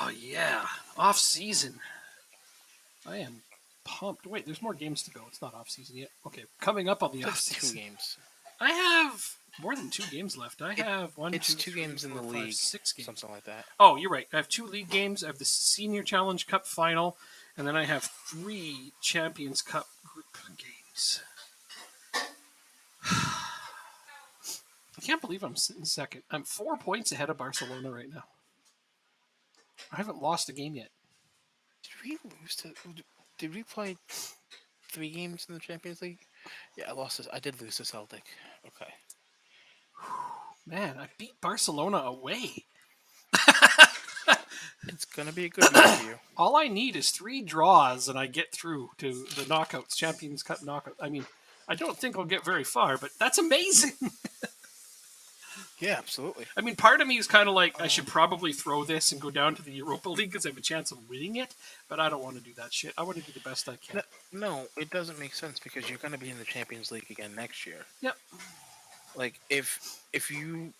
Oh, yeah. Off season. I am pumped. Wait, there's more games to go. It's not off season yet. Okay, coming up on the It's off like 2 season. games. I have more than 2 games left. I It, have one, it's two, 2 three, games in four, the five, league, 6 games. something like that. Oh, you're right. I have 2 league games. I have the Senior Challenge Cup final, and then I have 3 Champions Cup group games. I can't believe I'm sitting second. I'm 4 points ahead of Barcelona right now. I haven't lost a game yet. Did we lose to? Did we play 3 games in the Champions League? Yeah, I lost this. I did lose to Celtic. Okay. Man, I beat Barcelona away. It's gonna be a good week for you. All I need is 3 draws, and I get through to the knockouts, Champions Cup knockout. I mean, I don't think I'll get very far, but that's amazing. Yeah, absolutely. I mean, part of me is kind of like, I should probably throw this and go down to the Europa League because I have a chance of winning it, but I don't want to do that shit. I want to do the best I can. No, it doesn't make sense because you're gonna be in the Champions League again next year. Yep. Like if you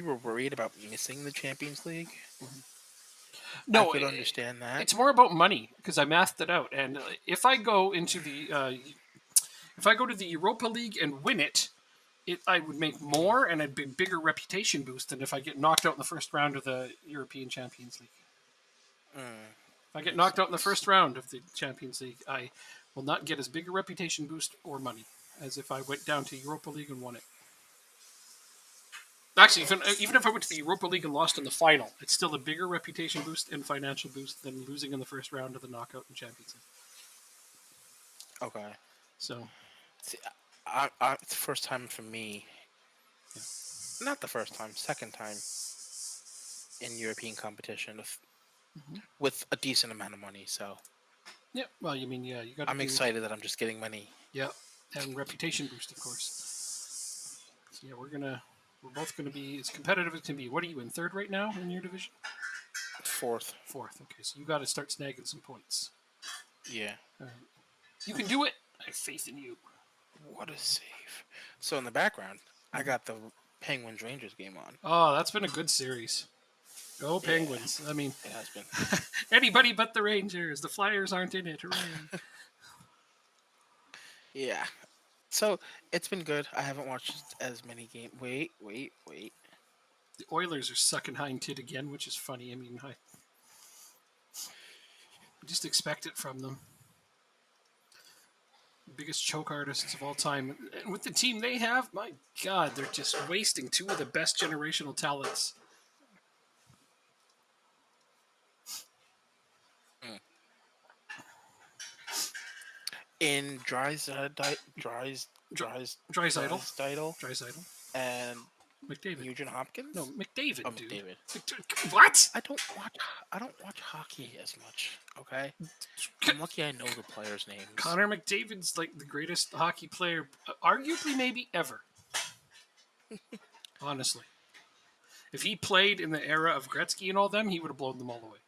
were worried about missing the Champions League, I No, could understand that. it's more about money because I mathed it out, and if I go into if I go to the Europa League and win it, I would make more and a bigger reputation boost than if I get knocked out in the first round of the European Champions League. If I get knocked out in the first round of the Champions League, I will not get as big a reputation boost or money as if I went down to Europa League and won it. Actually, even if I went to the Europa League and lost in the final, it's still a bigger reputation boost and financial boost than losing in the first round of the knockout and Champions League. Okay. So, See, it's the first time for me. yeah. Not the first time, second time in European competition with a decent amount of money. So Yeah, well, you mean, yeah, you got. I'm excited that I'm just getting money. Yeah, and reputation boost, of course. So yeah, we're both gonna be as competitive as can be. What are you in, third right now in your division? Fourth. Fourth. Okay, so you got to start snagging some points. Yeah. All right. You can do it. I have faith in you. What a save. So in the background, I got the Penguins Rangers game on. Oh, that's been a good series. Go Yeah, Penguins. I mean, it has been. anybody but the Rangers. The Flyers aren't in it. Hooray. Yeah. So it's been good. I haven't watched as many games. Wait. The Oilers are sucking hind tit again, which is funny. I mean, I just expect it from them. Biggest choke artists of all time. And with the team they have, my God, they're just wasting 2 of the best generational talents. In Drysidle. Drysidle. and McDavid. Nugent Hopkins. No, McDavid, Oh, dude. McDavid. What? I don't watch hockey as much. Okay, I'm lucky I know the players' names. Connor McDavid's like the greatest hockey player, arguably maybe ever. Honestly. If he played in the era of Gretzky and all them, he would have blown them all away.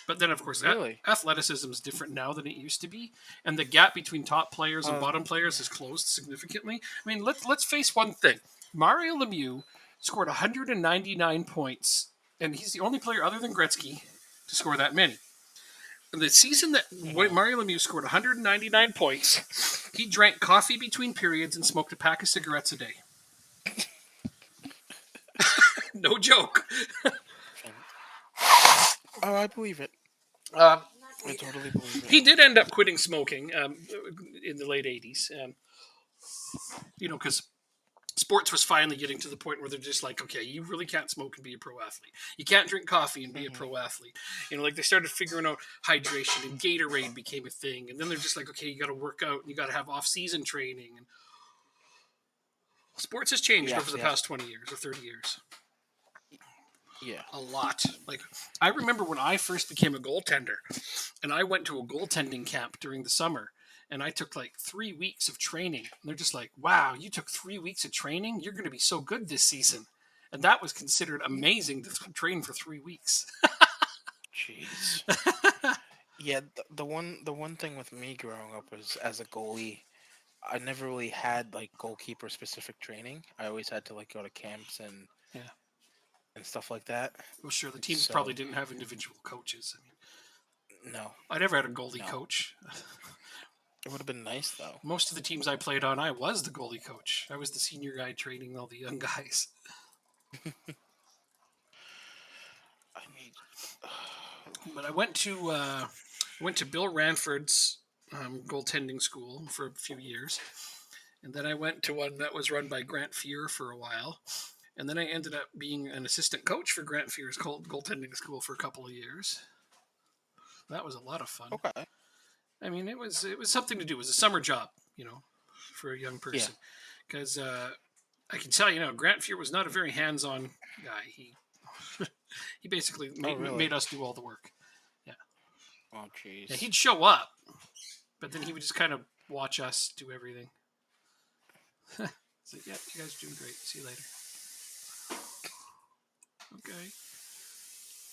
But then, of course, Really? athleticism is different now than it used to be, and the gap between top players and bottom players has closed significantly. I mean, let's face one thing: Mario Lemieux scored 199 points, and he's the only player other than Gretzky to score that many. And the season that Mario Lemieux scored 199 points, he drank coffee between periods and smoked a pack of cigarettes a day. No joke. Oh, I believe it. Um, I totally believe it. He did end up quitting smoking in the late 80s. Because sports was finally getting to the point where they're just like, okay, you really can't smoke and be a pro athlete. You can't drink coffee and be a pro athlete. Like they started figuring out hydration and Gatorade became a thing. And then they're just like, okay, you got to work out and you got to have off-season training. And sports has changed over the past 20 years or 30 years. Yeah. A lot. Like, I remember when I first became a goaltender and I went to a goaltending camp during the summer and I took like 3 weeks of training. And they're just like, wow, you took 3 weeks of training? You're going to be so good this season. And that was considered amazing to train for 3 weeks. Jeez. Yeah, the one thing with me growing up was as a goalie, I never really had like goalkeeper specific training. I always had to like go to camps and and stuff like that. Well, sure, the teams So probably didn't have individual coaches. I mean, no, I never had a goalie no, coach. it would have been nice though. Most of the teams I played on, I was the goalie coach. I was the senior guy training all the young guys. I need. But I went to Bill Ranford's goaltending school for a few years, and then I went to one that was run by Grant Fuhr for a while, and then I ended up being an assistant coach for Grant Fuhr's goaltending school for a couple of years. That was a lot of fun. Okay. I mean, it was something to do. It was a summer job, for a young Yeah. person, because I can tell Grant Fuhr was not a very hands-on guy. He basically Oh made really? us do all the work. Yeah, Oh yeah. jeez. He'd show up, but then he would just kind of watch us do everything. So yeah, you guys are doing great. See you later. Okay,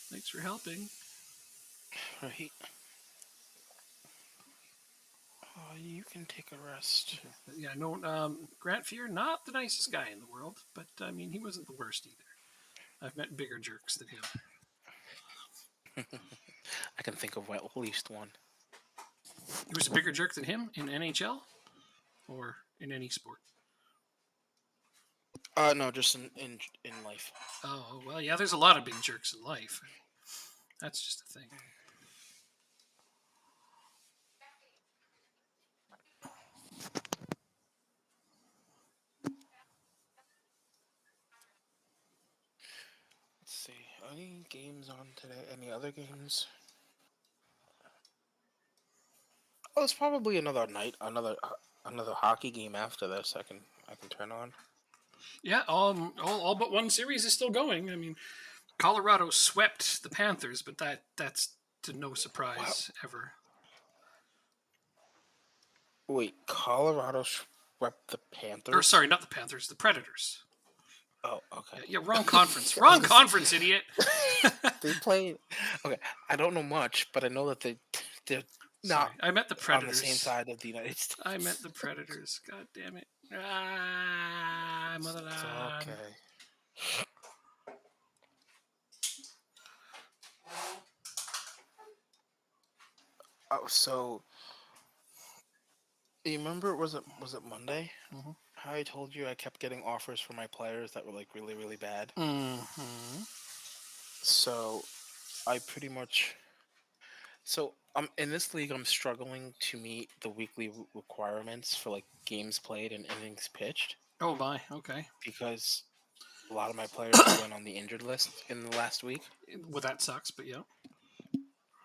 thanks for helping. Right. Oh, you can take a rest. Yeah, no, Grant Fuhr, not the nicest guy in the world, but I mean, he wasn't the worst either. I've met bigger jerks than him. I can think of at least one. He was a bigger jerk than him in NHL or in any sport. No, just in life. Oh well, yeah. There's a lot of big jerks in life. That's just a thing. Let's see. Any games on today? Any other games? Oh, it's probably another night, another hockey game after this. I can turn on. Yeah, all but one series is still going. I mean, Colorado swept the Panthers, but that's to no Wow. surprise ever. Wait, Colorado swept the Or Panthers. sorry, not the Panthers, the Predators. Oh, okay. Yeah, wrong conference. I was Wrong gonna conference, idiot. say, they played. Okay, I don't know much, but I know that they're Sorry, not I meant the on the same Predators. side of the United States. I meant the Predators. God damn it. Ah, It's motherland. okay. Oh, so you remember? Was it Monday? Mm-hmm. How I told you I kept getting offers for my players that were like really really bad. Mm-hmm. So I pretty much. So in this league. I'm struggling to meet the weekly requirements for like games played and innings pitched Oh my. Okay. because a lot of my players went on the injured list in the last week. Well, that sucks, but yeah.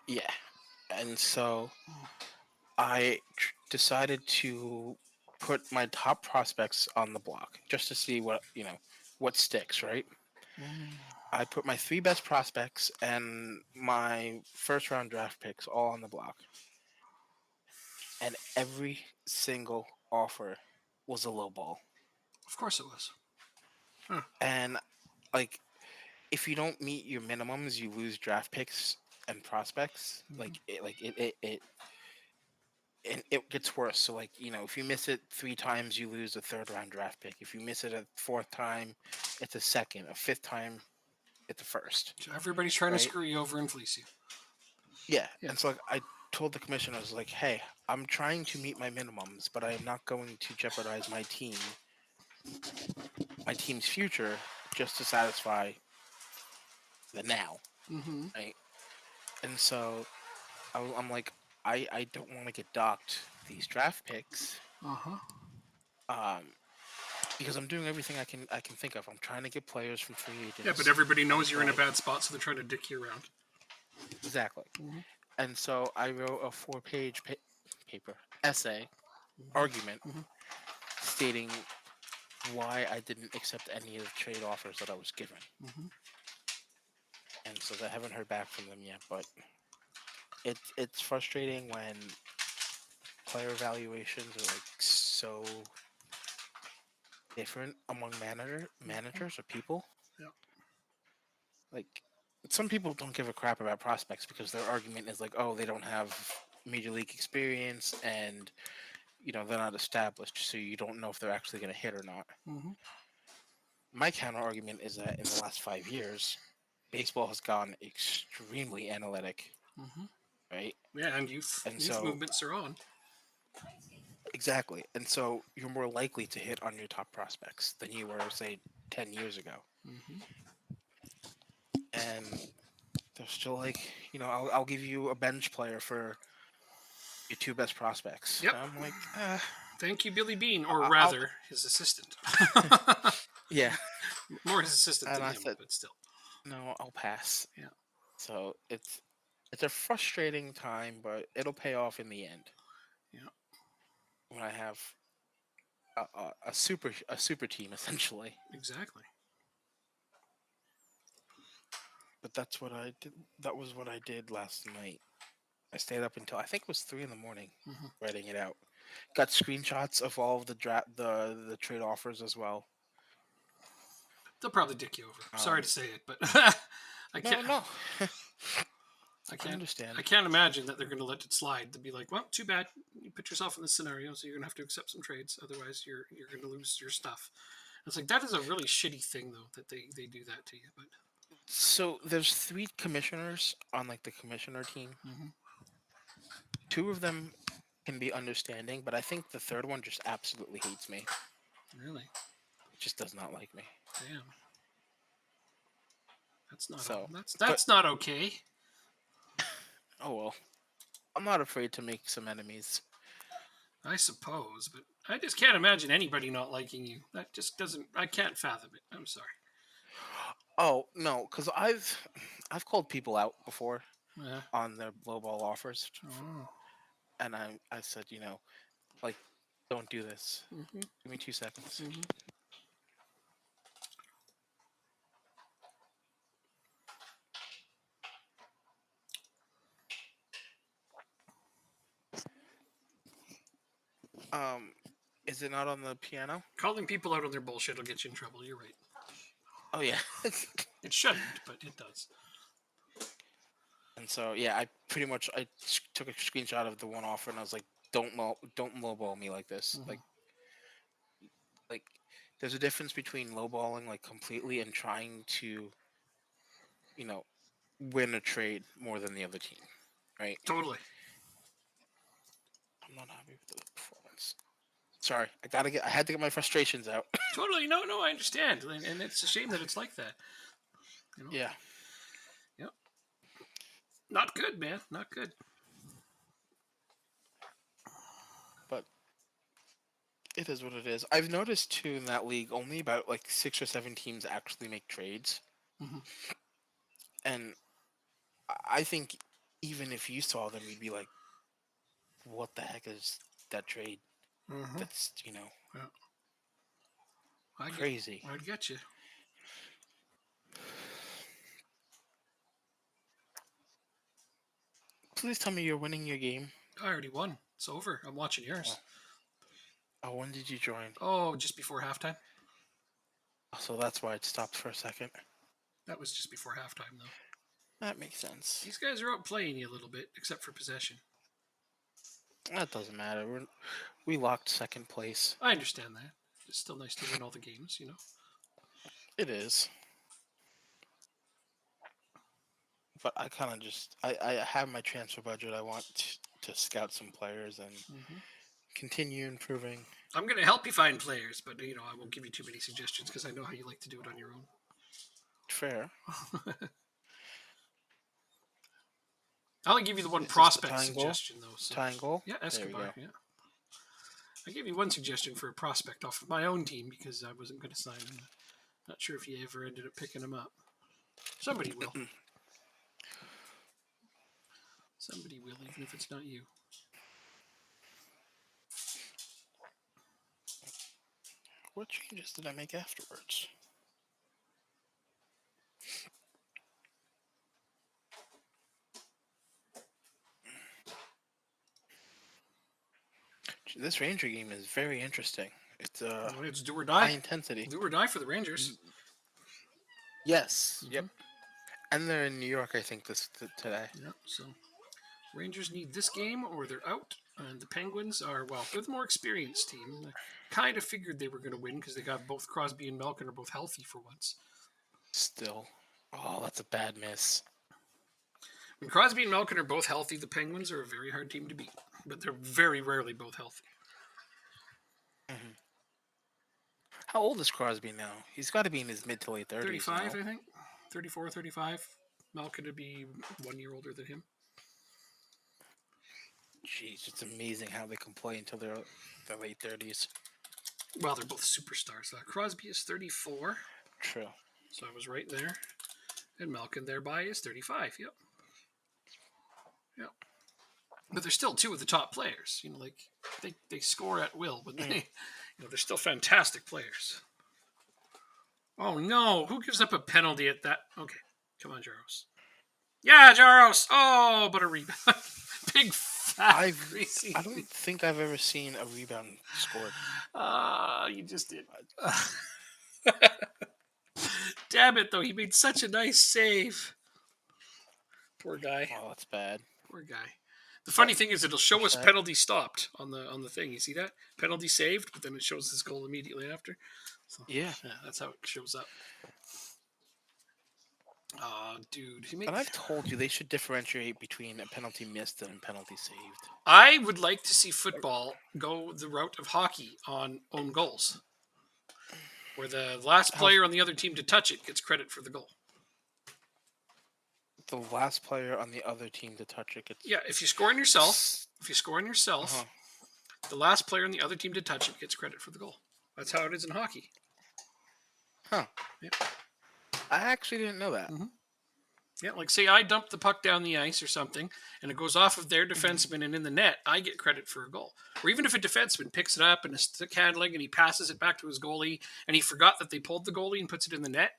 Yeah, and so I decided to put my top prospects on the block just to see what sticks, right? Mm. I put my three best prospects and my first round draft picks all on the block. And every single offer was a low ball. Of course it was. And like if you don't meet your minimums, you lose draft picks and prospects. And it gets worse. So if you miss it three times, you lose a third round draft pick. If you miss it a fourth time, it's a second. A fifth time, it's a first. So everybody's trying to Right? screw you over and fleece you. Yeah. Yeah. And so I told the commissioner, I was like, hey, I'm trying to meet my minimums, but I am not going to jeopardize my team's future just to satisfy the now. Mm-hmm. Right? And so I'm like, I don't want to get docked these draft picks. Uh-huh. Um, because I'm doing everything I can think of. I'm trying to get players from free agents. Yeah, but everybody knows I'm you're in a trying- bad spot, so they're trying to dick you around. Exactly. Mm-hmm. And so I wrote a 4-page paper essay argument Mhm. stating why I didn't accept any of the trade offers that I was given. Mm-hmm. And so I haven't heard back from them yet, but it's frustrating when player evaluations are like so different among managers or people. Yeah. Like some people don't give a crap about prospects because their argument is like, oh, they don't have major league experience and they're not established, so you don't know if they're actually going to hit or not. Mm-hmm. my counter argument is that in the last 5 years, baseball has gone extremely analytic, Hmm. right? Yeah, and youth And youth so, movements are on. exactly. And so you're more likely to hit on your top prospects than you were, say, 10 years ago. Hmm. And they're still like, I'll give you a bench player for your two best prospects. Yep. And I'm like, Thank you, Billy Bean, or I'll, rather, his assistant. yeah. More his assistant And than I him, said, but still. no, I'll pass. Yeah. So it's a frustrating time, but it'll pay off in the end Yeah. when I have a super team essentially. Exactly. But that's what I did. That was what I did last night. I stayed up until I think it was 3 in the morning Hmm. writing it out. Got screenshots of all of the trade offers as well. They'll probably dick you over. Sorry to Um, say it, but I no, can't. no, I I can't. I understand. can't imagine that they're going to let it slide. They'll be like, "Well, too bad. You put yourself in this scenario, so you're going to have to accept some trades. Otherwise, you're going to lose your stuff." It's like that is a really shitty thing, though, that they do that to you. But So there's three commissioners on like the commissioner team. hmm. Two of them can be understanding, but I think the third one just absolutely hates me. Really, Just does not like me. damn, that's not So, but that's not okay. oh well. I'm not afraid to make some enemies. I suppose, but I just can't imagine anybody not liking you. That just doesn't. I can't fathom it. I'm sorry. Oh no, because I've called people out before Yeah. on their lowball offers, Oh. and I said, like, don't do this. Hmm. Give me 2 seconds. Hmm. Um, is it not on the piano? Calling people out on their bullshit will get you in trouble. You're right. Oh yeah. It shouldn't, but it does. And so yeah, I took a screenshot of the one offer, and I was like, don't lowball me like this. Hmm. Like, there's a difference between lowballing like completely and trying to, you know, win a trade more than the other team, right? Totally. I'm not happy with the performance. Sorry, I had to get my frustrations out. Totally. No, no, I understand, and it's a shame that it's like that. You know. Yeah, Yep. Not good, man. Not good. but it is what it is. I've noticed too in that league, only about like 6 or 7 teams actually make trades, Hmm. and I think even if you saw them, you'd be like, "What the heck is that trade? Hmm. That's Yeah. I get. crazy." I get you. Please tell me you're winning your game. I already won. It's over. I'm watching Oh, yours. oh, when did you join? Oh, just before halftime. So that's why it stopped for a second. That was just before halftime, though. That makes sense. These guys are outplaying you a little bit, except for possession. That doesn't matter. We locked second place. I understand that. It's still nice to win all the games, you know. It is. But I kind of I have my transfer budget. I want to scout some players and Hmm. continue improving. I'm going to help you find players, but I won't give you too many suggestions because I know how you like to do it on your own. Fair. I'll give you the one Is this the prospect tying goal? suggestion, though. So Tying goal? yeah, There we Escobar. go. Yeah, I gave you one suggestion for a prospect off of my own team because I wasn't going to sign him. Not sure if you ever ended up picking him up. Somebody will. Somebody will, even if it's not you. What changes did I make afterwards? This Ranger game is very interesting. It's It's do or high die. intensity. Do or die for the Rangers. Yes. Hmm. Yep. And they're in New York, I think, today. Yep. So Rangers need this game or they're out. And the Penguins are, well, they're the more experienced team. I kind of figured they were going to win because they got both Crosby and Malkin are both healthy for once. Still. Oh, that's a bad miss. When Crosby and Malkin are both healthy, the Penguins are a very hard team to beat. But they're very rarely both healthy. Mhm. How old is Crosby now? He's got to be in his mid to late 30s. 35, I think. 34, 35. Malkin would be 1 year older than him. Jeez, it's amazing how they can play until their late 30s. Well, they're both superstars. Crosby is 34. True. So I was right there. And Malkin thereby is 35. Yep. Yep. But they're still two of the top players. Like they score at will, but they, they're still fantastic players. Oh no! Who gives up a penalty at that? Okay, come on, Jaros. Yeah, Jaros. Oh, but a rebound. Big fat greasy. I don't think I've ever seen a rebound scored. You just did. Damn it, though. He made such a nice save. Poor guy. Oh, that's bad. Poor guy. The funny thing is, it'll show us penalty stopped on the thing. You see that? Penalty saved, but then it shows his goal immediately after. So, yeah, that's how it shows up. Oh, dude. And I've told you they should differentiate between a penalty missed and a penalty saved. I would like to see football go the route of hockey on own goals, where the last player on the other team to touch it gets credit for the goal. The last player on the other team to touch it gets... Yeah, if you score on yourself, the last player on the other team to touch it gets credit for the goal. That's how it is in hockey. Huh. Yep. I actually didn't know that. Mm-hmm. Yeah, like say I dump the puck down the ice or something, and it goes off of their defenseman and in the net, I get credit for a goal. Or even if a defenseman picks it up and is stick handling and he passes it back to his goalie, and he forgot that they pulled the goalie and puts it in the net,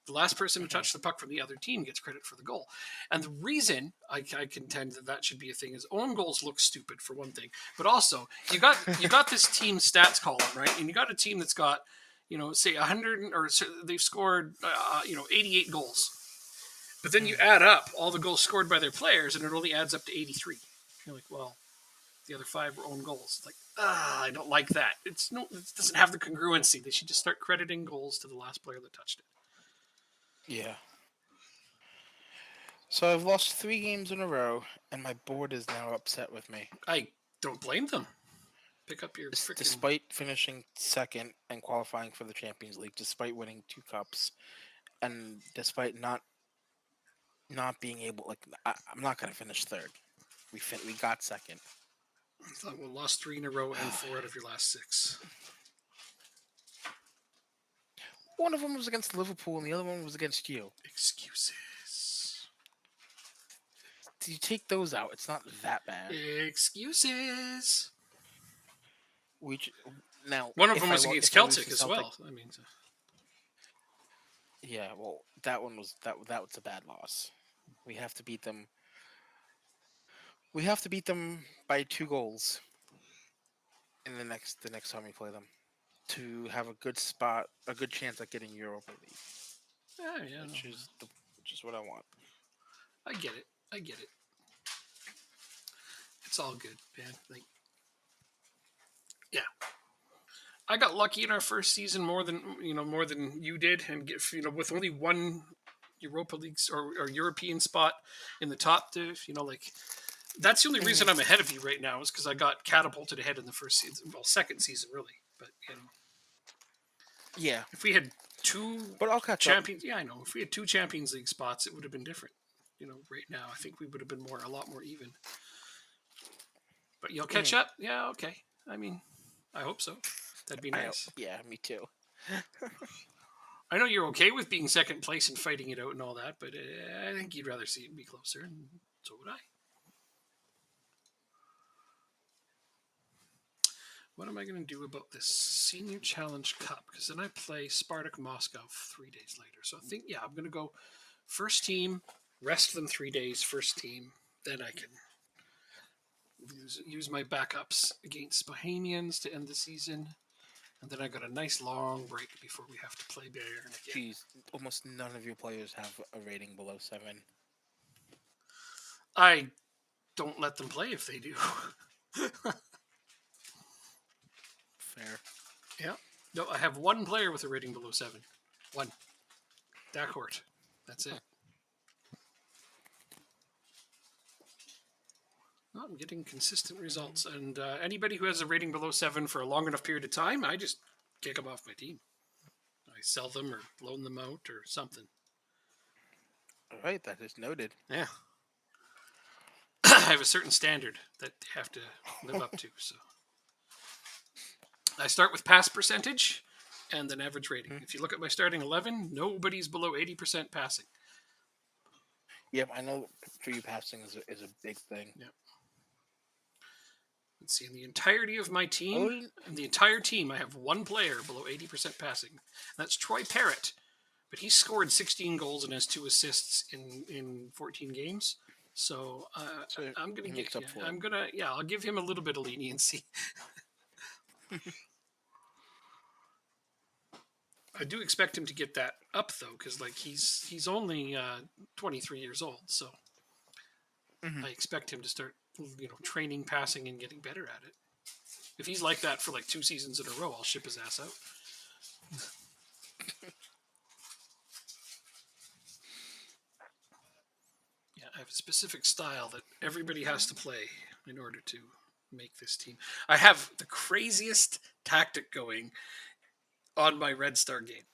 the last person to touch the puck from the other team gets credit for the goal. And the reason I contend that should be a thing is own goals look stupid for one thing, but also you got this team stats column, right? And you got a team that's got say 100 or they've scored 88 goals. But then you add up all the goals scored by their players, and it only adds up to 83. You're like, well, the other 5 were own goals. It's like, I don't like that. It doesn't have the congruency. They should just start crediting goals to the last player that touched it. Yeah. So I've lost 3 games in a row, and my board is now upset with me. I don't blame them. Pick up your freaking... Despite finishing second and qualifying for the Champions League, despite winning 2 cups, and despite not being able, I'm not going to finish third. We got second. I thought we lost 3 in a row and 4 out of your last 6. One of them was against Liverpool, and the other one was against you. Excuses. You take those out, it's not that bad. Excuses. Now one of them was against Celtic as well. I mean, yeah, well, that one was that was a bad loss. We have to beat them. We have to beat them by 2 goals in the next time we play them to have a good chance at getting Europa League. Yeah, which is what I want. I get it. It's all good, man. Yeah. I got lucky in our first season more than you did, and with only 1 Europa League or European spot in the top div. That's the only reason I'm ahead of you right now is because I got catapulted ahead in the first season, second season really. But yeah, if we had 2, but I'll catch champions. Up. Yeah, I know. If we had 2 Champions League spots, it would have been different. Right now I think we would have been a lot more even. But you'll catch up. Yeah, okay. I mean, I hope so. That'd be nice. Yeah, me too. I know you're okay with being second place and fighting it out and all that, but I think you'd rather see it be closer, and so would I. What am I going to do about this Senior Challenge Cup? Because then I play Spartak Moscow 3 days later. So I think, I'm going to go first team, rest them 3 days, first team. Then I can use my backups against Bohemians to end the season. And then I got a nice long break before we have to play Bayern again. Jeez, almost none of your players have a rating below 7. I don't let them play if they do. Fair. Yeah. No, I have one player with a rating below 7. One. Dacourt. That's it. Well, I'm getting consistent results, and anybody who has a rating below 7 for a long enough period of time, I just kick them off my team. I sell them or loan them out or something. All right, that is noted. Yeah. I have a certain standard that they have to live up to. So I start with pass percentage and then average rating. If you look at my starting 11, nobody's below 80% passing. Yep, I know for you passing is a big thing. Yeah. Let's see, in the entirety of my team, Oh, in the entire team, I have one player below 80% passing. And that's Troy Parrott. But he scored 16 goals and has 2 assists in 14 games. So so I'm gonna he get. makes up for it. I'll give him a little bit of leniency. I do expect him to get that up though, because like he's only 23 years old, so I expect him to start training, passing, and getting better at it. If he's like that for like 2 seasons in a row, I'll ship his ass out. Yeah, I have a specific style that everybody has to play in order to make this team. I have the craziest tactic going on my Red Star game.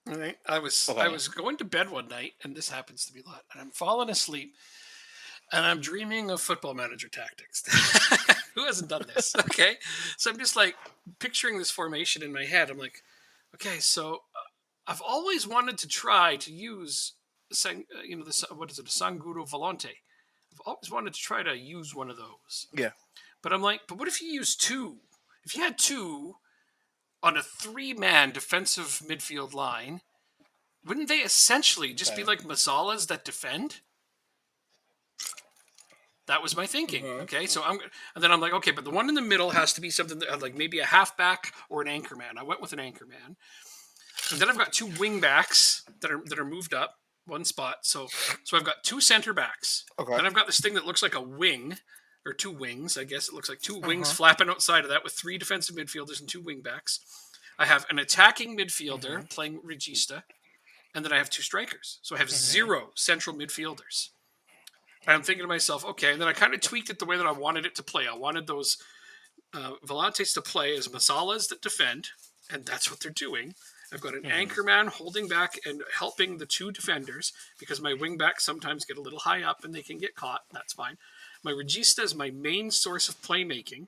Right? I was going to bed one night, and this happens to be a lot, and I'm falling asleep, and I'm dreaming of Football Manager tactics. Who hasn't done this? Okay, so I'm just like picturing this formation in my head. I'm like, okay, so I've always wanted to try to use, what is it, a Sanguro Volante. I've always wanted to try to use one of those. Yeah. But I'm like, but what if you use 2? If you had 2 on a 3-man defensive midfield line, wouldn't they essentially just be like Masalas that defend? That was my thinking. Okay, so and then I'm like, okay, but the one in the middle has to be something that, like maybe a halfback or an anchor man. I went with an anchor man, and then I've got 2 wing backs that are moved up one spot. So I've got 2 center backs. Okay. Then I've got this thing that looks like a wing, or 2 wings. I guess it looks like 2 wings flapping outside of that with 3 defensive midfielders and 2 wing backs. I have an attacking midfielder playing regista, and then I have 2 strikers. So I have 0 central midfielders. And I'm thinking to myself, okay, and then I kind of tweaked it the way that I wanted it to play. I wanted those Volantes to play as Masalas that defend, and that's what they're doing. I've got an anchor man holding back and helping the 2 defenders, because my wing backs sometimes get a little high up and they can get caught. That's fine. My regista is my main source of playmaking.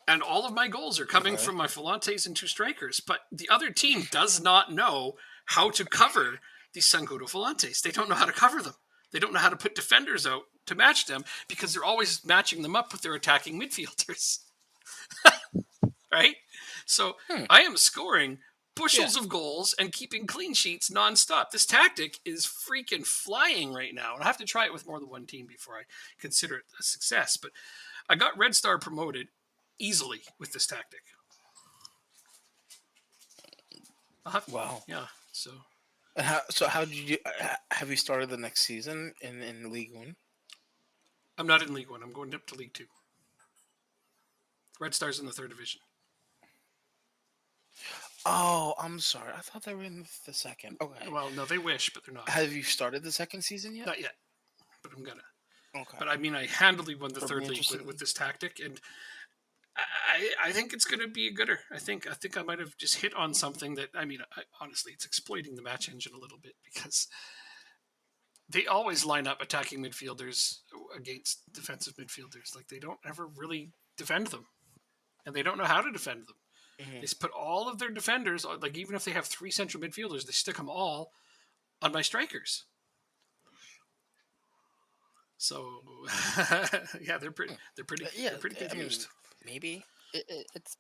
And all of my goals are coming from my Volantes and 2 strikers. But the other team does not know how to cover these Sanguro Volantes. They don't know how to cover them. They don't know how to put defenders out to match them, because they're always matching them up with their attacking midfielders. Right? So I am scoring bushels of goals and keeping clean sheets nonstop. This tactic is freaking flying right now. And I have to try it with more than one team before I consider it a success. But I got Red Star promoted easily with this tactic. Wow. Yeah. So How did you have you started the next season in League One? I'm not in League One. I'm going up to League 2. Red Star's in the 3rd division. Oh, I'm sorry. I thought they were in the second. Okay. Well, no, they wish, but they're not. Have you started the second season yet? Not yet, but I'm gonna. Okay. But I mean, I handily won the That'll 3rd be league interesting. with this tactic, and I think it's going to be a gooder. I think I might have just hit on something that, I mean, honestly, it's exploiting the match engine a little bit, because they always line up attacking midfielders against defensive midfielders. Like, they don't ever really defend them, and they don't know how to defend them. They put all of their defenders, like even if they have 3 central midfielders, they stick them all on my strikers. So yeah, they're pretty confused. Maybe it's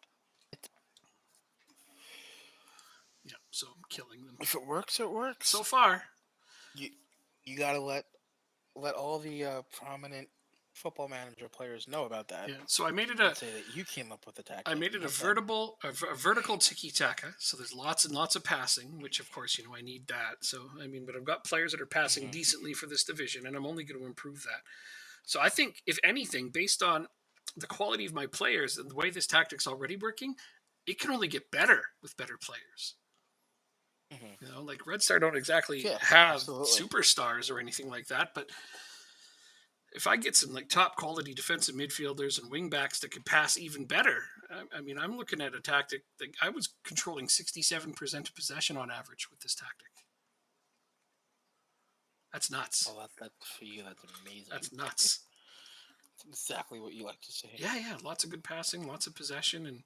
Yeah, so I'm killing them. if it works, it works. So far, You gotta let all the prominent Football Manager players know about that. Yeah. So I made it I'd say that you came up with the tactic. I made it a vertical tiki taka. So there's lots and lots of passing, which of course I need that. So but I've got players that are passing decently for this division, and I'm only going to improve that. So I think, if anything, based on the quality of my players and the way this tactic's already working, it can only get better with better players. Like Red Star don't exactly have superstars or anything like that, but if I get some like top quality defensive midfielders and wingbacks that could pass even better, I'm looking at a tactic that I was controlling 67% of possession on average with this tactic. That's nuts. Oh, that's for you. That's amazing. That's nuts. That's exactly what you like to say. Yeah. Lots of good passing, lots of possession, and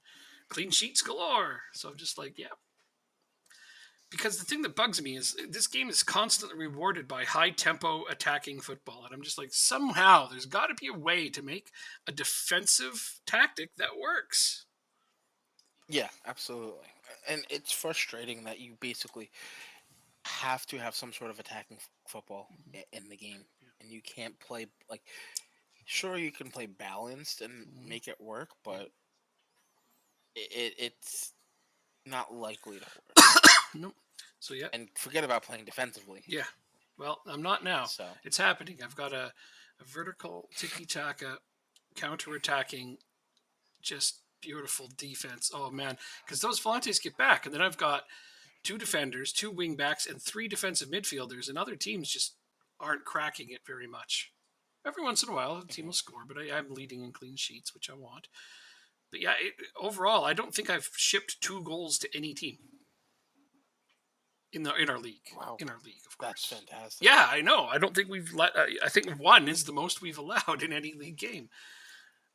clean sheets galore. So I'm just like, yeah. Because the thing that bugs me is this game is constantly rewarded by high tempo attacking football. And I'm just like, somehow there's got to be a way to make a defensive tactic that works. Yeah, absolutely. And it's frustrating that you basically have to have some sort of attacking football in the game. And you can't play, like, sure, you can play balanced and make it work, but it's not likely to work. Nope. So, yeah. And forget about playing defensively. Yeah. Well, I'm not now. So it's happening. I've got a vertical tiki-taka, counter-attacking, just beautiful defense. Oh, man. Because those Volantes get back, and then I've got 2 defenders, 2 wingbacks, and 3 defensive midfielders, and other teams just aren't cracking it very much. Every once in a while, a team will score, but I'm leading in clean sheets, which I want. But yeah, overall, I don't think I've shipped 2 goals to any team in our league. Wow. In our league, of course. That's fantastic. Yeah, I know. I don't think we've let. I think 1 is the most we've allowed in any league game.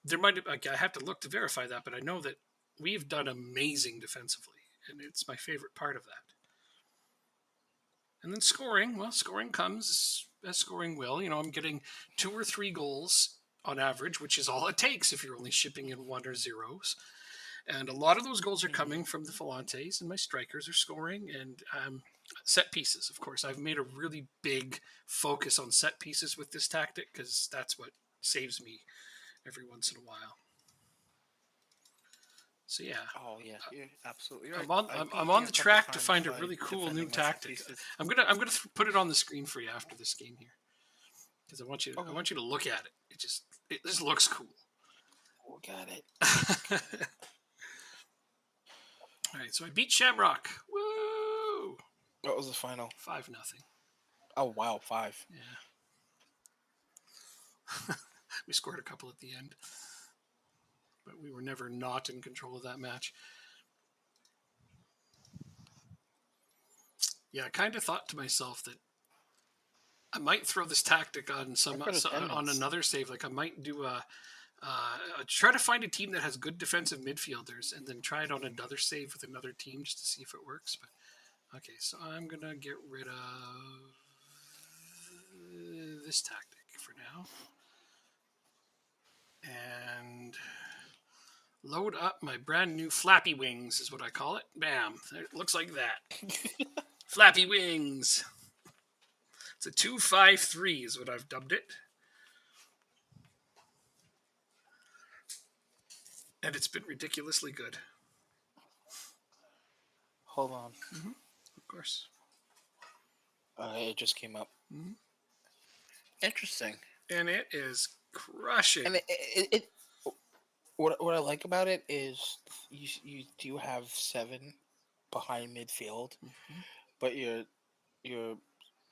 There might have. I have to look to verify that, but I know that we've done amazing defensively, and it's my favorite part of that. And then scoring. Well, scoring comes as scoring will. I'm getting 2 or 3 goals on average, which is all it takes if you're only shipping in 1 or 0s. And a lot of those goals are coming from the Volantes, and my strikers are scoring. And set pieces, of course. I've made a really big focus on set pieces with this tactic because that's what saves me every once in a while. So yeah. Oh yeah, you're absolutely right. I'm on the track to find a really cool new tactic. I'm gonna put it on the screen for you after this game here, because I want you to look at it. It just looks cool. Look at it. All right, so I beat Shamrock. Woo! What was the final? 5-0. Oh wow, 5. Yeah. We scored a couple at the end, but we were never not in control of that match. Yeah, I kind of thought to myself that I might throw this tactic on on another save. Like I might do try to find a team that has good defensive midfielders and then try it on another save with another team just to see if it works. But okay, so I'm gonna get rid of this tactic for now and load up my brand new flappy wings is what I call it. Bam, it looks like that. Flappy wings. It's a 2-5-3 is what I've dubbed it. And it's been ridiculously good. Hold on. Mm-hmm. Of course. It just came up. Mm-hmm. Interesting. And it is crushing. And what I like about it is you do have 7 behind midfield, but your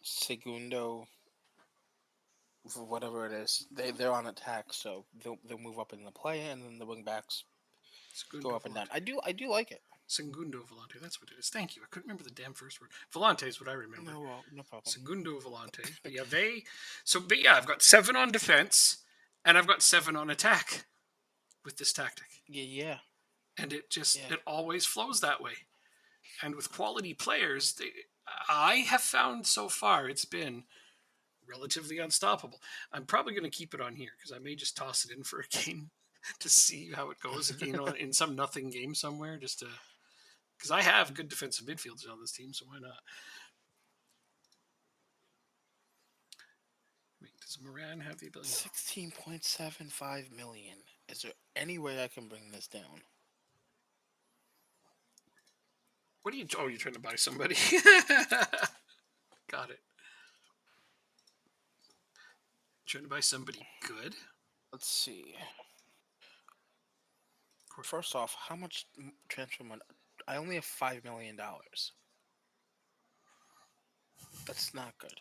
segundo, whatever it is, they're on attack, so they'll move up in the play, and then the wing backs go up and down. I do like it. Segundo Volante, that's what it is. Thank you. I couldn't remember the damn first word. Volante is what I remember. No problem. Segundo Volante. But yeah, I've got 7 on defense, and I've got 7 on attack with this tactic. Yeah. And it always flows that way. And with quality players, I have found so far it's been relatively unstoppable. I'm probably going to keep it on here because I may just toss it in for a game to see how it goes again in some nothing game somewhere, just to because I have good defensive midfielders on this team, so why not? Wait, does Moran have the ability? 16.75 million. Is there any way I can bring this down? What are you? Oh, you're trying to buy somebody. Got it. Trying to buy somebody good. Let's see. First off, how much transfer money? I only have $5 million. That's not good.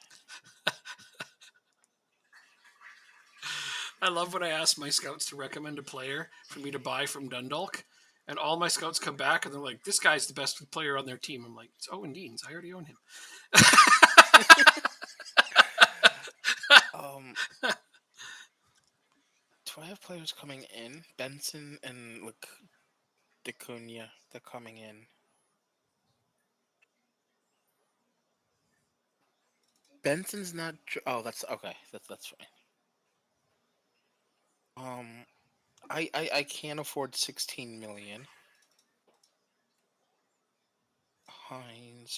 I love when I ask my scouts to recommend a player for me to buy from Dundalk, and all my scouts come back and they're like, "This guy's the best player on their team." I'm like, "It's Owen Deans. I already own him." Um, do I have players coming in? Benson and Dacunia, they're coming in. Benson's not. Oh, that's okay. That's fine. I can't afford 16 million.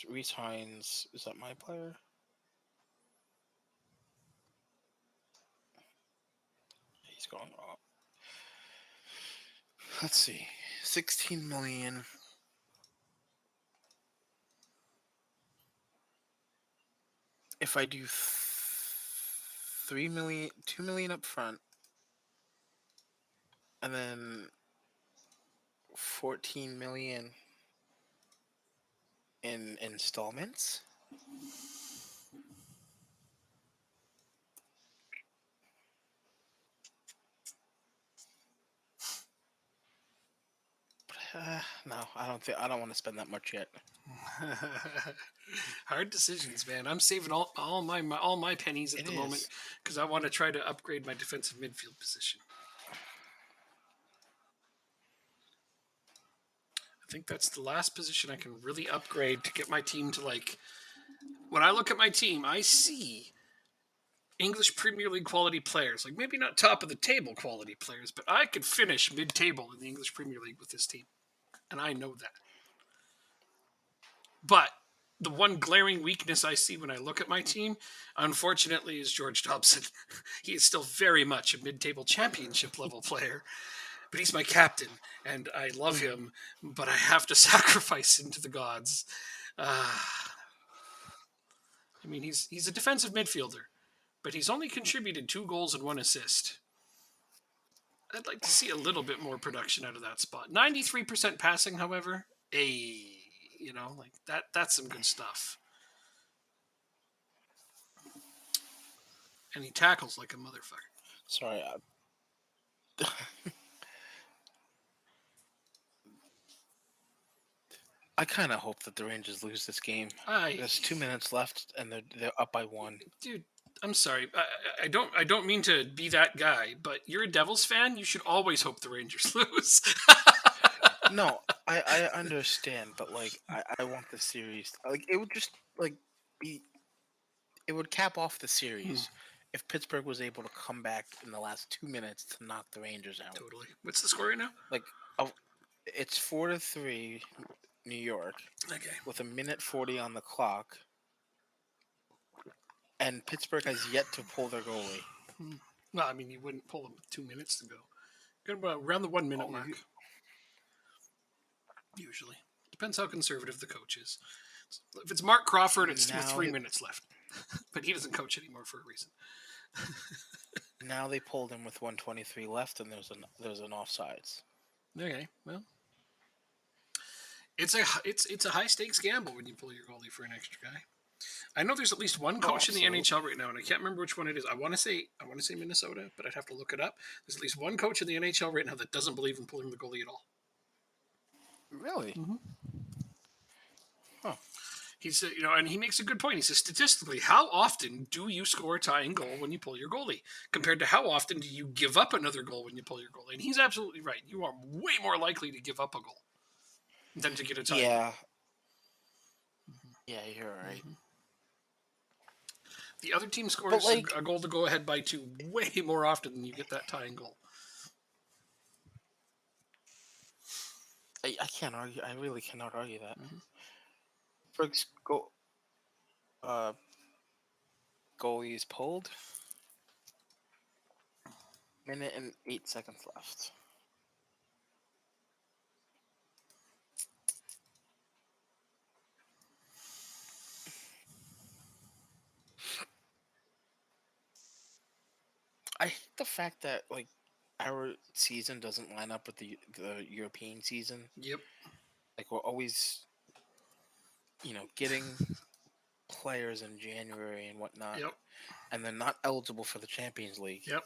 Reese Hines, is that my player? He's going up. Let's see, 16 million. If I do 3 million, 2 million up front, and then 14 million in installments. No, I don't want to spend that much yet. Hard decisions, man. I'm saving all my pennies at It the moment is. because I want to try to upgrade my defensive midfield position. I think that's the last position I can really upgrade to get my team to like. When I look at my team, I see English Premier League quality players. Like maybe not top of the table quality players, but I could finish mid-table in the English Premier League with this team, and I know that. But the one glaring weakness I see when I look at my team, unfortunately, is George Dobson. He is still very much a mid-table championship level player, but he's my captain, and I love him. But I have to sacrifice him to the gods. Uh, I mean, he's a defensive midfielder, but he's only contributed 2 goals and 1 assist. I'd like to see a little bit more production out of that spot. 93% passing, however, like that's some good stuff. And he tackles like a motherfucker. Sorry. I kind of hope that the Rangers lose this game. There's 2 minutes left, and they're up by 1. Dude, I'm sorry. I don't mean to be that guy, but you're a Devils fan. You should always hope the Rangers lose. No, I understand, but like I want the series. Like it would just like be it would cap off the series if Pittsburgh was able to come back in the last 2 minutes to knock the Rangers out. Totally. What's the score right now? Like it's 4-3 New York. Okay. With a minute 40 on the clock, and Pittsburgh has yet to pull their goalie. Well, I mean, you wouldn't pull them with 2 minutes to go. Good about around the 1 minute mark. Usually. Depends how conservative the coach is. If it's Mark Crawford, it's with 3 minutes left. But he doesn't coach anymore for a reason. Now they pulled him with 1:23 left, and there's an offsides. Okay, well, it's a high stakes gamble when you pull your goalie for an extra guy. I know there's at least one coach in the NHL right now, and I can't remember which one it is. I want to say Minnesota, but I'd have to look it up. There's at least one coach in the NHL right now that doesn't believe in pulling the goalie at all. Really? Mm-hmm. Huh. He's and he makes a good point. He says statistically, how often do you score a tying goal when you pull your goalie, compared to how often do you give up another goal when you pull your goalie? And he's absolutely right. You are way more likely to give up a goal than to get a tie. Yeah. Yeah, you're right. Mm-hmm. The other team scores a goal to go ahead by 2 way more often than you get that tying goal. I can't argue. I really cannot argue that. Mm-hmm. Goalie is pulled. Minute and 8 seconds left. I hate the fact that like our season doesn't line up with the European season. Yep. Like we're always, getting players in January and whatnot, Yep. and they're not eligible for the Champions League. Yep.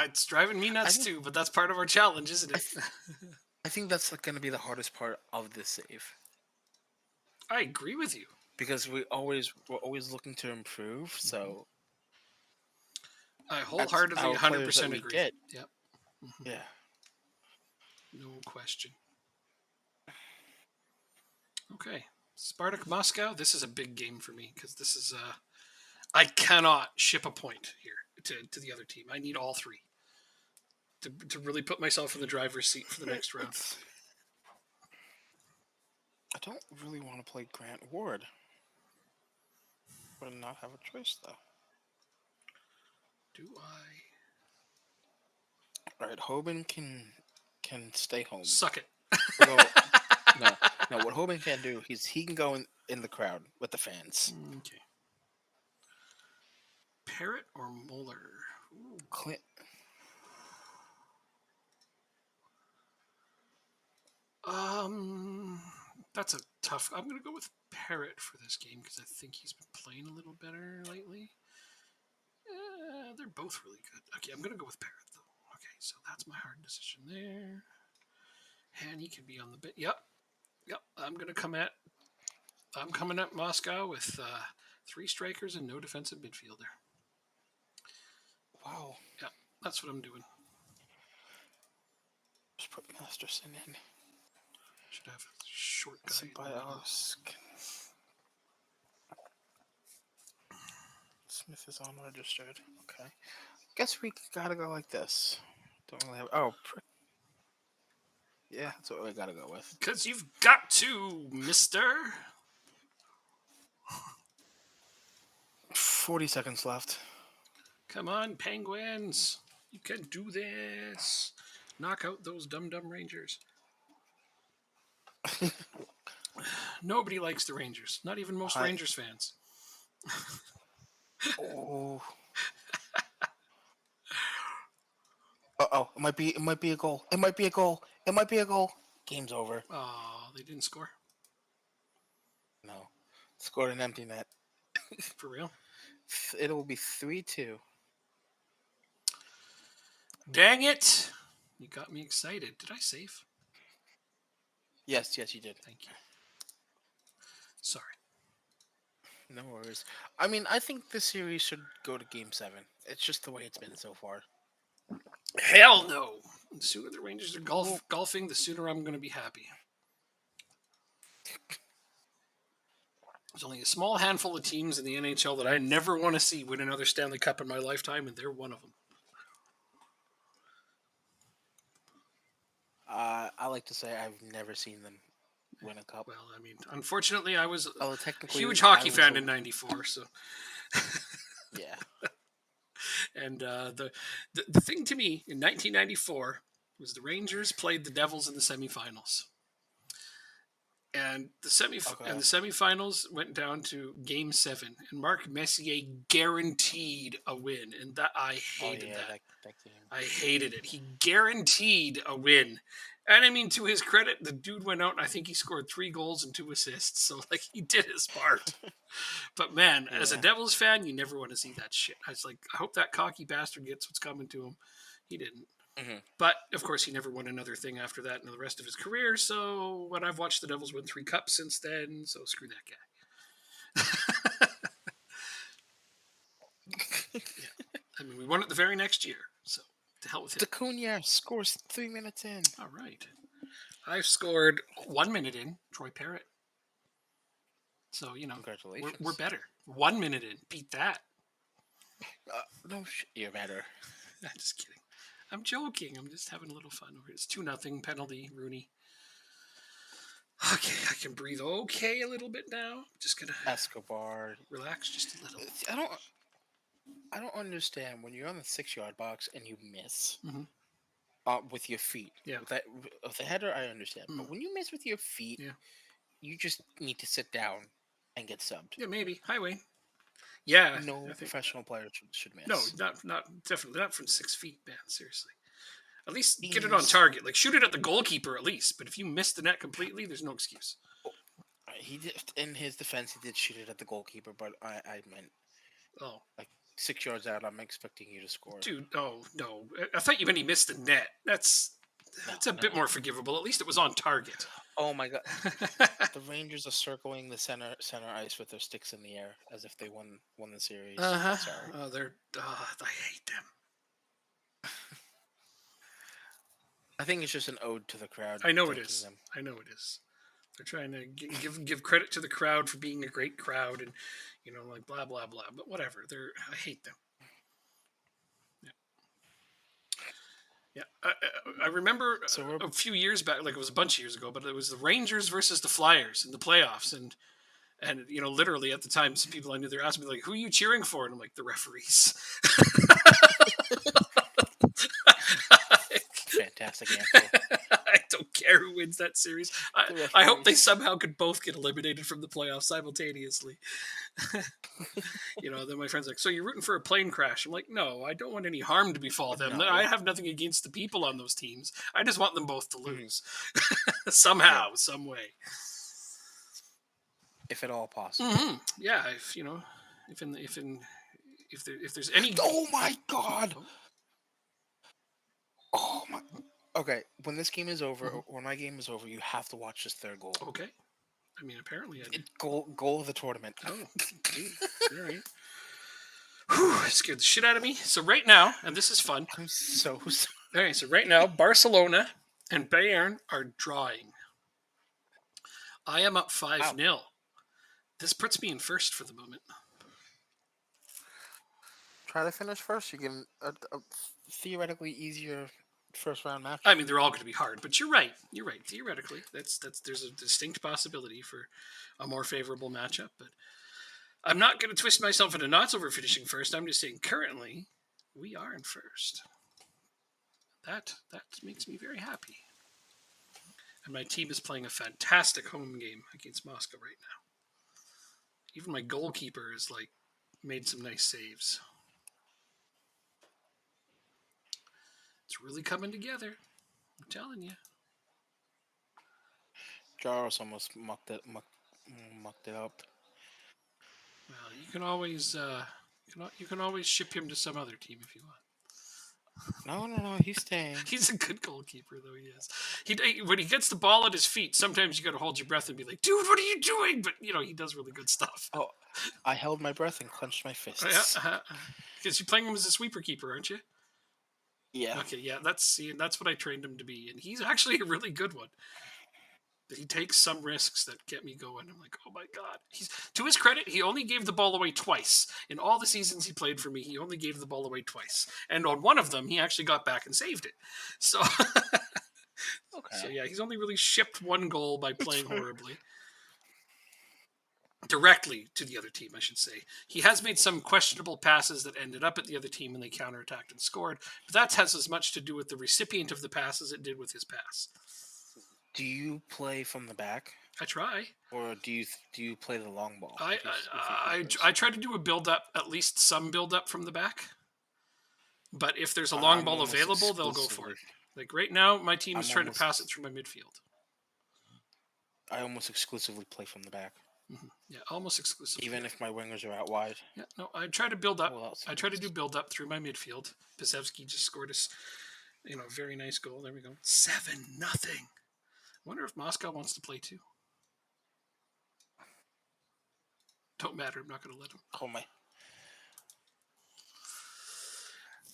It's driving me I nuts think too, but that's part of our challenge, isn't I, it? th- I think that's like, going to be the hardest part of this save I agree with you. because we're always looking to improve. So I that's wholeheartedly our players that 100% we agree. get. Yep. Yeah. No question. Okay. Spartak Moscow, this is a big game for me because this is I cannot ship a point here to the other team. I need all three to really put myself in the driver's seat for the next round. I don't really want to play Grant Ward, but not have a choice though. Do I All right, Hoban can stay home. suck it? Although, no. What Hoban can do, he can go in the crowd with the fans. Okay. Parrot or Moeller? Ooh. Clint, That's a tough. I'm gonna go with Parrot for this game because I think he's been playing a little better lately. They're both really good. Okay, I'm gonna go with Parrot though. Okay, so that's my hard decision there. Hanny can be on the bit. Yep. I'm coming at Moscow with 3 strikers and no defensive midfielder. wow. Yep, that's what I'm doing. Just put Masterson in. Should have a short guy. Symbiosk. Smith is unregistered. Okay. Guess we gotta go like this. Don't really have. Oh, yeah, that's what we gotta go with. Because you've got to, mister. 40 seconds left. Come on, Penguins. You can do this. Knock out those dumb Rangers. Nobody likes the Rangers. Not even most Rangers fans. Oh. Uh-oh. It might be a goal. It might be a goal. Game's over. Oh, they didn't score? No. Scored an empty net. For real? It will be 3-2. Dang it! You got me excited. Did I save? Yes, you did. Thank you. Sorry. No worries. I mean, I think this series should go to Game 7. It's just the way it's been so far. Hell no! The sooner the Rangers are golfing, the sooner I'm going to be happy. There's only a small handful of teams in the NHL that I never want to see win another Stanley Cup in my lifetime, and they're one of them. I like to say I've never seen them win a cup. Well, I mean, unfortunately, I was a Technically, huge hockey fan in '94, so yeah. And the thing to me in 1994 was the Rangers played the Devils in the semifinals. And the semifinals went down to Game 7, and Marc Messier guaranteed a win, and that I hated that. I hated it. He guaranteed a win, and I mean, to his credit, the dude went out and I think he scored 3 goals and 2 assists, so like he did his part. But man, as a Devils fan, you never want to see that shit. I was like, I hope that cocky bastard gets what's coming to him. He didn't. Mm-hmm. But of course, he never won another thing after that in the rest of his career. So when I've watched the Devils win 3 cups since then, so screw that guy. Yeah. I mean, we won it the very next year, so to hell with him. Acuna scores 3 minutes in. All right, I've scored 1 minute in. Troy Parrott. So Congratulations. we're better. 1 minute in, beat that. No, you're better. I'm just kidding. I'm joking. I'm just having a little fun over it. It's 2-0 penalty, Rooney. Okay, I can breathe okay a little bit now. Just gonna Escobar. relax just a little. I don't. I don't understand when you're on the 6 yard box and you miss Hmm. with your feet. Yeah. With the header, I understand, Mm. but when you miss with your feet, Yeah. you just need to sit down and get subbed. Yeah, maybe. Highway. Yeah, I No think professional player should no, miss. not definitely not from 6 feet, man. Seriously, at least get it on He's target. Like shoot it at the goalkeeper at least. But if you miss the net completely, there's no excuse. oh, he did in his defense. He did shoot it at the goalkeeper, but I meant Oh, like 6 yards out. I'm expecting you to score. dude. Oh no, I thought you meant he missed the net. No, That's a no, bit no. more forgivable. At least it was on target. Oh my god, the Rangers are circling the center ice with their sticks in the air as if they won the series. Uh huh. Sorry. Oh, I hate them. I think it's just an ode to the crowd, I know it thanking is. them. I know it is. They're trying to give credit to the crowd for being a great crowd, and like blah blah blah. But whatever. I hate them. Yeah, yeah. I remember So we're a few years back, like it was a bunch of years ago, but it was the Rangers versus the Flyers in the playoffs, and literally at the time, some people I knew they're asking me like, "Who are you cheering for?" And I'm like, "The referees." fantastic answer. I don't care who wins that series. I, The I hope they referees. somehow could both get eliminated from the playoffs simultaneously. Then my friend's like, "So you're rooting for a plane crash?" I'm like, "No, I don't want any harm to befall them. I No. have nothing against the people on those teams. I just want them both to Mhm. lose Yeah, somehow, some way." if at all possible. Yeah, if in if in if there's any. Oh my god! Oh, Oh my. Okay, when this game is over, mhm. when my game is over, you have to watch this third goal. Okay. I mean, apparently I do. Goal of the tournament. Oh, dude. All right. Whew, it scared the shit out of me. So right now, and this is fun. I'm so sorry. All right, so right now, Barcelona and Bayern are drawing. I am up 5 Wow. 0. This puts me in first for the moment. Try to finish first. You can a theoretically easier first round match. I mean, they're all going to be hard, but you're right. You're right. Theoretically, that's there's a distinct possibility for a more favorable matchup. But I'm not going to twist myself into knots over finishing first. I'm just saying currently we are in first. That makes me very happy. And my team is playing a fantastic home game against Moscow right now. Even my goalkeeper is like made some nice saves. It's really coming together. I'm telling you. Jaros almost mucked it up. Well, you can always ship him to some other team if you want. No, he's staying. He's a good goalkeeper, though. He is. When he gets the ball at his feet, sometimes you got to hold your breath and be like, "Dude, what are you doing?" But he does really good stuff. Oh, I held my breath and clenched my Yeah, fists. because you're playing him as a sweeper keeper, aren't you? Yeah. Okay, yeah, that's what I trained him to be, and he's actually a really good one. He takes some risks that get me going. I'm like, oh my god. He's to his credit, he only gave the ball away twice in all the seasons he played for me. He only gave the ball away twice, and on one of them, he actually got back and saved it. So, so Okay. yeah, he's only really shipped one goal by playing horribly. Directly to the other team, I should say. He has made some questionable passes that ended up at the other team and they counterattacked and scored, but that has as much to do with the recipient of the pass as it did with his pass. Do you play from the back, I try. or do you play the long ball? I If you- if you I, prefer? I, I try to do a build up, at least some build up from the back. But if there's a long I'm ball almost available, they'll go for exclusively. it. Like right now, my team is I'm trying to almost. pass it through my midfield. I almost exclusively play from the back, Yeah, almost exclusively. even if my wingers are out wide. Yeah, no, I try to build up. Well, I try to do build up through my midfield. Pisevsky just scored us, very nice goal. There we go. 7-0. Wonder if Moscow wants to play too. Don't matter. I'm not going to let him. Oh my!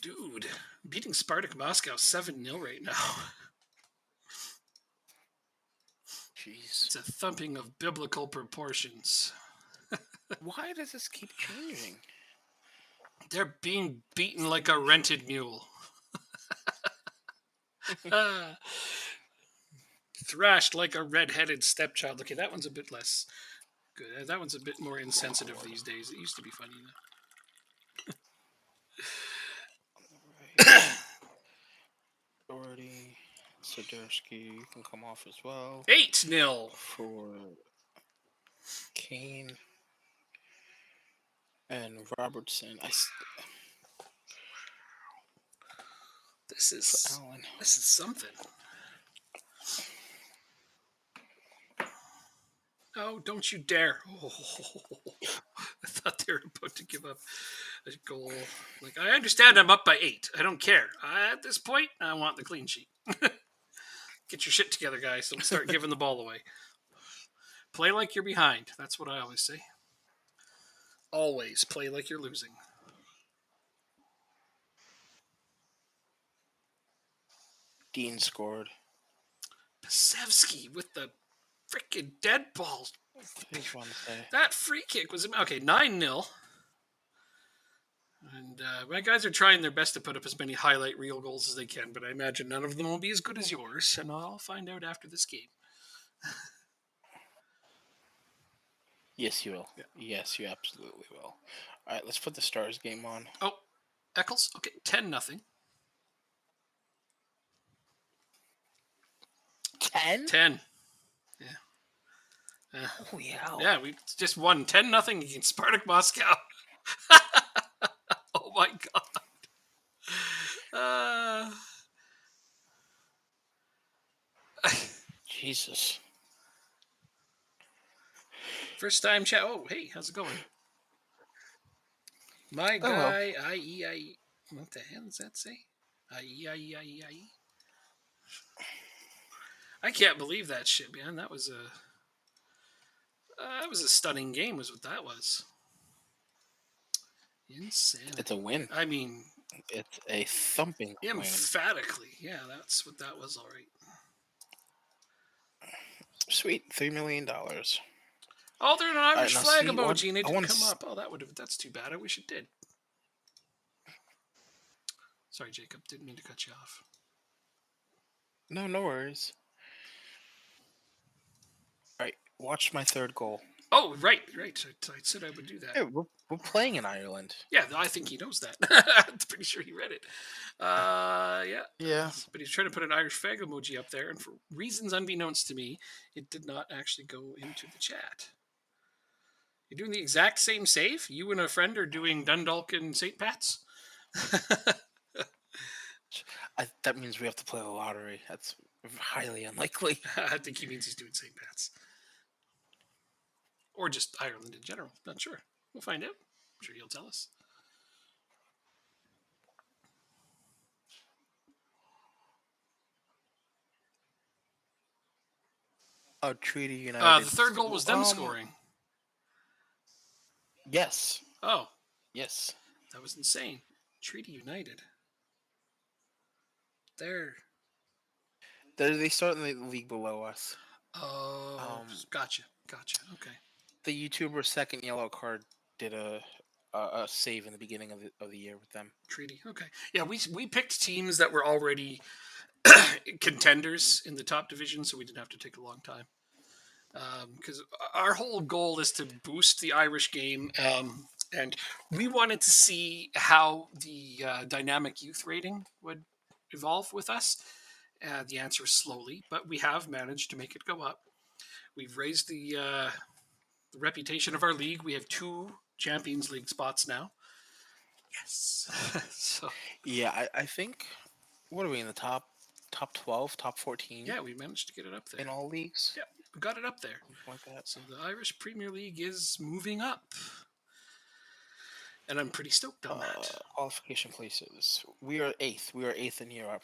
Dude, beating Spartak Moscow 7-0 right now. Jeez. It's a thumping of biblical proportions. Why does this keep changing? They're being beaten like a rented mule. Thrashed like a red-headed stepchild. Okay, that one's a bit less good. That one's a bit more insensitive these days. It used to be funny. Doherty, Swiderski can come off as well 8-0. for Kane and Robertson. This For is Allen. this is something. Oh, don't you dare. Oh, I thought they were about to give up a goal. Like, I understand I'm up by 8. I don't care. At this point, I want the clean sheet. Get your shit together, guys. Don't start giving the ball away. Play like you're behind. That's what I always say. Always play like you're losing. Dean scored. Pasevsky with the freaking dead ball. I just want to say. That free kick was okay. 9-0. And my guys are trying their best to put up as many highlight reel goals as they can, but I imagine none of them will be as good as yours, and I'll find out after this game. Yes, you will. Yeah. Yes, you absolutely will. All right, let's put the Stars game on. Oh, Eccles. Okay, 10-0. 10? 10. Yeah. Holy hell. Yeah, we just won 10-0 against Spartak Moscow. Oh my god. Jesus. First time chat. Oh, hey, how's it going? My guy, I-E. What the hell does that say? I-E. I can't believe that shit, man. That was a stunning game, was what that was. Insanity. It's a win. I mean, It's a thumping win. emphatically. Yeah, that's what that was, all right. Sweet, $3 million. Oh, they're an Irish flag see, emoji, and they I didn't wanna come s- up. Oh, that's too bad. I wish it did. Sorry, Jacob. Didn't mean to cut you off. No, no worries. All right, watch my third goal. Oh, right. I said I would do that. Hey, we're playing in Ireland. Yeah, I think he knows that. I'm pretty sure he read it. Yeah. Yeah. But he's trying to put an Irish flag emoji up there, and for reasons unbeknownst to me, it did not actually go into the chat. You're doing the exact same save? You and a friend are doing Dundalk and St. Pat's? That means we have to play the lottery. That's highly unlikely. I think he means he's doing St. Pat's. Or just Ireland in general. Not sure. We'll find out. I'm sure he'll tell us. Oh, Treaty United. The third goal was them scoring. Yes. Oh, Yes. that was insane. Treaty United. They start in the league below us. Oh, gotcha. Okay. The YouTuber's second yellow card did a save in the beginning of the year with them. Treaty. Okay. Yeah, we picked teams that were already contenders in the top division, so we didn't have to take a long time. Because our whole goal is to boost the Irish game, and we wanted to see how the dynamic youth rating would evolve with us. The answer is slowly, but we have managed to make it go up. We've raised the reputation of our league. We have 2 Champions League spots now. Yes. So Yeah, I think. What are we in the top 12, top 14? yeah, we managed to get it up there in all leagues. Yeah, we got it up there. Something like that. So the Irish Premier League is moving up, and I'm pretty stoked on that. Qualification places. We are 8th. We are 8th in Europe,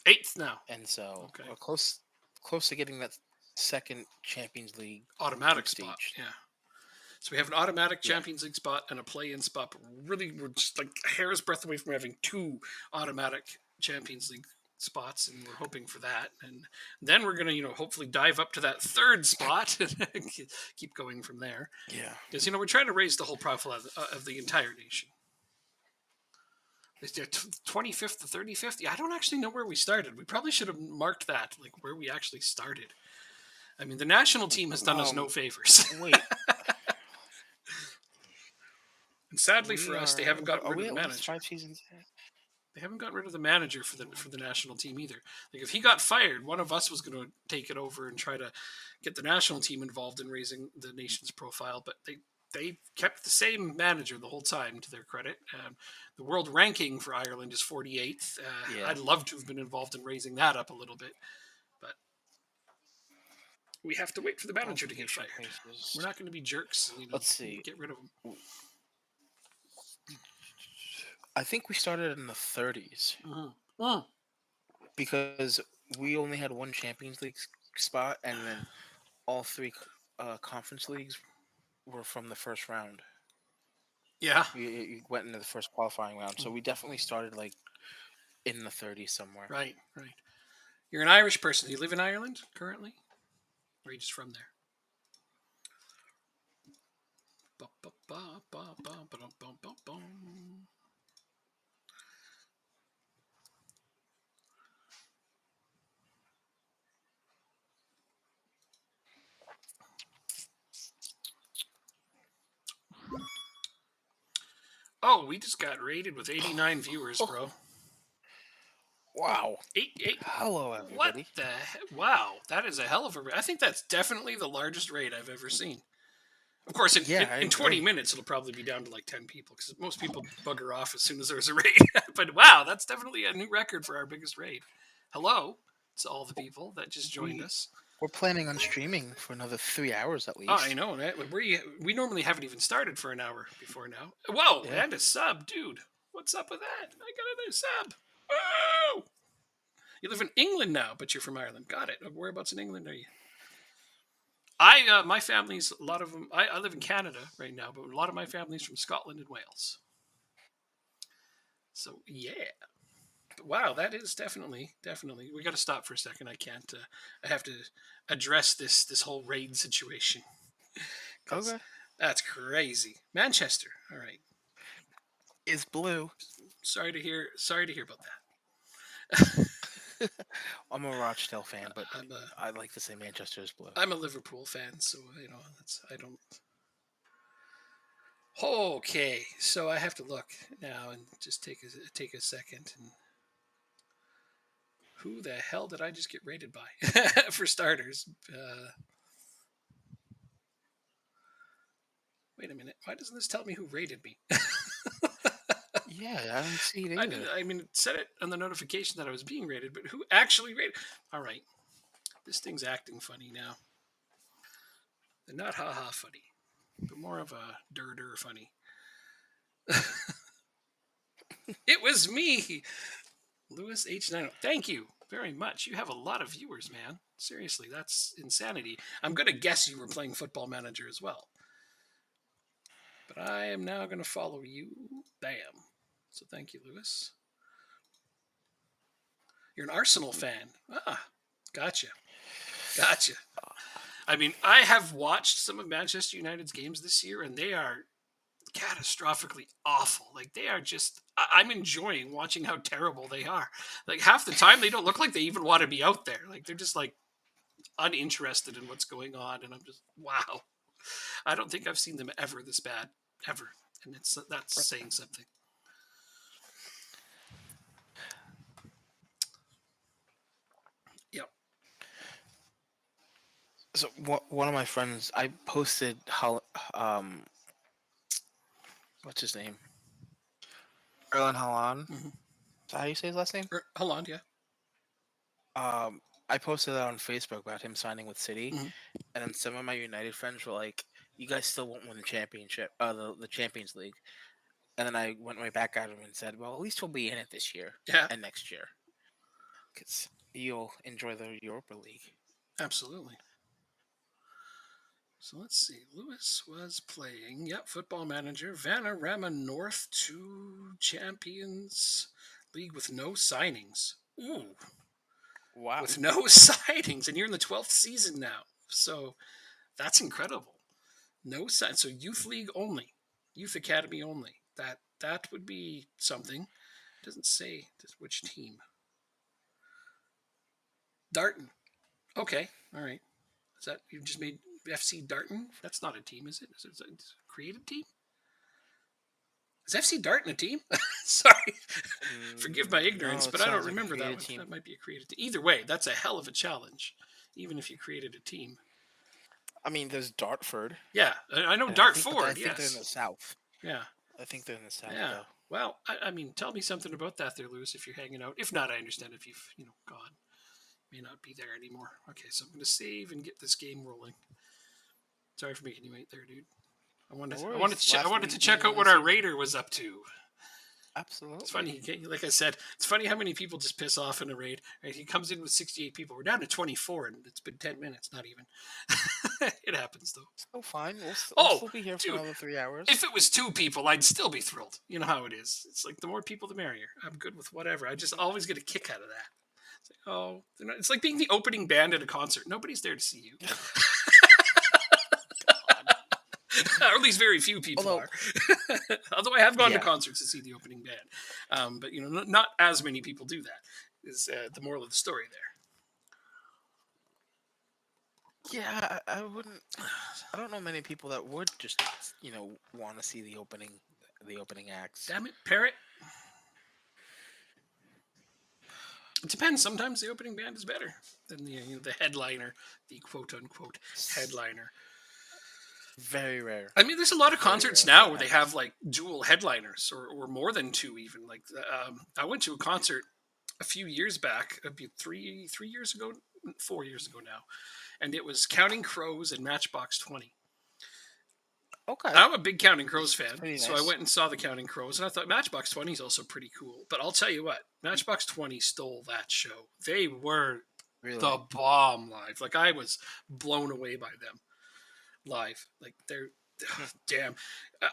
8th now. and so Okay. we're close to getting that second Champions League Automatic group spot. stage. Yeah. So we have an automatic Champions League spot and a play-in spot. But we're just like a hair's breadth away from having 2 automatic Champions League spots, and we're hoping for that. And then we're gonna, hopefully dive up to that 3rd spot and keep going from there. Yeah. Because we're trying to raise the whole profile of the entire nation. 25th to 35th. Yeah, I don't actually know where we started. We probably should have marked that, like where we actually started. I mean, the national team has done us no favors. Wait. And sadly for us, they haven't got Are rid of we the at least manager. 5 seasons in? They haven't got rid of the manager for the national team either. Like if he got fired, one of us was going to take it over and try to get the national team involved in raising the nation's profile. But they kept the same manager the whole time. To their credit, the world ranking for Ireland is 48th. Yeah. I'd love to have been involved in raising that up a little bit, but we have to wait for the manager to get Qualification fired. We're places. not going to be jerks and Let's see. get rid of him. I think we started in the 30s Mm-hmm. because we only had one Champions League spot, and then all three conference leagues were from the first round. Yeah. You went into the first qualifying round, so we definitely started like in the 30s somewhere. Right. Right. You're an Irish person. Do you live in Ireland currently? Or are you just from there? Oh, we just got rated with 89 viewers, bro. Wow. Eight. Hello, What everybody. the heck? Wow, that is a hell of a raid. I think that's definitely the largest raid I've ever seen. Of course, Yeah, I in 20 agree. minutes, it'll probably be down to like 10 people because most people bugger off as soon as there's a raid. But wow, that's definitely a new record for our biggest raid. Hello to all the people that just joined We us. we're planning on streaming for another 3 hours at Oh, I least. know, right? We normally haven't even started for an hour before now. Whoa, Yeah. and a sub, dude. What's up with that? I got a new sub. Oh, you live in England now, but you're from Ireland. Got it. Whereabouts in England are you? My family's a lot of them. I live in Canada right now, but a lot of my family's from Scotland and Wales. So yeah, but wow, that is definitely. We got to stop for a second. I can't. I have to address this whole raid situation because Okay. that's crazy. Manchester. All right. Is blue. Sorry to hear about that. I'm a Rochdale fan, but I'm a I like to say Manchester is blue. I'm a Liverpool fan, so that's I don't. Okay, so I have to look now and just take a second and who the hell did I just get rated by? For starters, wait a minute. Why doesn't this tell me who rated me? Yeah, I don't see it I did. either. I mean, it said it on the notification that I was being rated, but who actually rated? All right, this thing's acting funny now. And not haha funny, but more of a dur funny. It was me, Lewis H9. Thank you very much. You have a lot of viewers, man. Seriously, that's insanity. I'm gonna guess you were playing Football Manager as well. But I am now going to follow you. Bam. So thank you, Lewis. You're an Arsenal fan. Ah, gotcha. Gotcha. I mean, I have watched some of Manchester United's games this year, and they are catastrophically awful. Like, they are just. I'm enjoying watching how terrible they are. Like, half the time, they don't look like they even want to be out there. Like, they're just, like, uninterested in what's going on. And I'm just, wow. I don't think I've seen them ever this bad. Ever. And that's saying something. Yep. So one of my friends, I posted how what's his name? Erlen Haaland. Mm-hmm. Is that how you say his last name? Hold on, yeah. I posted that on Facebook about him signing with City, Mm-hmm. and then some of my United friends were like, "You guys still won't win the championship, the Champions League." And then I went right back at him and said, "Well, at least we'll be in it this year Yeah, and next year, because you'll enjoy the Europa League." absolutely. So let's see. Lewis was playing, yep, Football Manager, Vanarama North 2 Champions League with no signings. Ooh, Wow. with no signings. And you're in the 12th season now. So that's incredible. No sign. So Youth League only, Youth Academy only. That would be something. It doesn't say which team. Darton. Okay, all right. Is that you just made FC Darton? That's not a team, is it? Is it a creative team? Is FC Dart in a team? Sorry, forgive my ignorance, No, it but I don't sounds like a remember that creative one. team. That might be a creative team. Either way, that's a hell of a challenge, even if you created a team. I mean, there's Dartford, Yeah, I know and Dart I Ford. think they're in the Yes. south. Yeah. I think they're in the south Yeah. though. Well, I mean, tell me something about that there, Lewis, if you're hanging out. If not, I understand if you've, gone. May not be there anymore. Okay, so I'm going to save and get this game rolling. Sorry for making you wait there, dude. I wanted, No I wanted worries. to, I Last wanted to game check of out the what our season. raider was up to. It's Absolutely. funny, like I said, it's funny how many people just piss off in a raid. Right? He comes in with 68 people. We're down to 24, and it's been 10 minutes, not even. It happens, though. So fine. We'll Oh, still be here for dude, another 3 hours. if it was 2 people, I'd still be thrilled. You know how it is. It's like the more people, the merrier. I'm good with whatever. I just always get a kick out of that. It's like, oh, it's like being the opening band at a concert. Nobody's there to see you. Or at least very few people Although, are. Although I have gone to yeah, concerts to see the opening band, but not as many people do that. Is the moral of the story there? yeah, I wouldn't. I don't know many people that would just, want to see the opening acts. Damn it, Parrot. It depends. Sometimes the opening band is better than the headliner, the quote unquote headliner. Very rare. I mean, there's a lot of Very concerts rare now that where they happens. have like dual headliners or more than two even. Like I went to a concert a few years back, maybe 3 years ago, 4 years ago now, and it was Counting Crows and Matchbox 20. Okay, I'm a big Counting Crows it's fan, pretty so I nice. went and saw the Counting Crows, and I thought Matchbox 20 is also pretty cool. But I'll tell you what, Matchbox 20 stole that show. They were Really. the bomb live. Like I was blown away by them live. Like they're damn.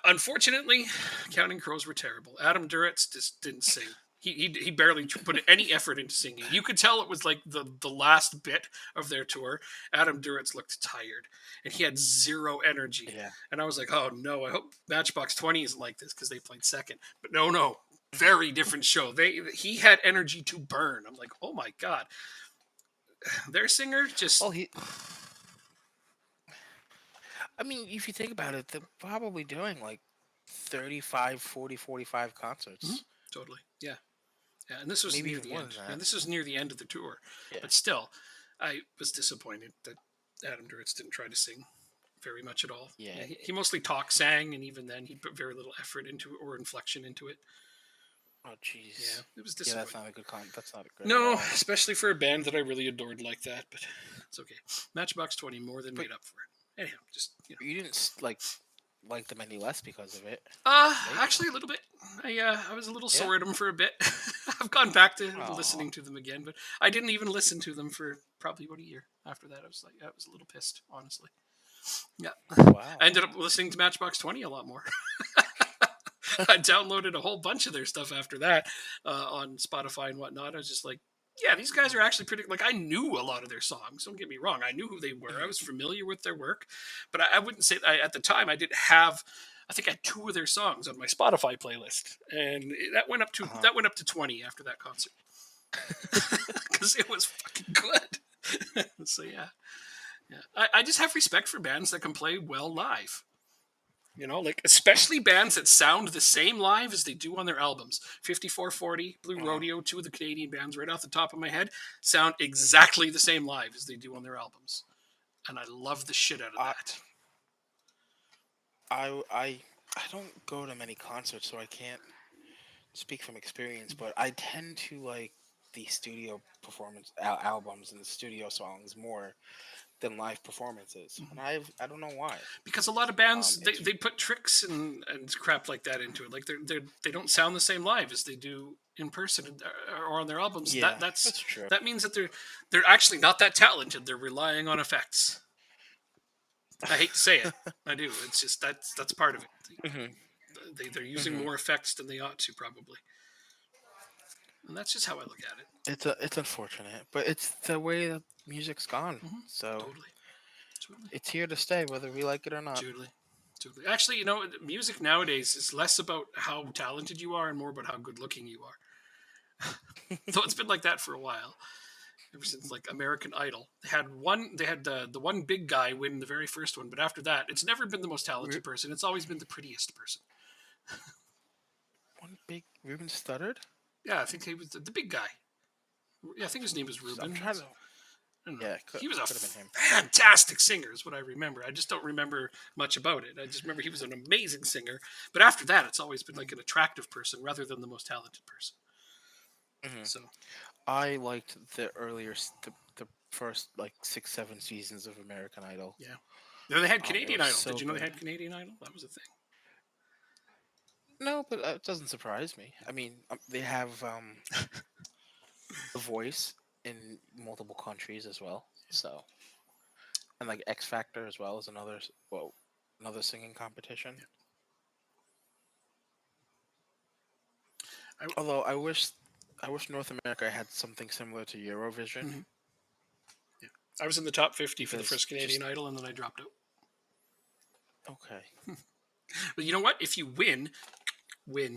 Unfortunately, Counting Crows were terrible. Adam Duritz just didn't sing. He barely put any effort into singing. You could tell it was like the last bit of their tour. Adam Duritz looked tired, and he had zero energy. Yeah. And I was like, oh no, I hope Matchbox 20 isn't like this because they played second. But no, very different show. He had energy to burn. I'm like, oh my god, their singer Well, just he. I mean, if you think about it, they're probably doing like 35, 40, 45 concerts. totally, yeah. Yeah, and this was Maybe near even the more end. than And that. this was near the end of the tour. Yeah. But still, I was disappointed that Adam Duritz didn't try to sing very much at all. Yeah. He mostly sang, and even then, he put very little effort into it or inflection into it. Oh, Yeah, jeez. it was Yeah, that's disappointing. not a good That's not good at No, all. especially for a band that I really adored like that. But it's okay. Matchbox 20 more than But made up for it. Anyhow, just you didn't like them any less because of it, right? Actually, a little bit. I was a little Yeah. sore at them for a bit. I've gone back to Oh. listening to them again, but I didn't even listen to them for probably about a year. After that, I was a little pissed, honestly. Yeah, Wow. I ended up listening to Matchbox 20 a lot more. I downloaded a whole bunch of their stuff after that on Spotify and whatnot. I was just like, yeah, these guys are actually pretty. Like, I knew a lot of their songs. Don't get me wrong. I knew who they were. I was familiar with their work, but I wouldn't say at the time I didn't have. I think I had two of their songs on my Spotify playlist, and Uh-huh. that went up to 20 after that concert because it was fucking good. So yeah. I just have respect for bands that can play well live. Like especially bands that sound the same live as they do on their albums. 5440, Blue Uh-huh. Rodeo, two of the Canadian bands right off the top of my head, sound exactly the same live as they do on their albums. And I love the shit out of I, that. I don't go to many concerts, so I can't speak from experience. But I tend to like the studio performance albums and the studio songs more than live performances, and I don't know why. Because a lot of bands It's they put tricks and crap like that into it. Like they don't sound the same live as they do in person or on their albums. Yeah, that's true. That means that they're actually not that talented. They're relying on effects. I hate to say it. I do. It's just that's part of it. Hmm. They're using Hmm. more effects than they ought to probably, and that's just how I look at it. It's unfortunate, but it's the way that music's gone. So Totally, totally, it's here to stay, whether we like it or not. totally, totally. Actually, music nowadays is less about how talented you are and more about how good looking you are. So it's been like that for a while. Ever since like American Idol, they had the one big guy win the very first one, but after that, it's never been the most Re- talented person. It's always been the prettiest person. One big Ruben Studdard. Yeah, I think he was the big guy. Yeah, I think his name was I'm Ruben. trying to. I don't know. Yeah, He was a could have been him. fantastic singer, is what I remember. I just don't remember much about it. I just remember he was an amazing singer. But after that, it's always been like an attractive person rather than the most talented person. Hmm. So I liked the first like 6, 7 seasons of American Idol. yeah. Then they had It Canadian was Idol. Did so you know they good. had Canadian Idol? That was a thing. No, but it doesn't surprise me. I mean, they have The Voice in multiple countries as well. So, and like X Factor as well as another singing competition. I, Although I wish North America had something similar to Eurovision mhm, yeah. I was in the top 50 for the because first just Canadian Idol, and then I dropped out. okay. But you know what? If you win,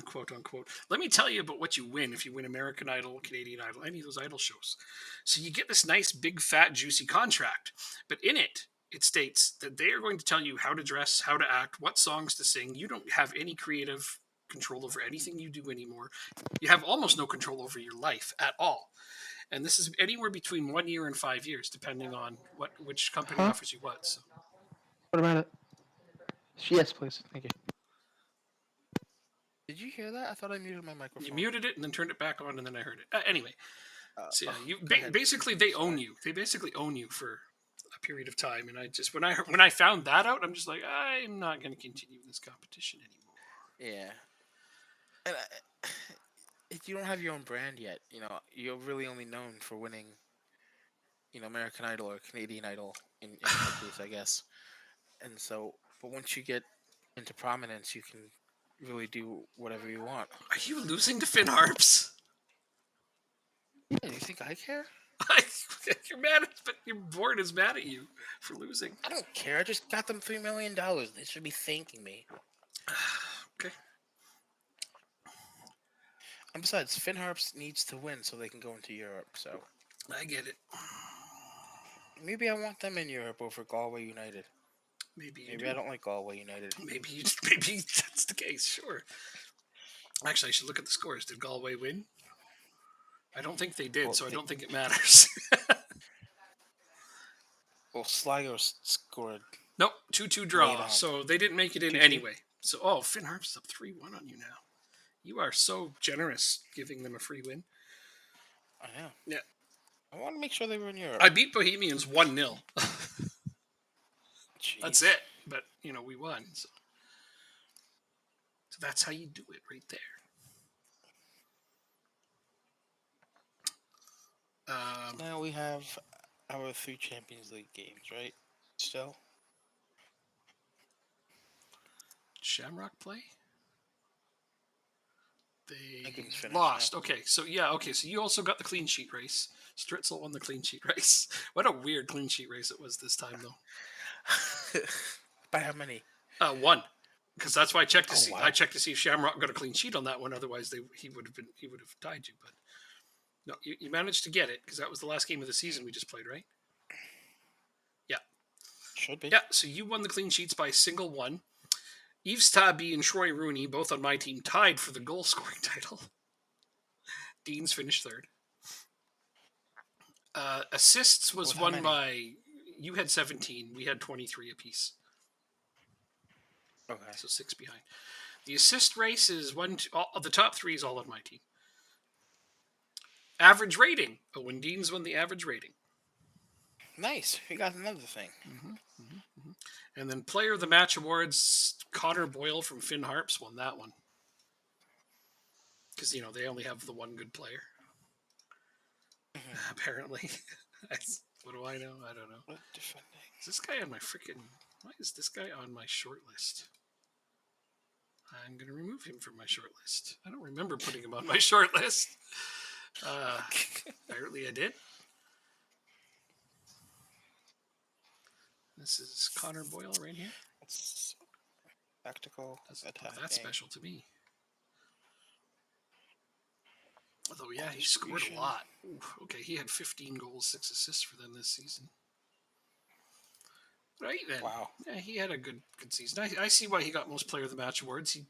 quote unquote. Let me tell you about what you win if you win American Idol, Canadian Idol, any of those idol shows. So you get this nice, big, fat, juicy contract, but in it, it states that they are going to tell you how to dress, how to act, what songs to sing. You don't have any creative control over anything you do anymore. You have almost no control over your life at all. And this is anywhere between 1 year and 5 years, depending on which company Huh? offers you what. So What about it? Yes, please. Thank you. Did you hear that? I thought I muted my you microphone. muted it and then turned it back on, and then I heard it. Anyway, so yeah, you Go ahead. basically they own Sorry. you. They basically own you for a period of time. And I just when I found that out, I'm just like, I'm not going to continue this competition anymore. Yeah. And if you don't have your own brand yet, you're really only known for winning, American Idol or Canadian Idol in my case, I guess. And so, but once you get into prominence, you can really do whatever you want. Are you losing to Finn Harps? Yeah, you think I care? You're mad, but your board is mad at you for losing. I don't care. I just got them $3 million. They should be thanking me. Okay, And besides, Finn Harps needs to win so they can go into Europe. So I get it. maybe I want them in Europe over Galway United. Maybe you Maybe do. I don't like Galway United. Maybe that's the case. Sure. Actually, I should look at the scores. Did Galway win? I don't think they did, Well, so I don't think it matters. Sligo scored Nope, 2-2 late draw. on. So they didn't make it in 2-2. anyway. So, oh, Finn Harps is up 3-1 on you now. You are so generous giving them a free win. I know. Yeah. I want to make sure they were in Europe. I beat Bohemians 1-0. Jeez. That's it. But, we won. So that's how you do it right there. Now we have our 3 Champions League games, right? Still? Shamrock play? That They game's finished lost. now. Okay, so you also got the clean sheet race. Stritzel won the clean sheet race. What a weird clean sheet race it was this time, though. By how many? One, because that's why I checked to see. Wow. I checked to see if Shamrock got a clean sheet on that one. Otherwise, he would have tied you. But no, you managed to get it because that was the last game of the season we just played, right? Yeah, Should be. yeah. So you won the clean sheets by a single one. Yves Tabby and Troy Rooney, both on my team, tied for the goal scoring title. Dean's finished third. Assists was With how won many? by, you had 17, we had 23 apiece. Okay. So 6 behind. The assist race is the top 3 is all on my team. Average rating. Owen Dean's won the average rating. Nice. We got another thing. And then Player of the Match Awards, Connor Boyle from Finn Harps won that one. Because, they only have the one good player. Apparently. What do I know? I don't know. What defending? Is this guy on my freaking... Why is this guy on my short list? I'm going to remove him from my short list. I don't remember putting him on my short list. Apparently I did. This is Connor Boyle right here. It's tactical attack. That's special to me. Although, yeah, he scored a lot. Ooh, okay, he had 15 goals, 6 assists for them this season. Right then. Wow. Yeah, he had a good season. I see why he got most player of the match awards. He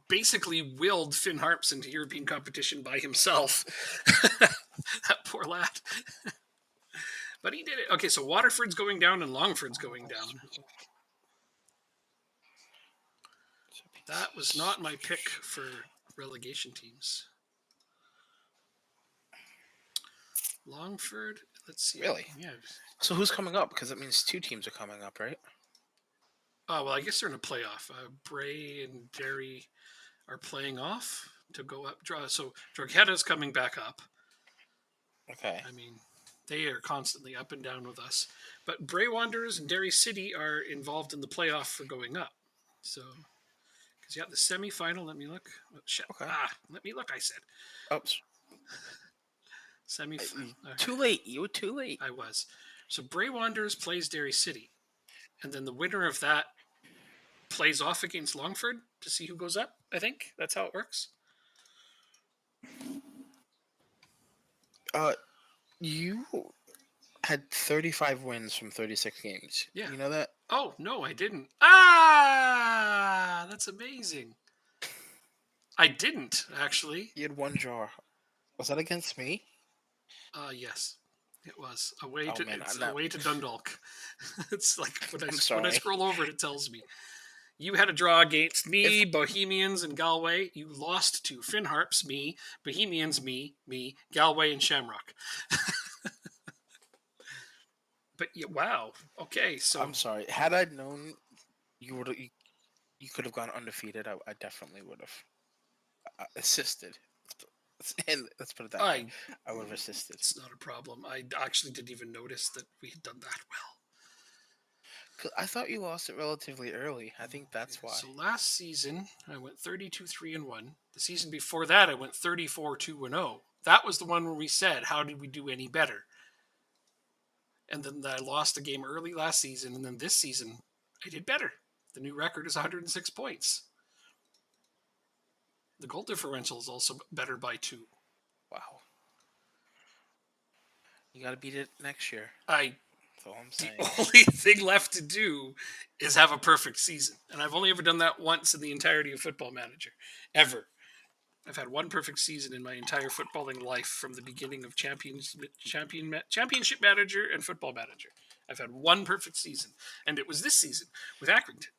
basically willed Finn Harps into European competition by himself. That poor lad. But he did it. Okay, so Waterford's going down and Longford's going down. That was not my pick for relegation teams. Longford, let's see. Really? Yeah. So who's coming up? Because it means 2 teams are coming up, right? Oh, well, I guess they're in a playoff. Bray and Derry are playing off to go up. So Drogheta's coming back up. Okay. I mean, they are constantly up and down with us. But Bray Wanderers and Derry City are involved in the playoff for going up. So, because you got the semifinal. Let me look. Oh, shit. Okay. Let me look, I said. Oops. Too late. You were too late. I was. So Bray Wanderers plays Derry City. And then the winner of that plays off against Longford to see who goes up, I think. That's how it works. You had 35 wins from 36 games. Yeah. You know that? Oh, no, I didn't. That's amazing. I didn't, actually. You had 1 draw. Was that against me? Yes. It was away to Dundalk. It's like when I scroll over, it tells me you had a draw against me, Bohemians, and Galway. You lost to Finn Harps, me, Bohemians, me, Galway, and Shamrock. But yeah, wow. Okay, so I'm sorry. Had I known you could have gone undefeated, I definitely would have assisted. And let's put it that way. I would have assisted. It's not a problem. I actually didn't even notice that we had done that well. 'Cause I thought you lost it relatively early. I think that's why. So last season, I went 32-3-1. The season before that, I went 34-2-0. That was the one where we said, how did we do any better? And then I lost a game early last season, and then this season, I did better. The new record is 106 points. The goal differential is also better by 2. Wow. You got to beat it next year. That's all I'm saying. The only thing left to do is have a perfect season. And I've only ever done that once in the entirety of Football Manager. Ever. I've had one perfect season in my entire footballing life from the beginning of Championship Manager and Football Manager. I've had one perfect season. And it was this season with Accrington.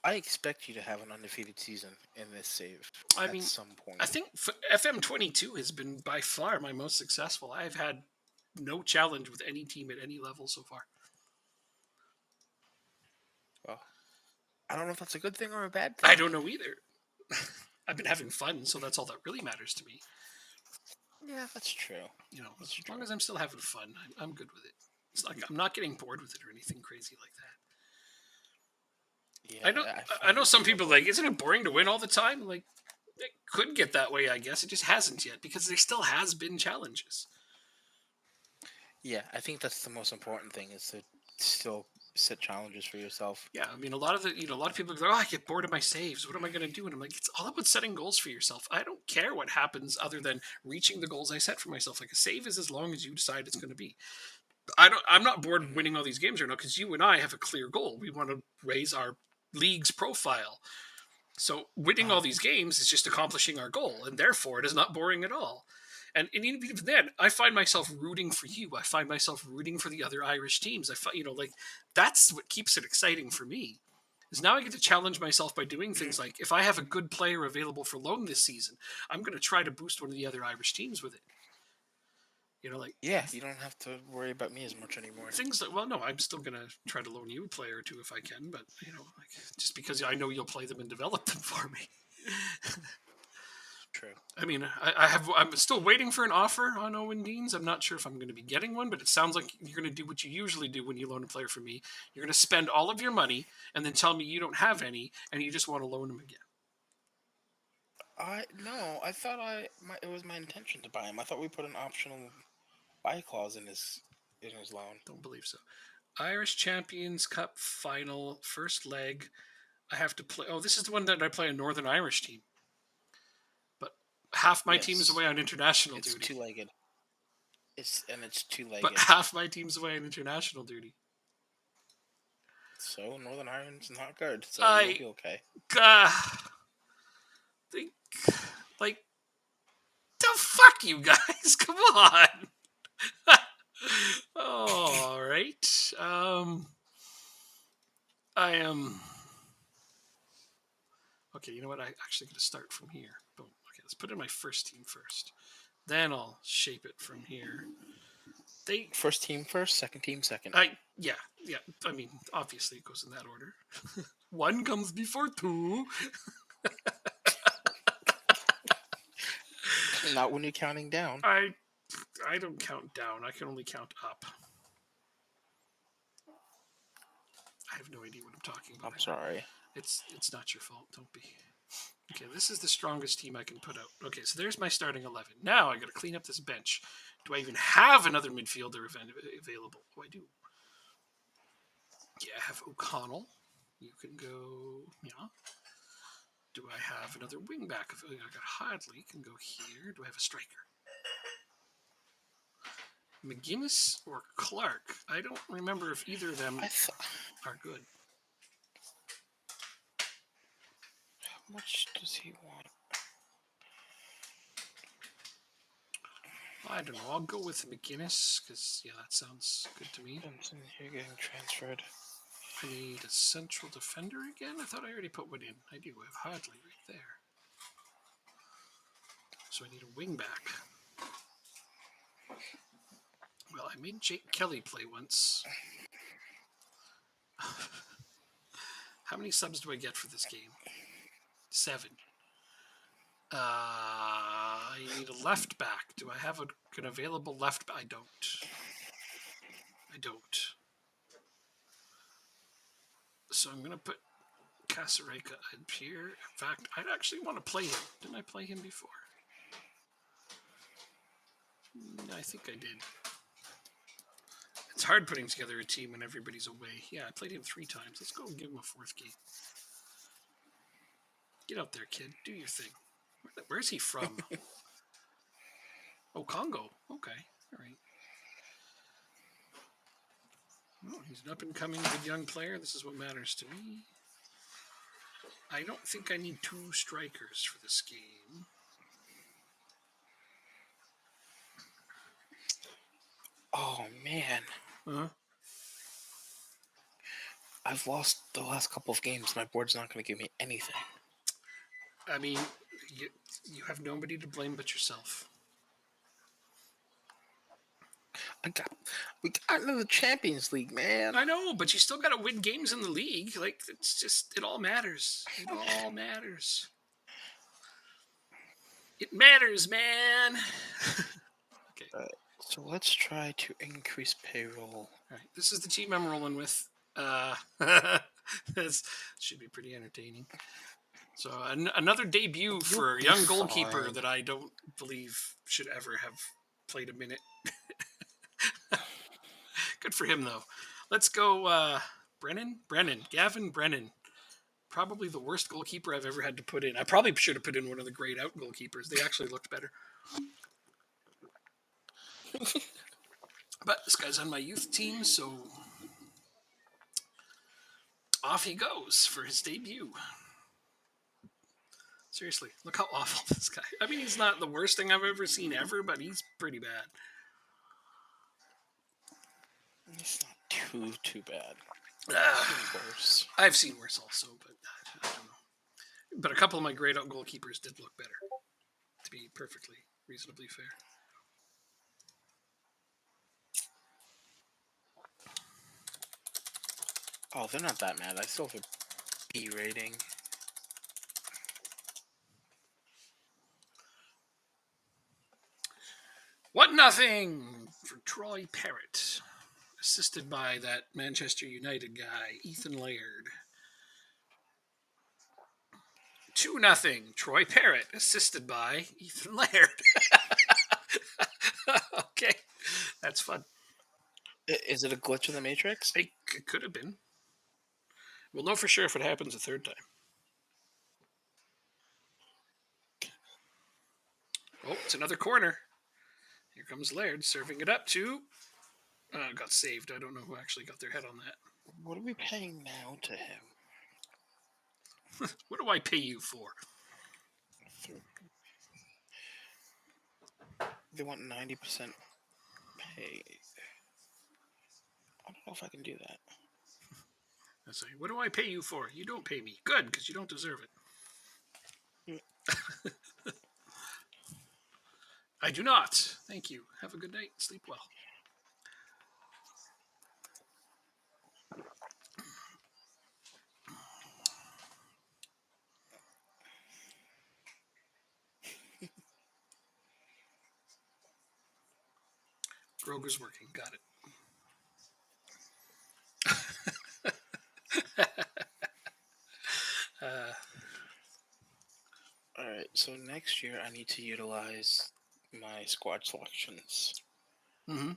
I expect you to have an undefeated season in this save at some point. I think FM22 has been by far my most successful. I've had no challenge with any team at any level so far. Well, I don't know if that's a good thing or a bad thing. I don't know either. I've been having fun, so that's all that really matters to me. Yeah, that's true. As long as I'm still having fun, I'm good with it. It's like I'm not getting bored with it or anything crazy like that. Yeah, I know some people like, isn't it boring to win all the time? Like, it could get that way, I guess. It just hasn't yet because there still has been challenges. Yeah, I think that's the most important thing is to still set challenges for yourself. Yeah, I mean, a lot of people go, I get bored of my saves. What am I going to do? And I'm like, it's all about setting goals for yourself. I don't care what happens other than reaching the goals I set for myself. Like a save is as long as you decide it's going to be. I'm not bored of winning all these games right now because you and I have a clear goal. We want to raise our league's profile. So winning all these games is just accomplishing our goal, and therefore it is not boring at all. And even then, I find myself rooting for you. I find myself rooting for the other Irish teams. That's what keeps it exciting for me. Is now I get to challenge myself by doing things like, if I have a good player available for loan this season, I'm going to try to boost one of the other Irish teams with it. You don't have to worry about me as much anymore. Things like, no, I'm still going to try to loan you a player or two if I can, but, just because I know you'll play them and develop them for me. True. I mean, I'm still waiting for an offer on Owen Deans. I'm not sure if I'm going to be getting one, but it sounds like you're going to do what you usually do when you loan a player from me. You're going to spend all of your money and then tell me you don't have any and you just want to loan him again. I thought it was my intention to buy him. I thought we put an optional buy clause in his loan. Don't believe so. Irish Champions Cup final, first leg. I have to play. Oh, this is the one that I play a Northern Irish team. But half my team is away on international duty. It's two-legged. It's two-legged. But half my team's away on international duty. So Northern Ireland's not good. So you'll I be okay. think, like, the fuck, you guys, come on. All right. I am. Okay, you know what? I actually going to start from here. Boom. Okay, let's put in my first team first. Then I'll shape it from here. They, First team first, second team second. yeah. I mean, obviously it goes in that order. One comes before two. Not when you're counting down. I don't count down. I can only count up. I have no idea what I'm talking about. I'm sorry. It's not your fault. Don't be. Okay, this is the strongest team I can put out. Okay, so there's my starting 11. Now I got to clean up this bench. Do I even have another midfielder available? Oh, I do. Yeah, I have O'Connell. You can go. Yeah. Do I have another wingback? I got Hadley. Can go here. Do I have a striker? McGuinness or Clark? I don't remember if either of them are good. How much does he want? I don't know. I'll go with McGuinness because, yeah, that sounds good to me. Benson, you're getting transferred. I need a central defender again? I thought I already put one in. I do. I have Hadley right there. So I need a wing back. Well, I made Jake Kelly play once. How many subs do I get for this game? 7. I need a left back. Do I have an available left back? I don't. So I'm going to put Casareka up here. In fact, I actually want to play him. Didn't I play him before? I think I did. It's hard putting together a team when everybody's away. Yeah, I played him 3 times. Let's go and give him a 4th game. Get out there, kid. Do your thing. Where's he from? Oh, Congo. Okay. All right. Oh, he's an up-and-coming good young player. This is what matters to me. I don't think I need 2 strikers for this game. Oh, man. Huh? I've lost the last couple of games. My board's not going to give me anything. I mean, you have nobody to blame but yourself. We got into the Champions League, man. I know, but you still got to win games in the league. Like, it's just, it all matters. It all matters. It matters, man. Okay. So let's try to increase payroll. All right. This is the team I'm rolling with. This should be pretty entertaining. So another debut for a young goalkeeper that I don't believe should ever have played a minute. Good for him, though. Let's go, Gavin Brennan. Probably the worst goalkeeper I've ever had to put in. I probably should have put in one of the grayed out goalkeepers. They actually looked better. But this guy's on my youth team, so off he goes for his debut. Seriously, look how awful this guy. I mean, he's not the worst thing I've ever seen ever, but he's pretty bad. It's not too bad. Worse. I've seen worse also, but I don't know. But a couple of my grayed out goalkeepers did look better, to be perfectly reasonably fair. Oh, they're not that mad. I still have a B rating. What nothing for Troy Parrott, assisted by that Manchester United guy, Ethan Laird. 2-0, Troy Parrott, assisted by Ethan Laird. Okay, that's fun. Is it a glitch in the Matrix? It could have been. We'll know for sure if it happens a 3rd time. Oh, it's another corner. Here comes Laird serving it up to... got saved. I don't know who actually got their head on that. What are we paying now to him? What do I pay you for? They want 90% pay. I don't know if I can do that. I say, what do I pay you for? You don't pay me. Good, because you don't deserve it. I do not. Thank you. Have a good night. Sleep well. Grogu's working. Got it. Alright, so next year I need to utilize my squad selections. Mm-hmm.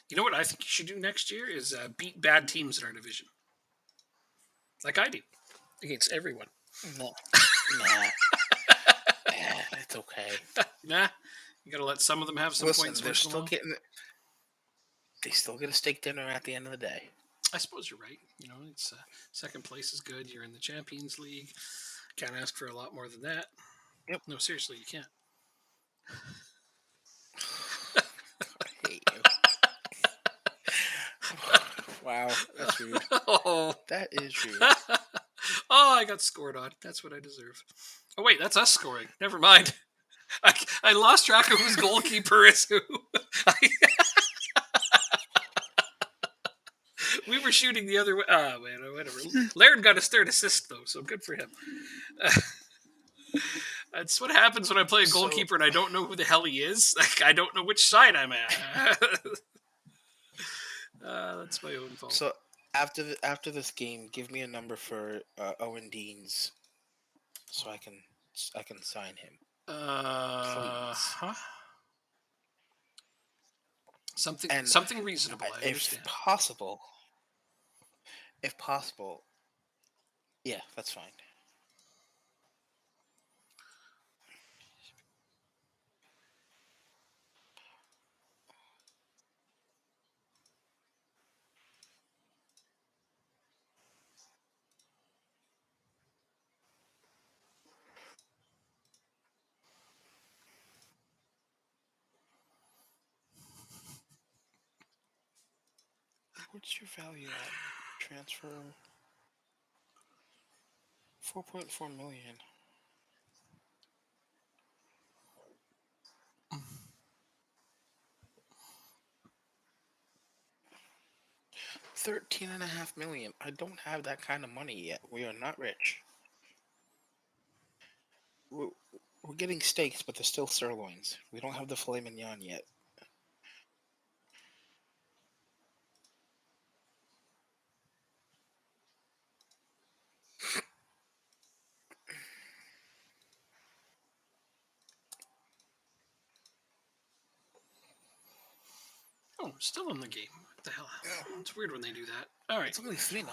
You know what I think you should do next year is beat bad teams in our division. Like I do. Against everyone. No. Nah. It's okay. Nah. You gotta let some of them have some points. They're still getting... They still get a steak dinner at the end of the day. I suppose you're right. You know, it's second place is good. You're in the Champions League. Can't ask for a lot more than that. Yep. No, seriously, you can't. I hate you. Wow, that's rude. Oh. That is rude. Oh, I got scored on. That's what I deserve. Oh, wait, that's us scoring. Never mind. I lost track of whose goalkeeper is who. We were shooting the other way. Ah, man, whatever. Laird got his third assist, though, so good for him. That's what happens when I play a goalkeeper and I don't know who the hell he is. Like, I don't know which side I'm at. That's my own fault. So after this game, give me a number for Owen Deans, so I can sign him. Please. Huh? Something reasonable. I understand. If possible, yeah, that's fine. What's your value at? Transfer 4.4 million. $13.5 million. I don't have that kind of money yet. We are not rich. We're getting steaks, but they're still sirloins. We don't have the filet mignon yet. Oh, still in the game. What the hell? It's weird when they do that. All right. It's only 3-0.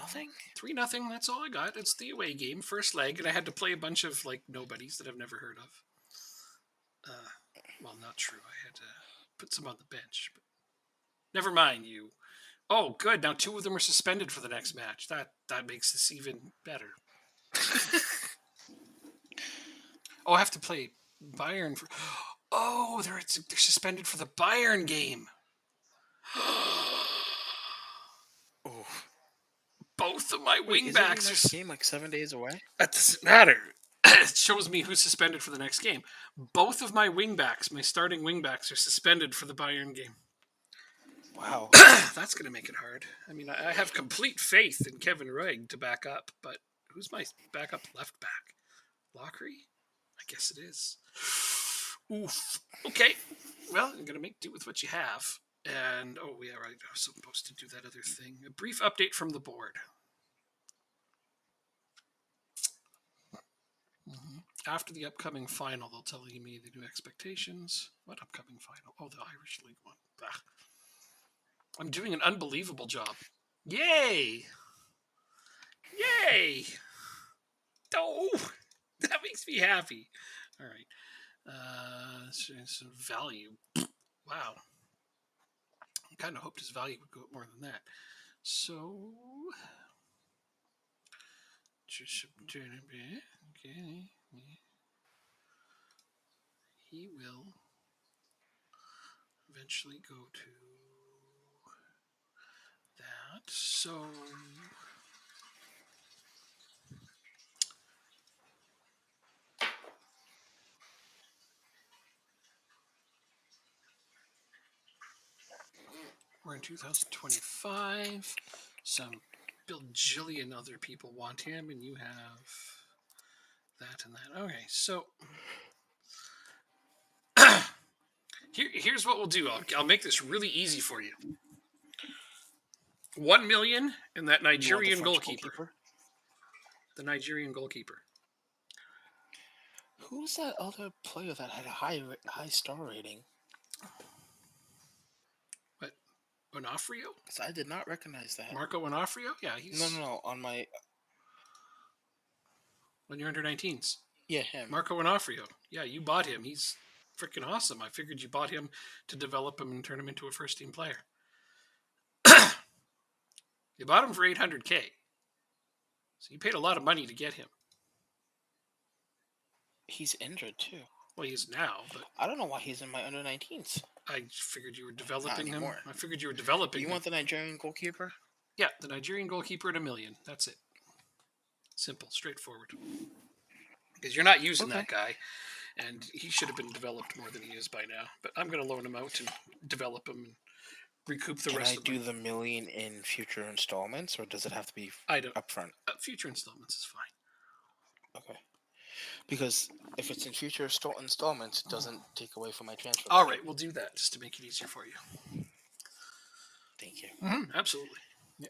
3-0. That's all I got. It's the away game, first leg, and I had to play a bunch of like nobodies that I've never heard of. Well, not true. I had to put some on the bench, but never mind. You. Oh, good. Now 2 of them are suspended for the next match. That makes this even better. Oh, I have to play Bayern for. Oh, they're suspended for the Bayern game. Oh. Both of my wingbacks Isn't the next game like 7 days away? That doesn't matter. It shows me who's suspended for the next game. Both of my wingbacks, my starting wingbacks, are suspended for the Bayern game. Wow. That's going to make it hard. I mean, I have complete faith in Kevin Ruig to back up, but who's my backup left back? Lockery? I guess it is. Oof. Okay. Well, I'm going to make do with what you have. And, oh, yeah, right. I was supposed to do that other thing. A brief update from the board. Mm-hmm. After the upcoming final, they'll tell me the new expectations. What upcoming final? Oh, the Irish League one. Ugh. I'm doing an unbelievable job. Yay! Yay! Oh, that makes me happy. All right. So value. Wow. I kind of hoped his value would go up more than that. So, okay, he will eventually go to that. So, we're in 2025. Some bajillion other people want him, and you have that and that. Okay, so here's what we'll do. I'll make this really easy for you. 1 million and that You want the Nigerian French goalkeeper. The Nigerian goalkeeper. Who's that other player that had a high star rating? What? Onofrio? Because I did not recognize that. Marco Onofrio? Yeah, he's No. On my on your under 19s. yeah, him. Marco Onofrio. Yeah, you bought him. He's freaking awesome. I figured you bought him to develop him and turn him into a first team player. You bought him for 800K. So you paid a lot of money to get him. He's injured too. Well, he is now, but I don't know why he's in my under 19s. I figured you were developing him. anymore. I figured you were developing You him. want the Nigerian goalkeeper? Yeah, the Nigerian goalkeeper at 1 million. That's it. Simple, straightforward. Because you're not using that guy, and he should have been developed more than he is by now. But I'm going to loan him out and develop him and recoup the rest of Can I do the million in future installments, or does it have to be upfront? Future installments is fine. Okay. Because if it's in future installments, it doesn't take away from my transfer. All right, we'll do that just to make it easier for you. Thank you. Mm-hmm, absolutely. Yeah.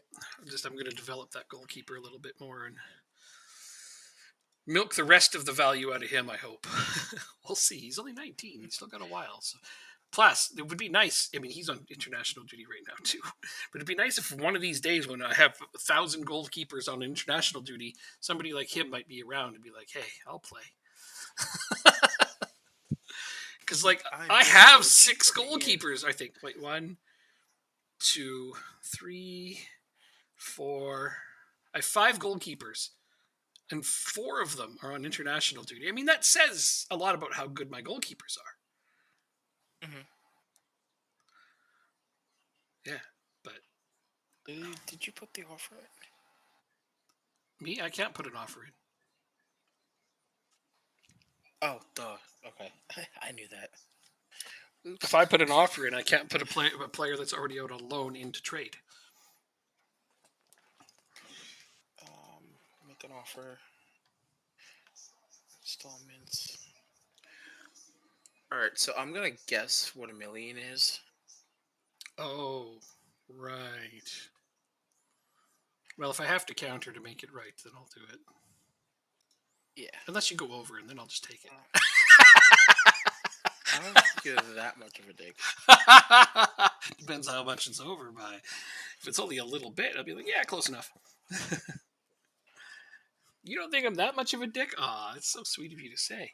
I'm going to develop that goalkeeper a little bit more and milk the rest of the value out of him, I hope. We'll see. He's only 19. He's still got a while. So. Plus, it would be nice. I mean, he's on international duty right now, too. But it'd be nice if one of these days when I have 1,000 goalkeepers on international duty, somebody like him might be around and be like, hey, I'll play. Because, like, I have 6 goalkeepers, I think. Wait, 1, 2, 3, 4. I have 5 goalkeepers. And 4 of them are on international duty. I mean, that says a lot about how good my goalkeepers are. Mm-hmm. Yeah, but... Did you put the offer in? Me? I can't put an offer in. Oh, duh. Okay. I knew that. Oops. If I put an offer in, I can't put a player that's already out on loan into trade. Make an offer. Installments. Alright, so I'm going to guess what 1 million is. Oh, right. Well, if I have to counter to make it right, then I'll do it. Yeah. Unless you go over, and then I'll just take it. I don't think you're that much of a dick. Depends how much it's over by. If it's only a little bit, I'll be like, yeah, close enough. You don't think I'm that much of a dick? Aw, it's so sweet of you to say.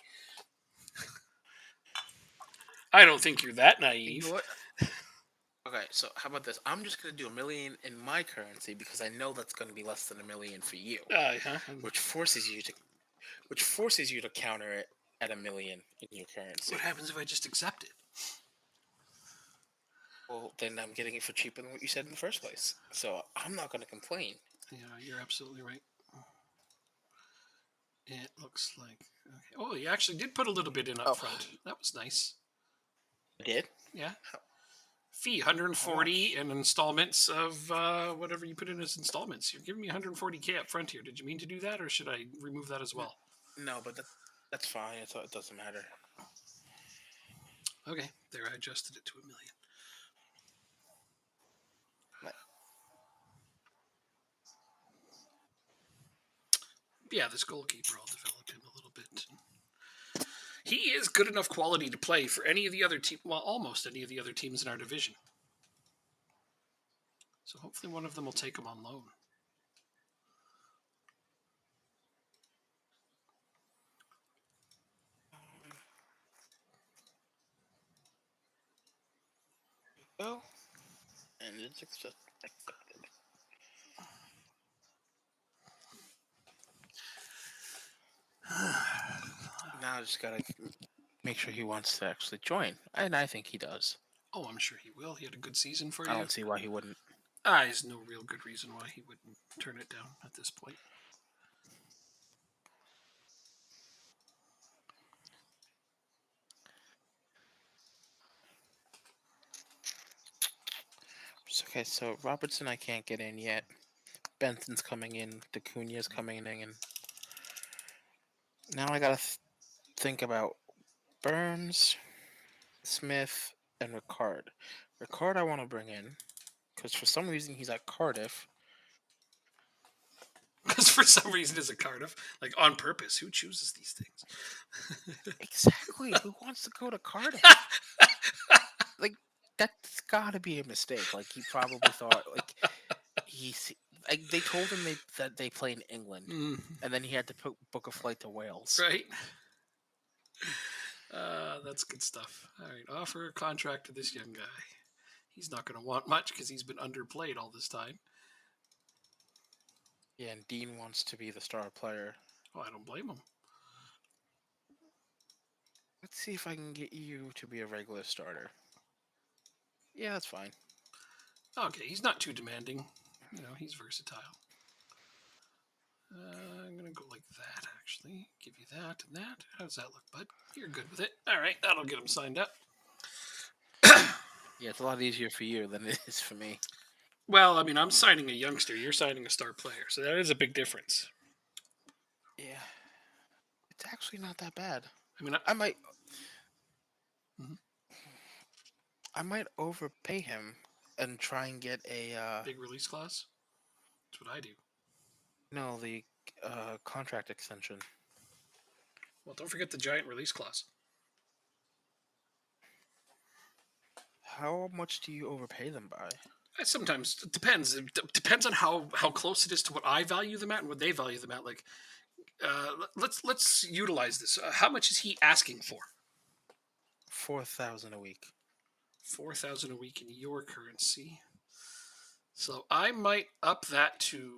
I don't think you're that naive. You know what? Okay, so how about this? I'm just going to do 1 million in my currency because I know that's going to be less than 1 million for you. Which forces you to counter it at 1 million in your currency. What happens if I just accept it? Well, then I'm getting it for cheaper than what you said in the first place. So I'm not going to complain. Yeah, you're absolutely right. It looks like... Okay. Oh, you actually did put a little bit in up front. That was nice. I did? Yeah. Fee, 140 and installments of whatever you put in as installments. You're giving me 140K up front here. Did you mean to do that, or should I remove that as well? No, but that's fine. It doesn't matter. Okay, there, I adjusted it to 1 million. Yeah, this goalkeeper, I'll develop him a little bit. He is good enough quality to play for any of the other teams, well, almost any of the other teams in our division. So hopefully one of them will take him on loan. Oh, and it's accepted. Now I just gotta make sure he wants to actually join, and I think he does. Oh, I'm sure he will. He had a good season for I you. don't see why he wouldn't. There's no real good reason why he wouldn't turn it down at this point. Okay, so Robertson I can't get in yet. Benson's coming in. Dacuna's coming in, and now I gotta think about Burns, Smith, and Ricard. Ricard I want to bring in because for some reason he's at Cardiff. Because for some reason, it's a Cardiff, like on purpose. Who chooses these things? Exactly. Who wants to go to Cardiff? Like that's got to be a mistake. Like he probably thought like he's like they told him that they play in England, and then he had to book a flight to Wales. Right. That's good stuff. All right, offer a contract to this young guy. He's not going to want much because he's been underplayed all this time. Yeah, and Dean wants to be the star player. Oh, I don't blame him. Let's see if I can get you to be a regular starter. Yeah, that's fine. Okay, he's not too demanding. He's versatile. I'm going to go like that, actually. Give you that and that. How does that look, bud? You're good with it. All right, that'll get him signed up. Yeah, it's a lot easier for you than it is for me. Well, I mean, I'm signing a youngster. You're signing a star player. So that is a big difference. Yeah. It's actually not that bad. I mean, I might... Mhm. I might overpay him and try and get a... Big release clause? That's what I do. No, the contract extension. Well, don't forget the giant release clause. How much do you overpay them by? Sometimes it depends. It depends on how close it is to what I value them at and what they value them at. Like, let's utilize this. How much is he asking for? 4,000 a week. 4,000 a week in your currency. So I might up that to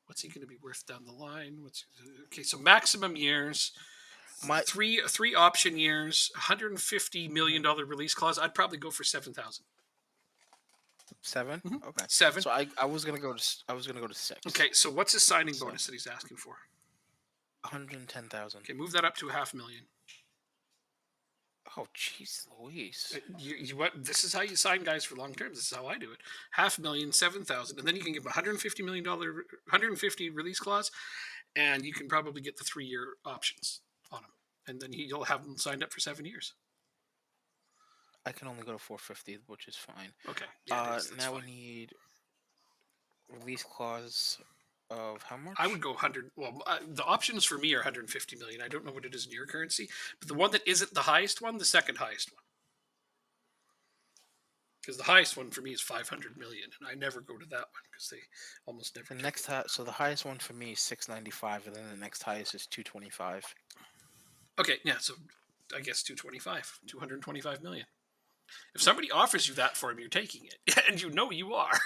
what's he going to be worth down the line? Okay? So maximum years. Three option years, $150 million release clause. I'd probably go for 7,000. 7? Mm-hmm. Okay. 7. So I was gonna go to 6. Okay, so what's his signing bonus that he's asking for? 110,000. Okay, move that up to $500,000. Oh, jeez, Louise. What? This is how you sign guys for long terms. This is how I do it. $500,000, 7,000, and then you can give him $150 million, 150 release clause, and you can probably get the 3-year options on him, and then you'll have him signed up for 7 years. I can only go to 450, which is fine. Okay. Yeah, now fine. we need release clause of how much? I would go 100. Well, the options for me are 150 million. I don't know what it is in your currency, but the one that isn't the highest one, the second highest one. Because the highest one for me is 500 million, and I never go to that one because they almost never. So the highest one for me is 695, and then the next highest is 225. Okay, yeah. So I guess 225 million. If somebody offers you that for him, you're taking it, and you are.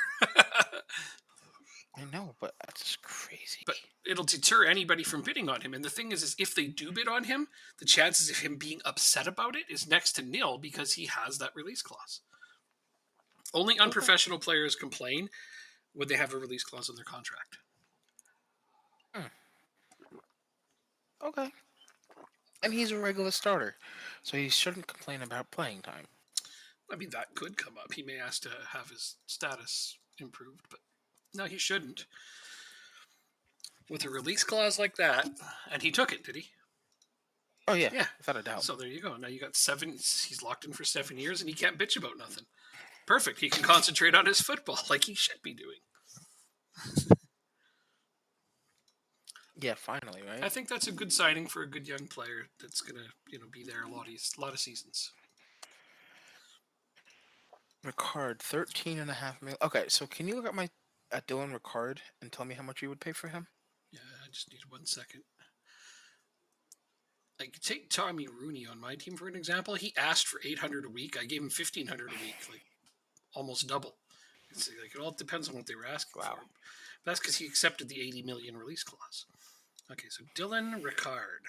I know, but that's crazy. But it'll deter anybody from bidding on him. And the thing is if they do bid on him, the chances of him being upset about it is next to nil because he has that release clause. Only unprofessional players complain when they have a release clause in their contract. Okay. And he's a regular starter, so he shouldn't complain about playing time. I mean, that could come up. He may ask to have his status improved, but no, he shouldn't. With a release clause like that, and he took it, did he? Oh, yeah. Without a doubt. So there you go. Now you got 7. He's locked in for 7 years, and he can't bitch about nothing. Perfect. He can concentrate on his football like he should be doing. Yeah, finally, right? I think that's a good signing for a good young player that's gonna, be there a lot of seasons. Ricard, 13.5 million. Okay, so can you look at Dylan Ricard and tell me how much you would pay for him? Yeah, I just need 1 second. Like, take Tommy Rooney on my team for an example. He asked for $800 a week. I gave him $1,500 a week, like almost double. It all depends on what they were asking for. But that's because he accepted the $80 million release clause. Okay, so Dylan Ricard.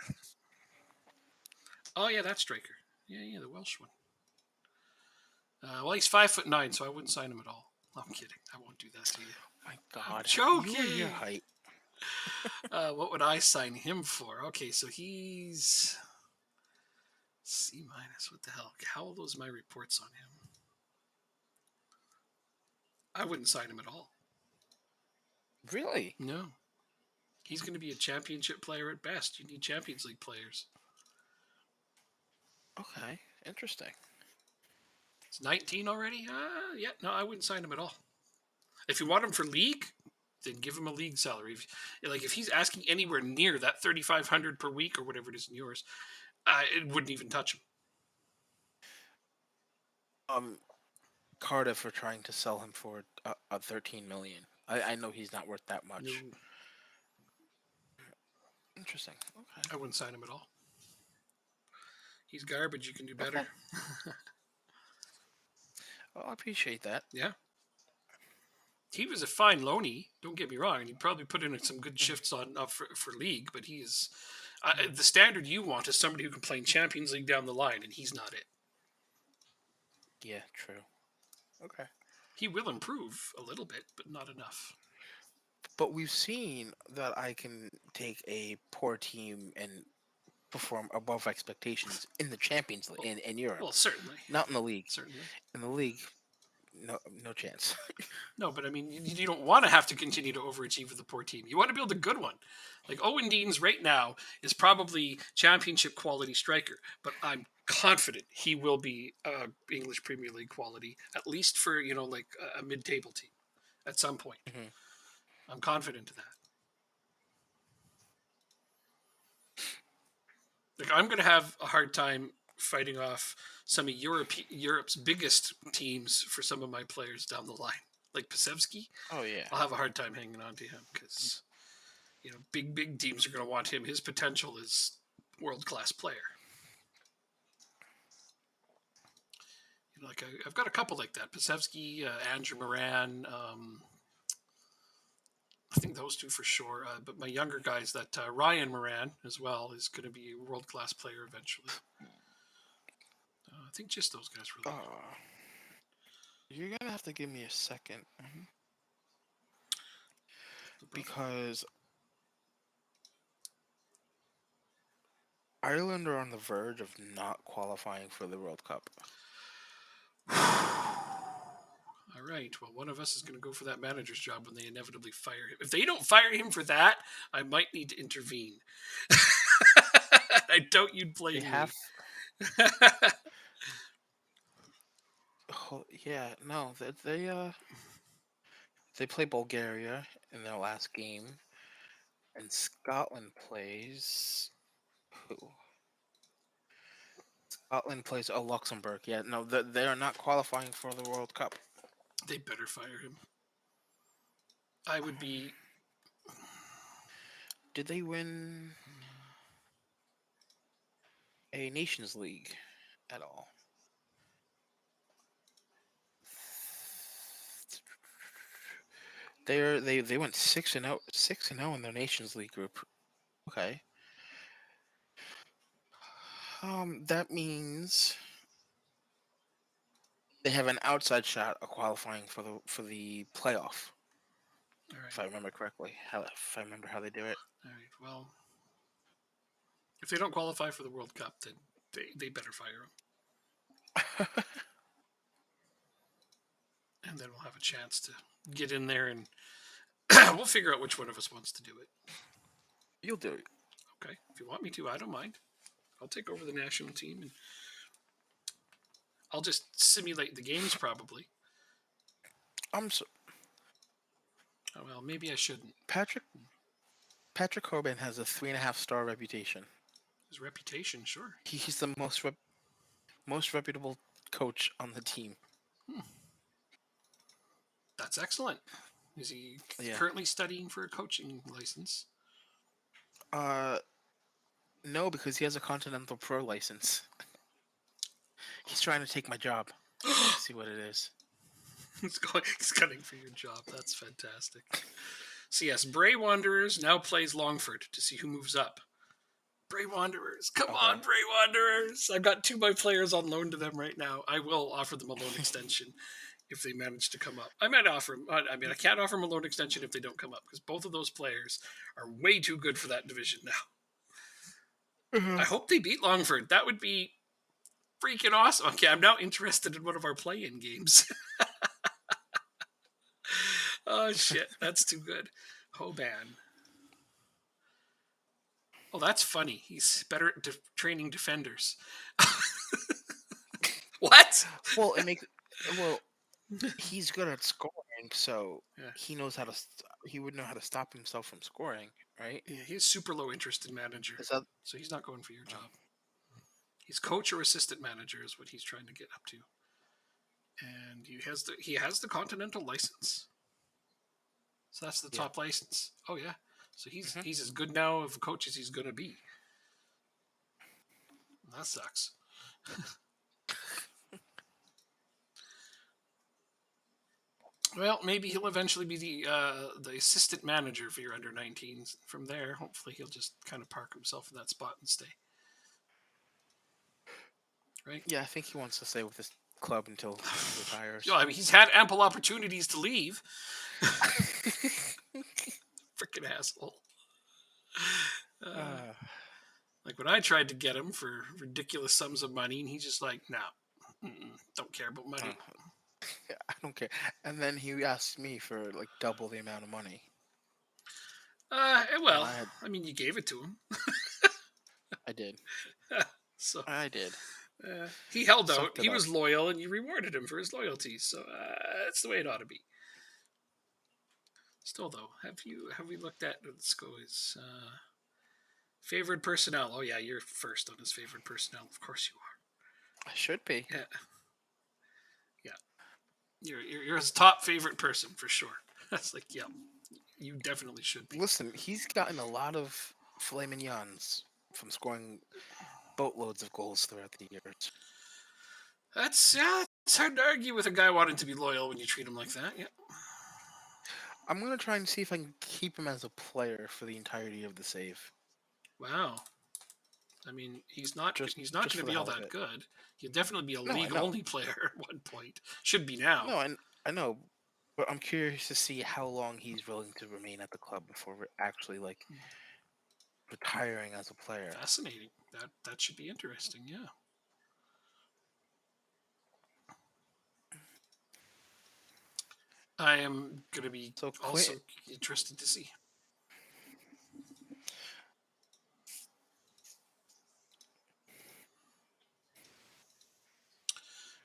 Oh yeah, that striker. Yeah, the Welsh one. Well, he's 5'9", so I wouldn't sign him at all. I'm kidding. I won't do that to you. My I'm God, you and your joking. height. What would I sign him for? Okay, so he's C minus. What the hell? How old was my reports on him? I wouldn't sign him at all. Really? No. He's going to be a championship player at best. You need Champions League players. Okay, interesting. He's 19 already? Yeah, no, I wouldn't sign him at all. If you want him for league, then give him a league salary. If he's asking anywhere near that 3,500 per week or whatever it is in yours, it wouldn't even touch him. Cardiff are trying to sell him for a 13 million. I know he's not worth that much. No, Interesting. Okay. I wouldn't sign him at all. He's garbage. You can do better. Okay. Well, I appreciate that. Yeah. He was a fine loanee. Don't get me wrong. He probably put in some good shifts on for league, but he is the standard you want is somebody who can play in Champions League down the line, and he's not it. Yeah, true. Okay. He will improve a little bit, but not enough. But we've seen that I can take a poor team and perform above expectations in the Champions League in Europe. Well, certainly. Not in the league. Certainly. In the league, no chance. No, but I mean, you don't want to have to continue to overachieve with a poor team. You want to build a good one. Like Owen Deans right now is probably championship quality striker, but I'm confident he will be English Premier League quality, at least for like a mid-table team at some point. Mhm. I'm confident of that. Like I'm going to have a hard time fighting off some of Europe's biggest teams for some of my players down the line, like Pasevsky. Oh yeah. I'll have a hard time hanging on to him because big teams are going to want him. His potential is world-class player. I've got a couple like that: Pasevsky, Andrew Moran. I think those two for sure. But my younger guys, that Ryan Moran as well, is going to be a world-class player eventually. I think just those guys really. You're gonna have to give me a second because Ireland are on the verge of not qualifying for the World Cup. All right. Well, one of us is going to go for that manager's job when they inevitably fire him. If they don't fire him for that, I might need to intervene. I doubt you'd blame me. Oh, yeah, no, they play Bulgaria in their last game, and Scotland plays who? Scotland plays Luxembourg. Yeah, no, they are not qualifying for the World Cup. They better fire him. I would be. Did they win a Nations League at all? They went 6-0 in their Nations League group. Okay. That means they have an outside shot of qualifying for the playoff. All right. If I remember correctly, if I remember how they do it. All right. Well, if they don't qualify for the World Cup, then they better fire him. And then we'll have a chance to get in there and we'll figure out which one of us wants to do it. You'll do it. Okay. If you want me to, I don't mind. I'll take over the national team and I'll just simulate the games probably. Oh, well, maybe I shouldn't. Patrick Corbin has a 3.5-star reputation. His reputation, sure. He's the most reputable coach on the team. That's excellent. Is he currently studying for a coaching license? No, because he has a Continental Pro license. He's trying to take my job. See what it is. He's gunning for your job. That's fantastic. So yes, Bray Wanderers now plays Longford to see who moves up. Bray Wanderers, come Okay. on, Bray Wanderers! I've got 2 of my players on loan to them right now. I will offer them a loan extension if they manage to come up. I might offer them. I mean, I can't offer them a loan extension if they don't come up because both of those players are way too good for that division now. I hope they beat Longford. That would be freaking awesome. Okay, I'm now interested in one of our play-in games. Oh shit, that's too good. Hoban. Oh, that's funny. He's better at training defenders. What? Well, it makes well. He's good at scoring, so Yeah. he knows how to. He would know how to stop himself from scoring, right? Yeah, he's super low interest in manager, Is that? so he's not going for your Oh, job. He's coach or assistant manager is what he's trying to get up to, and he has the continental license, so that's the yeah. top license. Oh yeah, so he's Mhm. he's as good now of a coach as he's gonna be. That sucks. Well, maybe he'll eventually be the assistant manager for your under 19s. From there, hopefully, he'll just kind of park himself in that spot and stay. Right? Yeah, I think he wants to stay with this club until he retires. Yeah, I mean, he's had ample opportunities to leave. Freaking asshole. Uh, Like when I tried to get him for ridiculous sums of money, and he's just like, "No, don't care about money." yeah, I don't care. And then he asked me for like double the amount of money, and Well, I had, I mean, you gave it to him, I did, so I did. he held out. Sucked it He up. was loyal, and you rewarded him for his loyalty. So that's the way it ought to be. Still, though, have we looked at let's go his favorite personnel? Oh yeah, you're first on his favorite personnel. Of course you I should be. are. Yeah, yeah. You're his top favorite person for sure. That's like, yeah, you definitely should be. Listen, he's gotten a lot of filet mignons from scoring boatloads of goals throughout the years. That's yeah. It's hard to argue with a guy wanting to be loyal when you treat him like that. Yeah. I'm gonna try and see if I can keep him as a player for the entirety of the save, Wow. I mean, he's not just he's not just going for to the be all hell of that it. good. He'll definitely be a No, I league know. only player at one point. Should be now. No, I know, but I'm curious to see how long he's willing to remain at the club before we're actually like retiring as a player. Fascinating. That should be interesting. Yeah. I am going to be So also Quint, interested to see.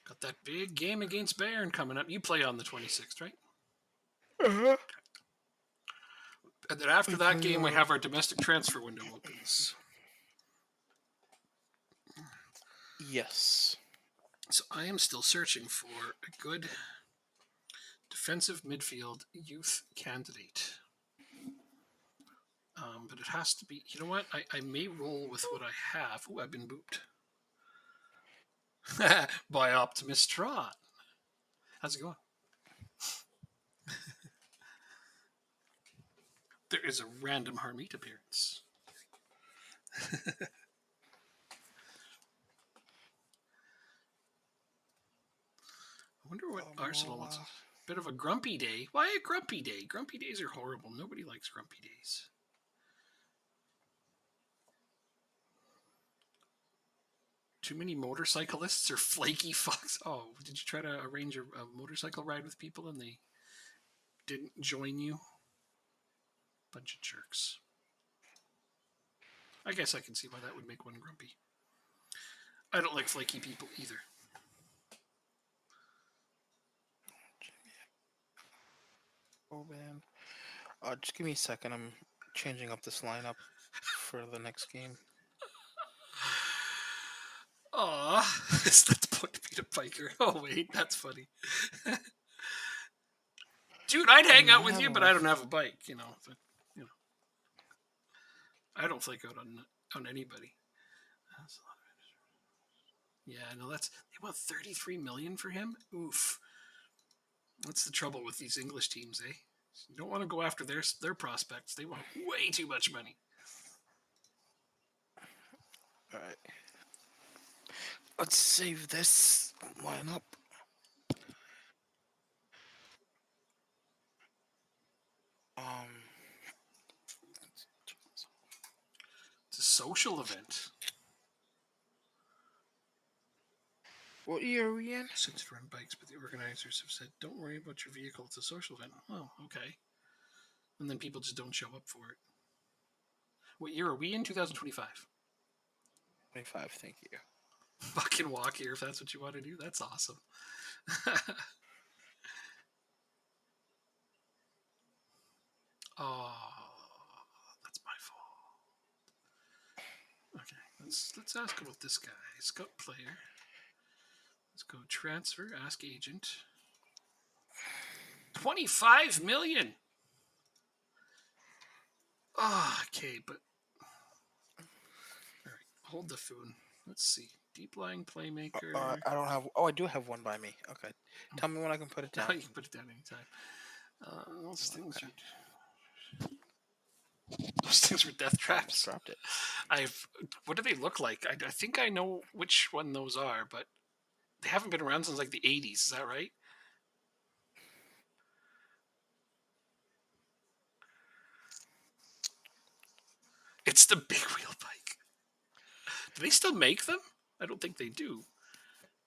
Got that big game against Bayern coming up. You play on the 26th, right? uh-huh. And then after I that play, game, we have our domestic transfer window opens. yes. So I am still searching for a good defensive midfield youth candidate. But it has to be, you know what? I may roll with what I have. Oh, I've been booped. By Optimus Trot. How's it going? There is a random Harmeet appearance. I wonder what Arsenal wants. Bit of a grumpy day. Why a grumpy day? Grumpy days are horrible. Nobody likes grumpy days. Too many motorcyclists or flaky fucks. Oh, did you try to arrange a motorcycle ride with people and they didn't join you? Bunch of jerks. I guess I can see why that would make one grumpy. I don't like flaky people either. Oh man. Just give me a second. I'm changing up this lineup for the next game. Aw, is that the point to beat a biker? Oh wait, that's funny. Dude, I'd hang And I out with have you, but I don't have a bike, But, you know, I don't flake out on anybody. That's a lot of yeah, no, they want 33 million for him. Oof. What's the trouble with these English teams, eh? You don't want to go after their prospects. They want way too much money. All right. Let's save this line up. It's a social event. What year are we in? Since run bikes, but the organizers have said, "Don't worry about your vehicle. It's a social event." Oh, okay. And then people just don't show up for it. What year are we in? 2025. 25. Thank you. Fucking walk here if that's what you want to do. That's awesome. Oh, that's my fault. Okay, let's ask about this guy. Scout player. Let's go transfer. Ask agent. 25 million. Oh, okay, but all right. Hold the phone. Let's see. Deep lying playmaker. I don't have. Oh, I do have one by me. Okay. Tell me when I can put it down. You can put it down anytime. Those things Okay. those things were death traps. Dropped it. What do they look like? I think I know which one those are, but they haven't been around since like the 80s. Is that right? It's the big wheel bike. Do they still make them? I don't think they do.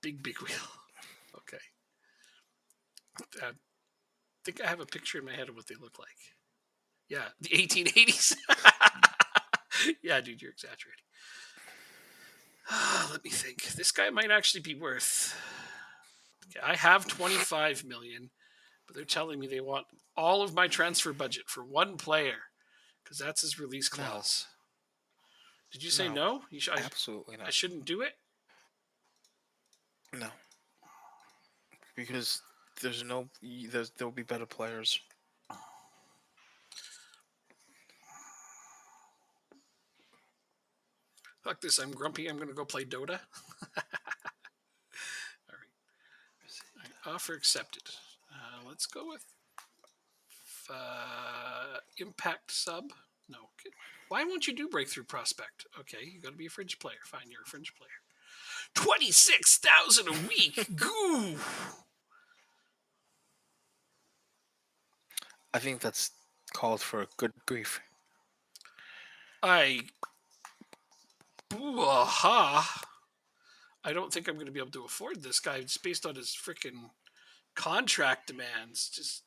Big wheel. Okay. I think I have a picture in my head of what they look like. Yeah, the 1880s. Yeah, dude, you're exaggerating. Let me think. This guy might actually be worth. Okay, I have 25 million, but they're telling me they want all of my transfer budget for one player because that's his release clause. No. Did you say no? Absolutely not. I shouldn't do it? No. Because there'll be better players. Fuck this, I'm grumpy. I'm going to go play Dota. All right. Offer accepted. Let's go with Impact sub. No. Okay. Why won't you do Breakthrough Prospect? Okay, you got to be a fringe player. Fine, you're a fringe player. 26,000 a week. Goo. I think that's called for a good grief. I don't think I'm going to be able to afford this guy just based on his freaking contract demands. Just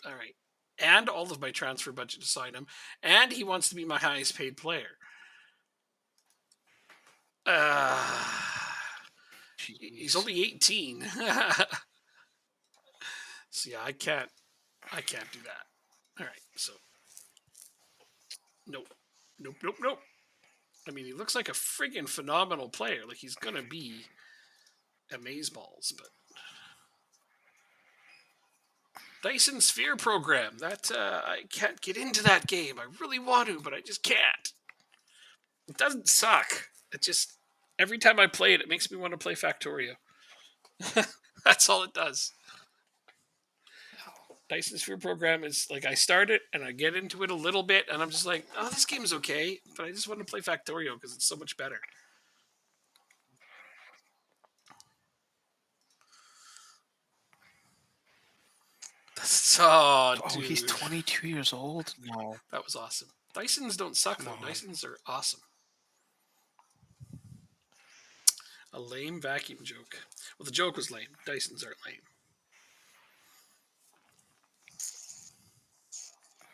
all right. And all of my transfer budget to sign him. And he wants to be my highest paid player. He's only 18. So yeah, I can't do that. All right, so nope. I mean, he looks like a friggin' phenomenal player. Like he's gonna be amazeballs, but Dyson Sphere program. That I can't get into that game. I really want to, but I just can't. It doesn't suck. It just every time I play it, it makes me want to play Factorio. That's all it does. Dyson Sphere program is like I start it and I get into it a little bit and I'm just like, oh, this game is okay, but I just want to play Factorio because it's so much better. Dude. He's 22 years old? No. That was awesome. Dysons don't suck, though. Dysons are awesome. A lame vacuum joke. Well, the joke was lame. Dysons aren't lame.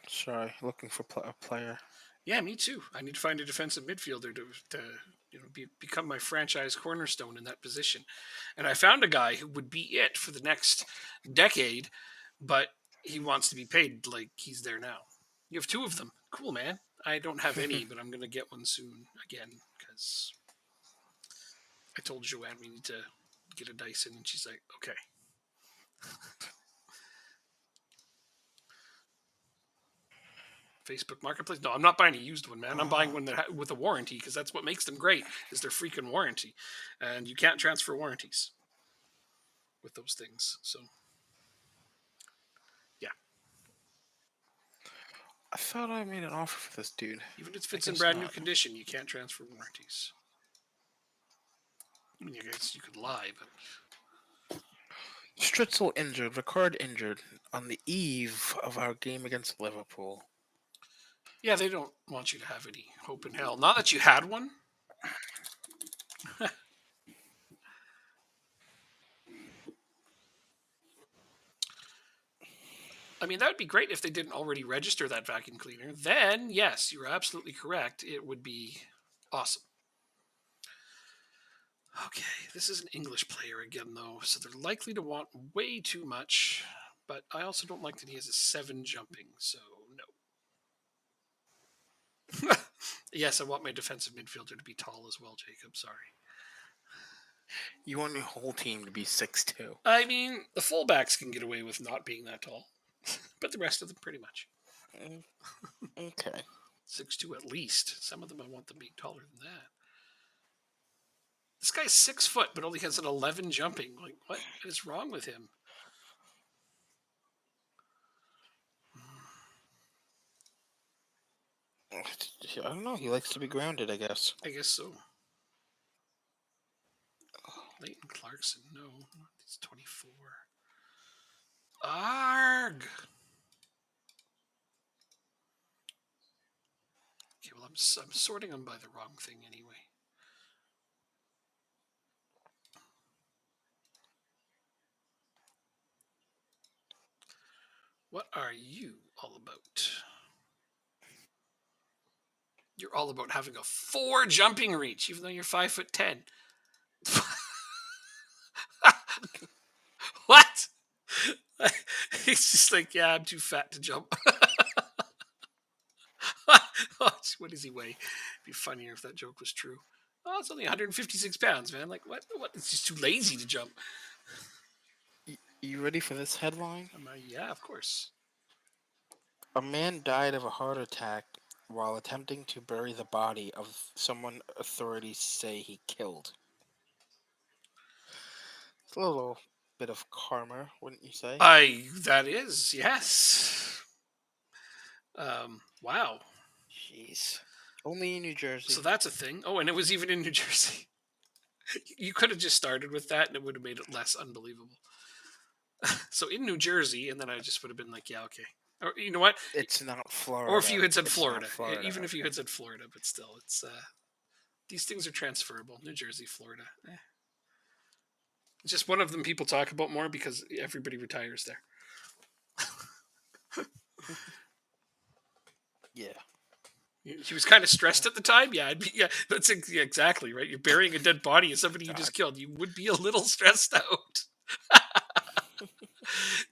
Sorry, looking for a player. Yeah, me too. I need to find a defensive midfielder to become my franchise cornerstone in that position. And I found a guy who would be it for the next decade, but he wants to be paid like he's there now. You have two of them. Cool, man. I don't have any, but I'm going to get one soon again because I told Joanne we need to get a Dyson, and she's like, okay. Facebook Marketplace? No, I'm not buying a used one, man. I'm buying one with a warranty because that's what makes them great is their freaking warranty. And you can't transfer warranties with those things. So, yeah. I thought I made an offer for this dude. Even if I it's in guess brand new not. condition, you can't transfer warranties. I mean, I guess you could lie, but Stritzel injured, Ricard injured on the eve of our game against Liverpool. yeah, they don't want you to have any hope in hell. Not that you had one. I mean, that would be great if they didn't already register that vacuum cleaner. Then, yes, you're absolutely correct. It would be awesome. Okay, this is an English player again, though, so they're likely to want way too much. But I also don't like that he has a 7 jumping, so no. Yes, I want my defensive midfielder to be tall as well, Jacob. Sorry. You want your whole team to be 6'2". I mean, the fullbacks can get away with not being that tall, but the rest of them pretty much. Okay. 6'2" at least. Some of them I want them being taller than that. This guy's 6 foot, but only has an 11 jumping. Like, what is wrong with him? I don't know. He likes to be grounded, I guess. I guess so. Leighton Clarkson, no. He's 24. Arg! Okay, well, I'm sorting them by the wrong thing anyway. What are you all about? You're all about having a 4 jumping reach, even though you're 5'10". What? He's just like, yeah, I'm too fat to jump. What does he weigh? It'd be funnier if that joke was true. Oh, it's only 156 pounds, man. Like, what? It's just too lazy to jump. You ready for this headline? Yeah, of course. A man died of a heart attack while attempting to bury the body of someone authorities say he killed. It's a little bit of karma, wouldn't you say? That is, yes. Wow. Jeez. Only in New Jersey. So that's a thing. Oh, and it was even in New Jersey. You could have just started with that and it would have made it less unbelievable. So in New Jersey, and then I just would have been like, yeah, okay. Or you know what? It's not Florida. Or if you had said It's Florida. not Florida. Even if you had said Florida, but still, it's these things are transferable. New Jersey, Florida. It's just one of them people talk about more because everybody retires there. Yeah. He was kind of stressed at the time. Yeah, that's exactly right. You're burying a dead body of somebody you just killed. You would be a little stressed out.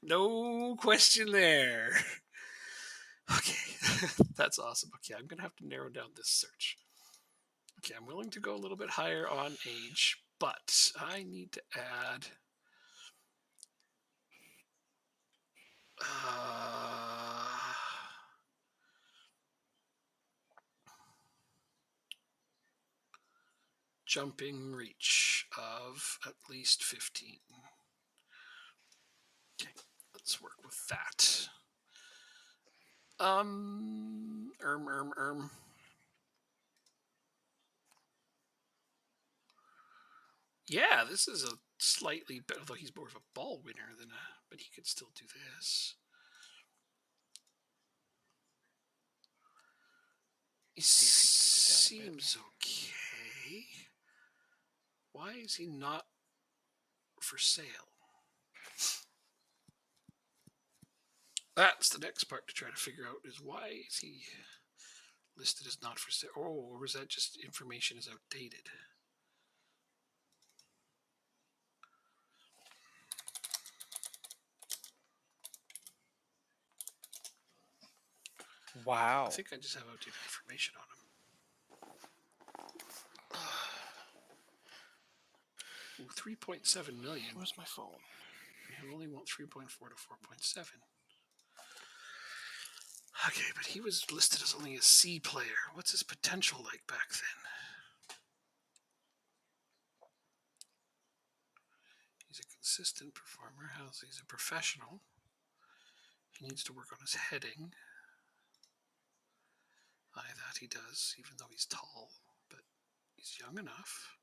No question there. Okay, that's awesome. Okay, I'm going to have to narrow down this search. Okay, I'm willing to go a little bit higher on age, but I need to add... jumping reach of at least 15. Okay, let's work with that. Yeah, this is a slightly better, although he's more of a ball winner than but he could still do this. He seems okay. Why is he not for sale? That's the next part to try to figure out is why is he listed as not for sale? Oh, or was that just information is outdated? Wow. I think I just have outdated information on him. 3.7 million. Where's my phone? I only want 3.4 to 4.7. Okay, but he was listed as only a C player. What's his potential like back then? He's a consistent performer. He's a professional. He needs to work on his heading. that he does, even though he's tall. But he's young enough.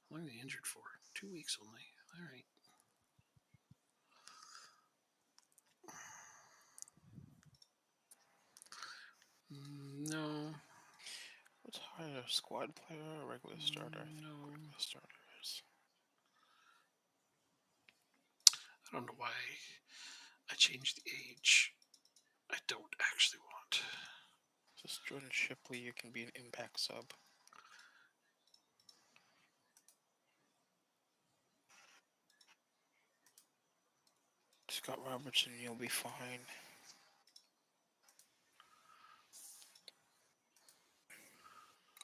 How long are they injured for? 2 weeks only. All right. No. What's higher, squad player or regular starter? I think No. regular starters. I don't know why I changed the age. I don't actually want. Just Jordan Shipley, you can be an impact sub. Scott Robertson, you'll be fine.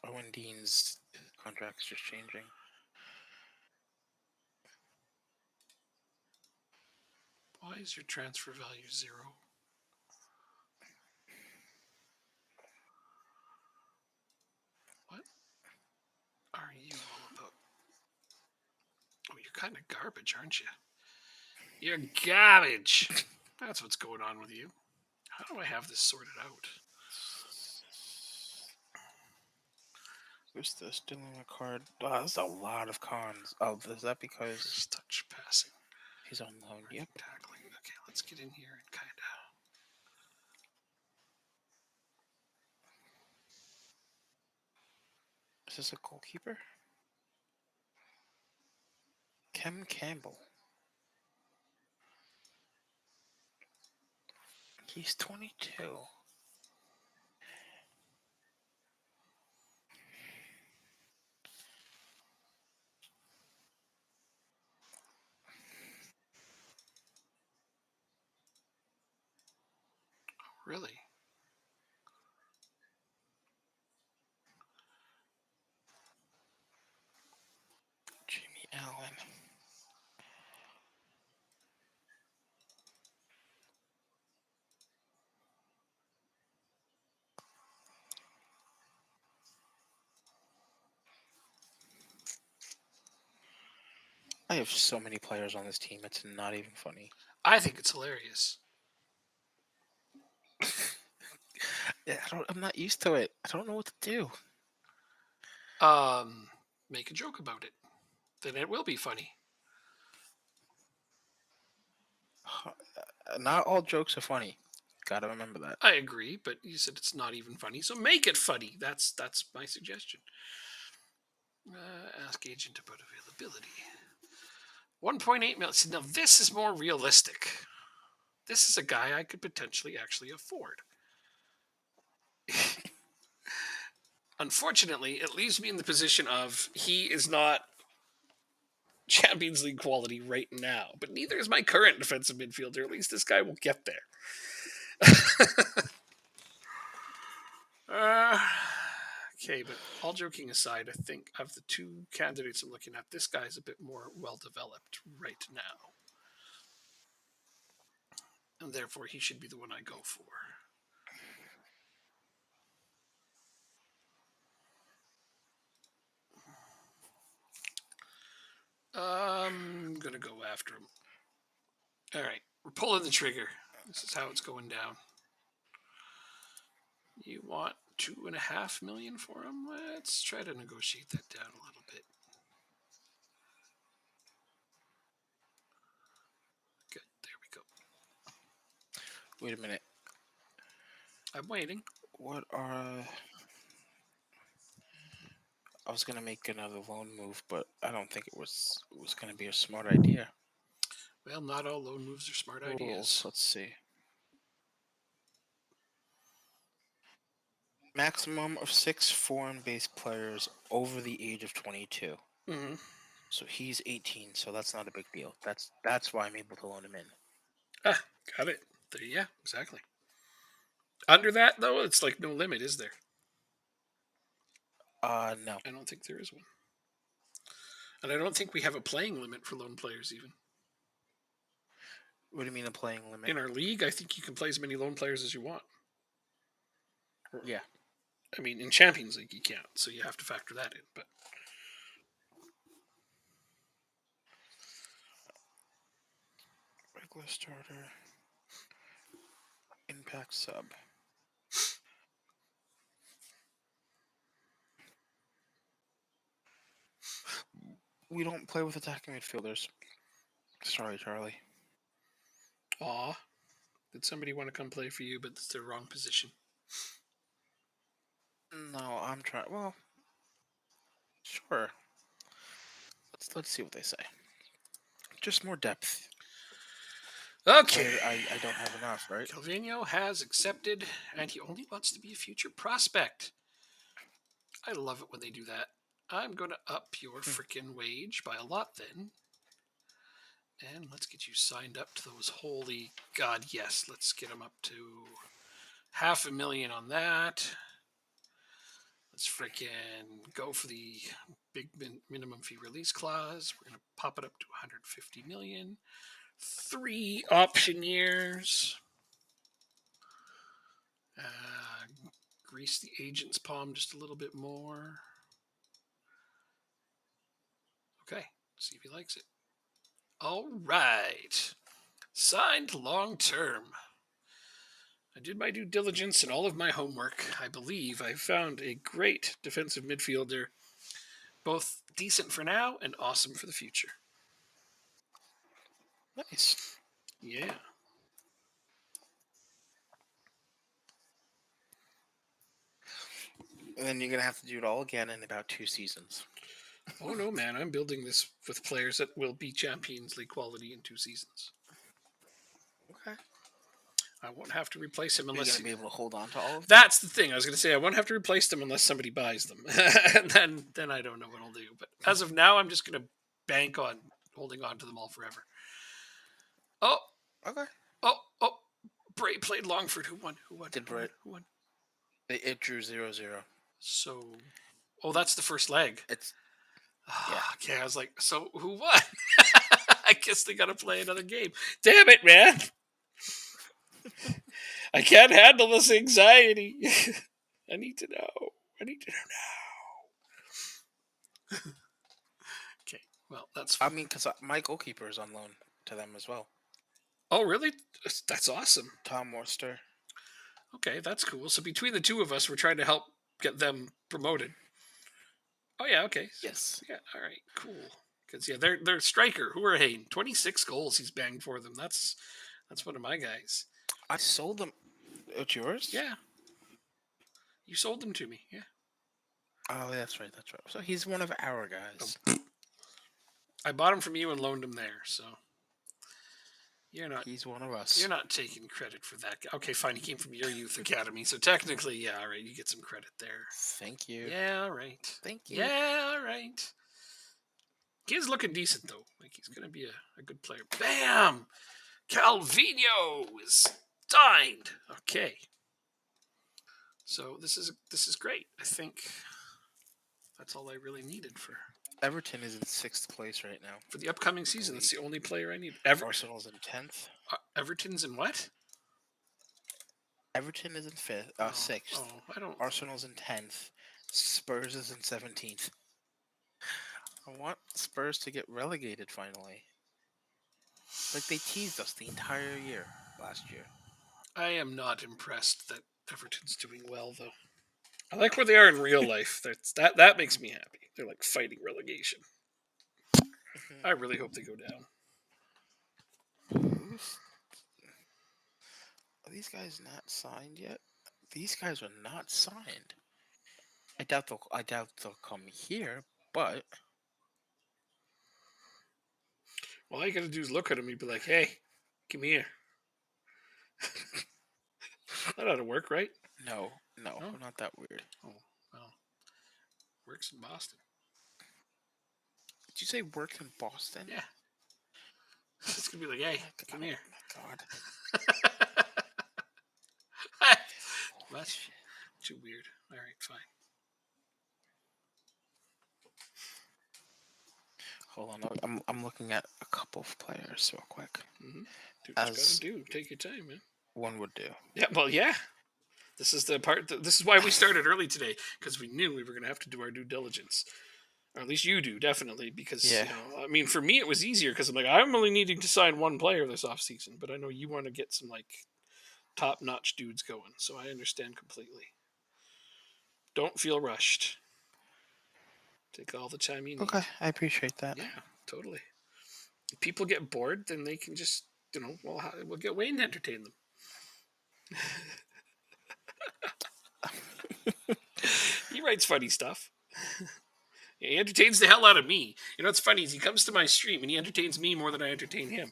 Owen Dean's contract's just changing. Why is your transfer value 0? What are you all about? Oh, you're kind of garbage, aren't you? You're garbage. That's what's going on with you. How do I have this sorted out? Who's this? Dylan McCard. Oh, that's a lot of cons. Oh, is that because First touch passing. he's on loan? Yep. Tackling. Okay, let's get in here and kind of. Is this a goalkeeper? Kem Campbell. He's 22. Really? Jimmy Allen. I have so many players on this team, it's not even funny. I think it's hilarious. Yeah, I'm not used to it. I don't know what to do. Make a joke about it. Then it will be funny. Not all jokes are funny. Gotta remember that. I agree, but you said it's not even funny, so make it funny. That's my suggestion. Ask agent about availability. 1.8 million. See, now this is more realistic. This is a guy I could potentially actually afford. Unfortunately, it leaves me in the position of he is not Champions League quality right now, but neither is my current defensive midfielder. At least this guy will get there. Okay, but all joking aside, I think of the two candidates I'm looking at, this guy's a bit more well developed right now. And therefore, he should be the one I go for. I'm going to go after him. All right, we're pulling the trigger. This is how it's going down. You want 2.5 million for him? Let's try to negotiate that down a little bit. Good, there we go. Wait a minute. I'm waiting. What are... I was gonna make another loan move, but I don't think it was gonna be a smart idea. Well, not all loan moves are smart ideas. Rules. Let's see. Maximum of 6 foreign-based players over the age of 22. Mm-hmm. So he's 18, so that's not a big deal. That's why I'm able to loan him in. Ah, got it. Yeah, exactly. Under that, though, it's like no limit, is there? No. I don't think there is one. And I don't think we have a playing limit for loan players, even. What do you mean a playing limit? In our league, I think you can play as many loan players as you want. Yeah. I mean, in Champions League, you can't, so you have to factor that in. But Regular starter. Impact sub. We don't play with attacking midfielders. Sorry, Charlie. Aw. Did somebody want to come play for you, but it's the wrong position? No, I'm trying. Well, sure. Let's see what they say. Just more depth. Okay. I don't have enough, right? Calvino has accepted, and he only wants to be a future prospect. I love it when they do that. I'm going to up your freaking wage by a lot then. And let's get you signed up to those. Holy God, yes. Let's get them up to 500,000 on that. Let's freaking go for the big minimum fee release clause. We're going to pop it up to 150 million. 3 option years. Grease the agent's palm just a little bit more. Okay, see if he likes it. All right. Signed long term. I did my due diligence and all of my homework. I believe I found a great defensive midfielder, both decent for now and awesome for the future. Nice. Yeah. And then you're gonna have to do it all again in about 2 seasons. Oh no, man! I'm building this with players that will be Champions League quality in 2 seasons. Okay. I won't have to replace him You're unless gonna be able to hold on to all of them. That's the thing. I was going to say I won't have to replace them unless somebody buys them, and then I don't know what I'll do. But as of now, I'm just going to bank on holding on to them all forever. Oh, Okay. oh! Bray played Longford. Who won? Who won? Did Who won? Bray? Who won? It drew 0-0. So, that's the first leg. It's Yeah. yeah. Okay, I was like, so who won? I guess they got to play another game. Damn it, man! I can't handle this anxiety. I need to know. I need to know now. Okay, well, that's I mean, because my goalkeeper is on loan to them as well. Oh, really? That's awesome. Tom Worcester. Okay, that's cool. So between the two of us, we're trying to help get them promoted. Oh yeah, okay. Yes. Yeah, all right, cool. Because yeah, they're striker. Who are Hayne? 26 goals he's banged for them. That's one of my guys. I sold them. It's yours? Yeah. You sold them to me. Yeah. Oh, that's right. That's right. So he's one of our guys. I bought him from you and loaned him there. So you're not. He's one of us. You're not taking credit for that guy. Okay, fine. He came from your youth academy, so technically, yeah, all right. You get some credit there. Thank you. Yeah, all right. Thank you. Yeah, all right. He is looking decent though. Like he's gonna be a good player. Bam! Calvino is signed. Okay. So this is great. I think that's all I really needed for Everton is in 6th place right now. the upcoming season. That's the only player I need. Arsenal's in 10th. Everton's in what? Everton is in 6th. Oh, I don't. Arsenal's in 10th. Spurs is in 17th. I want Spurs to get relegated finally. Like they teased us the entire year last year. I am not impressed that Everton's doing well though. I like where they are in real life. That makes me happy. They're like fighting relegation. I really hope they go down. Are these guys not signed yet? These guys are not signed. I doubt they'll come here, but Well, all you gotta do is look at them and be like, "Hey, come here." That ought to work, right? no, I'm not that weird. Oh, well, works in Boston. Did you say work in Boston? Yeah. It's gonna be like, "Hey, come here." Oh my God. That's too weird. All right, fine. Hold on, I'm looking at a couple of players real quick. Mm-hmm. Do what you gotta do. Take your time, man. One would do. Yeah, well, yeah. This is the part. This is why we started early today, because we knew we were going to have to do our due diligence, or at least you do, definitely. Because Yeah. I mean, for me, it was easier because I'm like, I'm only needing to sign one player this offseason, but I know you want to get some like top-notch dudes going, so I understand completely. Don't feel rushed. Take all the time you need. Okay, I appreciate that. Yeah, totally. If people get bored, then they can just, we'll get Wayne to entertain them. He writes funny stuff. He entertains the hell out of me. You know what's funny is he comes to my stream and he entertains me more than I entertain him.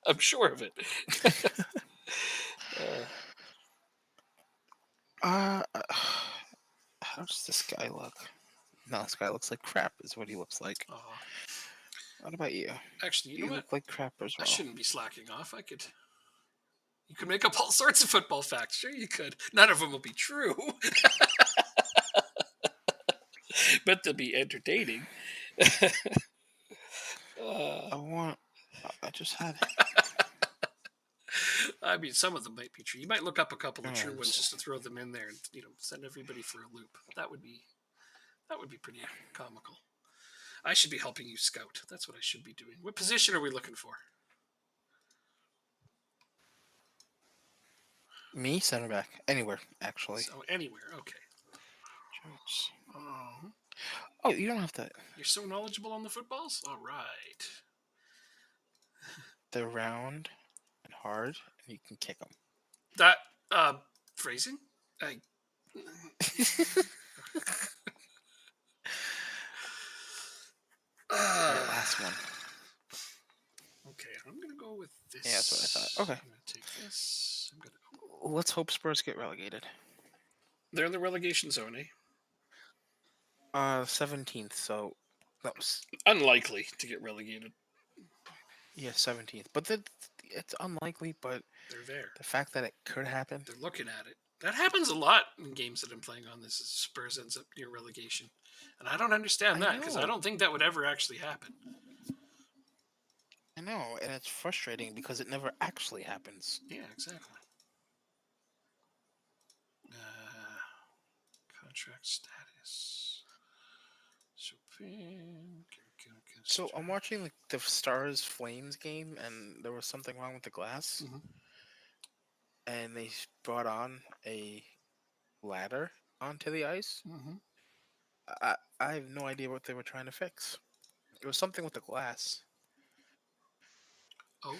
I'm sure of it. Uh, Uh, how does this guy look? No, this guy looks like crap. Is what he looks like. uh, What about you? Actually, you know You what? look like crap as I well. shouldn't be slacking off. You could make up all sorts of football facts. Sure, you could. None of them will be true, but they'll be entertaining. uh, I want. I just had. I mean, some of them might be true. You might look up a couple of true ones Alright, just to throw them in there and send everybody for a loop. That would be pretty comical. I should be helping you scout. That's what I should be doing. What position are we looking for? me center back anywhere actually. So anywhere. Okay. Jokes. Oh, Oh, you don't have to. you're so knowledgeable on the footballs. All right. They're round and hard, and you can kick them. That phrasing. I. Last one. Okay, I'm gonna go with this. Yeah, that's what I thought. Okay. I'm gonna take this. Let's hope Spurs get relegated. They're in the relegation zone, eh? 17th. So that was Unlikely to get relegated. 17th. But it's unlikely. But They're there. the fact that it could happen. They're looking at it. That happens a lot in games that I'm playing on. This is Spurs ends up near relegation, and I don't understand that because I don't think that would ever actually happen. I know, and it's frustrating because it never actually happens. Yeah, exactly. Contract status. So I'm watching the Stars Flames game, and there was something wrong with the glass, and they brought on a ladder onto the ice. I have no idea what they were trying to fix. It was something with the glass. Oh,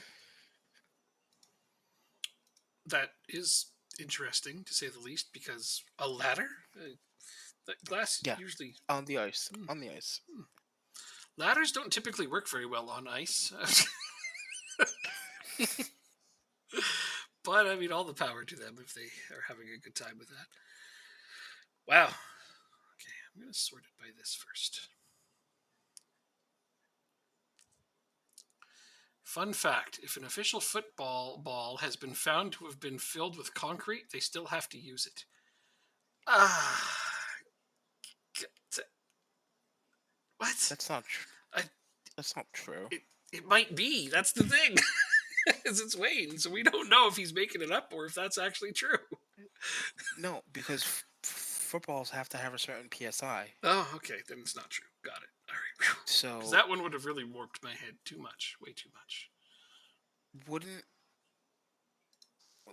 that is interesting to say the least. Because a ladder, that glass Yeah, usually on the ice. On the ice. ladders don't typically work very well on ice. But I mean, all the power to them if they are having a good time with that. Wow. Okay, I'm going to sort it by this first. Fun fact, if an official football ball has been found to have been filled with concrete, they still have to use it. What? That's not true. I- That's not true. It might be. That's the thing. Is it's Wayne, so we don't know if he's making it up or if that's actually true. No, because footballs have to have a certain psi. Oh, okay. Then it's not true. Got it. All right. Whew. So 'Cause that one would have really warped my head too much. Way too much. wouldn't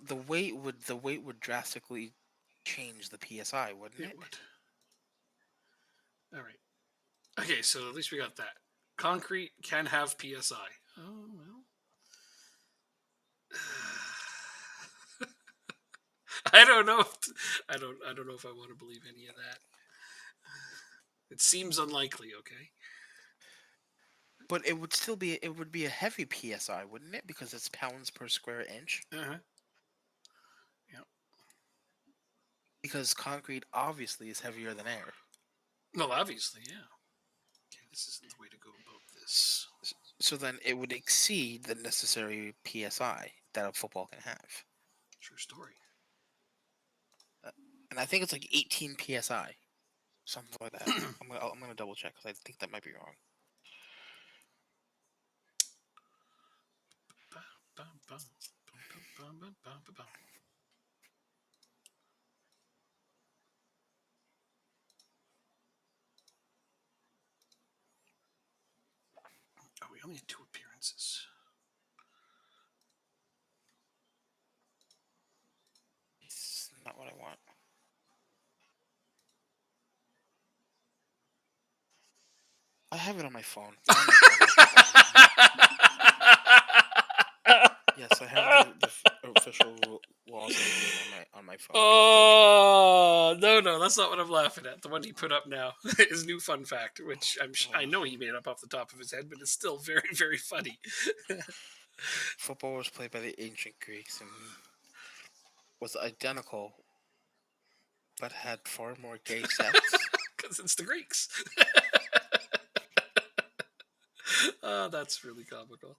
the weight would drastically change the psi, wouldn't it? It would. All right. Okay, so at least we got that. Concrete can have psi. Oh well. I don't know. I don't know if I want to believe any of that. It seems unlikely. Okay. But it would be a heavy psi, wouldn't it? Because it's pounds per square inch. Uh-huh. Yep. Because concrete obviously is heavier than air. Well, obviously, yeah. Okay, this isn't the way to go about this. So then it would exceed the necessary psi that a football can have. True story. And I think it's like 18 psi, something like that. I'm gonna double check because I think that might be wrong. Oh, we only had 2 appearances. It's not what I want. I have it on my phone. It's on my phone. I put online. Yes, I have the official laws of the game on my phone. Oh no, that's not what I'm laughing at. The one he put up now, his new fun fact, which I know he made up off the top of his head, but it's still very very funny. Football was played by the ancient Greeks and was identical, but had far more gay sex. Because it's the Greeks. Oh, that's really comical.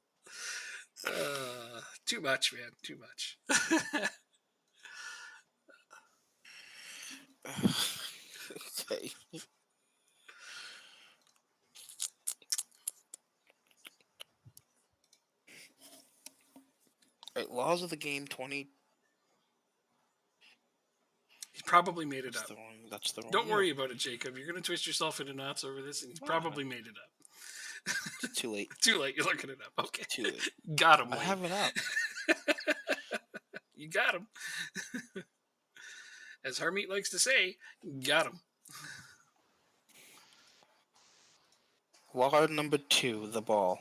Too much, man. Too much. Okay. Right, laws of the game 20. He probably made it up. That's the wrong. Don't worry about it, Jacob. You're going to twist yourself into knots over this, and he probably made it up. It's too late. Too late. You're looking it up. Okay. Too late. Got him. I have it up. You got him. As Hermeet likes to say, got him. Law number 2, the ball.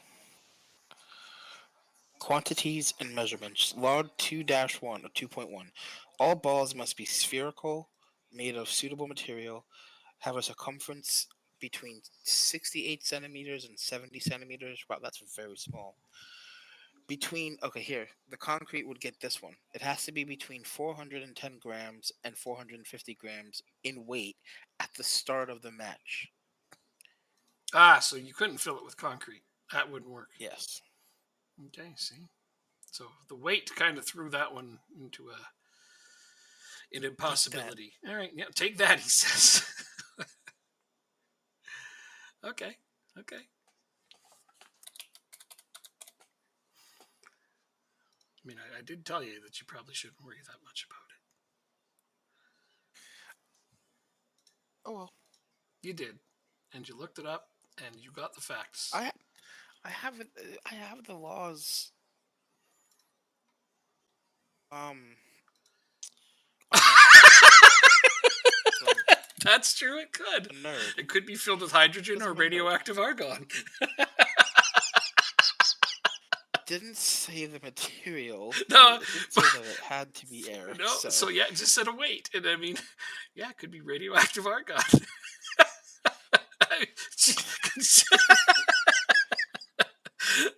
Quantities and measurements. Law 2-1 or 2.1. All balls must be spherical, made of suitable material, have a circumference between 68 centimeters and 70 centimeters. Wow, that's very small. Here, the concrete would get this one. It has to be between 410 grams and 450 grams in weight at the start of the match. So you couldn't fill it with concrete. That wouldn't work. Yes. Okay, see? So the weight kind of threw that one into an impossibility. All right, yeah, take that, he says. Okay. I mean, I did tell you that you probably shouldn't worry that much about it. Oh well. You did, and you looked it up, and you got the facts. I have it. I have the laws. That's true. It could. Nerd. It could be filled with hydrogen or radioactive argon. Didn't say the material. No, it didn't say that it had to be air. No, so yeah, it just said a weight, and I mean, yeah, it could be radioactive argon.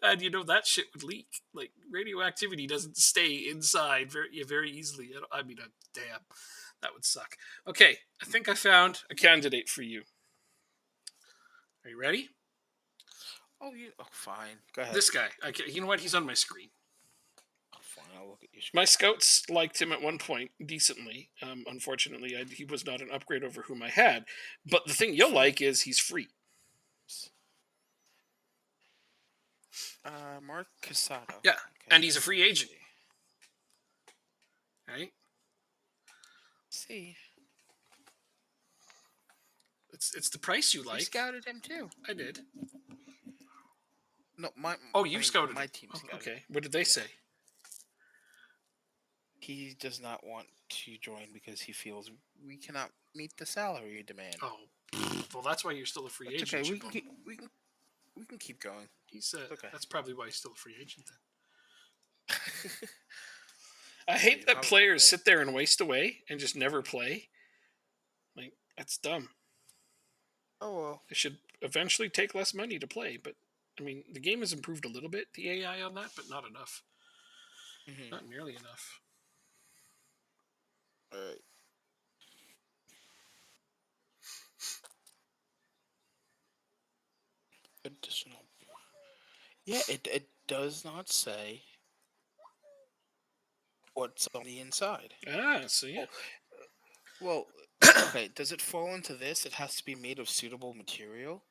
And you know that shit would leak. Like radioactivity doesn't stay inside very easily. I mean, damn, that would suck. Okay, I think I found a candidate for you. Are you ready? Oh, fine. Go ahead. This guy. You know what? He's on my screen. Oh, fine. I'll look at your screen. My scouts liked him at one point decently. Unfortunately, he was not an upgrade over whom I had. But the thing you'll like is he's free. Mark Casado. Yeah, okay. And he's a free agent. Right? See. It's the price you like. You scouted him too. I did. No, you scouted my team. Okay, what did they say? He does not want to join because he feels we cannot meet the salary demand. Oh, well, that's why you're still a free agent. Okay, we can keep going. He's okay. That's probably why he's still a free agent then. I hate that players sit there and waste away and just never play. Like, that's dumb. Oh well. They should eventually take less money to play, but I mean, the game has improved a little bit, the AI on that, but not enough. Mm-hmm. Not nearly enough. All right. Additional. Yeah, it does not say what's on the inside. So yeah. Well, okay. Does it fall into this? It has to be made of suitable material.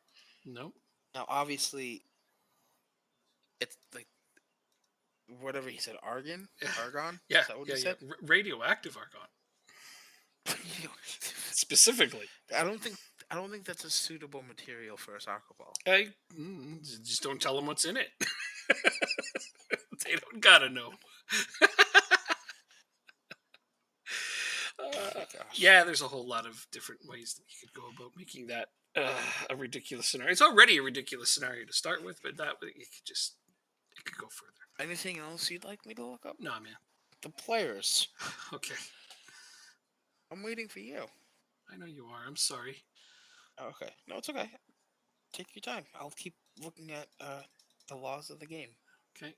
No. Now, obviously, it's like whatever he said, argon. Yeah. Is that what he said? Radioactive argon. Specifically. I don't think that's a suitable material for a soccer ball. Just don't tell them what's in it. They don't gotta know. Yeah, there's a whole lot of different ways that you could go about making that A ridiculous scenario. It's already a ridiculous scenario to start with, but it could go further. Anything else you'd like me to look up? Nah, man. The players. Okay. I'm waiting for you. I know you are. I'm sorry. Okay. No, it's okay. Take your time. I'll keep looking at the laws of the game. Okay.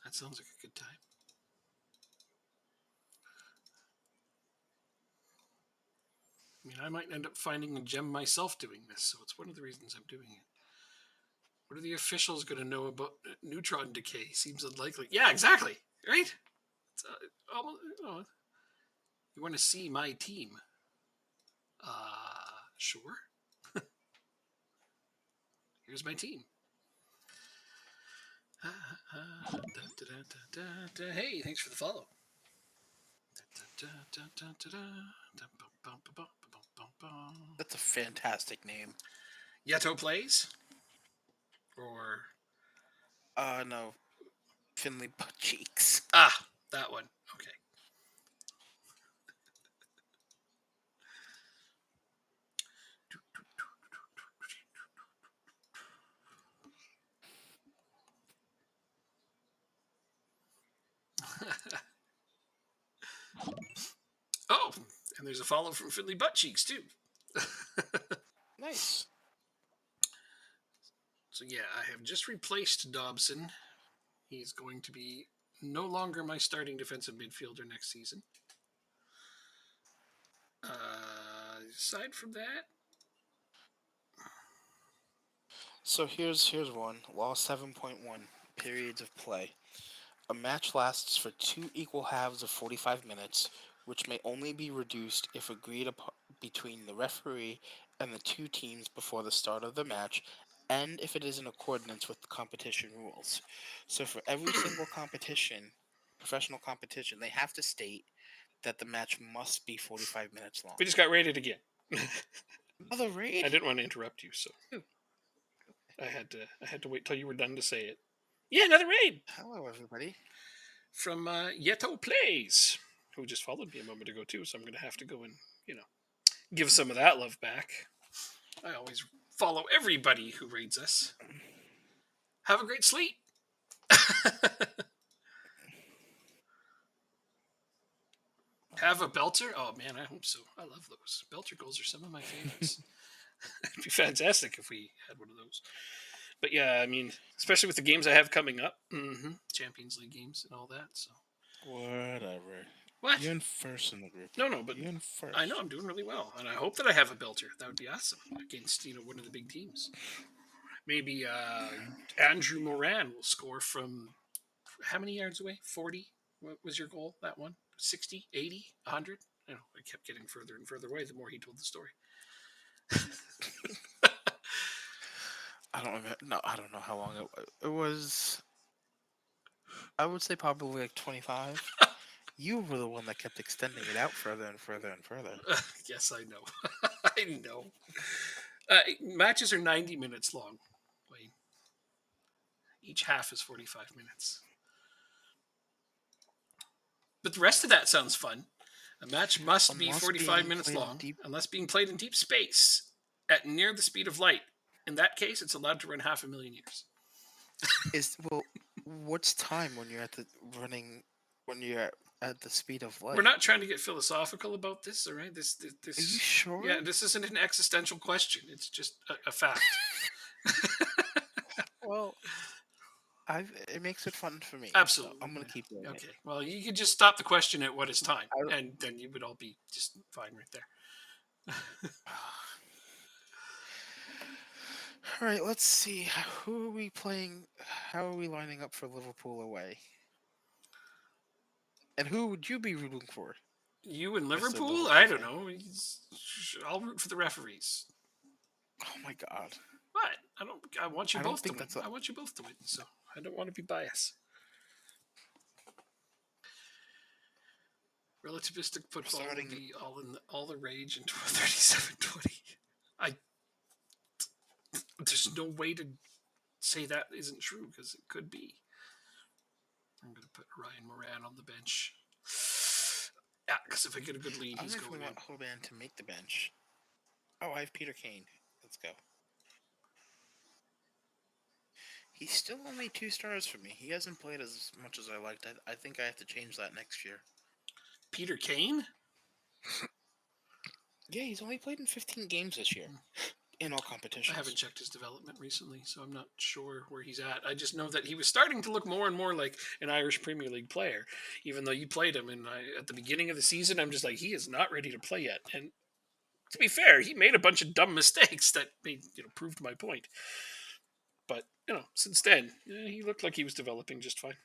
That sounds like a good time. I mean, I might end up finding a gem myself doing this, so it's one of the reasons I'm doing it. What are the officials going to know about neutron decay? Seems unlikely. Yeah, exactly. Right? It's, almost, you want to see my team? Sure. Here's my team. Hey, thanks for the follow. That's a fantastic name. Yeto plays? Or... No. Finley Butt Cheeks. Ah, that one. Okay. Oh, and there's a follow from Finley Butt Cheeks, too. Nice. So, yeah, I have just replaced Dobson. He's going to be no longer my starting defensive midfielder next season. Aside from that... So here's one. Law 7.1. Periods of play. A match lasts for 2 equal halves of 45 minutes, which may only be reduced if agreed upon between the referee and the 2 teams before the start of the match, and if it is in accordance with the competition rules. So for every single competition, professional competition, they have to state that the match must be 45 minutes long. We just got raided again. Another raid? I didn't want to interrupt you, so I had to wait till you were done to say it. Yeah, another raid. Hello, everybody. From Yeto Plays, who just followed me a moment ago too. So I'm going to have to go and give some of that love back. I always follow everybody who raids us. Have a great sleep. Have a belter? Oh man, I hope so. I love those. Belter goals are some of my favorites. It'd be fantastic if we had one of those. But yeah, I mean, especially with the games I have coming up, Champions League games and all that. So Whatever. what? You're in first in the group. No, but You're in first. I know I'm doing really well, and I hope that I have a belter. That would be awesome against one of the big teams. Maybe Andrew Moran will score from how many yards away? 40? What was your goal? That one? 60, 80, 100? I kept getting further and further away the more he told the story. I don't remember. No, I don't know how long it was. I would say probably like 25. You were the one that kept extending it out further and further and further. Yes, I know. I know. Matches are 90 minutes long, Wayne. Each half is 45 minutes. But the rest of that sounds fun. A match must be 45 minutes long, unless being played in deep space at near the speed of light. In that case, it's allowed to run 500,000 years. What's time when you're when you're at the speed of light? We're not trying to get philosophical about this, all right? This. Are you sure? Yeah, this isn't an existential question. It's just a fact. Well, it makes it fun for me. Absolutely. So I'm gonna keep doing it. Okay. Well, you could just stop the question at what is time, and then you would all be just fine right there. All right, let's see. Who are we playing? How are we lining up for Liverpool away? And who would you be rooting for? You and Liverpool? I don't know. I'll root for the referees. Oh my god! What? I want you both to win. I want you both to win. So I don't want to be biased. Relativistic football would be all the rage in 37-20. There's no way to say that isn't true because it could be. I'm going to put Ryan Moran on the bench. Yeah, because if I get a good lead, he's going in. I want Hoban to make the bench. Oh, I have Peter Kane. Let's go. He's still only 2 stars for me. He hasn't played as much as I liked. I think I have to change that next year. Peter Kane? Yeah, he's only played in 15 games this year in all competitions. I haven't checked his development recently, so I'm not sure where he's at. I just know that he was starting to look more and more like an Irish Premier League player, even though you played him. And at the beginning of the season, I'm just like, he is not ready to play yet. And to be fair, he made a bunch of dumb mistakes that proved my point. But since then, he looked like he was developing just fine.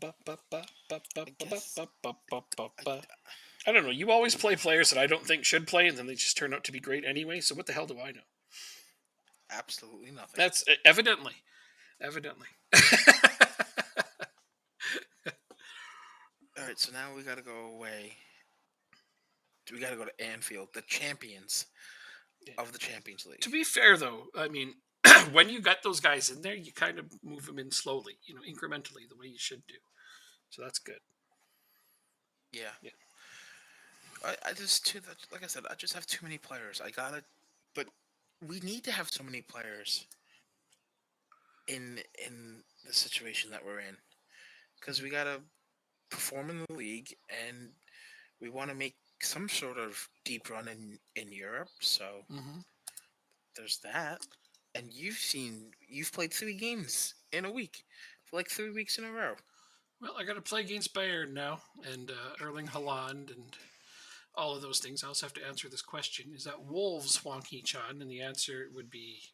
I don't know. You always play players that I don't think should play, and then they just turn out to be great anyway. So what the hell do I know? Absolutely nothing. That's evidently. All right, so now we got to go away. We got to go to Anfield, the champions of the Champions League. To be fair, though, I mean, when you got those guys in there, you kind of move them in slowly, incrementally, the way you should do. So that's good. Yeah. I just like I said, I just have too many players. But we need to have so many players in the situation that we're in, because we gotta perform in the league, and we want to make some sort of deep run in Europe. So there's that. And you've played 3 games in a week for like 3 weeks in a row. Well, I got to play against Bayern now, and Erling Haaland, and all of those things. I also have to answer this question: is that Wolves, Wonky-chan? And the answer would be,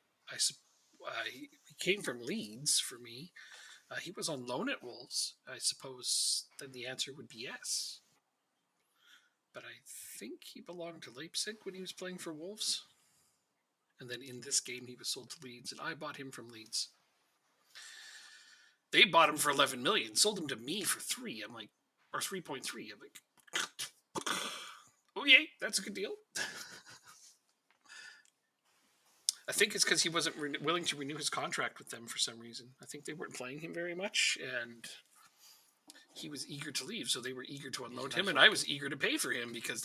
he came from Leeds for me. He was on loan at Wolves. I suppose then the answer would be yes. But I think he belonged to Leipzig when he was playing for Wolves. And then in this game, he was sold to Leeds, and I bought him from Leeds. They bought him for 11 million, sold him to me for 3. I'm like, or 3.3. I'm like, oh yay, that's a good deal. I think it's because he wasn't willing to renew his contract with them for some reason. I think they weren't playing him very much, and he was eager to leave, so they were eager to unload him, and I was eager to pay for him because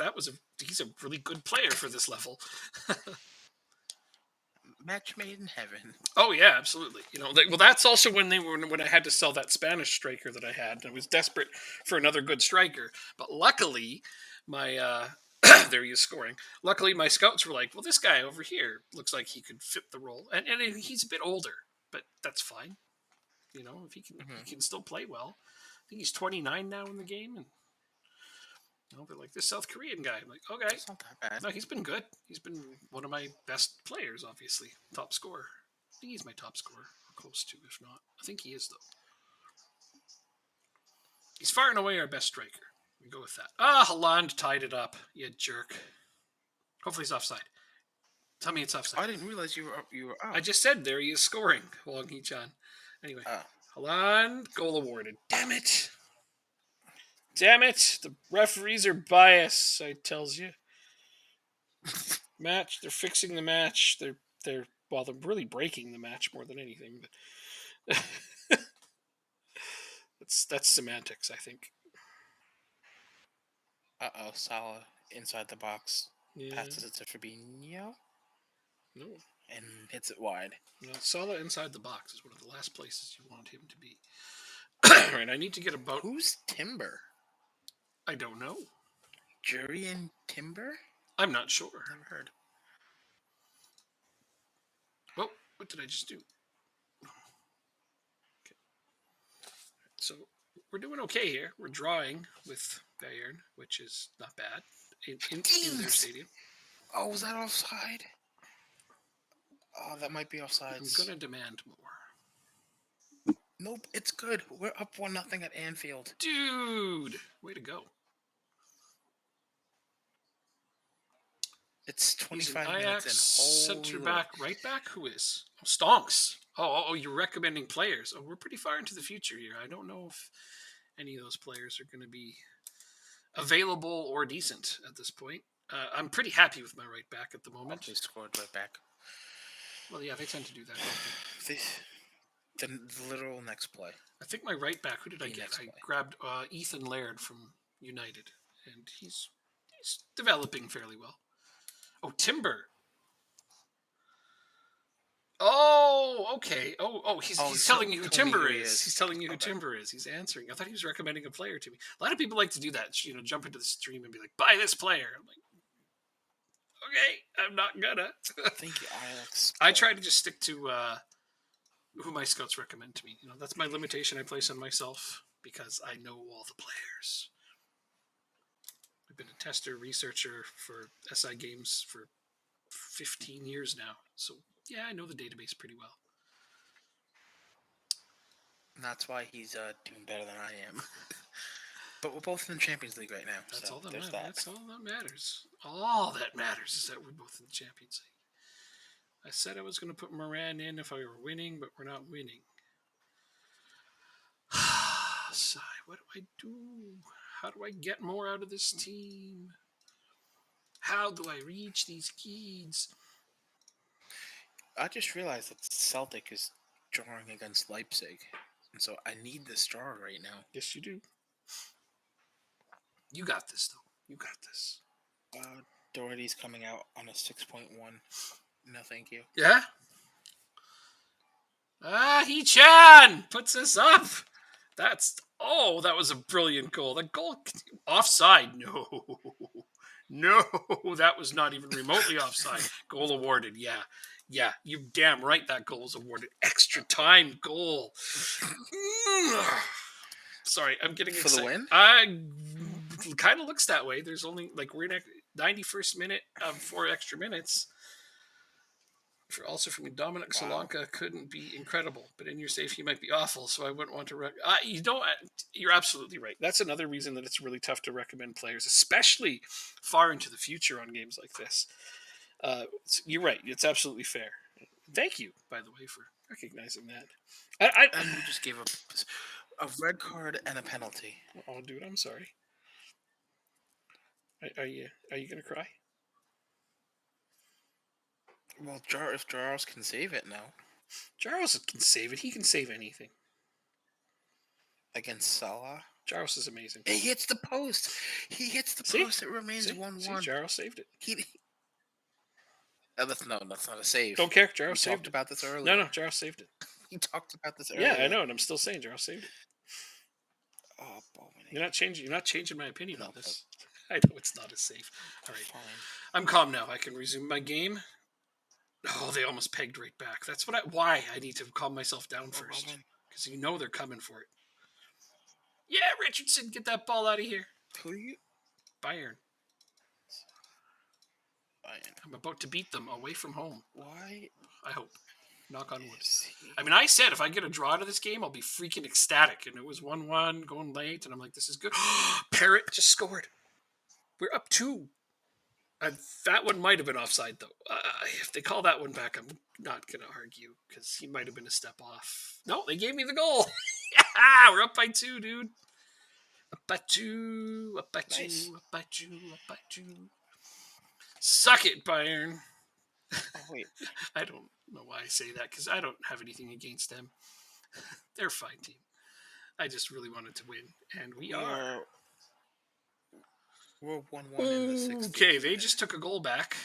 he's a really good player for this level. Match made in heaven. Oh yeah, absolutely. Well, that's also when I had to sell that Spanish striker that I had. I was desperate for another good striker, but luckily, my there he is scoring. Luckily, my scouts were like, "Well, this guy over here looks like he could fit the role, and he's a bit older, but that's fine. If he can still play well. I think he's 29 now in the game, and they're like, this South Korean guy. I'm like, okay. It's not that bad. No, he's been good. He's been one of my best players, obviously. Top scorer. I think he's my top scorer. Or close to, if not. I think he is, though. He's far and away our best striker. We go with that. Haaland tied it up. You jerk. Hopefully he's offside. Tell me it's offside. I didn't realize you were up. I just said there he is scoring. Wong Hee-chan. Anyway. Haaland, goal awarded. Damn it. The referees are biased, I tells you. They're fixing the match. They're really breaking the match more than anything, but that's semantics, I think. Salah inside the box. Yeah. Passes it to Fabinho. No. And hits it wide. No, Salah inside the box is one of the last places you want him to be. Right, I need to get about... Who's Timber? I don't know. Jurriën Timber? I'm not sure. Never heard. Well, what did I just do? Okay. So, we're doing okay here. We're drawing with Bayern, which is not bad, in their stadium. Oh, was that offside? Oh, that might be offside. I'm going to demand more. Nope, it's good. We're up 1-0 at Anfield. Dude, way to go. It's 25 Ajax minutes in. Center back, right back? Who is? Oh, Stonks. Oh, you're recommending players. Oh, we're pretty far into the future here. I don't know if any of those players are going to be available or decent at this point. I'm pretty happy with my right back at the moment. They scored right back. Well, yeah, they tend to do that, don't they? The literal next play. I think my right back, who did I get? I grabbed Ethan Laird from United, and he's developing fairly well. Oh, Timber. Oh, okay. He's telling you who told me Timber who he is. is. He's telling you who Okay. Timber is. He's answering. I thought he was recommending a player to me. A lot of people like to do that. Jump into the stream and be like, "Buy this player." I'm like, okay, I'm not gonna. Thank you, Alex. I try to just stick to who my scouts recommend to me. That's my limitation I place on myself because I know all the players. I've been a tester, researcher for SI Games for 15 years now. So, yeah, I know the database pretty well. And that's why he's doing better than I am. But we're both in the Champions League right now. That's so all that there's matters. that. That's all that matters. All that matters is that we're both in the Champions League. I said I was going to put Moran in if I were winning, but we're not winning. Sigh, what do I do? How do I get more out of this team? How do I reach these kids? I just realized that Celtic is drawing against Leipzig. And so I need this draw right now. Yes, you do. You got this, though. You got this. Doherty's coming out on a 6.1. No, thank you. Yeah? He-chan puts us up. That was a brilliant goal. That goal, offside. No, that was not even remotely offside. Goal awarded. Yeah, you damn right that goal was awarded. Extra time goal. Sorry, I'm getting For excited. the win? Kind of looks that way. There's only we're in 91st minute of 4 extra minutes. Also from Dominic Solanka couldn't be incredible, but in your safe he might be awful. So I wouldn't want to. You're absolutely right. That's another reason that it's really tough to recommend players, especially far into the future on games like this. You're right. It's absolutely fair. Thank you, by the way, for recognizing that. And we just gave a red card and a penalty. Oh, dude, I'm sorry. Are you gonna cry? Well, if Jaros can save it now. Jaros can save it. He can save anything. Against Salah? Jaros is amazing. He hits the post. Post. It remains 1-1. Jaros saved it. That's not a save. Don't care. Jaros saved it. We talked about this earlier. No, Jaros saved it. He talked about this earlier. Yeah, I know, and I'm still saying Jaros saved it. Oh, Bowman. You're not changing my opinion on this. I know it's not as safe. All right. Fine. I'm calm now. I can resume my game. Oh, they almost pegged right back. That's why I need to calm myself down first. Because they're coming for it. Yeah, Richardson, get that ball out of here. Who are you? Bayern. I'm about to beat them away from home. Why? I hope. Knock on wood. I mean, I said if I get a draw to this game, I'll be freaking ecstatic. And it was 1-1, going late, and I'm like, this is good. Parrott just scored. We're up 2. That one might have been offside, though. If they call that one back, I'm not going to argue, because he might have been a step off. No, they gave me the goal. We're up by 2, dude. Up by 2, up by 2, nice. Up by 2, up by 2. Suck it, Bayern. Oh, wait. I don't know why I say that, because I don't have anything against them. They're a fine team. I just really wanted to win, and we are. We're 1-1 in the 60th. Okay, they just took a goal back.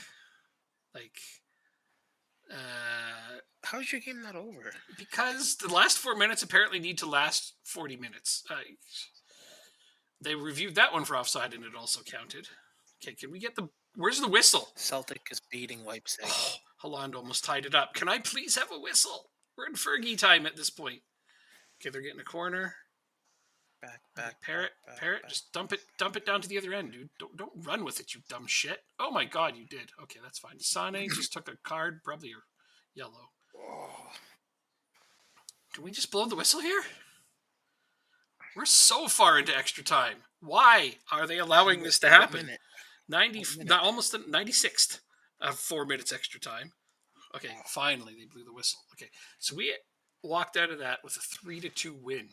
How's your game not over? Because the last 4 minutes apparently need to last 40 minutes. They reviewed that one for offside, and it also counted. Okay, can we get where's the whistle? Celtic is beating Leipzig. Oh, Holland almost tied it up. Can I please have a whistle? We're in Fergie time at this point. Okay, they're getting a corner. Back. Parrott, just dump it down to the other end, dude. Don't run with it, you dumb shit. Oh my god, you did. Okay, that's fine. Sane just took a card, probably yellow. Oh. Can we just blow the whistle here? We're so far into extra time. Why are they allowing this to happen? 90, almost the 96th of 4 minutes extra time. Okay, finally they blew the whistle. Okay, so we walked out of that with a 3-2 win.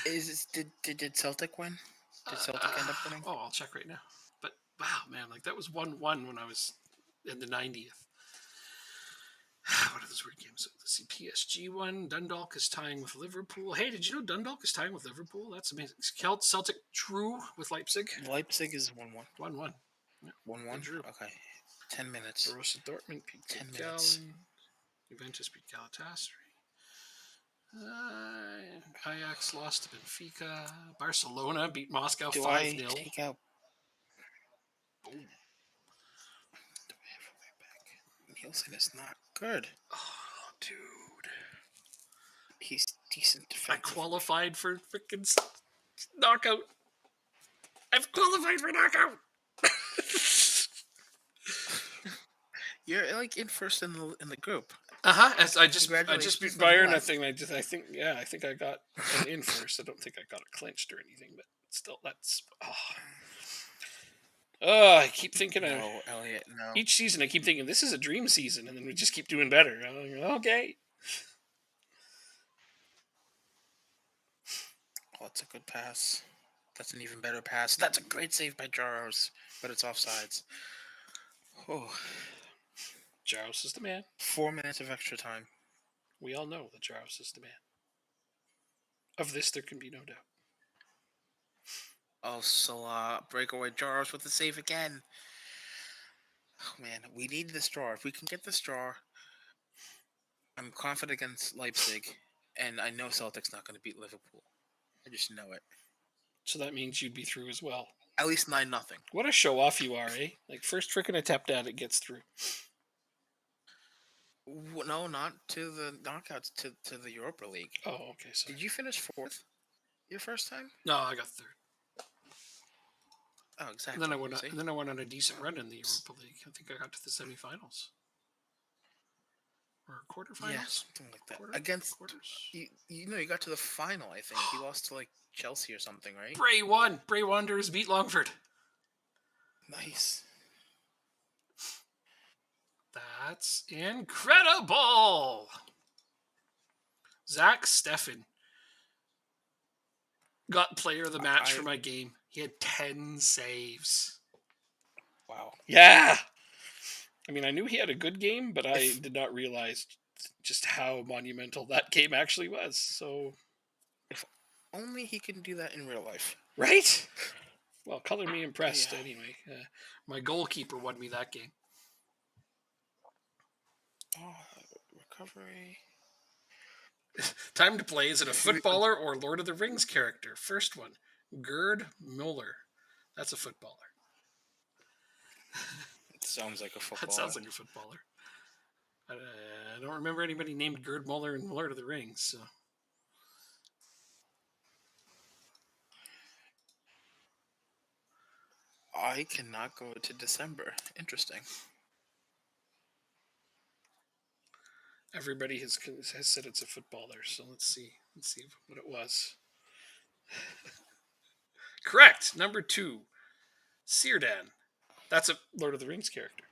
Did Celtic win? Did Celtic end up winning? Oh, I'll check right now. But wow, man, that was 1-1 when I was in the 90th. What those weird games. So let's see. PSG won. Dundalk is tying with Liverpool. Hey, did you know Dundalk is tying with Liverpool? That's amazing. Celtic drew with Leipzig. Leipzig is 1-1. 1-1. Yeah, 1-1? drew. Okay. 10 minutes. Borussia Dortmund beat 10 Gal. minutes. Juventus beat Galatasaray. Ajax lost to Benfica. Barcelona beat Moscow 5-0. Do I take out... Oh. Do I have a way back? Nielsen is not good. Oh, dude. He's decent I defensively. qualified for freaking knockout. I've qualified for knockout. You're like in first in the group. As I just beat Congratulations on Bayern. that. I think I got an in first. I don't think I got it clinched or anything, but still, that's. I keep thinking. No, Elliot, no. Each season, I keep thinking this is a dream season, and then we just keep doing better. I'm like, okay. Oh, that's a good pass. That's an even better pass. That's a great save by Jaros, but it's offsides. Oh, Jaros is the man. 4 minutes of extra time. We all know that Jaros is the man. Of this, there can be no doubt. Oh, Salah, breakaway Jaros with the save again. Oh, man, we need this draw. If we can get this draw, I'm confident against Leipzig, and I know Celtic's not going to beat Liverpool. I just know it. So that means you'd be through as well. At least 9-0. What a show off you are, eh? Like, first freaking attempt at it gets through. No, not to the knockouts, to the Europa League. Oh, okay. So Did you finish 4th your first time? no, I got third. Oh, exactly. And then I went on a decent run in the Europa League. I think I got to the semifinals or quarterfinals. Yeah, something like that. Against you got to the final. I think you lost to like Chelsea or something, right? Bray won. Bray Wanderers beat Longford. Nice. That's incredible. Zach Steffen got player of the match for my game. He had 10 saves. Wow. Yeah. I mean, I knew he had a good game, but I did not realize just how monumental that game actually was. So, if only he can do that in real life. Right? Well, color me impressed anyway. My goalkeeper won me that game. Oh, recovery. Time to play. Is it a footballer or Lord of the Rings character? First one, Gerd Muller. That's a footballer. It sounds like a footballer. That sounds like a footballer. I don't remember anybody named Gerd Muller in Lord of the Rings. So. I cannot go to December. Interesting. Everybody has said it's a footballer, so let's see what it was. Correct. Number 2, Círdan. That's a Lord of the Rings character.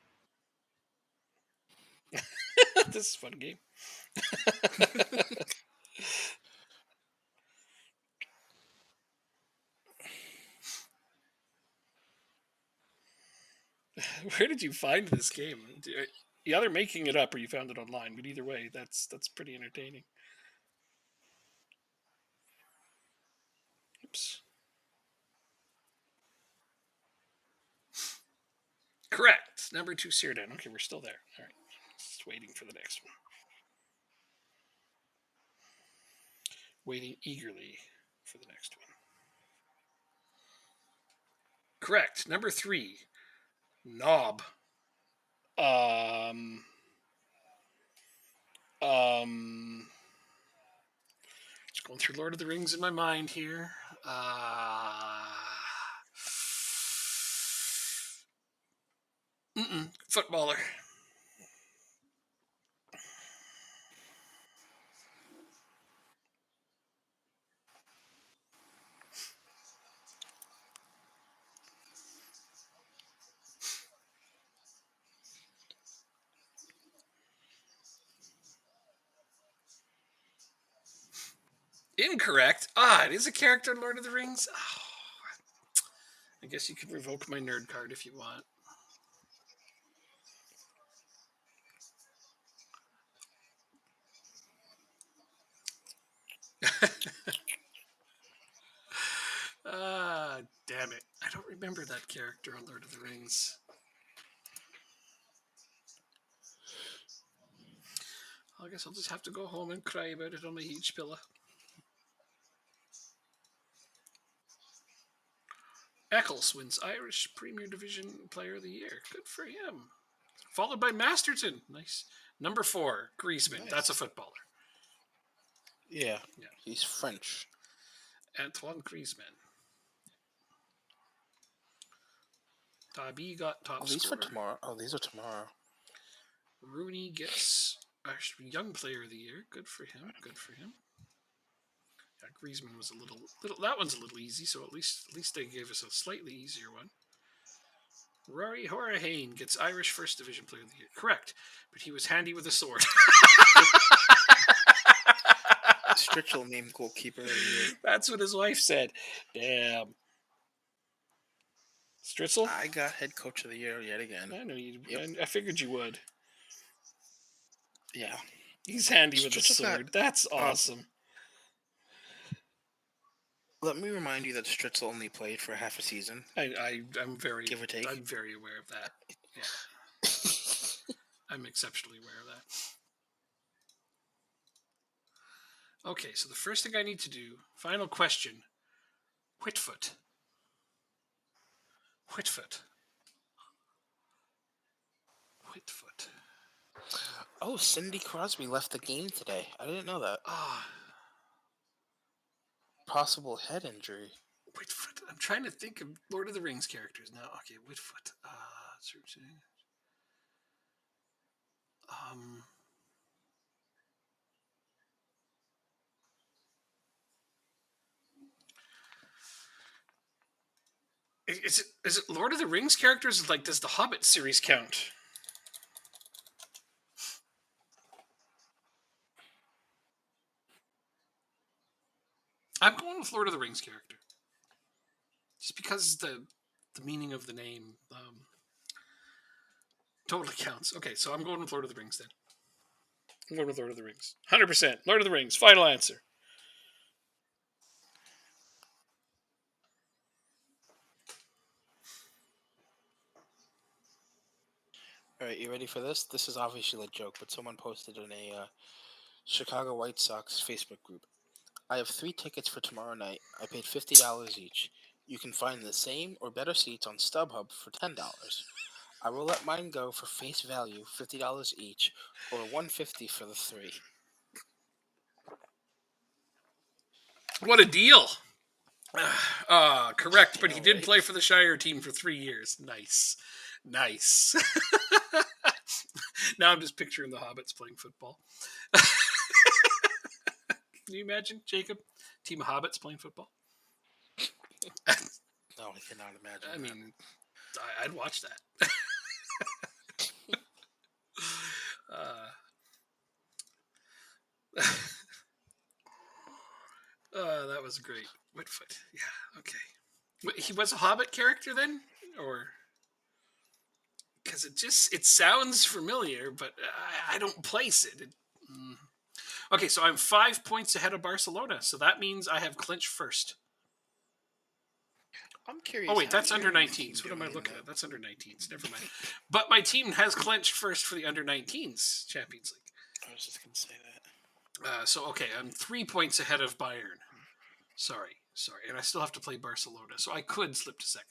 This is a fun game. Where did you find this game? You're either making it up or you found it online, but either way, that's pretty entertaining. Oops. Correct. Number 2, Círdan. Okay, we're still there. All right. Just waiting for the next one. Waiting eagerly for the next one. Correct. Number 3, Knob. Just going through Lord of the Rings in my mind here. Footballer. Incorrect. It is a character in Lord of the Rings. I guess you could revoke my nerd card if you want. Hobbit character on Lord of the Rings. I guess I'll just have to go home and cry about it on my huge pillow. Eccles wins Irish Premier Division Player of the Year. Good for him. Followed by Masterton. Nice. Number 4, Griezmann. Nice. That's a footballer. Yeah. He's French. Antoine Griezmann. Tabi got top these scorer. for tomorrow. Oh, these are tomorrow. Rooney gets Young Player of the Year. Good for him. Good for him. Yeah, Griezmann was a little. That one's a little easy. So at least they gave us a slightly easier one. Rory Horahain gets Irish First Division Player of the Year. Correct, but he was handy with a sword. Stritchell named goalkeeper of the year. That's what his wife said. Damn. Stritzel? I got head coach of the year yet again. I know you. Yep. I figured you would. Yeah. He's handy with a Stritzel sword. That's awesome. Let me remind you that Stritzel only played for half a season. I'm very give or take. I'm very aware of that. Yeah. I'm exceptionally aware of that. Okay, so the first thing I need to do, final question. Whitfoot. Oh, Cindy Crosby left the game today. I didn't know that. Possible head injury. Whitfoot. I'm trying to think of Lord of the Rings characters now. Okay, Whitfoot. Is it Lord of the Rings characters? Like, does the Hobbit series count? I'm going with Lord of the Rings character. Just because the meaning of the name totally counts. Okay, so I'm going with Lord of the Rings then. I'm going with Lord of the Rings. 100%. Lord of the Rings. Final answer. All right, you ready for this? This is obviously a joke, but someone posted in a Chicago White Sox Facebook group. I have 3 tickets for tomorrow night. I paid $50 each. You can find the same or better seats on StubHub for $10. I will let mine go for face value, $50 each, or $150 for the 3. What a deal. Correct, but he did right? play for the Shire team for 3 years. Nice. Now I'm just picturing the Hobbits playing football. Can you imagine, Jacob? Team of Hobbits playing football? No, I cannot imagine. I mean, I'd watch that. That was great. Whitfoot. Yeah, okay. He was a Hobbit character then? Or... Because it sounds familiar, but I don't place it. Okay, so I'm 5 points ahead of Barcelona, so that means I have clinched first. I'm curious. Oh wait, that's under 19s. What am I looking at? That's under 19s. Never mind. But my team has clinched first for the under 19s Champions League. I was just gonna say that. So okay, I'm 3 points ahead of Bayern. Sorry, and I still have to play Barcelona, so I could slip to second.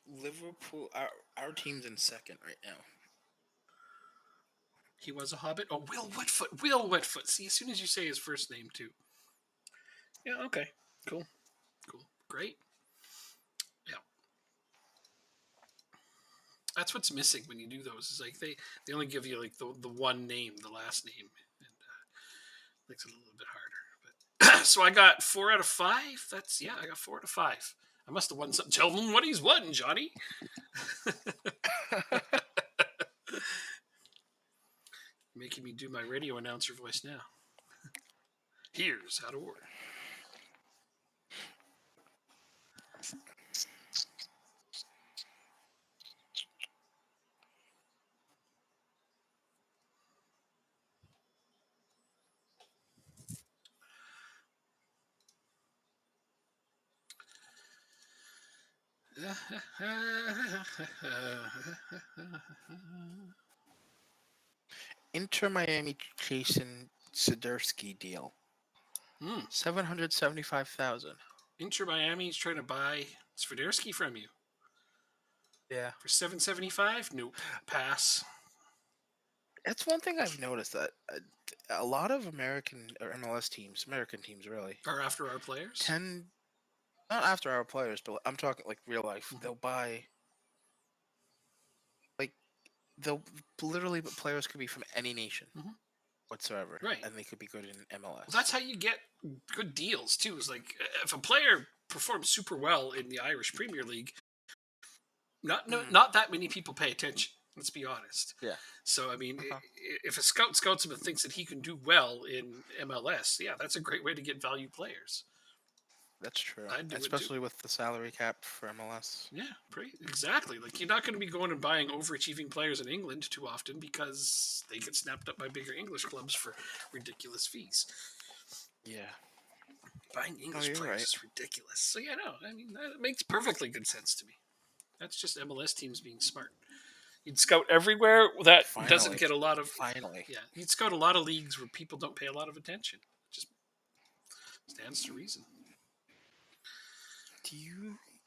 Liverpool, our team's in second right now. He was a Hobbit. Oh, Will Whitfoot. See, as soon as you say his first name too. Yeah. Okay. Cool. Great. Yeah. That's what's missing when you do those. Is like they only give you like the one name, the last name, and makes it a little bit harder. But so I got 4 out of 5. I got 4 out of 5. I must have won something. Tell him what he's won, Johnny. Making me do my radio announcer voice now. Here's how to order. Inter Miami Jason Swiderski deal. Hmm. 775,000. Inter Miami's trying to buy Swiderski from you Yeah. for 775. Nope. Pass. That's one thing I've noticed that a lot of American or MLS teams, American teams really, Are after our players. tend not after our players, but I'm talking like real life. Mhm. They'll buy like they'll literally, but players could be from any nation Mhm. whatsoever, Right. and they could be good in MLS. Well, that's how you get good deals too. Is like if a player performs super well in the Irish Premier League, not that many people pay attention. Let's be honest. Yeah. So I mean, Uh-huh. if a scout scouts him and thinks that he can do well in MLS, yeah, that's a great way to get value players. That's true, I'd do it too. especially with the salary cap for MLS. Yeah, exactly. Like you're not going to be going and buying overachieving players in England too often because they get snapped up by bigger English clubs for ridiculous fees. Yeah. Buying English you're players right. is ridiculous. So yeah, no, I mean that makes perfectly good sense to me. That's just MLS teams being smart. You'd scout everywhere that doesn't Finally. get a lot of Finally. yeah. You'd scout a lot of leagues where people don't pay a lot of attention. Just stands to reason.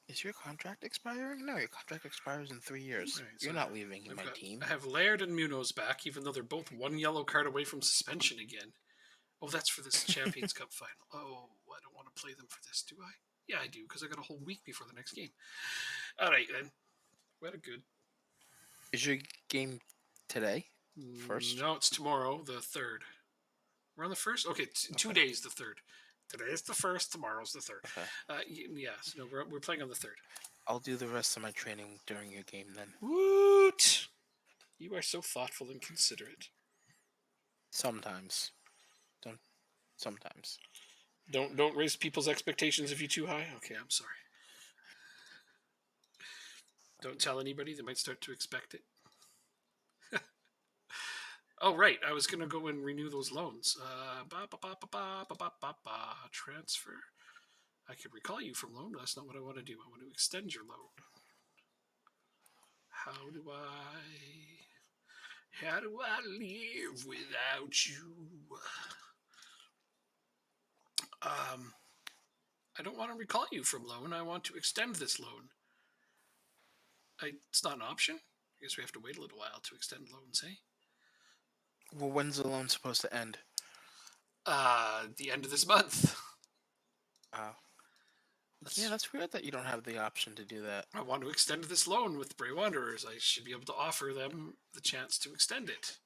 Is your contract expiring? No, your contract expires in 3 years. Right, You're so not leaving my team. I have Laird and Munoz back, even though they're both one yellow card away from suspension again. Oh, that's for this Champions Cup final. Oh, I don't want to play them for this, do I? Yeah, I do, because I got a whole week before the next game. All right, then. What a good. Is your game today? First? No, it's tomorrow, the 3rd. We're on the 1st? Okay, 2 days, the 3rd. Today is the 1st, tomorrow's the 3rd. Okay. Yes, no, we're playing on the 3rd. I'll do the rest of my training during your game then. Woot! You are so thoughtful and considerate. Sometimes. Sometimes. Don't raise people's expectations if you're too high. Okay, I'm sorry. Don't tell anybody; they might start to expect it. Oh right, I was gonna go and renew those loans. Transfer. I could recall you from loan, but that's not what I want to do. I want to extend your loan. How do I live without you? I don't want to recall you from loan. I want to extend this loan. It's not an option. I guess we have to wait a little while to extend loans, eh? Well, when's the loan supposed to end? The end of this month. Yeah, that's weird that you don't have the option to do that. I want to extend this loan with Bray Wanderers. I should be able to offer them the chance to extend it.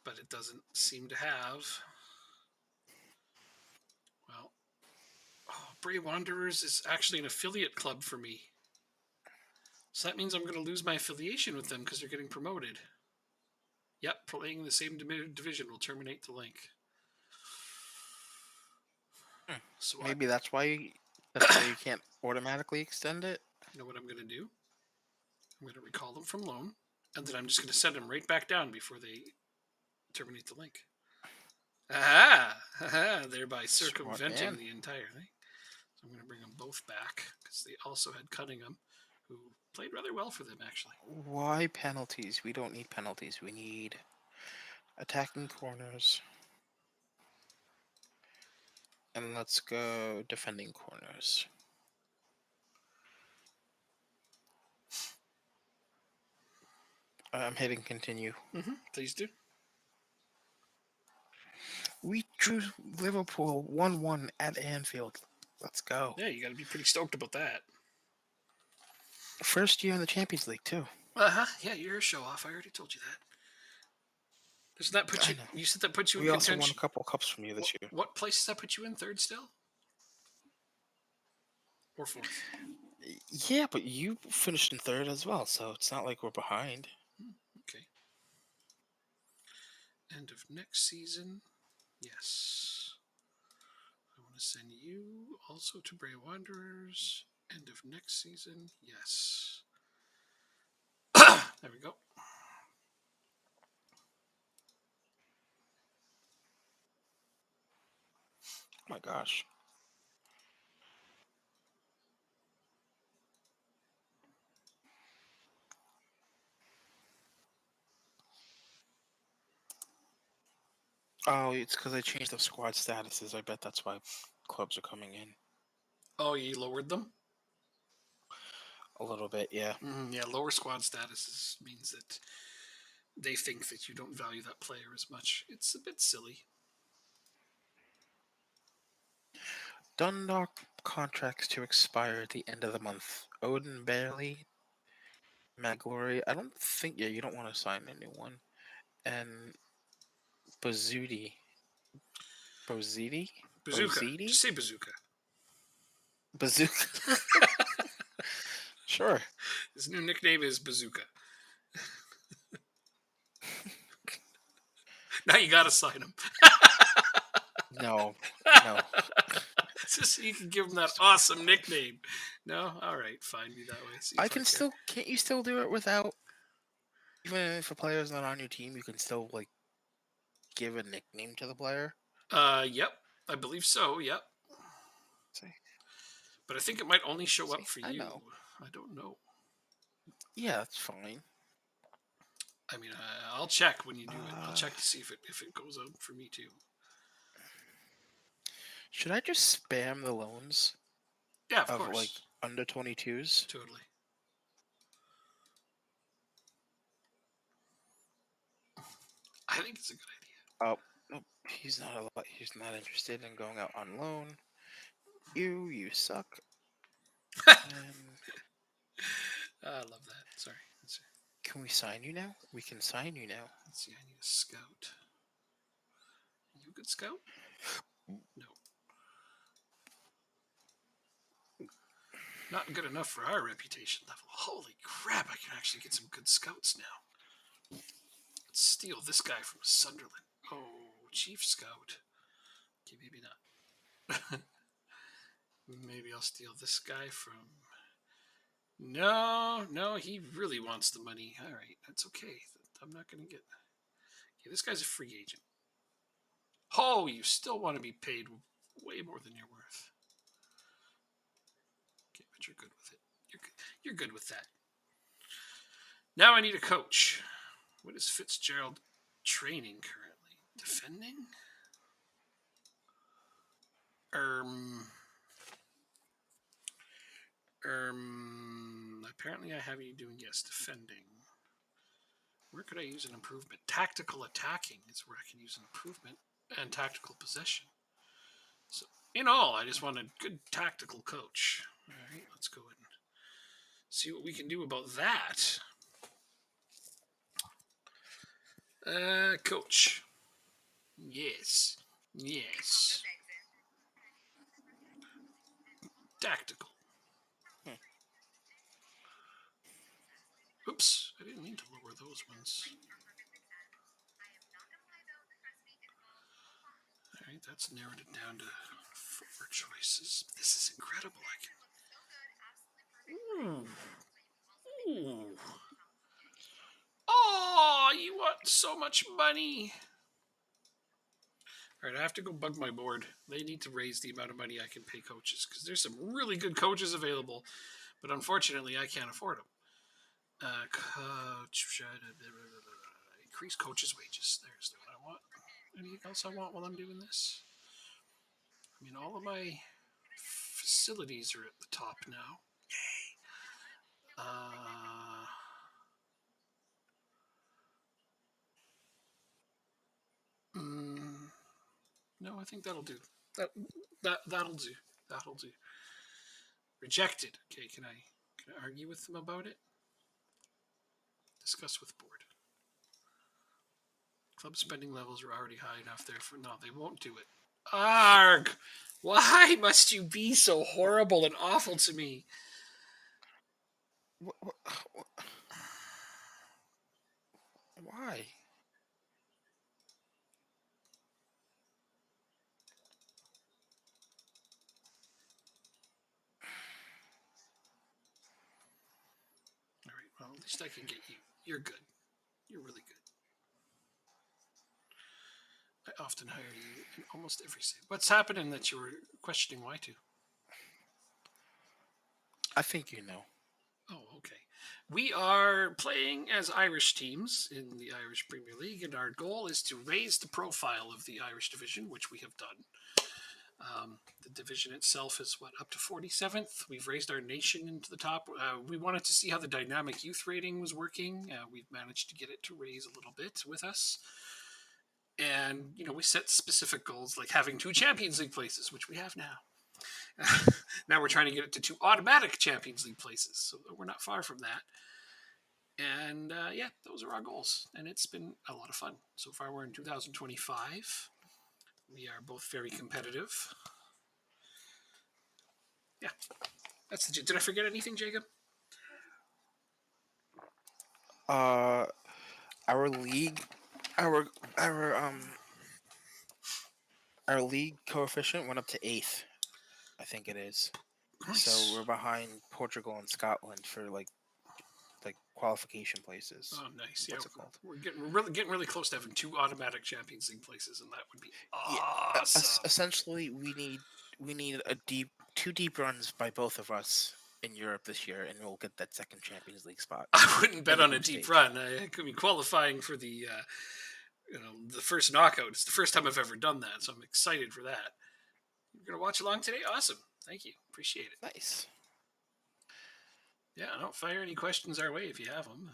But it doesn't seem to have. Well, Bray Wanderers is actually an affiliate club for me. So that means I'm going to lose my affiliation with them because they're getting promoted. Yep, playing in the same division will terminate the link. So Maybe that's why you can't automatically extend it. You know what I'm going to do? I'm going to recall them from loan, and then I'm just going to send them right back down before they terminate the link. Thereby circumventing the entire thing. So I'm going to bring them both back because they also had Cunningham, who played rather well for them, actually. Why penalties? We don't need penalties. We need attacking corners. And let's go defending corners. I'm hitting continue. Please do. We drew Liverpool 1-1 at Anfield. Let's go. Yeah, you got to be pretty stoked about that. First year in the Champions League, too. Yeah, you're a show off. I already told you that. Does that put you? You said that puts you in contention. We also won a couple of cups from you this year. What place does that put you in? 3rd still? Or 4th? Yeah, but you finished in 3rd as well, so it's not like we're behind. Okay. End of next season. Yes. I want to send you also to Bray Wanderers. End of next season. Yes. There we go. Oh my gosh. Oh, it's because I changed the squad statuses. I bet that's why clubs are coming in. Oh, you lowered them? A little bit, yeah. Yeah, lower squad statuses means that they think that you don't value that player as much. It's a bit silly. Dundalk contracts to expire at the end of the month. Odin Bailey, Maglory. I don't think. Yeah, you don't want to sign a new one. And Bazudi. Bozidi? Bazooka. Bozidi? Just say bazooka. Bazooka. Sure. His new nickname is Bazooka. Now you gotta sign him. No. No. Just so you can give him that awesome nickname. No? Alright, fine, be that way. See I if can care. still. Can't you still do it without? Even if a player's not on your team, you can still like give a nickname to the player. Yep. I believe so, yep. See, But I think it might only show up see, for I you. know. I don't know. Yeah, that's fine. I mean, I'll check when you do it. I'll Uh, check to see if it goes out for me too. should I just spam the loans Yeah, of of like course. under 22s? Totally. I think it's a good idea. Oh, nope. He's not a lot. He's not interested in going out on loan. You suck. And I love that. Sorry. can we sign you now? We can sign you now. Let's see. I need a scout. Are you a good scout? No. Not good enough for our reputation level. Holy crap, I can actually get some good scouts now. Let's steal this guy from Sunderland. Oh, Chief Scout. Okay, maybe not. Maybe I'll steal this guy from... No, he really wants the money. All right, that's okay. I'm not going to get... Okay, this guy's a free agent. Oh, you still want to be paid way more than you're worth. Okay, but you're good with it. You're good with that. Now I need a coach. What is Fitzgerald training currently? Defending? Apparently I have you doing, yes, defending. Where could I use an improvement? Tactical attacking is where I can use an improvement, and tactical possession. So, in all, I just want a good tactical coach. All right, let's go and see what we can do about that. Coach. Yes. Yes. Tactical. Oops, I didn't mean to lower those ones. All right, that's narrowed it down to 4 choices. This is incredible. I can. Ooh. Oh, you want so much money. All right, I have to go bug my board. They need to raise the amount of money I can pay coaches because there's some really good coaches available, but unfortunately, I can't afford them. Increase coaches' wages. There's what I want. Anything else I want while I'm doing this? I mean, all of my facilities are at the top now. No, I think that'll do. That'll do. That'll do. Rejected. Okay, can I argue with them about it? Discuss with board. Club spending levels are already high enough there for no, they won't do it. Arg! Why must you be so horrible and awful to me? Why? All right, well, at least I can get you. You're good. You're really good. I often hire you in almost every save. What's happening that you were questioning why to? I think you know. Oh, okay. We are playing as Irish teams in the Irish Premier League, and our goal is to raise the profile of the Irish division, which we have done. The division itself is up to 47th. We've raised our nation into the top. We wanted to see how the dynamic youth rating was working. We've managed to get it to raise a little bit with us. And, we set specific goals like having 2 Champions League places, which we have now. Now we're trying to get it to 2 automatic Champions League places. So we're not far from that. And those are our goals. And it's been a lot of fun. So far, we're in 2025. We are both very competitive. Yeah, that's legit. Did I forget anything, Jacob? Our league, our our league coefficient went up to 8th. I think it is. Nice. So we're behind Portugal and Scotland for like qualification places. Oh, nice. What's it called? We're getting really close to having 2 automatic Champions League places, and that would be awesome. Essentially, we need 2 deep runs by both of us in Europe this year, and we'll get that second Champions League spot. I wouldn't bet on a deep run. I could be qualifying for the the first knockout. It's the first time I've ever done that, so I'm excited for that. You're gonna watch along today? Awesome. Thank you. Appreciate it. Nice. Yeah, don't fire any questions our way if you have them.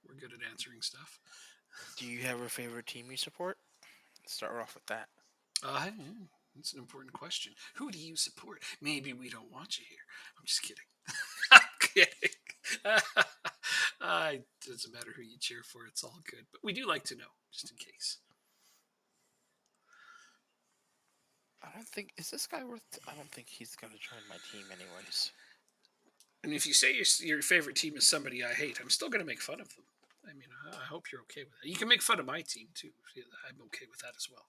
We're good at answering stuff. Do you have a favorite team you support? Let's start off with that. That's an important question. Who do you support? Maybe we don't want you here. I'm just kidding. I'm kidding. It doesn't matter who you cheer for. It's all good. But we do like to know, just in case. I don't think I don't think he's going to join my team anyways. And if you say your favorite team is somebody I hate, I'm still going to make fun of them. I mean, I hope you're okay with that. You can make fun of my team too. I'm okay with that as well.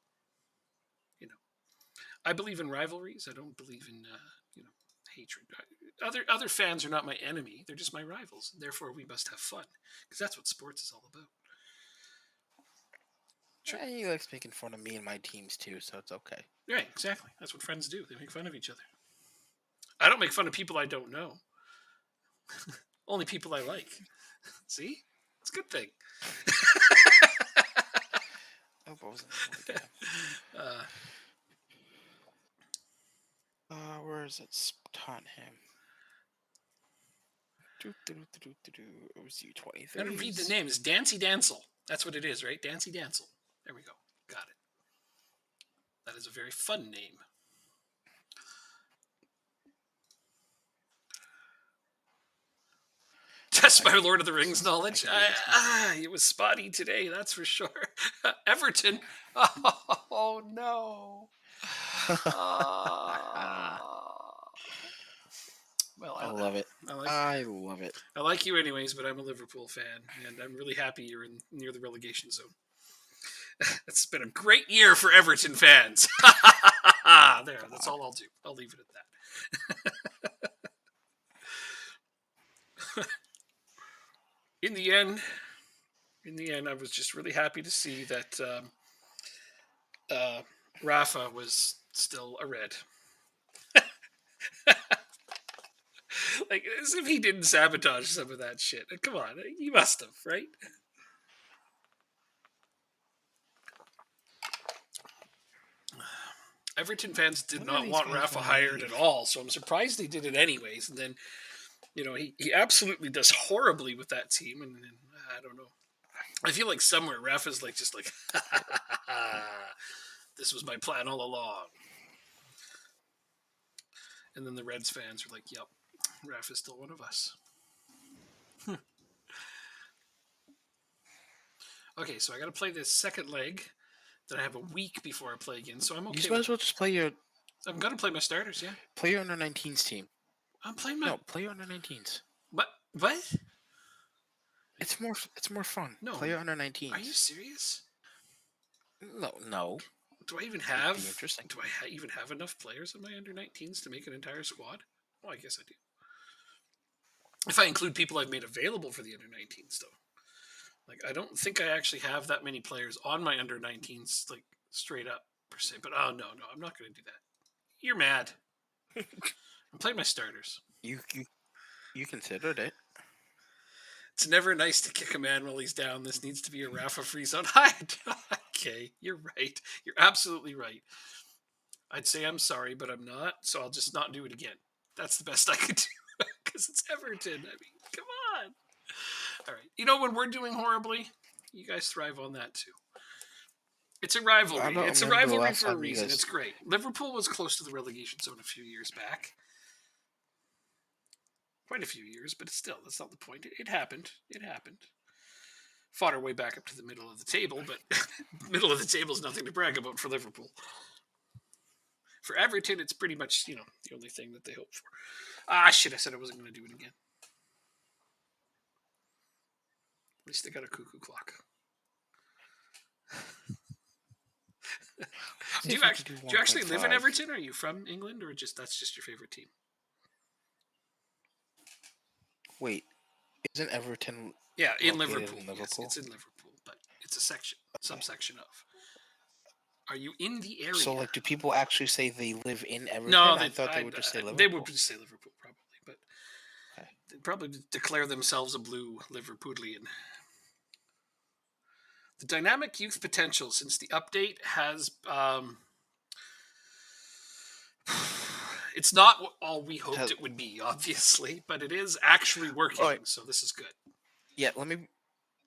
I believe in rivalries. I don't believe in hatred. Other fans are not my enemy. They're just my rivals. Therefore, we must have fun because that's what sports is all about. Sure. Yeah, he likes making fun of me and my teams too, so it's okay. Right, exactly. That's what friends do. They make fun of each other. I don't make fun of people I don't know. Only people I like. See? It's a good thing. Where is it? Tottenham. It was U23. I'm going to read the name. It's Dancy Dancel. That's what it is, right? Dancy Dancel. There we go. Got it. That is a very fun name. Test my Lord of the Rings knowledge. It was spotty today, that's for sure. Everton. Oh, no. Well, I love it. I love it. I like you anyways, but I'm a Liverpool fan, and I'm really happy you're near the relegation zone. It's been a great year for Everton fans. There, that's all I'll do. I'll leave it at that. In the end, I was just really happy to see that Rafa was still a red. Like, as if he didn't sabotage some of that shit. Come on, he must have, right? Everton fans did not want Rafa hired at all, so I'm surprised they did it anyways. And then, he absolutely does horribly with that team, and I don't know. I feel like somewhere Rafa's just like, this was my plan all along. And then the Reds fans are like, yep, Rafa's still one of us. Okay, so I got to play this second leg. Then I have a week before I play again, so I'm okay. You might as well just play your... I'm going to play my starters, yeah. Play your under-19s team. I'm playing my... No, play your under-19s. What? It's more fun. No. Play your under-19s. Are you serious? No. Do I even have... It'd be interesting. Do I even have enough players in my under-19s to make an entire squad? Oh, I guess I do. If I include people I've made available for the under-19s, though. I don't think I actually have that many players on my under-19s, straight up, per se. But, no, I'm not going to do that. You're mad. I'm playing my starters. You considered it. It's never nice to kick a man while he's down. This needs to be a Rafa free zone. Hi. Okay, you're right. You're absolutely right. I'd say I'm sorry, but I'm not, so I'll just not do it again. That's the best I could do because it's Everton. I mean, come on. All right. You know, when we're doing horribly, you guys thrive on that too. It's a I rivalry. don't It's a remember the rivalry last for a time you reason. guys. It's great. Liverpool was close to the relegation zone a few years back. Quite a few years, but still, that's not the point. It happened. It happened. Fought our way back up to the middle of the table, but middle of the table is nothing to brag about for Liverpool. For Everton, it's pretty much, the only thing that they hope for. Ah, shit, I said I wasn't going to do it again. At least they got a cuckoo clock. Do you actually live in Everton? Are you from England, or that's just your favorite team? Wait, isn't Everton Yeah, in located Liverpool. in Yes, Liverpool? it's in Liverpool, but it's a subsection of. Are you in the area? So, like, do people actually say they live in Everton? No, I thought they would just say Liverpool. They would just say Liverpool, probably, but Okay. they'd probably declare themselves a blue Liverpoolian. The dynamic youth potential since the update has. It's not all we hoped it would be, obviously, but it is actually working, so this is good. Yeah,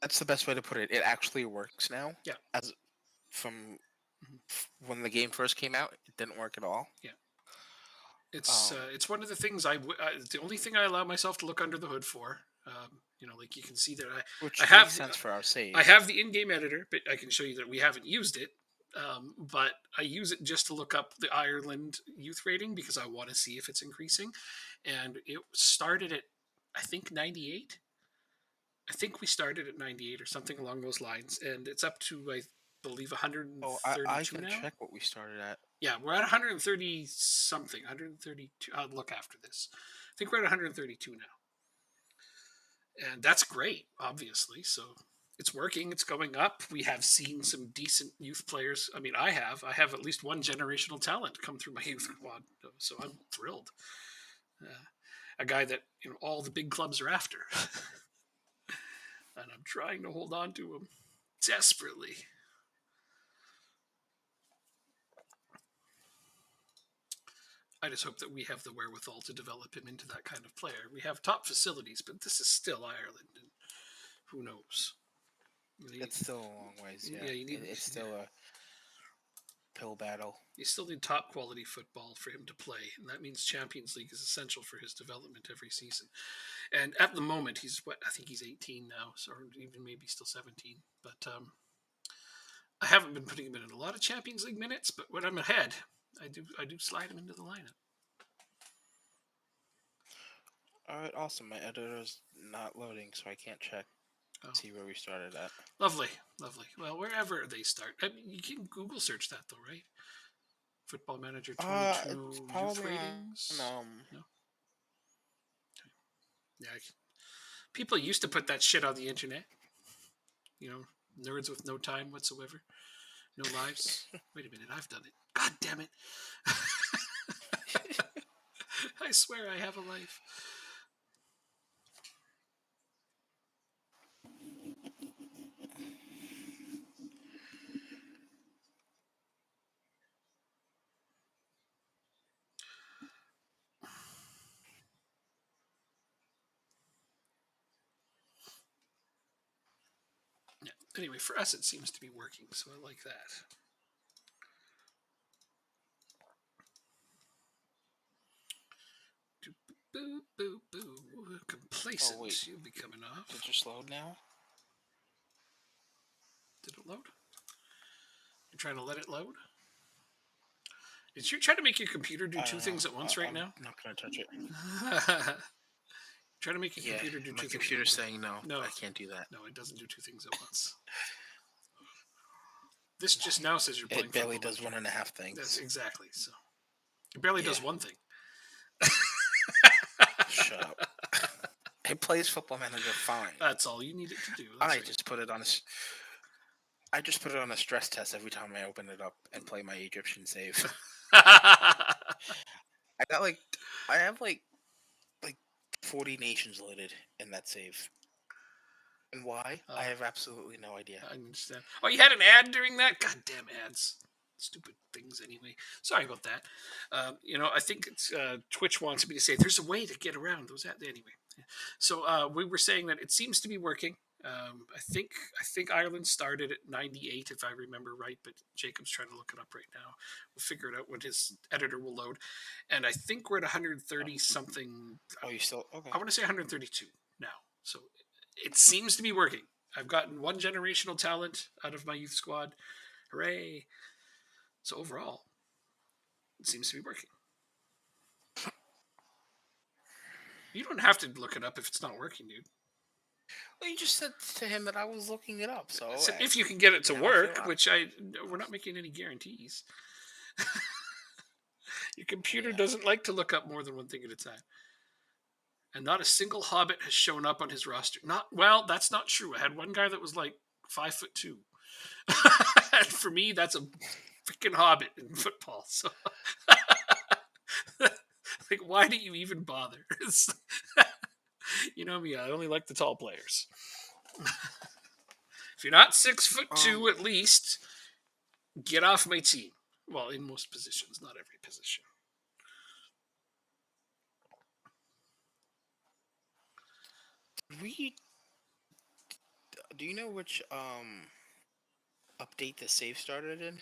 that's the best way to put it. It actually works now. Yeah. As from when the game first came out, it didn't work at all. Yeah. It's one of the things the only thing I allow myself to look under the hood for. Like you can see that Which I have makes sense for our save. I have the in-game editor, but I can show you that we haven't used it. But I use it just to look up the Ireland youth rating because I want to see if it's increasing. And it started at, I think, 98. I think we started at 98 or something along those lines. And it's up to, I believe, 132 I can now. check what we started at. Yeah, we're at 130 something, 132. I'll look after this. I think we're at 132 now. And that's great, obviously. So it's working. It's going up. We have seen some decent youth players. I mean, I have at least one generational talent come through my youth squad. So I'm thrilled. A guy that all the big clubs are after. And I'm trying to hold on to him desperately. I just hope that we have the wherewithal to develop him into that kind of player. We have top facilities, but this is still Ireland, and who knows? It's still a long ways. Yeah, it's still a pill battle. You still need top quality football for him to play, and that means Champions League is essential for his development every season. And at the moment, I think he's 18 now, or even maybe still 17. But I haven't been putting him in a lot of Champions League minutes, but when I'm ahead, I do slide him into the lineup. All right, awesome. My editor's not loading, so I can't check. See where we started at. Lovely. Well, wherever they start, I mean, you can Google search that though, right? Football Manager 22 youth ratings. No. Yeah, people used to put that shit on the internet. Nerds with no time whatsoever, no lives. Wait a minute, I've done it. God damn it! I swear I have a life. Anyway, for us, it seems to be working, so I like that. Boo, boo, boo. Complacent. Oh, wait. You'll be coming off. Did you load now? Did it load? You're trying to let it load? Did you try to make your computer do two things at once right now? I'm not going to touch it. Try to make your computer do two things. My computer's saying no. I can't do that. No, it doesn't do two things at once. This just now says you're playing. It barely does one and a half things. That's exactly so. It barely does one thing. Shut up. It plays Football Manager fine. That's all you need it to do. I just put it on a stress test every time I open it up and play my Egyptian save. I have 40 nations loaded in that save. And why? I have absolutely no idea. I understand. Oh, you had an ad during that? Goddamn ads. Stupid things anyway. Sorry about that. I think it's Twitch wants me to say there's a way to get around those ads anyway. So we were saying that it seems to be working. I think Ireland started at 98, if I remember right, but Jacob's trying to look it up right now. We'll figure it out when his editor will load. And I think we're at 130 something. Oh, you still okay? I want to say 132 now. So it seems to be working. I've gotten one generational talent out of my youth squad. Hooray! So overall, it seems to be working. You don't have to look it up if it's not working, dude. Well, you just said to him that I was looking it up. So So if you can get it to work, feel which we're not making any guarantees. Your computer Yeah. doesn't like to look up more than one thing at a time. And not a single hobbit has shown up on his roster. That's not true. I had one guy that was like 5'2". And for me, that's a freaking hobbit in football. So, like, why do you even bother? You know me, I only like the tall players. If you're not 6'2", at least, get off my team. Well, in most positions, not every position. Do you know which update the save started in?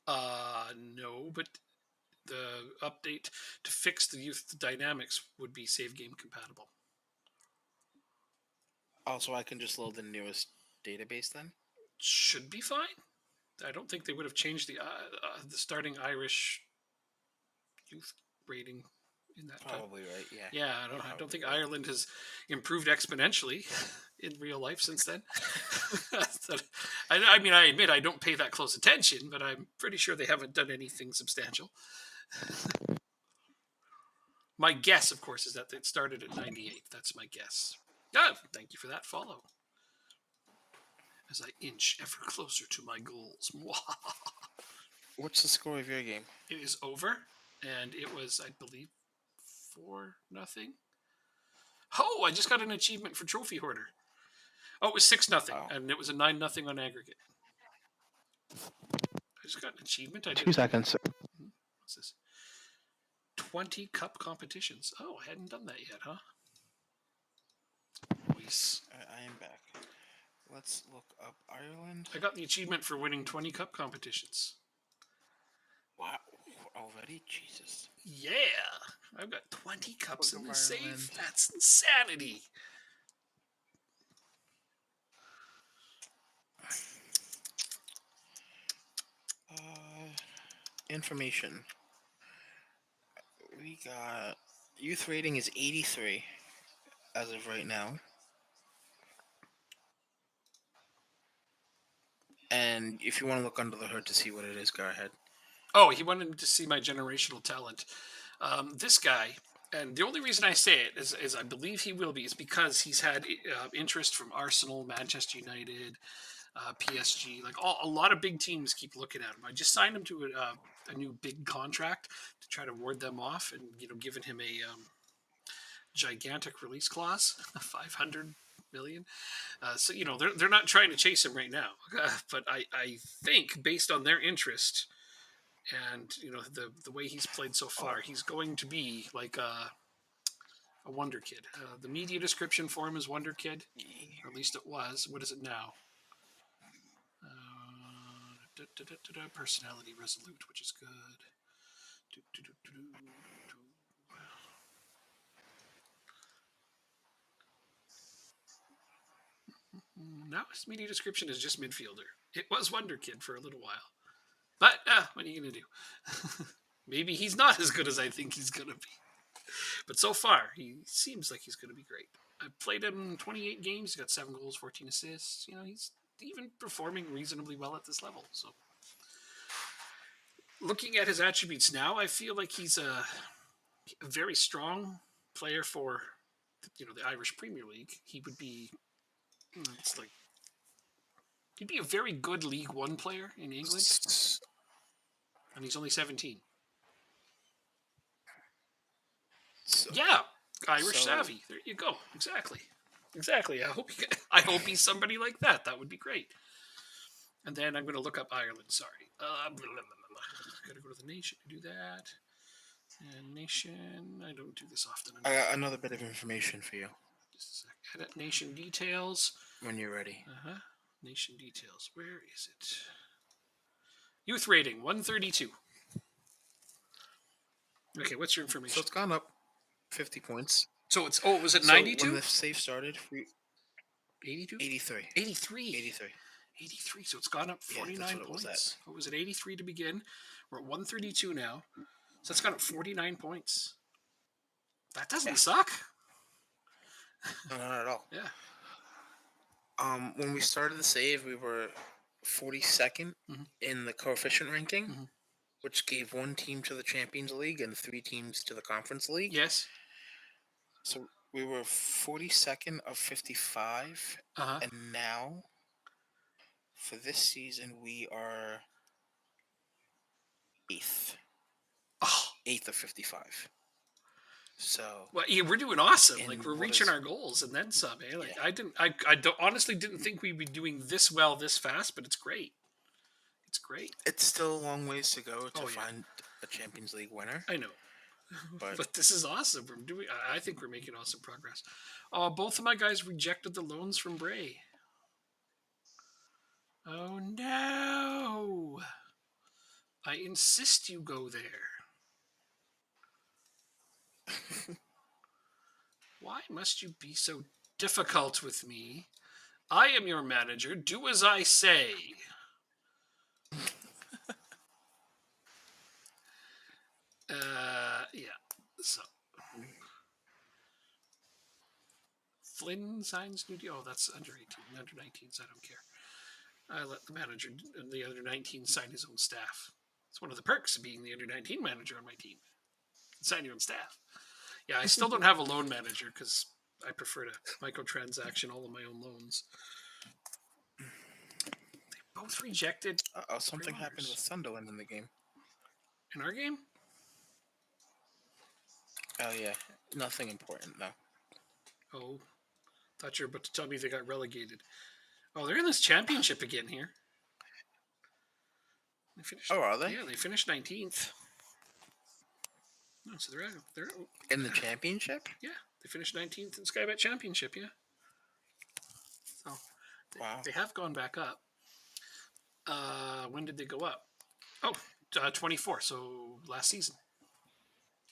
No, but the update to fix the youth dynamics would be save game compatible. Also, I can just load the newest database then. Should be fine. I don't think they would have changed the starting Irish youth rating in that time. Probably right. Yeah. Yeah, I don't think Ireland has improved exponentially in real life since then. I mean, I admit I don't pay that close attention, but I'm pretty sure they haven't done anything substantial. My guess, of course, is that it started at 98. That's my guess. Ah, thank you for that follow. As I inch ever closer to my goals. What's the score of your game? It is over, and it was, I believe, 4-0. Oh, I just got an achievement for Trophy Hoarder. Oh, it was 6-0, and it was a 9-0 on aggregate. I just got an achievement. 2 seconds. What's this? 20 cup competitions. Oh, I hadn't done that yet, huh? Nice. I am back. Let's look up Ireland. I got the achievement for winning 20 cup competitions. Wow. Already? Jesus. Yeah. I've got 20 cups in the save. That's insanity. Information. We got youth rating is 83 as of right now. And if you want to look under the hood to see what it is, go ahead. Oh, he wanted to see my generational talent. This guy, and the only reason I say it is I believe he will be, is because he's had interest from Arsenal, Manchester United, PSG. Like a lot of big teams keep looking at him. I just signed him to a new big contract to try to ward them off, and given him a gigantic release clause, 500 million. So they're not trying to chase him right now, but I think based on their interest and the way he's played so far, he's going to be like a wonder kid. The media description for him is wonder kid, or at least it was. What is it now? Personality resolute, which is good. Now his media description is just midfielder. It was wonder kid for a little while, but what are you gonna do? Maybe he's not as good as I think he's gonna be. But so far, he seems like he's going to be great. I played him 28 games. He's got 7 goals, 14 assists. He's even performing reasonably well at this level. So, looking at his attributes now, I feel like he's a very strong player for, the Irish Premier League. He would be, he'd be a very good League One player in England, and he's only 17. Yeah, Irish savvy. There you go. Exactly. Exactly. I hope he's somebody like that. That would be great. And then I'm going to look up Ireland. Sorry. Got to go to the nation to do that. And nation. I don't do this often I enough. got another bit of information for you Just a sec. Edit nation details. when you're ready. Nation details. Where is it? Youth rating 132. Okay, what's your So information? it's gone up 50 points. So it's was it So 92? when the save started, 82? 83. 83. 83. 83. So it's gone up 49 that's what it was points. What was it? 83 to begin. We're at 132 now. So it's gone up 49 points. That doesn't suck. No, not at all. Yeah. When we started the save, we were 42nd in the coefficient ranking, which gave 1 team to the Champions League and 3 teams to the Conference League. Yes. So we were 42nd of 55, and now for this season we are 8th. Oh. 8th of 55. So well, yeah, we're doing awesome. Like we're reaching our goals and then some. Eh? Like I honestly didn't think we'd be doing this well this fast, but it's great. It's great. It's still a long ways to go to find a Champions League winner. I know. But this is awesome. I think we're making awesome progress. Both of my guys rejected the loans from Bray. Oh no! I insist you go there. Why must you be so difficult with me? I am your manager. Do as I say. Yeah. So Flynn signs new deal. Oh, that's under 18, under 19s. I don't care. I let the manager and the under 19 sign his own staff. It's one of the perks of being the under 19 manager on my team. You can sign your own staff. Yeah, I still don't have a loan manager because I prefer to microtransaction all of my own loans. They both rejected. Something happened with Sunderland in the game. In our game? Oh, yeah. Nothing important, though. Oh, thought you were about to tell me they got relegated. Oh, they're in this championship again here. They finished, are they? Yeah, they finished 19th. No, so they're in the championship? Yeah, they finished 19th in Skybet Championship, yeah. So, they have gone back up. When did they go up? Oh, 24, so last season.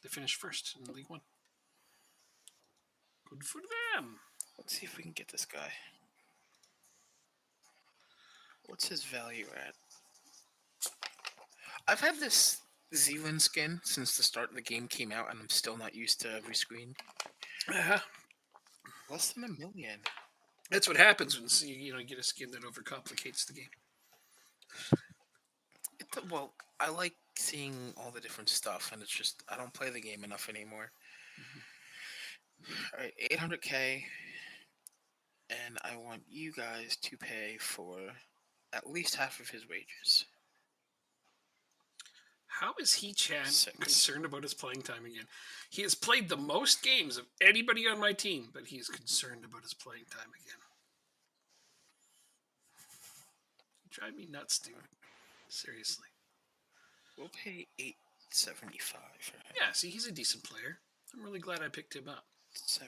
They finished first in League One. Good for them. Let's see if we can get this guy. What's his value at? I've had this Zealand skin since the start of the game came out, and I'm still not used to every screen. Less than $1 million. That's what happens when you get a skin that overcomplicates the game. Well, I like seeing all the different stuff, and it's just I don't play the game enough anymore. All right, 800K, and I want you guys to pay for at least half of his wages. How is He-Chan concerned about his playing time again? He has played the most games of anybody on my team, but he is concerned about his playing time again. You drive me nuts, dude. Seriously. We'll pay $8.75 for him. Yeah, see, he's a decent player. I'm really glad I picked him up. 7.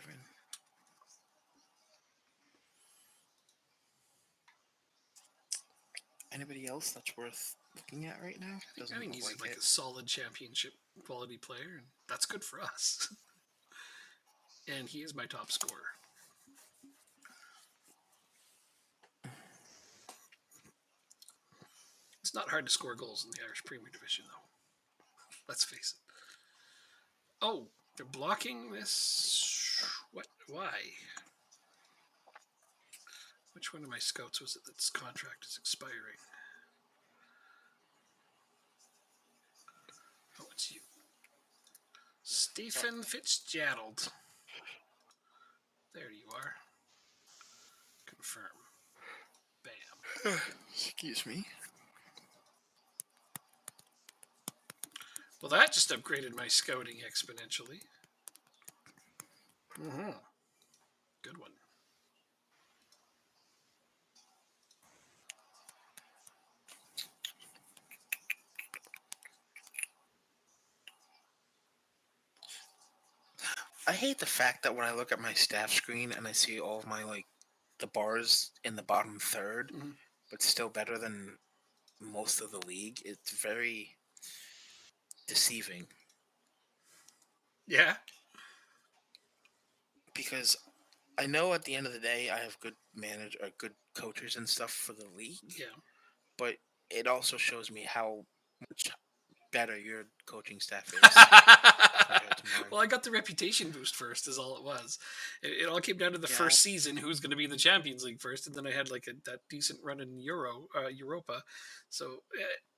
Anybody else that's worth looking at right now? I think he's like a solid championship quality player, and that's good for us. And he is my top scorer. It's not hard to score goals in the Irish Premier Division, though. Let's face it. Oh, they're blocking this. What? Why? Which one of my scouts was it that's contract is expiring? Oh, it's you. Stephen Fitzgerald. There you are. Confirm. Bam. Excuse me. Well, that just upgraded my scouting exponentially. Good one. I hate the fact that when I look at my staff screen and I see all of my the bars in the bottom third, Mhm. but still better than most of the league. It's very deceiving Yeah. because I know at the end of the day I have good coaches and stuff for the league, Yeah. but it also shows me how much better your coaching staff is compared to mine. Well, I got the reputation boost first, is all it was. It all came down to the Yeah. first season, who's going to be in the Champions League first, and then I had like that decent run in Europa. So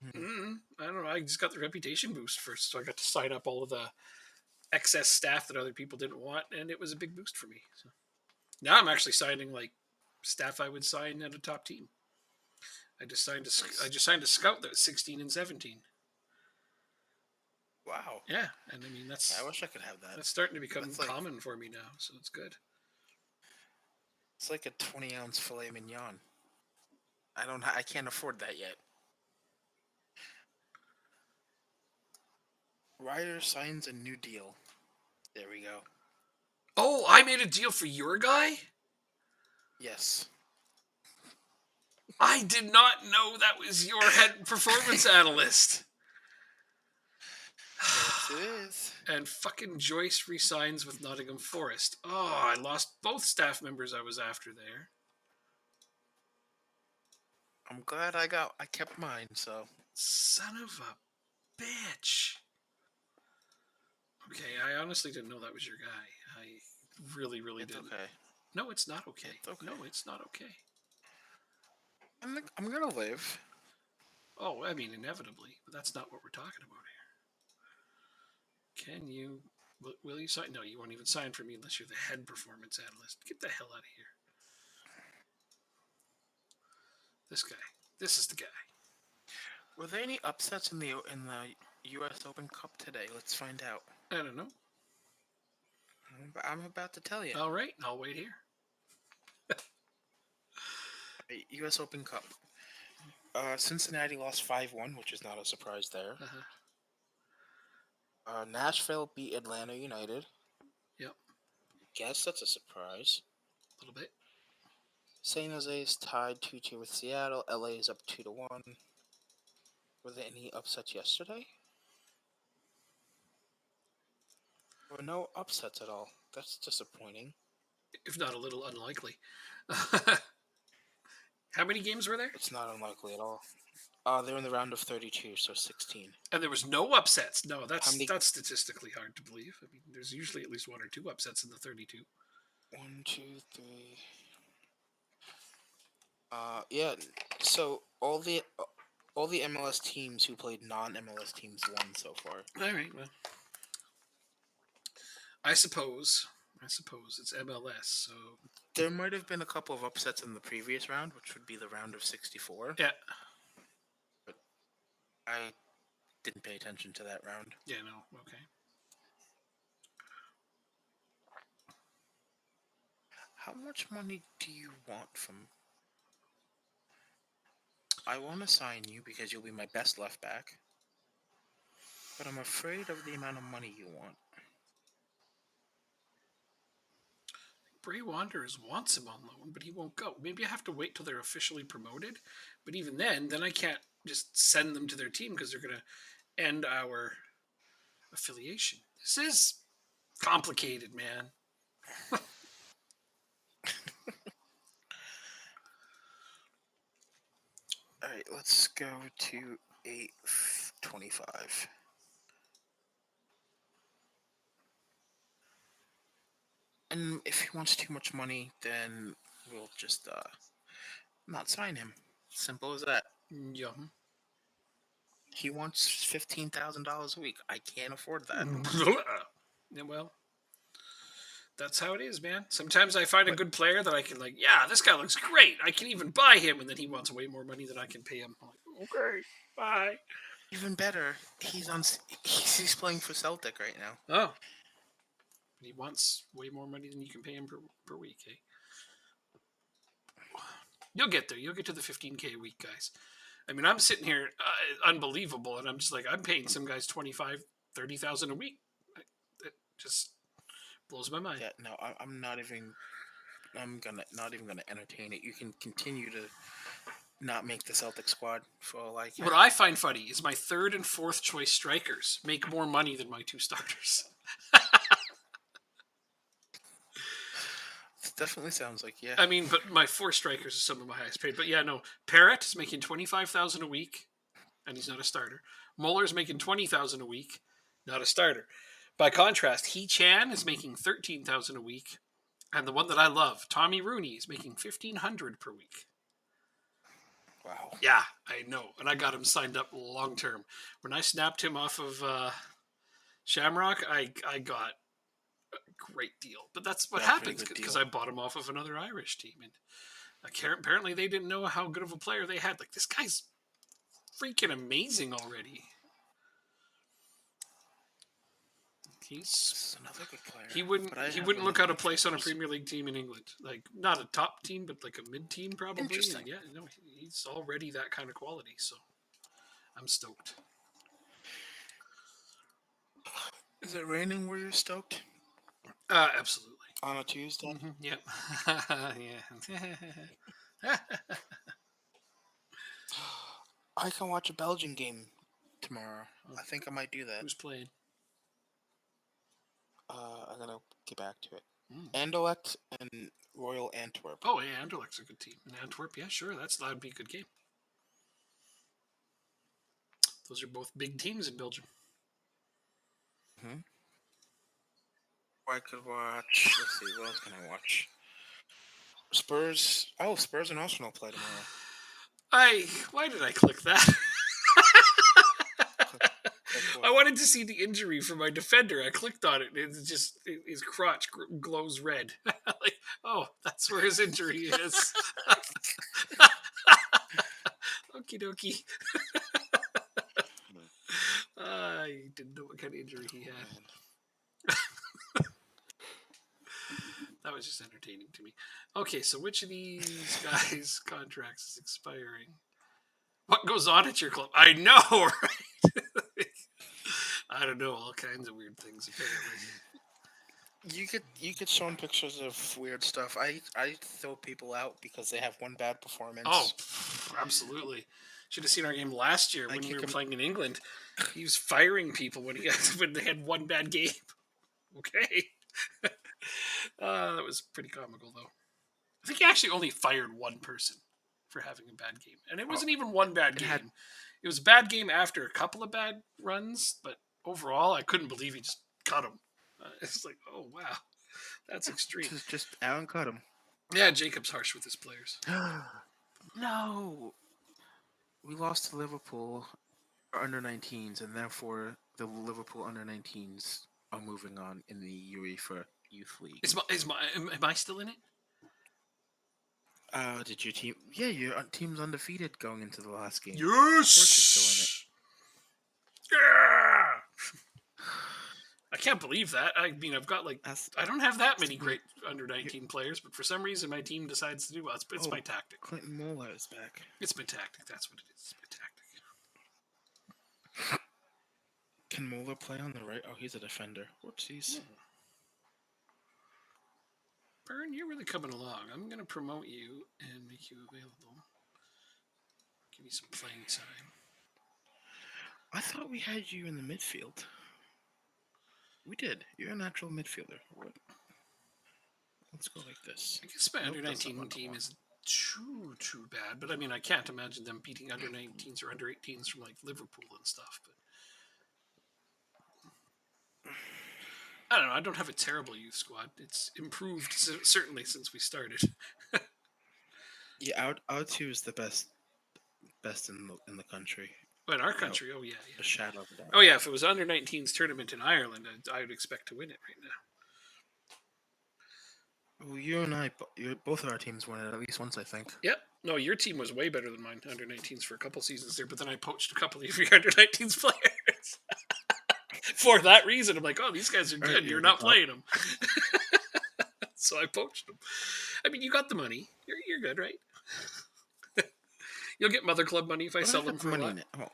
Mhm. I don't know. I just got the reputation boost first, so I got to sign up all of the excess staff that other people didn't want, and it was a big boost for me. So now I'm actually signing like staff I would sign at a top team. I Nice. just signed a scout that was 16 and 17. Wow. Yeah, and I mean Yeah, I wish I could have that. that's starting to become That's like common for me now, so it's good. it's like a 20-ounce filet mignon. I can't afford that yet. Ryder signs a new deal. There we go. Oh, I made a deal for your guy? Yes. I did not know that was your head performance analyst. Yes, it is. And fucking Joyce resigns with Nottingham Forest. Oh, I lost both staff members I was after there. I'm glad I kept mine, so Son of a bitch. Okay, I honestly didn't know that was your guy. I really, really it's didn't. okay. No, it's not okay. It's okay. No, it's not okay. I'm gonna live. Oh, I mean, inevitably, but that's not what we're talking about here. Can you? Will you sign? No, you won't even sign for me unless you're the head performance analyst. Get the hell out of here. This guy. This is the guy. Were there any upsets in the U.S. Open Cup today? Let's find out. I don't know. I'm about to tell you. All right, I'll wait here. U.S. Open Cup. Cincinnati lost 5-1, which is not a surprise there. Uh-huh. Nashville beat Atlanta United. Yep, Guess that's a surprise. a little bit. San Jose is tied 2-2 with Seattle. LA is up 2-1. Were there any upsets yesterday? There were no upsets at all. That's disappointing. If not a little unlikely. How many games were there? It's not unlikely at all. They're in the round of 32, so 16. And there was no upsets. No, How many? that's statistically hard to believe. I mean, there's usually at least one or two upsets in the 32. 1, 2, 3. Yeah. So all the MLS teams who played non-MLS teams won so far. All right, well, I suppose it's MLS. So There might have been a couple of upsets in the previous round, which would be the round of 64. yeah, But I didn't pay attention to that round. yeah, no, okay. How much money do you want from? I want to sign you because you'll be my best left back. But I'm afraid of the amount of money you want. Bray Wanderers wants him on loan, but he won't go. Maybe I have to wait till they're officially promoted. But even then I can't just send them to their team because they're going to end our affiliation. This is complicated, man. All right, let's go to 825. And if he wants too much money, then we'll just not sign him. Simple as that. Yum. He wants $15,000 a week. I can't afford that. Yeah, well, that's how it is, man. Sometimes I find a But good player that I can like, yeah, this guy looks great. I can even buy him, and then he wants way more money than I can pay him. I'm like, okay, bye. even better, he's playing for Celtic right now. Oh, but he wants way more money than you can pay him per week, eh? You'll get there. You'll get to the 15K a week, guys. I mean, I'm sitting here unbelievable, and I'm just like, I'm paying some guys 25, 30,000 a week. It just Blows my mind. Yeah, no, I'm not even. I'm gonna not even gonna entertain it. You can continue to not make the Celtic squad for all I care. What I find funny is my third and fourth choice strikers make more money than my two starters. It definitely sounds like yeah. I mean, but my four strikers are some of my highest paid. But yeah, no, Parrott is making 25,000 a week, and he's not a starter. Muller's making 20,000 a week, not a starter. By contrast, He Chan is making 13,000 a week, and the one that I love, Tommy Rooney, is making 1,500 per week. Wow. Yeah, I know, and I got him signed up long term. When I snapped him off of Shamrock, I got a great deal. But that's what Yeah, pretty happens good because deal. I bought him off of another Irish team, and apparently they didn't know how good of a player they had. Like, this guy's freaking amazing already. He's This is another good player. he But I wouldn't he have wouldn't him look in out of place on a midfielders. Premier League team in England. Like, not a top team, but like a mid team probably. Interesting. And yeah, no, he's already that kind of quality. So I'm stoked. Is it raining where you're stoked Absolutely. on a Tuesday? Mm-hmm. Yep. Yeah. I can watch a Belgian game tomorrow. I think I might do that. Who's playing? I'm gonna get back to it. Mm. Anderlecht and Royal Antwerp. Oh yeah, Anderlecht's a good team. And Antwerp, yeah, sure, that'd be a good game. Those are both big teams in Belgium. Mm-hmm. I could watch. Let's see, what else can I watch? Spurs. Oh, Spurs and Arsenal play tomorrow. Why did I click that? Click I what? wanted to see the injury for my defender. I clicked on it. It's just his crotch glows red. Like, oh, that's where his injury is. Okie dokie. I didn't know what kind of injury he had. That was just entertaining to me. Okay, so which of these guys' contracts is expiring? What goes on at your club? I know, right? I don't know, all kinds of weird things apparently. You get shown pictures of weird stuff. I throw people out because they have one bad performance. Oh, absolutely. Should have seen our game last year I when we kick were him. playing in England. He was firing people when when they had one bad game. Okay. That was pretty comical, though. I think he actually only fired one person for having a bad game. And it wasn't even one bad game. It was a bad game after a couple of bad runs, but overall, I couldn't believe he just cut him. It's like, oh, wow. That's extreme. Just Aaron cut him. Yeah, Jacob's harsh with his players. No, we lost to Liverpool under 19s, and therefore the Liverpool under 19s are moving on in the UEFA Youth League. Am I still in it? Did your team? Yeah, your team's undefeated going into the last game. Yes. Of course you're still Yeah. I can't believe that. I mean, I've got I don't have that many great under 19 players, but for some reason my team decides to do well. It's my tactic. Clinton Mola is back. It's my tactic. That's what it is. It's my tactic. Can Mola play on the right? Oh, he's a defender. Whoopsies. Byrne, you're really coming along. I'm going to promote you and make you available. Give you some playing time. I thought we had you in the midfield. We did. You're a natural midfielder. What? Let's go like this. I guess my under 19 team isn't too bad, but I mean, I can't imagine them beating under 19s or under 18s from like Liverpool and stuff. But I don't know. I don't have a terrible youth squad. It's improved certainly since we started. Yeah, our two is the best in the country. But in our country, oh yeah. A shadow of a doubt. Oh yeah, if it was under 19s tournament in Ireland, I would expect to win it right now. Well, you and I, both of our teams won it at least once, I think. Yep. No, your team was way better than mine, under 19s for a couple seasons there, but then I poached a couple of your under 19s players. For that reason, I'm like, oh, these guys are good. Right, You're not playing them. So I poached them. I mean, you got the money. You're good, right? You'll get Mother Club money if I sell them for money. Oh.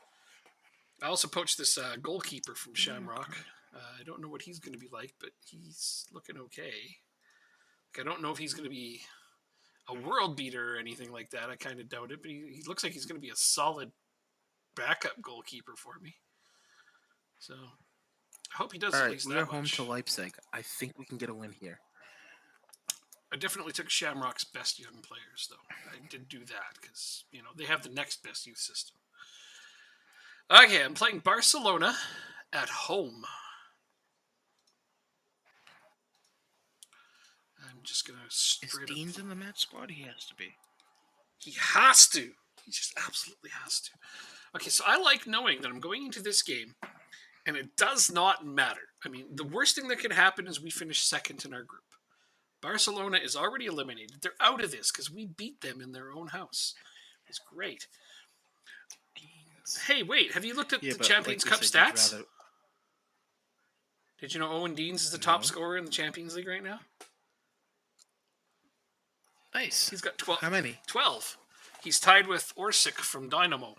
I also poached this goalkeeper from Shamrock. I don't know what he's going to be like, but he's looking okay. Like, I don't know if he's going to be a world beater or anything like that. I kind of doubt it, but he looks like he's going to be a solid backup goalkeeper for me. So I hope he does All at right, least we that are home much. to Leipzig. I think we can get a win here. I definitely took Shamrock's best young players, though. I did do that because, they have the next best youth system. Okay, I'm playing Barcelona at home. I'm just going to Is straight Dean's up. in the match squad? He has to be. He has to. He just absolutely has to. Okay, so I like knowing that I'm going into this game, and it does not matter. I mean, the worst thing that can happen is we finish second in our group. Barcelona is already eliminated. They're out of this because we beat them in their own house. It's great. Dean's. Hey, wait, have you looked at Yeah, the but Champions like we Cup said, you'd stats? rather. Did you know Owen Deans is the top No. scorer in the Champions League right now? Nice. He's got 12. How many? 12. He's tied with Orsic from Dynamo.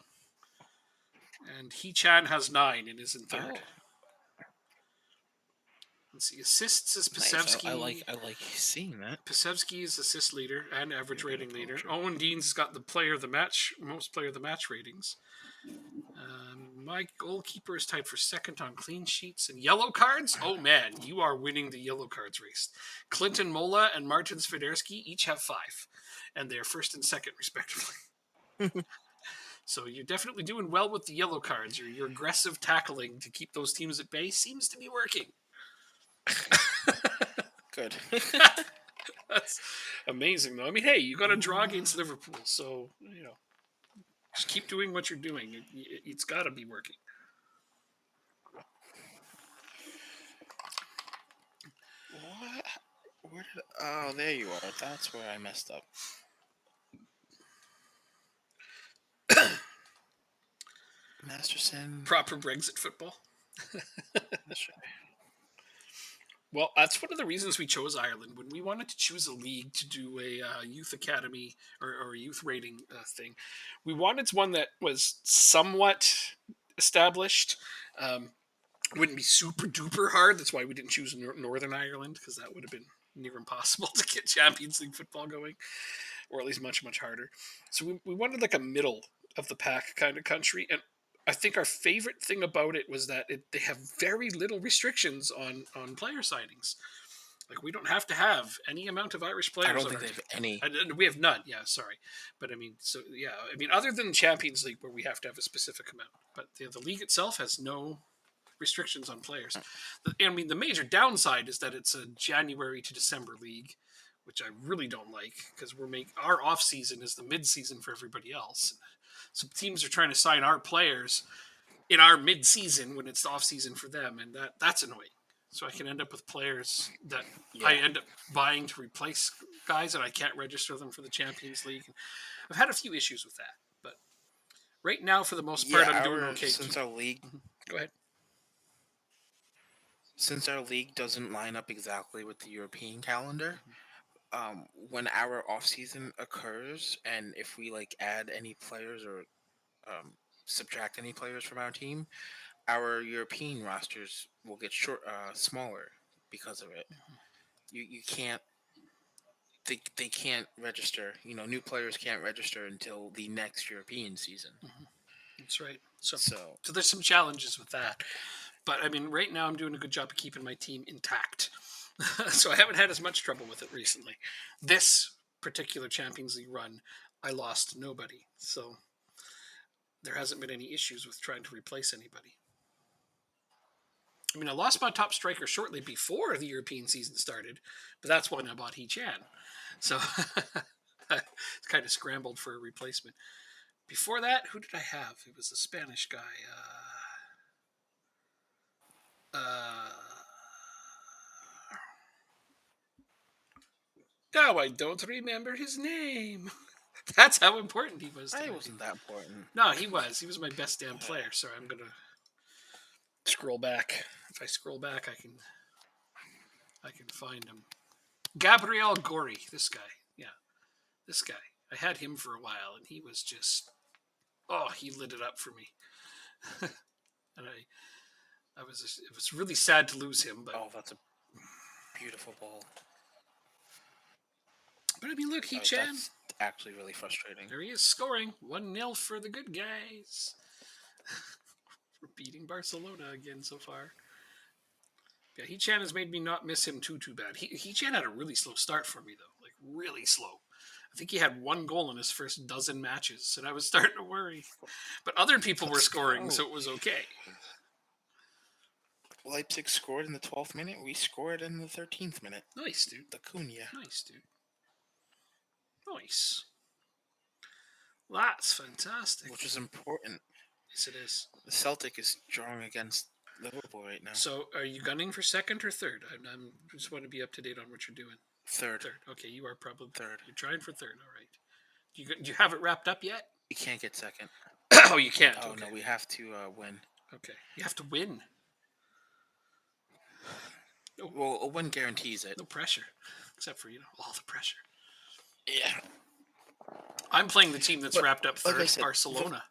And He-Chan has 9 and is in third. Oh. Let's see. Assists is Nice. Pasevsky. I like seeing that. Pasevsky is assist leader and average rating leader. Owen Dean's got the most player of the match ratings. My goalkeeper is tied for second on clean sheets and yellow cards. Oh man, you are winning the yellow cards race. Clinton Mola and Martin Swiderski each have 5, and they're first and second respectively. So you're definitely doing well with the yellow cards. Your aggressive tackling to keep those teams at bay seems to be working. Good. That's amazing, though. I mean, hey, you got a draw against Liverpool, so just keep doing what you're doing. It's got to be working. What? Where did? Oh, there you are. That's where I messed up. Masterson. Proper Brexit football. That's right. Well, that's one of the reasons we chose Ireland. When we wanted to choose a league to do a youth academy or a youth rating thing, we wanted one that was somewhat established. Wouldn't be super duper hard. That's why we didn't choose Northern Ireland, because that would have been near impossible to get Champions League football going, or at least much, much harder. So we wanted like a middle of the pack kind of country. And I think our favorite thing about it was that they have very little restrictions on player signings. Like, we don't have to have any amount of Irish players. I don't think they have any. We have none. Yeah, sorry, but I mean, other than Champions League, where we have to have a specific amount, but the league itself has no restrictions on players. I mean, the major downside is that it's a January to December league, which I really don't like, because our off season is the mid season for everybody else. So teams are trying to sign our players in our mid season when it's the off season for them, and that's annoying. So I can end up with players that I end up buying to replace guys, and I can't register them for the Champions League. I've had a few issues with that, but right now, for the most part, I'm doing okay. Since our league, Go ahead. Since our league doesn't line up exactly with the European calendar, when our off season occurs, and if we like add any players or subtract any players from our team, our European rosters will get smaller because of it. You can't. They can't register. New players can't register until the next European season. That's right. So there's some challenges with that. But I mean, right now I'm doing a good job of keeping my team intact. So I haven't had as much trouble with it recently. This particular Champions League run, I lost nobody. So there hasn't been any issues with trying to replace anybody. I mean, I lost my top striker shortly before the European season started, but that's when I bought He-Chan. So I kind of scrambled for a replacement. Before that, who did I have? It was a Spanish guy. Now I don't remember his name. That's how important he was. He wasn't that important. No, he was. He was my best damn player. So I'm gonna scroll back. If I scroll back, I can find him. Gabriel Gori. This guy. Yeah, this guy. I had him for a while, and he was just. Oh, he lit it up for me. And It was really sad to lose him, but Oh, that's a beautiful ball. I mean, look, Chan. That's actually really frustrating. There he is scoring 1-0 for the good guys. We're beating Barcelona again so far. Yeah, Chan has made me not miss him too bad. Chan had a really slow start for me though, like really slow. I think he had 1 goal in his first dozen matches, and I was starting to worry. But other people were scoring, so it was okay. Leipzig scored in the 12th minute. We scored in the 13th minute. Nice, dude. The Cunha. Nice, dude. Nice. That's fantastic. Which is important. Yes, it is. The Celtic is drawing against Liverpool right now. So, are you gunning for second or third? I just want to be up to date on what you're doing. Third. Okay, you are probably third. You're trying for third. All right. Do you have it wrapped up yet? You can't get second. Oh, you can't. Oh okay. no, we have to win. Okay, you have to win. Well, a win guarantees it. No pressure, except for all the pressure. Yeah. I'm playing the team that's wrapped up third, like Barcelona.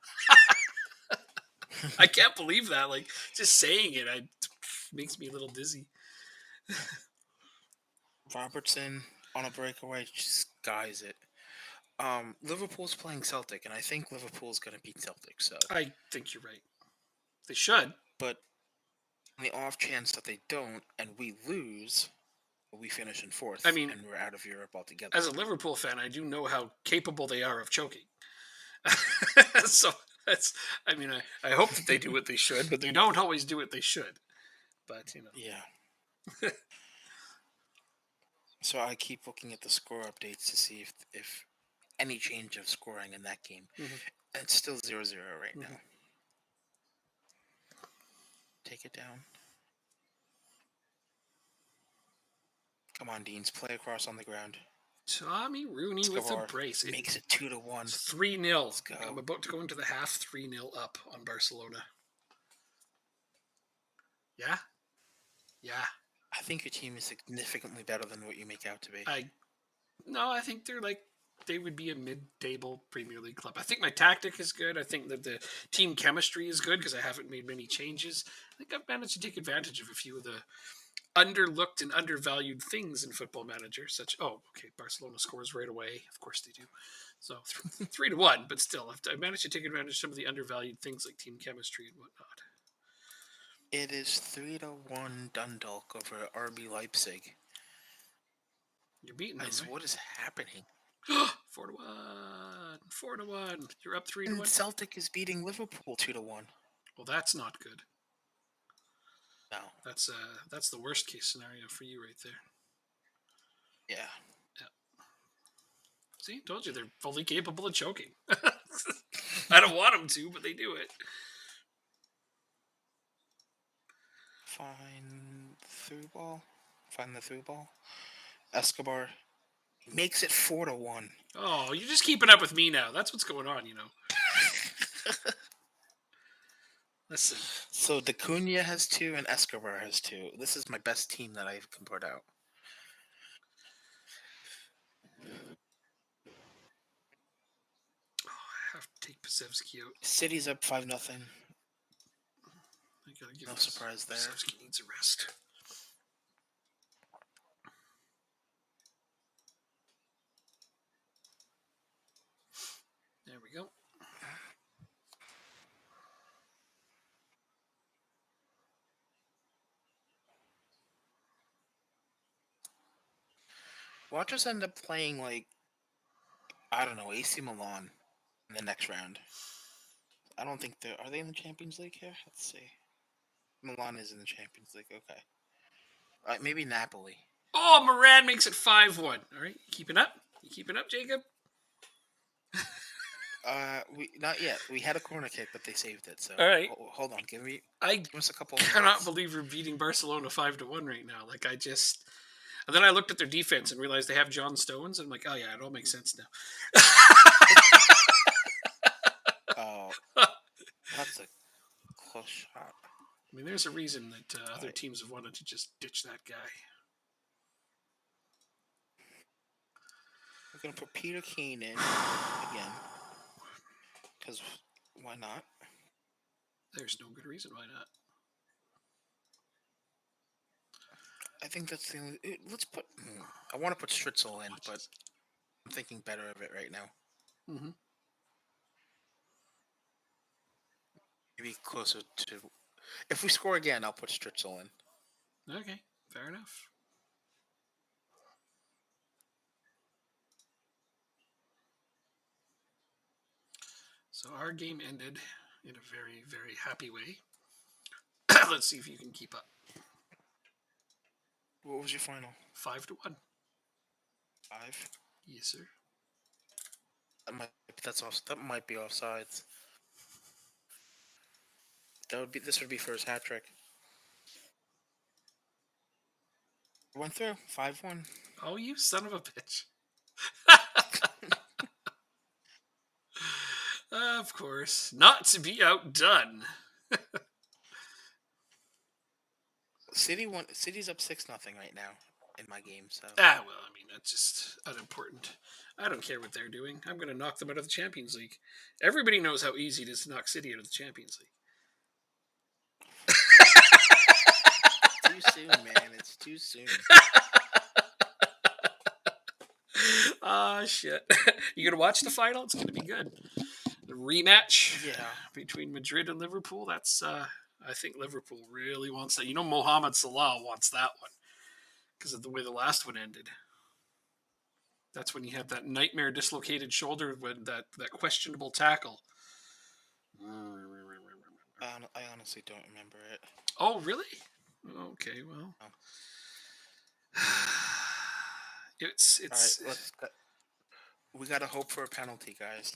I can't believe that. Like, just saying it, makes me a little dizzy. Robertson on a breakaway just skies it. Liverpool's playing Celtic, and I think Liverpool's going to beat Celtic. So I think you're right. They should. But on the off chance that they don't, and we lose, we finish in fourth. I mean, and we're out of Europe altogether. As a Liverpool fan, I do know how capable they are of choking. So I hope that they do what they should, but they don't always do what they should. But Yeah. So I keep looking at the score updates to see if any change of scoring in that game. Mm-hmm. It's still 0-0 right now. Take it down. Come on, Deans. Play across on the ground. Tommy Rooney with a brace. It makes it 2-1. 3-0. Let's go. I'm about to go into the half 3-0 up on Barcelona. Yeah? Yeah. I think your team is significantly better than what you make out to be. I think they would be a mid-table Premier League club. I think my tactic is good. I think that the team chemistry is good because I haven't made many changes. I think I've managed to take advantage of a few of the underlooked and undervalued things in Football Manager, Barcelona scores right away. Of course they do. So 3-1, but still, I managed to take advantage of some of the undervalued things like team chemistry and whatnot. It is 3-1 Dundalk over RB Leipzig. You're beating them, right? What is happening? 4-1. 4-1. You're up 3-1. And Celtic is beating Liverpool 2-1. Well, that's not good. No. That's the worst case scenario for you right there. Yeah. See, told you they're fully capable of choking. I don't want them to, but they do it. Find the through ball. Escobar makes it 4-1. Oh, you're just keeping up with me now. That's what's going on, Listen. So the Cunha has 2 and Escobar has 2. This is my best team that I've compared out. Oh, I have to take Pasevsky out. City's up 5-0. No surprise there. Pasevsky needs a rest. There we go. Watch us end up playing AC Milan in the next round. I don't think are they in the Champions League here? Let's see. Milan is in the Champions League. Okay. Maybe Napoli. Oh, Moran makes it 5-1. All right, you keeping up? Jacob? Not yet. We had a corner kick, but they saved it. So all right. Hold on. Give us a couple. I cannot believe we're beating Barcelona 5-1 right now. And then I looked at their defense and realized they have John Stones, and I'm like, oh yeah, it all makes sense now. Oh, that's a close shot. I mean, there's a reason that other teams have wanted to just ditch that guy. We're gonna put Peter Kane in again, because why not? There's no good reason why not. I think that's the only. Let's put. I want to put Stritzel in, but I'm thinking better of it right now. Mm-hmm. Maybe closer to. If we score again, I'll put Stritzel in. Okay, fair enough. So our game ended in a very, very happy way. Let's see if you can keep up. What was your final? 5-1. 5. Yes, sir. That might be offsides. This would be for his hat trick. Went through 5-1. Oh, you son of a bitch. Of course. Not to be outdone. City's up 6-0 right now in my game. So Well, I mean, that's just unimportant. I don't care what they're doing. I'm going to knock them out of the Champions League. Everybody knows how easy it is to knock City out of the Champions League. too soon, man. It's too soon. Ah, shit. You going to watch the final? It's going to be good. The rematch Yeah. between Madrid and Liverpool. That's, I think Liverpool really wants that. You know, Mohamed Salah wants that one because of the way the last one ended. That's when you had that nightmare dislocated shoulder with that questionable tackle. I honestly don't remember it. Oh, really? Okay, well. Oh. It's All right, we gotta hope for a penalty, guys.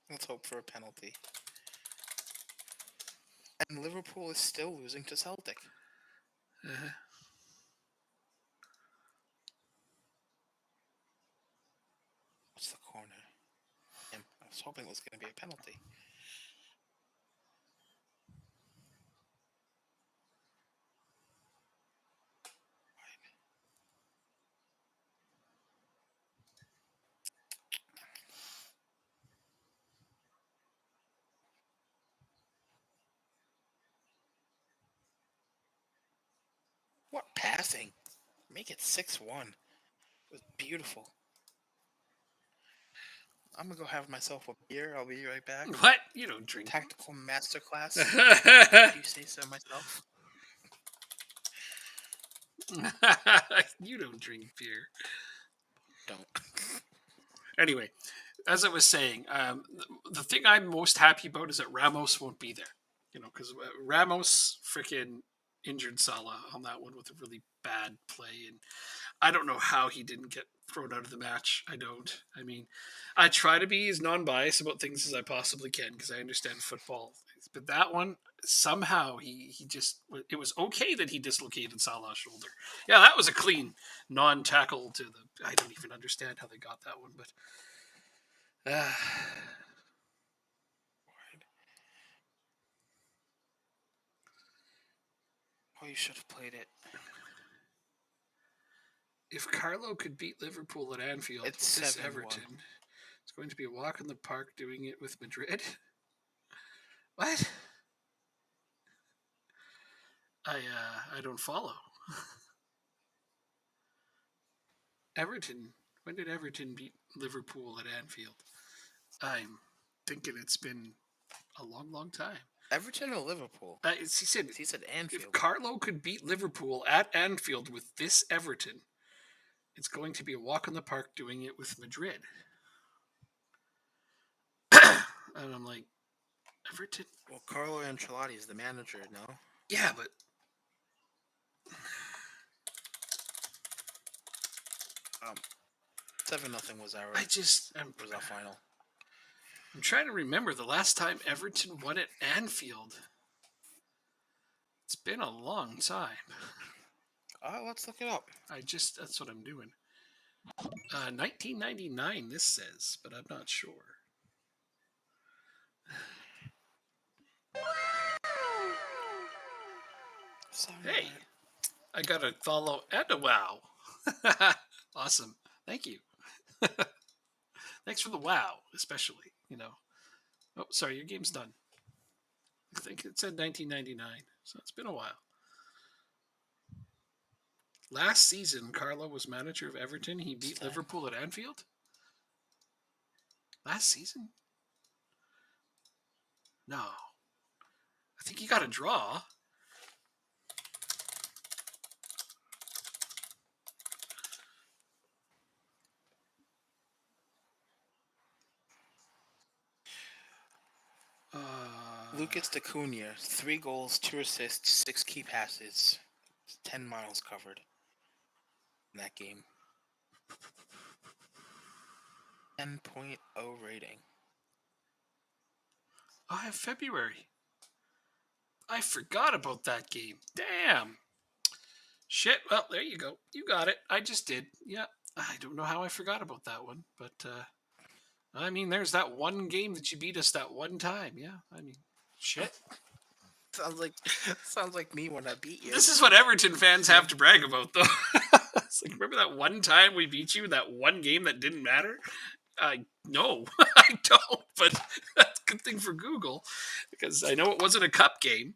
Let's hope for a penalty. And Liverpool is still losing to Celtic. What's the corner? I was hoping it was going to be a penalty. What passing? Make it 6-1. It was beautiful. I'm going to go have myself a beer. I'll be right back. What? You don't drink. Tactical masterclass. If you say so myself. You don't drink beer. Don't. Anyway, as I was saying, the thing I'm most happy about is that Ramos won't be there. You know, because Ramos freaking injured Salah on that one with a really bad play, and I don't know how he didn't get thrown out of the match. I don't. I mean, I try to be as non-biased about things as I possibly can because I understand football. But that one, somehow he just, it was okay that he dislocated Salah's shoulder. Yeah, that was a clean non-tackle to the. I don't even understand how they got that one, but. Oh, you should have played it. If Carlo could beat Liverpool at Anfield, It's this 7-1. Everton, it's going to be a walk in the park doing it with Madrid. What? I don't follow. Everton. When did Everton beat Liverpool at Anfield? I'm thinking it's been a long, long time. Everton or Liverpool? He said Anfield. If Carlo could beat Liverpool at Anfield with this Everton, it's going to be a walk in the park doing it with Madrid. And I'm like, Everton? Well, Carlo Ancelotti is the manager, no? Yeah, but 7-0 was our. was our final. I'm trying to remember the last time Everton won at Anfield. It's been a long time. Let's look it up. That's what I'm doing. 1999, this says, but I'm not sure. Hey, I got a follow and a wow. Awesome. Thank you. Thanks for the wow, especially, you know. Oh, sorry, your game's done. I think it said 1999, so it's been a while. Last season, Carlo was manager of Everton. He beat Liverpool at Anfield. Last season? No. I think he got a draw. Lucas Acuna, 3 goals, 2 assists, 6 key passes, 10 miles covered in that game. 10.0 rating. I have February. I forgot about that game. Damn. Shit. Well, there you go. You got it. I just did. Yeah. I don't know how I forgot about that one, but I mean, there's that one game that you beat us that one time. Yeah. I mean, shit. Sounds like me when I beat you. This is what Everton fans have to brag about, though. It's like, remember that one time we beat you in that one game that didn't matter? No, I don't. But that's a good thing for Google, because I know it wasn't a cup game.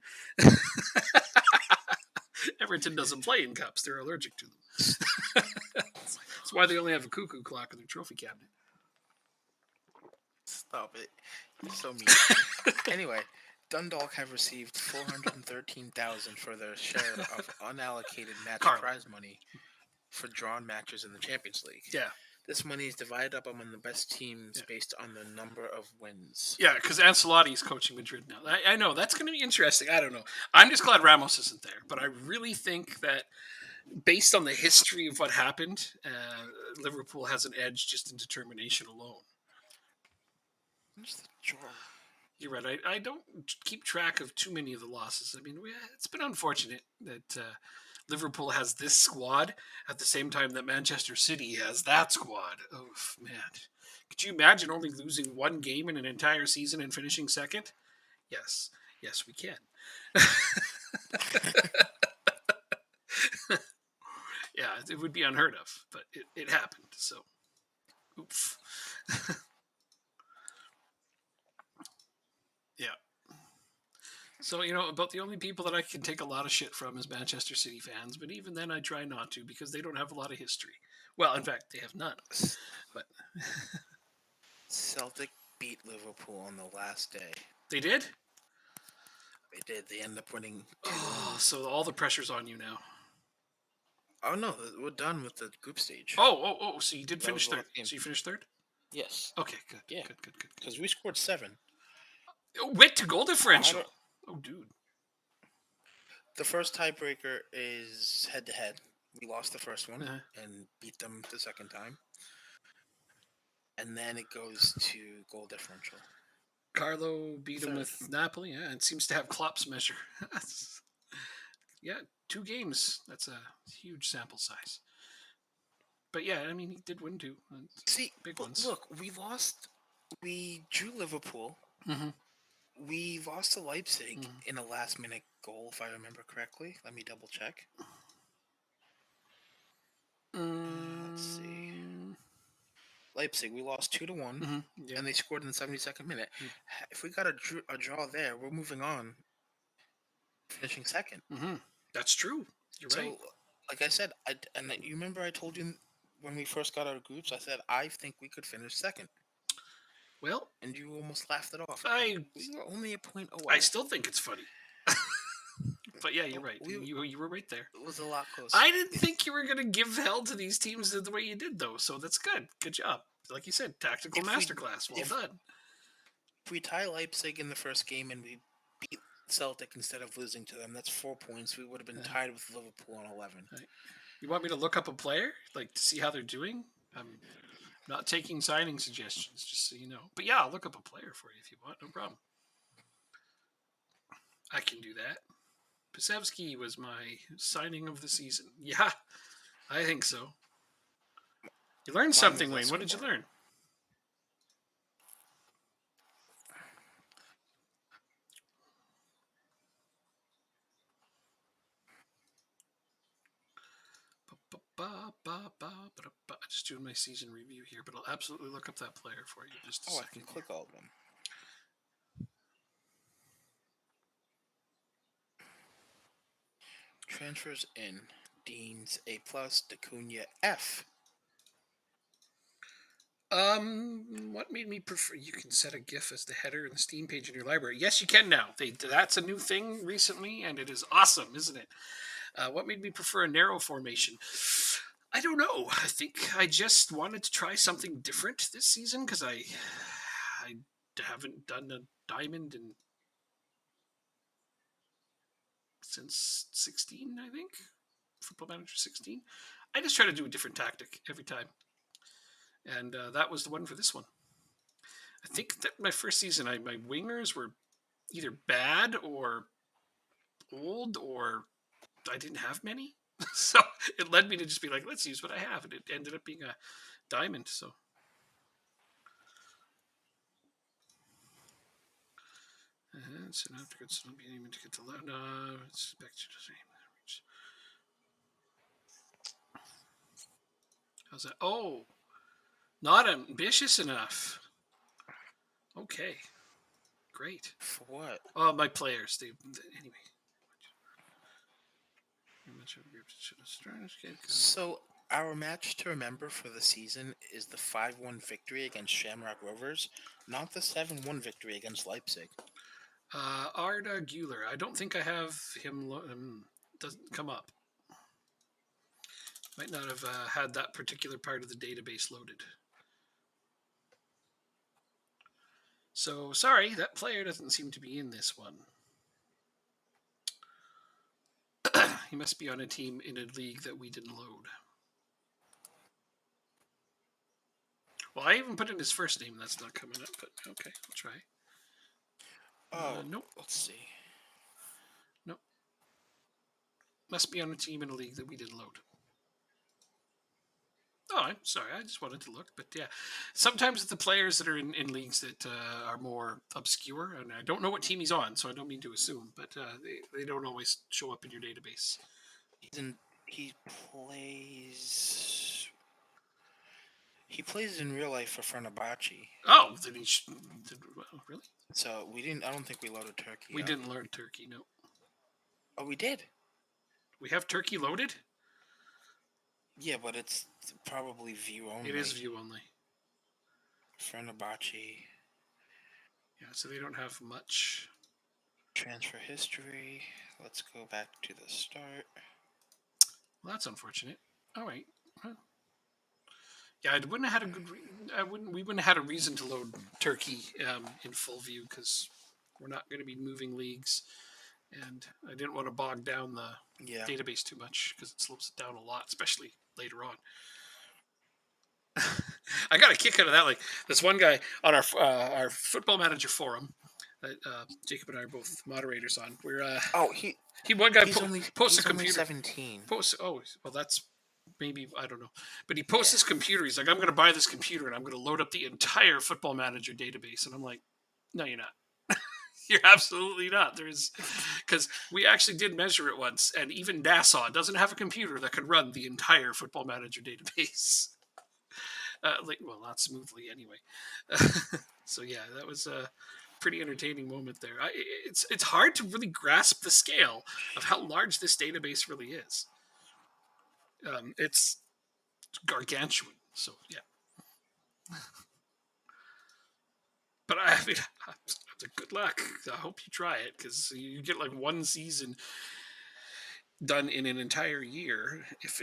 Everton doesn't play in cups; they're allergic to them. That's why they only have a cuckoo clock in their trophy cabinet. Stop it! You're so mean. Anyway, Dundalk have received $413,000 for their share of unallocated match prize money for drawn matches in the Champions League. Yeah. This money is divided up among the best teams based on the number of wins. Yeah, because Ancelotti is coaching Madrid now. I know that's going to be interesting. I don't know. I'm just glad Ramos isn't there, but I really think that based on the history of what happened, Liverpool has an edge just in determination alone. You're right. I don't keep track of too many of the losses. I mean, it's been unfortunate that Liverpool has this squad at the same time that Manchester City has that squad. Oh, man. Could you imagine only losing one game in an entire season and finishing second? Yes. Yes, we can. Yeah, it would be unheard of, but it happened. So, oof. Yeah. So, about the only people that I can take a lot of shit from is Manchester City fans, but even then I try not to because they don't have a lot of history. Well, in fact, they have none. But Celtic beat Liverpool on the last day. They did? They did. They ended up winning 2-1. Oh, so all the pressure's on you now. Oh, no. We're done with the group stage. Oh, so you did finish third. So you finished third? Yes. Okay, good. Yeah. Good. Because we scored 7. Went to goal differential. Oh, dude. The first tiebreaker is head-to-head. We lost the first one and beat them the second time. And then it goes to goal differential. Carlo beat him with Napoli. Yeah, it seems to have Klopp's measure. Yeah, 2 games. That's a huge sample size. But yeah, I mean, he did win 2. See, big ones. Look, we drew Liverpool. Mm-hmm. We lost to Leipzig in a last-minute goal, if I remember correctly. Let me double-check. Let's see. Leipzig, we lost 2-1, and they scored in the 72nd minute. If we got a draw there, we're moving on, finishing second. That's true. You're right. Like I said, you remember I told you when we first got out of groups, I said I think we could finish second. Well, and you almost laughed it off. We were only a point away. I still think it's funny. But yeah, you're right. You were right there. It was a lot closer. I didn't think you were going to give hell to these teams the way you did, though. So that's good. Good job. Like you said, tactical masterclass. Well done. If we tie Leipzig in the first game and we beat Celtic instead of losing to them, that's 4 points. We would have been tied with Liverpool on 11. Right. You want me to look up a player, like to see how they're doing? I'm not taking signing suggestions, just so you know. But yeah, I'll look up a player for you if you want. No problem. I can do that. Pisevsky was my signing of the season. Yeah, I think so. You learned something, Wayne. What did you learn? Just doing my season review here, but I'll absolutely look up that player for you. Just a second. I can click all of them. Transfers in. Dean's A+, Acuna F. What made me prefer? You can set a GIF as the header in the Steam page in your library. Yes, you can now. That's a new thing recently, and it is awesome, isn't it? What made me prefer a narrow formation? I don't know. I think I just wanted to try something different this season because I haven't done a diamond since 16, I think. Football Manager 16. I just try to do a different tactic every time, and that was the one for this one. I think that my first season, my wingers were either bad or old, or I didn't have many. So it led me to just be like, let's use what I have, and it ended up being a diamond. So so now after good, so be aiming to get to left. No, it's back to the same. How's that? Oh, not ambitious enough. Okay, great. For what? Oh, my players. Anyway. So, our match to remember for the season is the 5-1 victory against Shamrock Rovers, not the 7-1 victory against Leipzig. Arda Guler. I don't think I have him. Doesn't come up. Might not have had that particular part of the database loaded. So, sorry, that player doesn't seem to be in this one. He must be on a team in a league that we didn't load. Well, I even put in his first name. That's not coming up, but okay, I'll try. Nope. Let's see. Nope. Must be on a team in a league that we didn't load. Oh, I'm sorry. I just wanted to look. But yeah, sometimes the players that are in leagues that are more obscure, and I don't know what team he's on, so I don't mean to assume, but they don't always show up in your database. He plays in real life for Fenerbahce. Oh, then really? So I don't think we loaded Turkey. We didn't learn Turkey, no. Oh, we did? We have Turkey loaded? Yeah, but it's probably view only. It is view only. Fenerbahce. Yeah, so they don't have much. Transfer history. Let's go back to the start. Well, that's unfortunate. All right. Well, yeah, I wouldn't have had a good. We wouldn't have had a reason to load Turkey in full view because we're not going to be moving leagues, and I didn't want to bog down the database too much because it slows it down a lot, especially later on. I got a kick out of that. Like this one guy on our Football Manager forum that Jacob and I are both moderators on. We're one guy posts a computer. 17. Well, that's maybe I don't know, but he posts his computer. He's like, I'm going to buy this computer and I'm going to load up the entire Football Manager database. And I'm like, no, you're not. You're absolutely not. Because we actually did measure it once, and even Nassau doesn't have a computer that could run the entire Football Manager database. Not smoothly anyway. So yeah, that was a pretty entertaining moment there. It's hard to really grasp the scale of how large this database really is. It's gargantuan. So yeah. But I mean, good luck. I hope you try it because you get like one season done in an entire year, if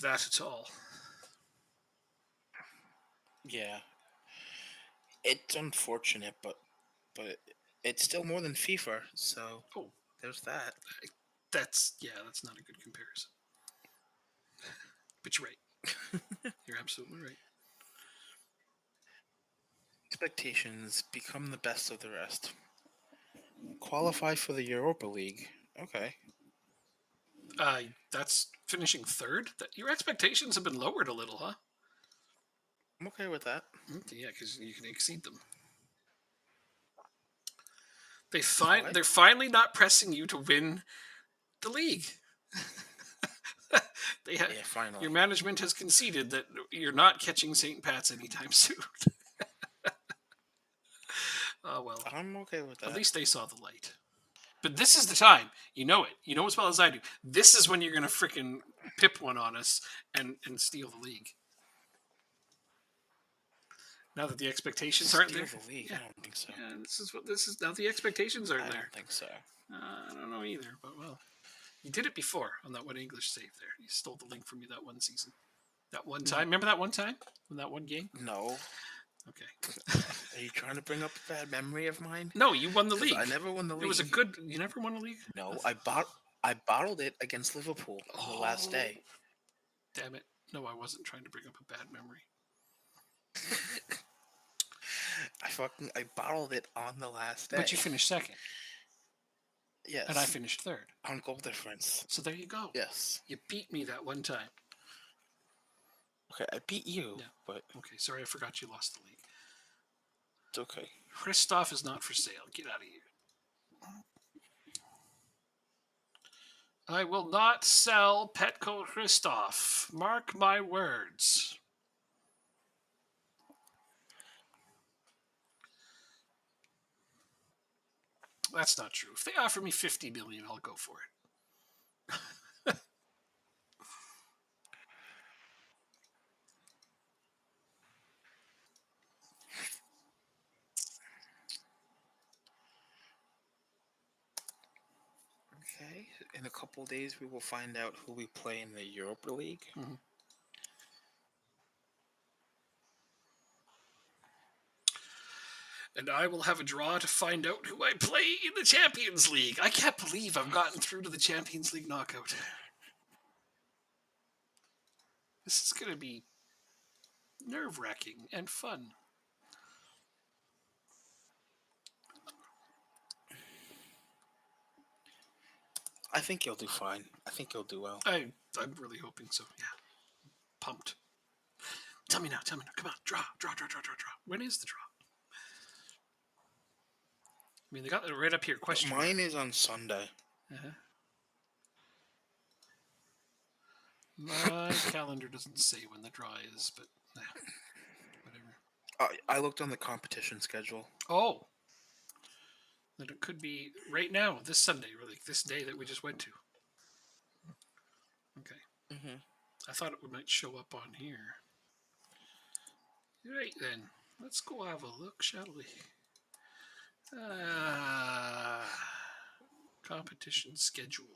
that at all. Yeah, it's unfortunate, but it's still more than FIFA. So there's that. That's not a good comparison. But you're right. You're absolutely right. Expectations become the best of the rest. Qualify for the Europa League. Okay. That's finishing third. Your expectations have been lowered a little, huh? I'm okay with that. Yeah, because you can exceed them. They're finally not pressing you to win the league. Finally. Your management has conceded that you're not catching St. Pat's anytime soon. Oh well. I'm okay with that. At least they saw the light. But this is the time. You know it. You know as well as I do. This is when you're going to freaking pip one on us and steal the league. Now that the expectations aren't Steal there. the league? Yeah. I don't think so. Yeah, this is now the expectations aren't I there. don't think so. I don't know either, but well, you did it before on that one English save there. You stole the link from me that one season. That one time. Remember that one time? In that one game? No. Okay. Are you trying to bring up a bad memory of mine? No, you won the 'Cause league. I never won the league. It was a good. You never won a league? No, I bottled it against Liverpool on the last day. Damn it. No, I wasn't trying to bring up a bad memory. I bottled it on the last day. But you finished second. Yes. And I finished third. On goal difference. So there you go. Yes. You beat me that one time. Okay, I beat you, Yeah. but Okay, sorry, I forgot you lost the league. it's okay. Christoph is not for sale. Get out of here. I will not sell Petko Christoph. Mark my words. That's not true. If they offer me $50 million, I'll go for it. Okay, in a couple days we will find out who we play in the Europa League. Mm-hmm. And I will have a draw to find out who I play in the Champions League. I can't believe I've gotten through to the Champions League knockout. This is going to be nerve-wracking and fun. I think you'll do fine. I think you'll do well. I'm really hoping so, yeah. Pumped. Tell me now. Come on. Draw. When is the draw? I mean, they got it right up here. Question. Mine is on Sunday. Uh-huh. My calendar doesn't say when the draw is, but whatever. I looked on the competition schedule. Oh. Then it could be right now, this Sunday, or like this day that we just went to. Okay. Mm-hmm. I thought it might show up on here. Right then. Let's go have a look, shall we? Competition schedule.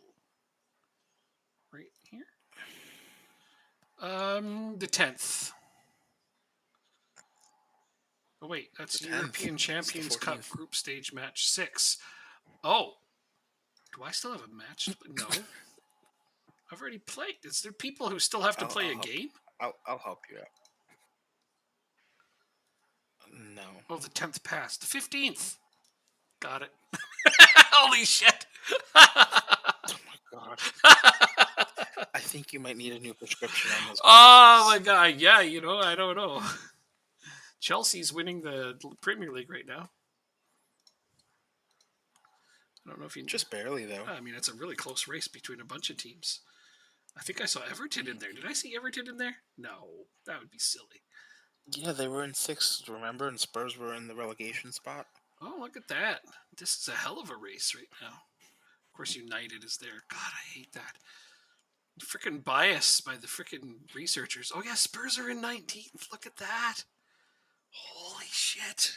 Right here. The 10th. Oh wait, that's The 10th. European Champions It's the Cup 14th. Group Stage Match 6. Oh. Do I still have a match? No. I've already played. Is there people who still have to play a game? I'll help you out. No. Oh, the 10th passed. The 15th. Got it. Holy shit. Oh my god. I think you might need a new prescription on those. Oh my god. Yeah, I don't know. Chelsea's winning the Premier League right now. I don't know if you... Just barely, though. I mean, it's a really close race between a bunch of teams. I think I saw Everton in there. Did I see Everton in there? No. That would be silly. Yeah, they were in 6th, remember? And Spurs were in the relegation spot. Oh, look at that. This is a hell of a race right now. Of course, United is there. God, I hate that. Freaking bias by the freaking researchers. Oh, yeah, Spurs are in 19th. Look at that. Holy shit.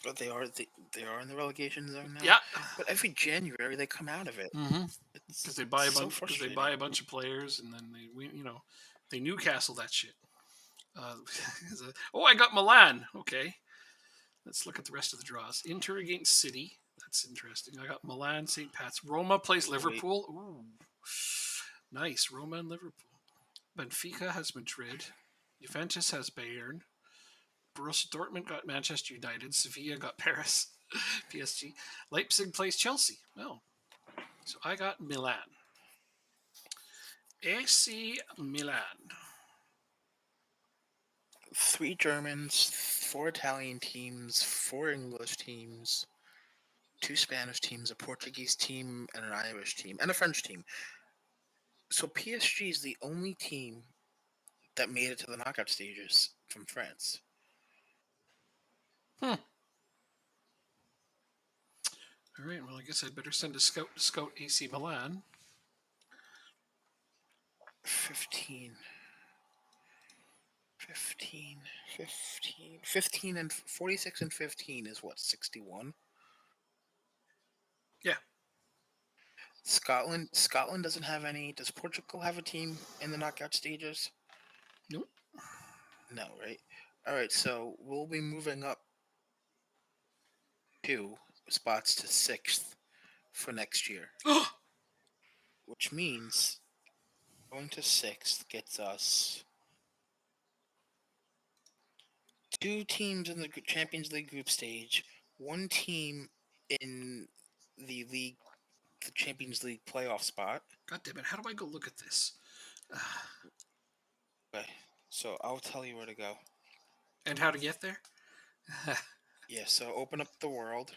But they are in the relegation zone now. Yeah. But every January they come out of it. Mm-hmm. Because they buy a bunch of players, and then they Newcastle that shit. I got Milan. Okay. Let's look at the rest of the draws. Inter against City. That's interesting. I got Milan, St. Pat's. Roma plays Liverpool. Ooh. Nice. Roma and Liverpool. Benfica has Madrid. Juventus has Bayern. Borussia Dortmund got Manchester United. Sevilla got Paris. PSG. Leipzig plays Chelsea. Oh. So I got Milan. AC Milan. 3 Germans, 4 Italian teams, 4 English teams, 2 Spanish teams, a Portuguese team, and an Irish team, and a French team. So PSG is the only team that made it to the knockout stages from France. All right. Well, I guess I'd better send a scout to scout AC Milan. 15. 15 and 46 and 15 is what, 61? Yeah. Scotland doesn't have any. Does Portugal have a team in the knockout stages? Nope. No, right? All right, so we'll be moving up 2 spots to 6th for next year, Oh, which means going to 6th gets us 2 teams in the Champions League group stage, 1 team in the Champions League playoff spot. God damn it! How do I go look at this? Okay, so I'll tell you where to go. And how to get there? Yeah, so open up the world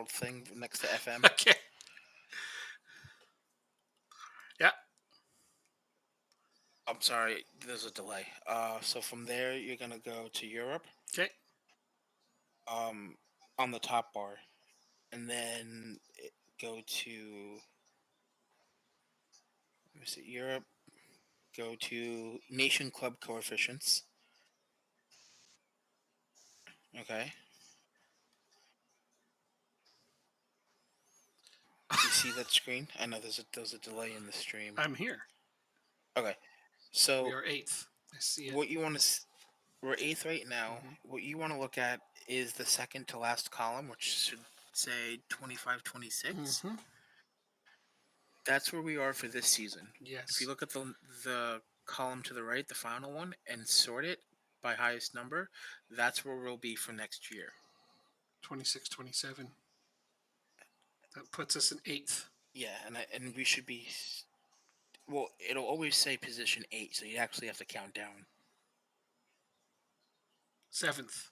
thing next to FM. Okay. Yeah. I'm sorry, there's a delay. So from there you're gonna go to Europe. Okay. On the top bar, and then go to let me see, Europe. Go to Nation Club coefficients. Okay. You see that screen? I know there's a delay in the stream. I'm here. Okay. So We are 8th. I see it. what you want to we're 8th right now. What you want to look at is the second to last column, which should say 25, 26. Mm-hmm. That's where we are for this season. Yes. If you look at the column to the right, the final one, and sort it by highest number, that's where we'll be for next year. 26, 27. That puts us in 8th. Yeah, and we should be. Well, it'll always say position 8, so you actually have to count down. 7th.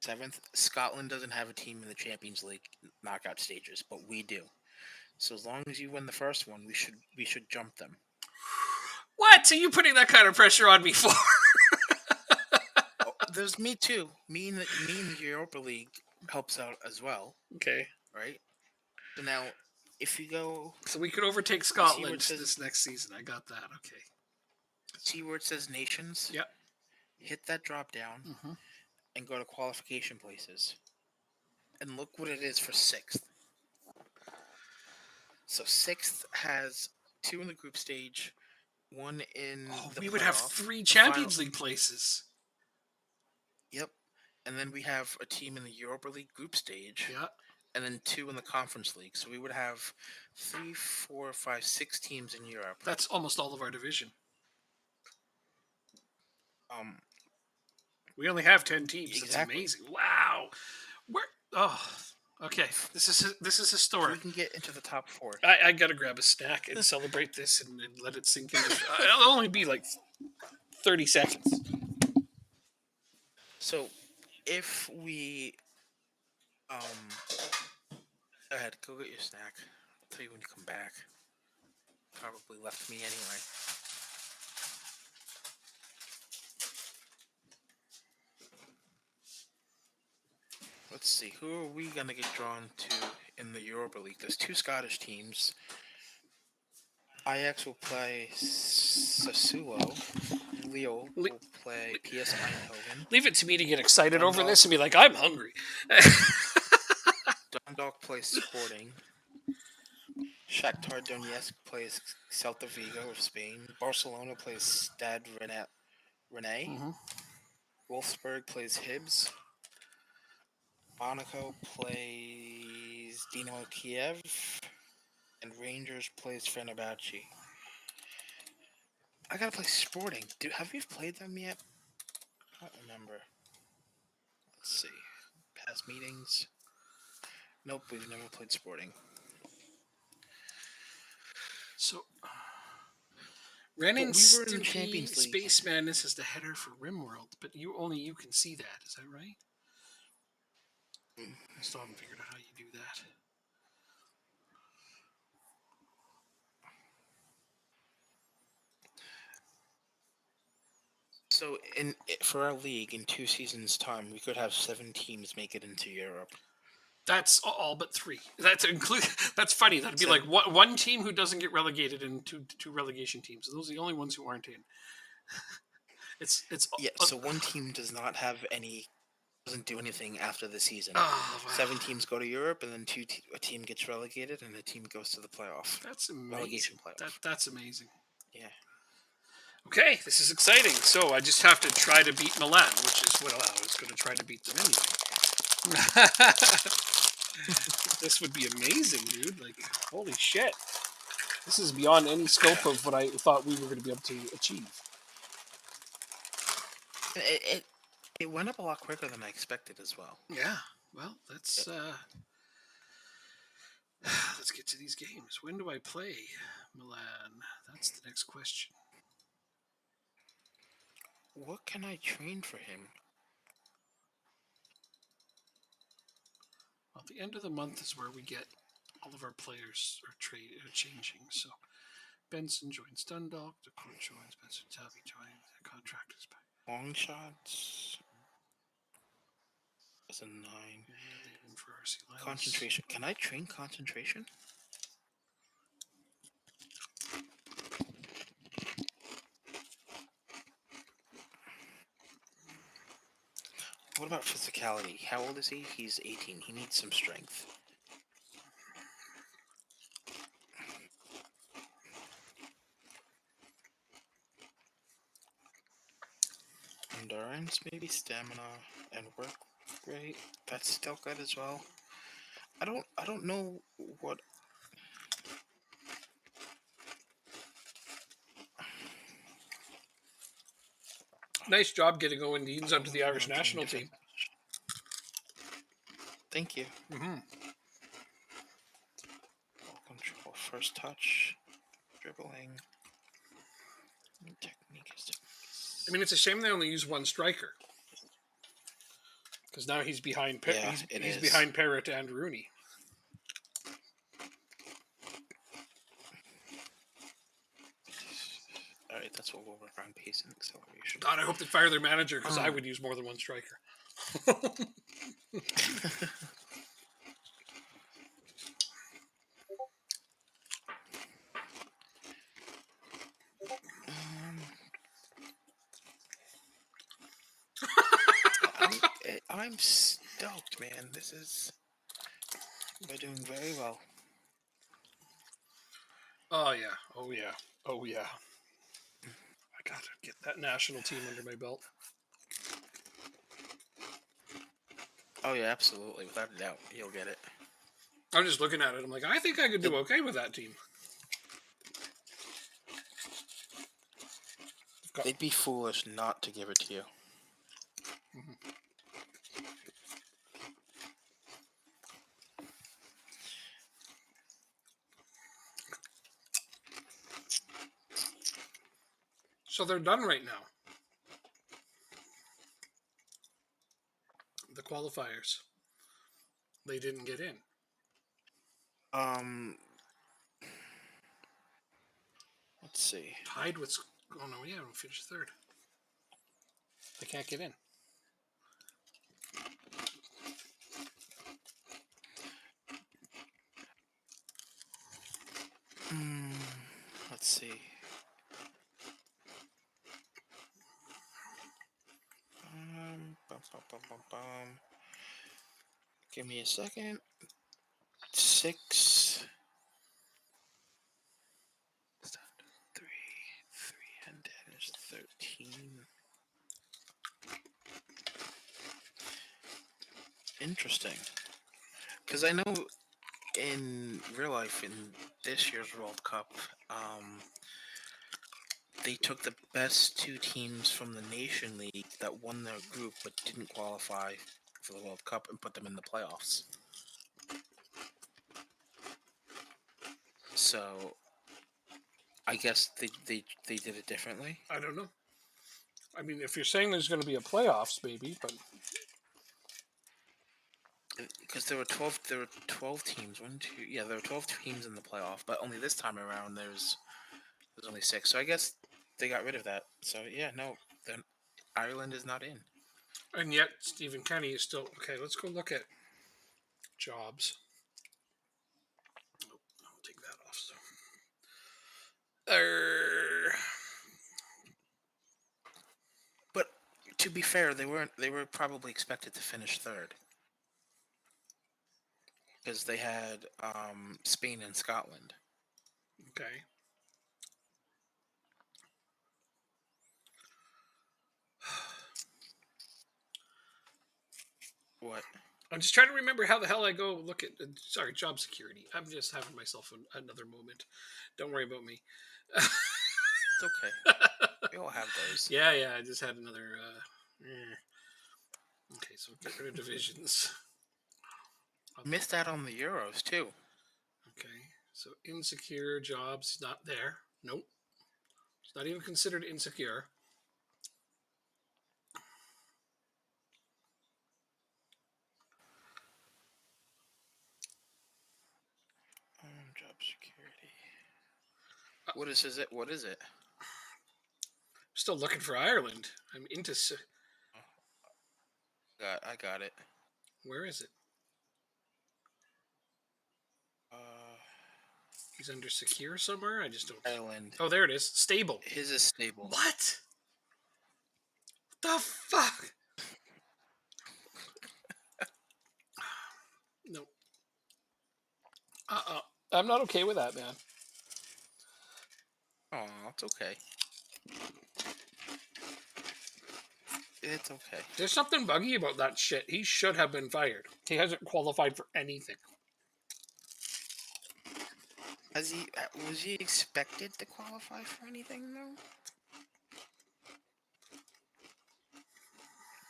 7th, Scotland doesn't have a team in the Champions League knockout stages, but we do. So as long as you win the first one, we should jump them. What are you putting that kind of pressure on me for? Oh, there's me too. Me in the Europa League helps out as well. Okay. Right. So now, if you go, so we could overtake Scotland this next season. I got that. Okay. See where it says nations? Yep. Hit that drop down and go to qualification places. And look what it is for 6th. So 6th has 2 in the group stage, 1 in the we would have playoff, 3 Champions League places. Yep. And then we have a team in the Europa League group stage. Yeah. And then 2 in the Conference League. So we would have 3, 4, 5, 6 teams in Europe. That's almost all of our division. We only have 10 teams. Exactly. That's amazing. Wow. Okay. This is historic. We can get into the top 4. I gotta grab a snack and celebrate this and let it sink in. It'll only be like 30 seconds. So, if we go ahead, go get your snack. I'll tell you when you come back. Probably left me anyway. Let's see, who are we going to get drawn to in the Europa League? There's 2 Scottish teams. Ajax will play Sassuolo. Leo will play PS Eindhoven. Leave it to me to get excited over this and be like, I'm hungry. Dundalk plays Sporting. Shakhtar Donetsk plays Celta Vigo of Spain. Barcelona plays Stade Rennais. Wolfsburg plays Hibs. Monaco plays Dynamo Kiev, and Rangers plays Fenerbahce. I gotta play Sporting. Have we played them yet? I don't remember. Let's see. Past meetings. Nope, we've never played Sporting. So, Ren and Stimpy Space Madness is the header for RimWorld, but only you can see that. Is that right? I still haven't figured out how you do that. So, for our league, in 2 seasons' time, we could have 7 teams make it into Europe. That's all but three. That's include. That's funny. That'd be So like one team who doesn't get relegated and two relegation teams. Those are the only ones who aren't in. It's. yeah, so one team doesn't do anything after the season. Oh wow, 7 teams go to Europe, and then a team gets relegated, and a team goes to the playoff that's relegation amazing. playoff. That's amazing. Yeah. Okay, this is exciting. So I just have to try to beat Milan, which is what I was going to try to beat them anyway. This would be amazing, dude. Like, holy shit. This is beyond any scope of what I thought we were going to be able to achieve. It went up a lot quicker than I expected as well. Yeah. Well, let's get to these games. When do I play Milan? That's the next question. What can I train for him? Well, the end of the month is where we get all of our players are changing. So Benson joins Dundalk, Dakota joins, Benson Tabby joins, the contractors back. Long shots. That's a 9. Leaving for RC Lions. Concentration. Can I train concentration? What about physicality? How old is he? He's 18. He needs some strength. Endurance, maybe stamina and work rate. That's still good as well. I don't know what. Nice job getting Owen Deans onto the Irish national team. Thank you. Mm-hmm. Ball control, first touch, dribbling, technique is I mean, it's a shame they only use one striker. Because now he's behind. He's behind Parrott and Rooney. All right, that's what we'll work on: pace and acceleration. God, I hope they fire their manager because I would use more than one striker. I'm stoked, man. We're doing very well. Oh yeah, oh yeah, oh yeah. I gotta get that national team under my belt. Oh yeah, absolutely, without a doubt, you'll get it. I'm just looking at it. I'm like, I think I could do okay with that team. They'd be foolish not to give it to you. Mm-hmm. So they're done right now. The qualifiers. They didn't get in. Let's see. Tied with. Oh no, yeah, we finished third. They can't get in. Let's see. Give me a second. 6. 3, and 10 is 13. Interesting. Because I know in real life, in this year's World Cup, they took the best 2 teams from the Nation League that won their group but didn't qualify for the World Cup and put them in the playoffs. So, I guess they did it differently. I don't know. I mean, if you're saying there's going to be a playoffs, maybe, but because there were 12 teams. There were 12 teams in the playoff, but only this time around there's only 6. So I guess they got rid of that. So yeah, no, then Ireland is not in. and yet Stephen Kenny is still okay. Let's go look at jobs. Oh, I'll take that off. So. Er, But to be fair, they weren't. They were probably expected to finish third because they had Spain and Scotland. okay. What? I'm just trying to remember how the hell I go look at. Sorry, job security. I'm just having myself another moment. Don't worry about me. It's okay. We all have those. Yeah. I just had another. Okay, so get rid of divisions. Missed out on the Euros too. Okay, so insecure jobs not there. Nope, it's not even considered insecure. Job security. What is it? What is it? Still looking for Ireland. I'm into. I got it. Where is it? Uh, He's under secure somewhere. I just don't. Ireland. Oh, there it is. Stable. His is stable. What? The fuck? No. I'm not okay with that, man. Oh, it's okay. It's okay. There's something buggy about that shit. He should have been fired. He hasn't qualified for anything. Was he expected to qualify for anything though?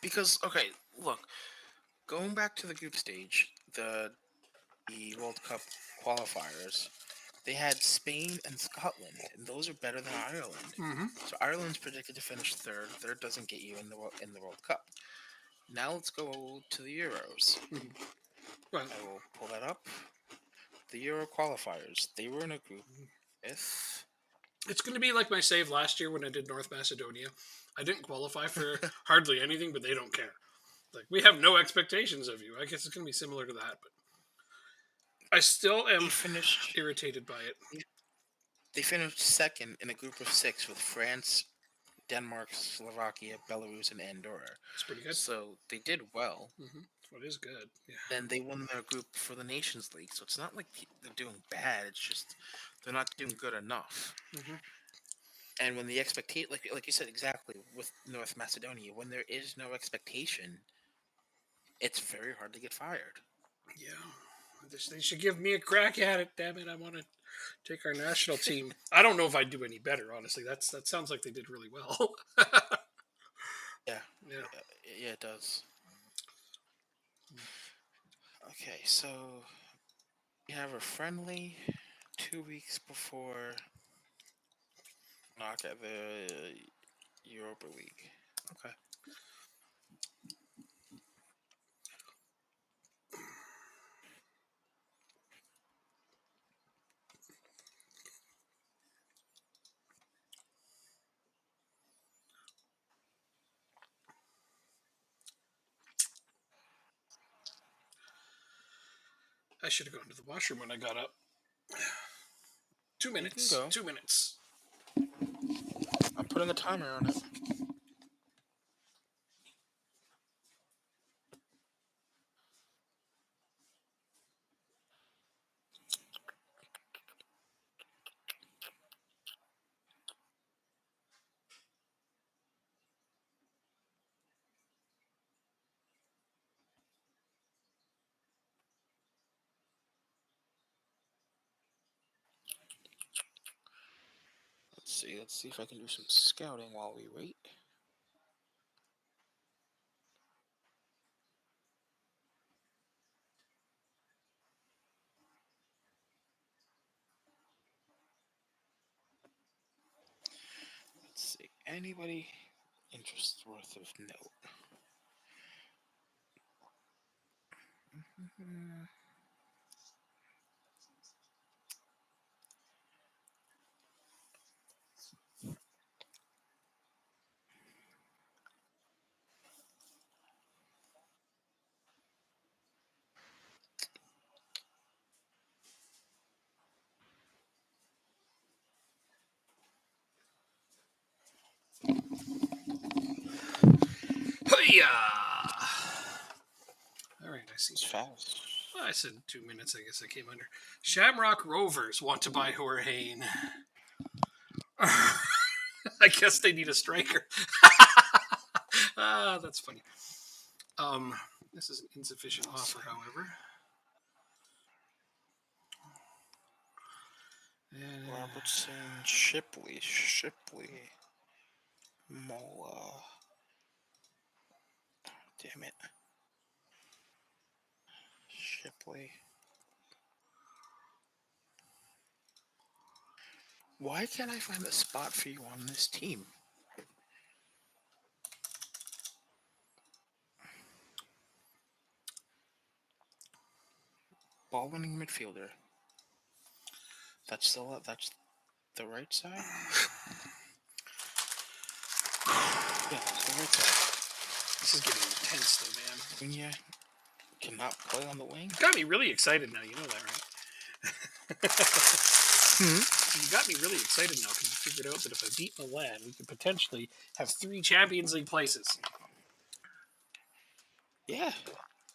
Because okay, look, going back to the group stage, the World Cup qualifiers, they had Spain and Scotland, and those are better than Ireland. Mm-hmm. So Ireland's predicted to finish third. Third doesn't get you in the World Cup. Now let's go to the Euros. Mm-hmm. Well, I will pull that up. The Euro qualifiers. They were in a group with. it's going to be like my save last year when I did North Macedonia. I didn't qualify for hardly anything, but they don't care. Like, we have no expectations of you. I guess it's going to be similar to that, but I still am irritated by it. They finished second in a group of 6 with France, Denmark, Slovakia, Belarus, and Andorra. It's pretty good. So they did well. Mm-hmm. What is good? Yeah. Then they won their group for the Nations League. So it's not like they're doing bad. It's just they're not doing good enough. Mm-hmm. And when the expectation, like you said exactly with North Macedonia, when there is no expectation, it's very hard to get fired. Yeah. They should give me a crack at it. Damn it! I want to take our national team. I don't know if I'd do any better. Honestly, that sounds like they did really well. Yeah. Yeah. Yeah, it does. Okay, so we have a friendly 2 weeks before knock at the Europa League. Okay. I should have gone to the washroom when I got up. 2 You minutes. can go. 2 minutes. I'm putting a timer on it. Let's see if I can do some scouting while we wait. Let's see. Anybody interest worth of note? Hiya! All right, I see. It's fast. Well, I said 2 minutes. I guess I came under. Shamrock Rovers want to buy Jorge. I guess they need a striker. That's funny. This is an insufficient offer, however. Robertson, Shipley, Mola. Damn it. Shipley. Why can't I find a spot for you on this team? Ball winning midfielder. That's the right side? Yeah, that's the right side. This is getting intense, though, man. Cunha cannot play on the wing. You got me really excited now. You know that, right? You got me really excited now because you figured out that if I beat Milan, we could potentially have 3 Champions League places. Yeah.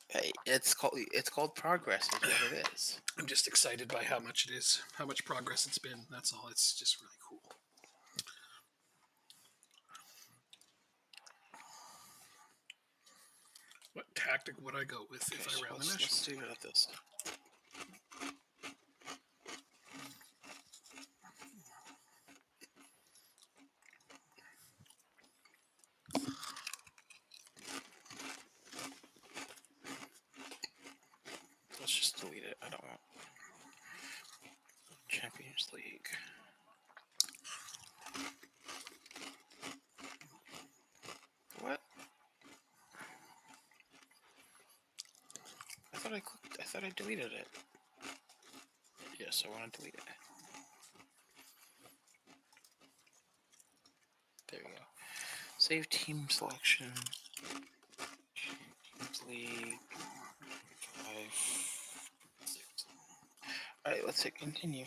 Hey, it's called progress, is what it is. I'm just excited by how much it is, how much progress it's been. That's all. It's just really cool. What tactic would I go with if I ran the national Let's team? see about this. Let's just delete it. I don't want Champions League. What? I thought I deleted it. Yes, I want to delete it. There we go. Save team selection. Champions League. 5, 6. Alright, let's hit continue.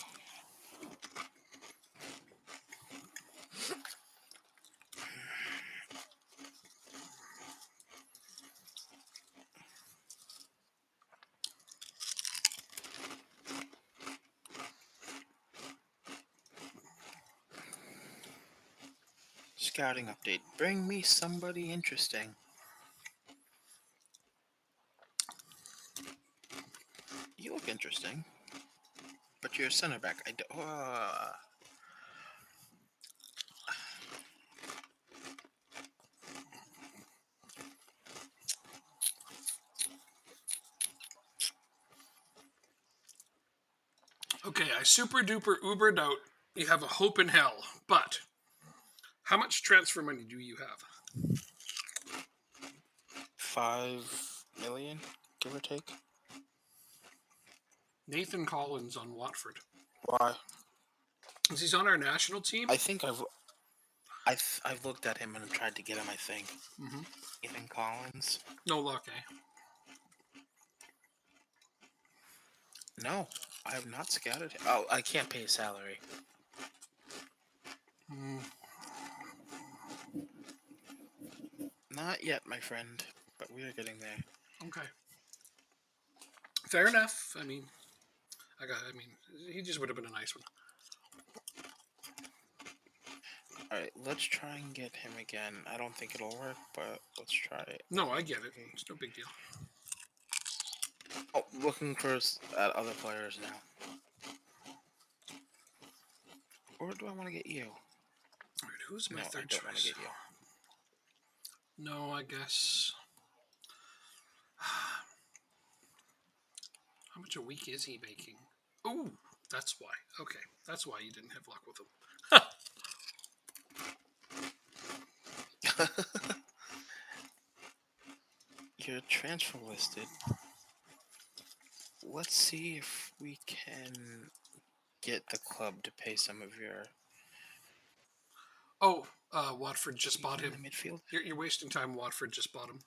Scouting update. Bring me somebody interesting. You look interesting. But you're a center back. I do. Okay, I super duper Ubered out. You have a hope in hell, but how much transfer money do you have? 5 million, give or take. Nathan Collins on Watford. Why? Is he's on our national team? I think I've looked at him and tried to get him. I think. Nathan Collins. No luck, eh? No, I have not scouted him. Oh, I can't pay his salary. Not yet, my friend, but we are getting there. Okay. Fair enough. I mean, he just would have been a nice one. Alright, let's try and get him again. I don't think it'll work, but let's try it. No, I get it. It's no big deal. Oh, looking for at other players now. Or do I want to get you? Alright, who's my No, I third don't want to choice? get you. No, I guess. How much a week is he making? Ooh, that's why. Okay, that's why you didn't have luck with him. You're transfer listed. Let's see if we can get the club to pay some of your. Oh, Watford just bought him. In the midfield. You're wasting time. Watford just bought him.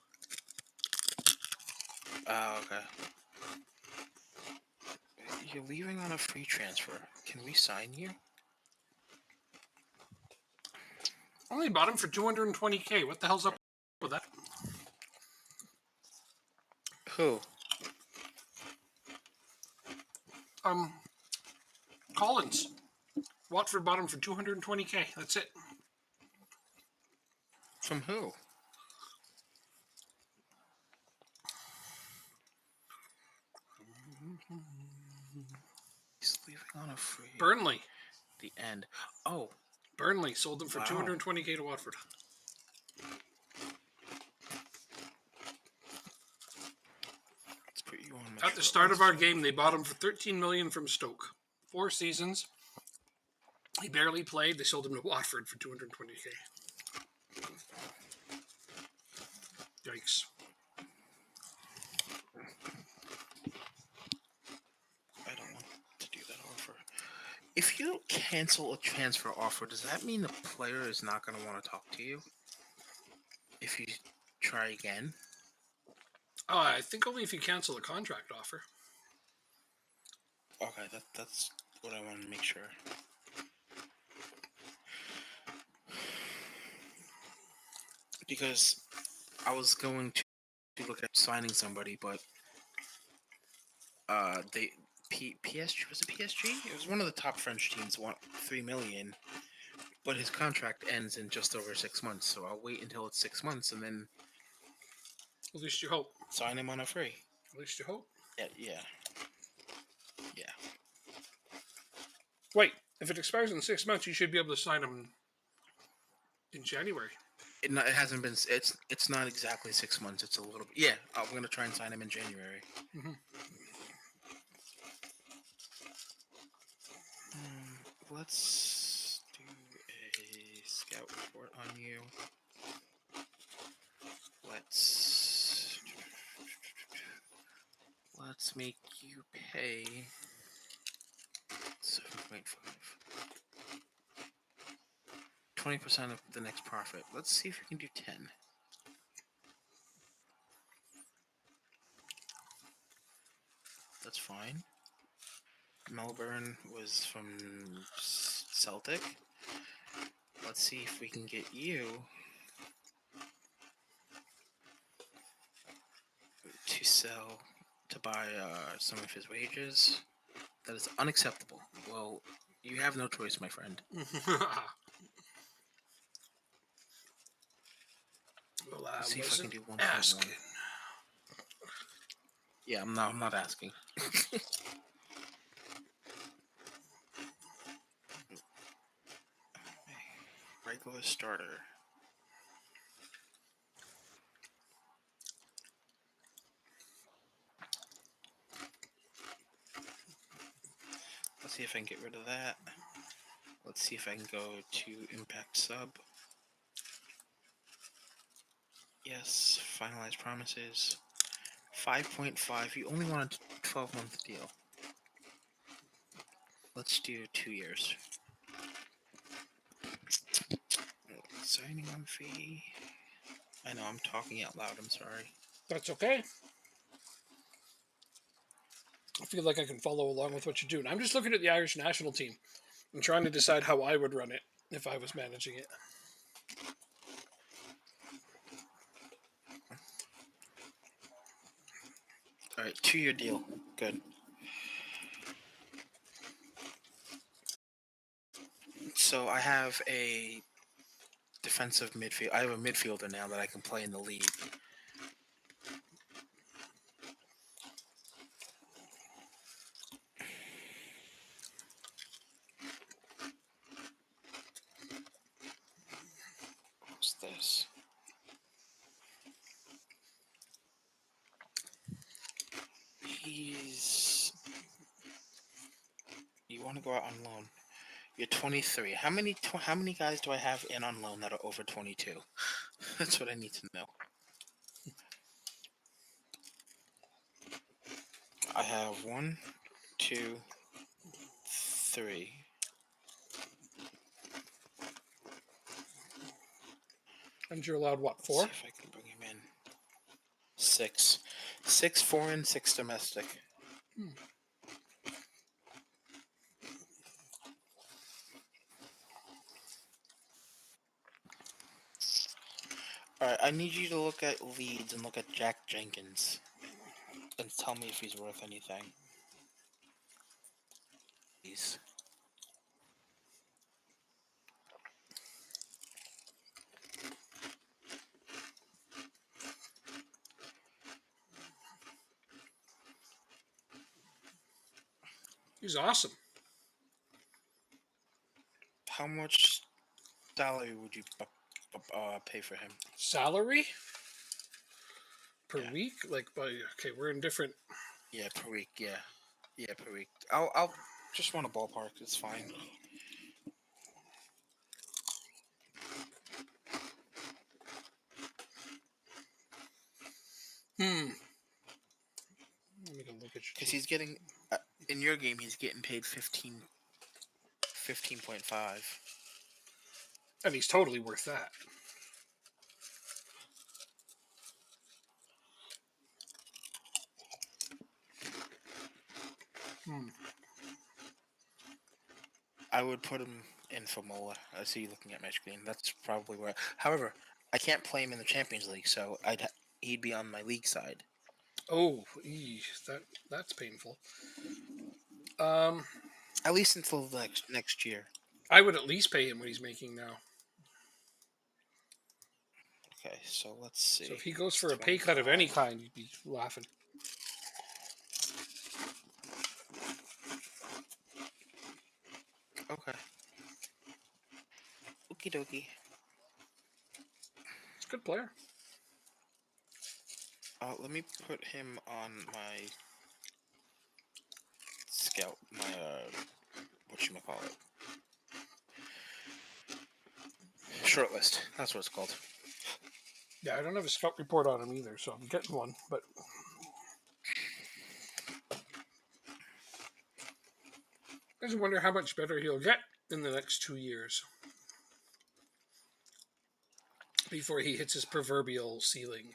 Oh, okay. You're leaving on a free transfer. Can we sign you? Only bought him for $220K. What the hell's up with that? Who? Collins. Watford bought him for 220K. That's it. From who? He's leaving on a free. Burnley. The end. Oh. Burnley sold him for Wow. 220K to Watford. Let's put you on. At the start of our game, they bought him for 13 million from Stoke. 4 seasons. He barely played. They sold him to Watford for 220K. Yikes. I don't want to do that offer. If you cancel a transfer offer, does that mean the player is not going to want to talk to you? If you try again? Oh, I think only if you cancel a contract offer. Okay, that's what I wanted to make sure. Because I was going to look at signing somebody, but PSG, was it PSG? It was one of the top French teams, want 3 million, but his contract ends in just over 6 months. So I'll wait until it's 6 months and then At least you hope. sign him on a free. At least you hope. Yeah. Wait, if it expires in 6 months, you should be able to sign him in January. It hasn't been. It's not exactly 6 months. It's a little bit. Yeah, I'm gonna try and sign him in January. Mm-hmm. Let's do a scout report on you. Let's make you pay 7.5. 20% of the next profit. Let's see if we can do 10. That's fine. Melbourne was from Celtic. Let's see if we can get you to sell, to buy some of his wages. That is unacceptable. Well, you have no choice, my friend. Well, Let's see if I can do 1.1. asking. Yeah, I'm not asking. Regular starter. Let's see if I can get rid of that. Let's see if I can go to Impact Sub. Yes, finalize promises. 5.5. You only want a 12-month deal. Let's do 2 years. Signing on fee. I know I'm talking out loud. I'm sorry. That's okay. I feel like I can follow along with what you're doing. I'm just looking at the Irish national team and trying to decide how I would run it if I was managing it. All right, 2-year deal. Good. So I have a defensive midfield. I have a midfielder now that I can play in the league. What's this? You want to go out on loan? You're 23. How many guys do I have in on loan that are over 22? That's what I need to know. I have 1, 2, 3. And you're allowed, what, 4? Let's see if I can bring him in. 6. 6 foreign, 6 domestic. Alright, I need you to look at Leeds and look at Jack Jenkins. and tell me if he's worth anything. Please. He's awesome. How much salary would you pay for him? Salary per Yeah. week? Like, okay, we're in different. Yeah, per week. Yeah, per week. I'll just want a ballpark. It's fine. Hmm. Let me go look at Because you. he's getting in your game. He's getting paid 15.5. And he's totally worth that. Hmm. I would put him in for Mola. I see you looking at my screen. That's probably where. However, I can't play him in the Champions League, so he'd be on my league side. Oh, that's painful. Um, At least until next year. I would at least pay him what he's making now. Okay, so let's see. So if he goes It's for a pay cut of 25. any kind, you'd be laughing. Okay. Okie dokie. It's a good player. Let me put him on my scout. My whatchamacallit. Shortlist. That's what it's called. Yeah, I don't have a scout report on him either, so I'm getting one. But I just wonder how much better he'll get in the next 2 years before he hits his proverbial ceiling.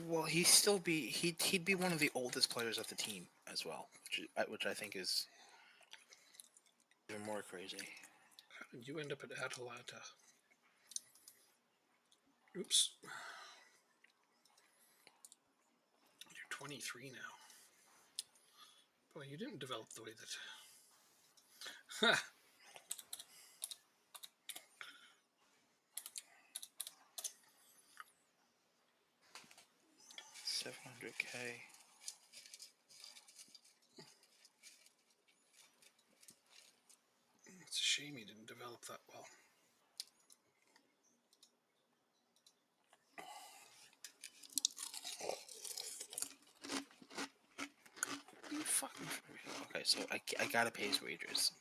Well, he'd be one of the oldest players of the team as well, which I think is even more crazy. And you end up at Atalanta. Oops. You're 23 now. Boy, you didn't develop the way that. 700K. It's a shame he didn't develop that well. You fucking for real. Okay, so I gotta pay his wages.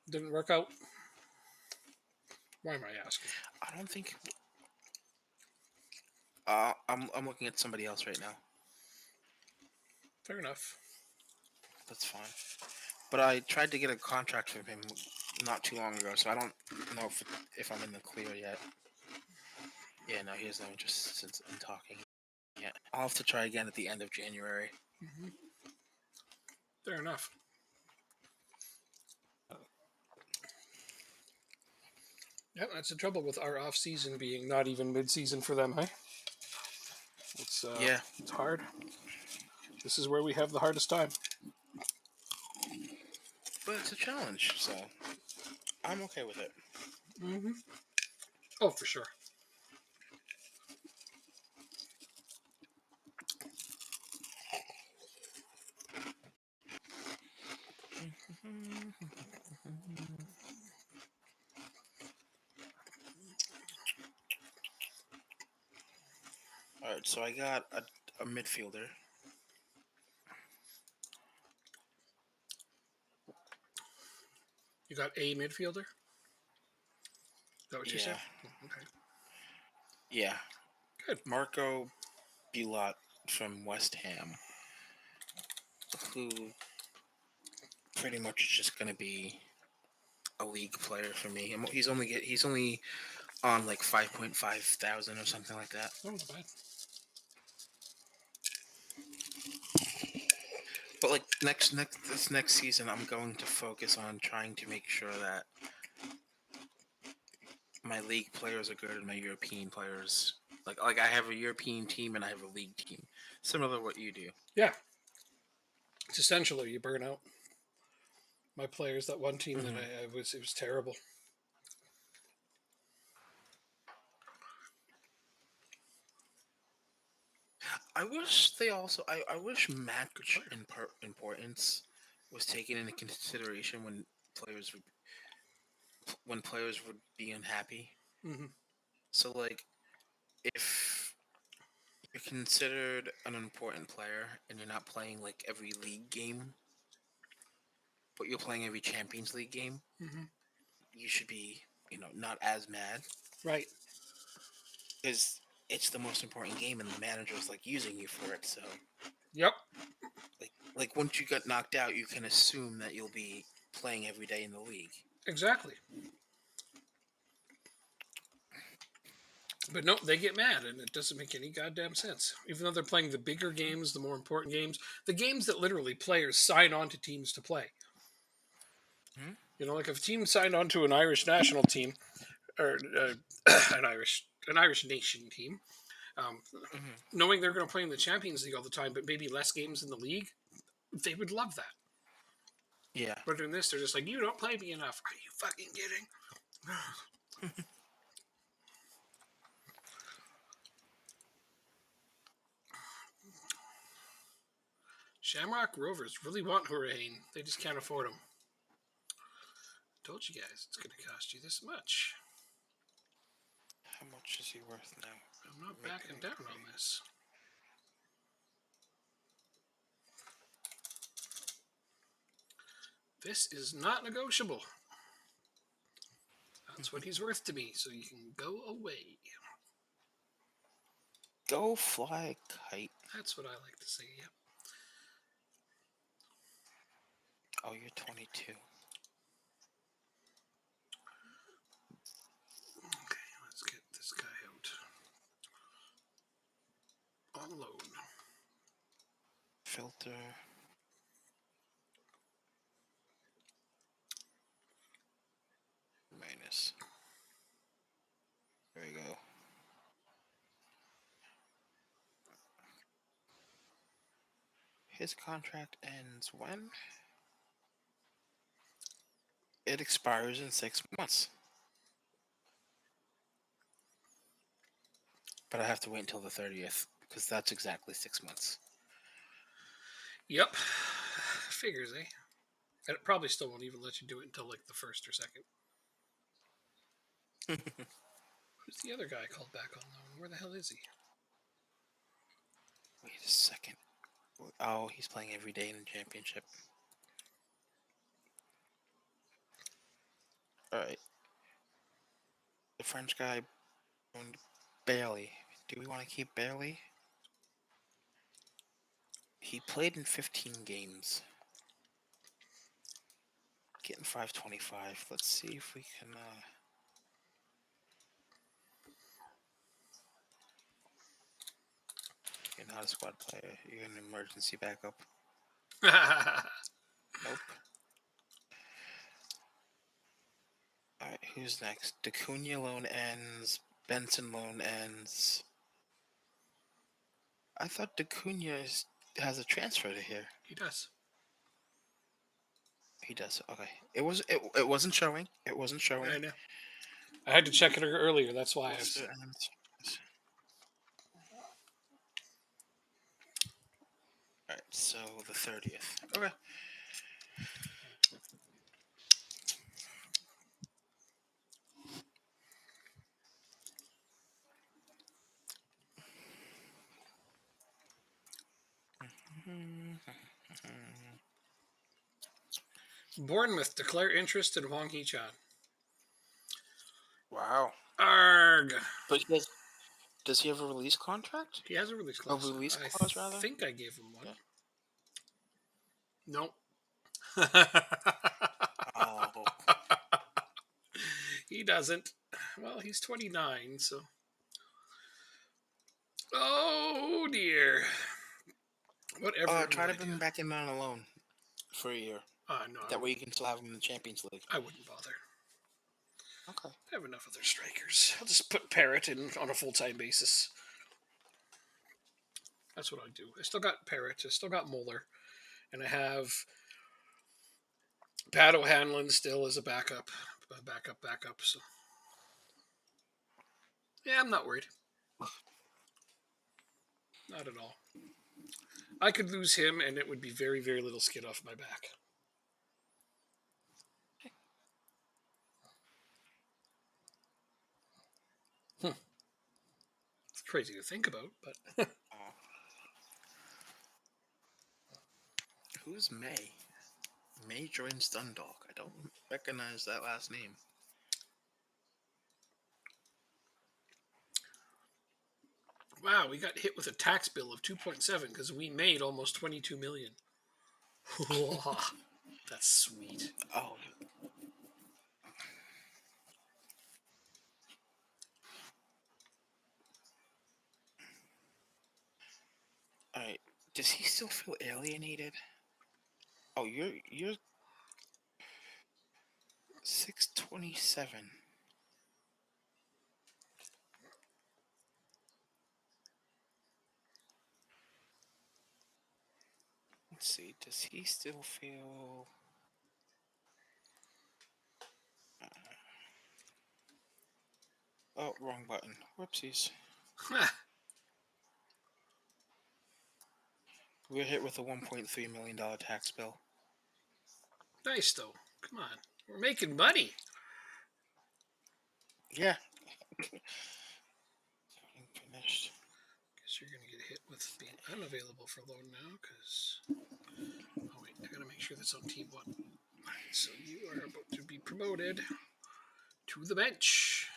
Didn't work out. Why am I asking? I don't think. I'm looking at somebody else right now. Fair enough. That's fine. But I tried to get a contract from him not too long ago, so I don't know if I'm in the clear yet. Yeah, no, he has no interest in talking yet. I'll have to try again at the end of January. Mm-hmm. Fair enough. Yeah, that's the trouble with our off season being not even mid season for them, hey? Yeah, It's hard. This is where we have the hardest time. but it's a challenge, so I'm okay with it. Mm-hmm. Oh, for sure. All right, so I got a midfielder. You got a midfielder? Is that what you said? Yeah, Okay. yeah. Good. Marco Bilot from West Ham, who pretty much is just gonna be a league player for me. He's only on like 5.5 thousand or something like that. Oh, not bad. But like this next season, I'm going to focus on trying to make sure that my league players are good and my European players like I have a European team and I have a league team, similar to what you do. Yeah, it's essential, or you burn out. My players, that one team that Hmm. I was, it was terrible. I wish they also. I wish Good match player. importance was taken into consideration players would when players would be unhappy. Hmm. So like if you're considered an important player and you're not playing like every league game, but you're playing every Champions League game, Hmm. you should be not as mad Right. because it's the most important game and the manager's like using you for it. So Yep. like once you get knocked out, you can assume that you'll be playing every day in the league. Exactly. But no, they get mad, and it doesn't make any goddamn sense. Even though they're playing the bigger games, the more important games, the games that literally players sign on to teams to play. Hmm. You know, like if a team signed on to an Irish national team or an Irish nation team, um, Hmm. knowing they're going to play in the Champions League all the time, but maybe less games in the league, they would love that. Yeah. But doing this, they're just like, you don't play me enough. Are you fucking kidding? Shamrock Rovers really want Hurricane. They just can't afford him. Told you guys it's going to cost you this much. How much is he worth now? I'm not Make backing him down free. on this. This is not negotiable. That's what he's worth to me, so you can go away. Go fly a kite. That's what I like to say, yep. Oh, you're 22. Okay, let's get this guy out. On loan. Filter. Minus. There you go. His contract ends when? It expires in 6 months. But I have to wait until the 30th because that's exactly 6 months. Yep. Figures, eh? And it probably still won't even let you do it until like the first or second. Who's the other guy called back on loan? Where the hell is he? Wait a second. Oh, he's playing every day in the championship. Alright. The French guy, Bailey. Do we want to keep Bailey? He played in 15 games. Getting 525. Let's see if we can. You're not a squad player. You're an emergency backup. Nope. Alright, who's next? D'Acuna loan ends. Benson loan ends. I thought D'Acuna has a transfer to here. He does. He does. Okay. It wasn't showing. It wasn't showing. I know. I had to check it earlier. That's why I was. Alright, so the 30th. Okay. Bournemouth declare interest in Wang Hee-chan. Wow. Arg. But does he have a release contract? He has a release A clause. release I clause, rather? think I gave him one. Yeah. Nope. Oh. He doesn't. Well, he's 29, so. Oh dear. Whatever. Try to bring him back in on a loan for a year. No, That way you can still have him in the Champions League. I wouldn't bother. Okay. I have enough other strikers. I'll just put Parrot in on a full-time basis. That's what I do. I still got Parrot. I still got Moeller. And I have Pat O'Hanlon still as a backup. Backup. So, yeah, I'm not worried. Not at all. I could lose him, and it would be very, very little skid off my back. Hmm. It's crazy to think about, but Uh, who's May? May joins Dundalk. I don't recognize that last name. wow, we got hit with a tax bill of 2.7 because we made almost 22 million. That's sweet. Oh, all right. Does he still feel alienated? Oh, you're 627. Let's see. Does he still feel? Uh, oh, wrong button. Whoopsies. We're hit with a $1.3 million tax bill. Nice though. Come on, we're making money. Yeah. Finished. Guess you're gonna get hit with being unavailable for loan now. Because oh wait, I gotta make sure that's on team one. Alright, so you are about to be promoted to the bench.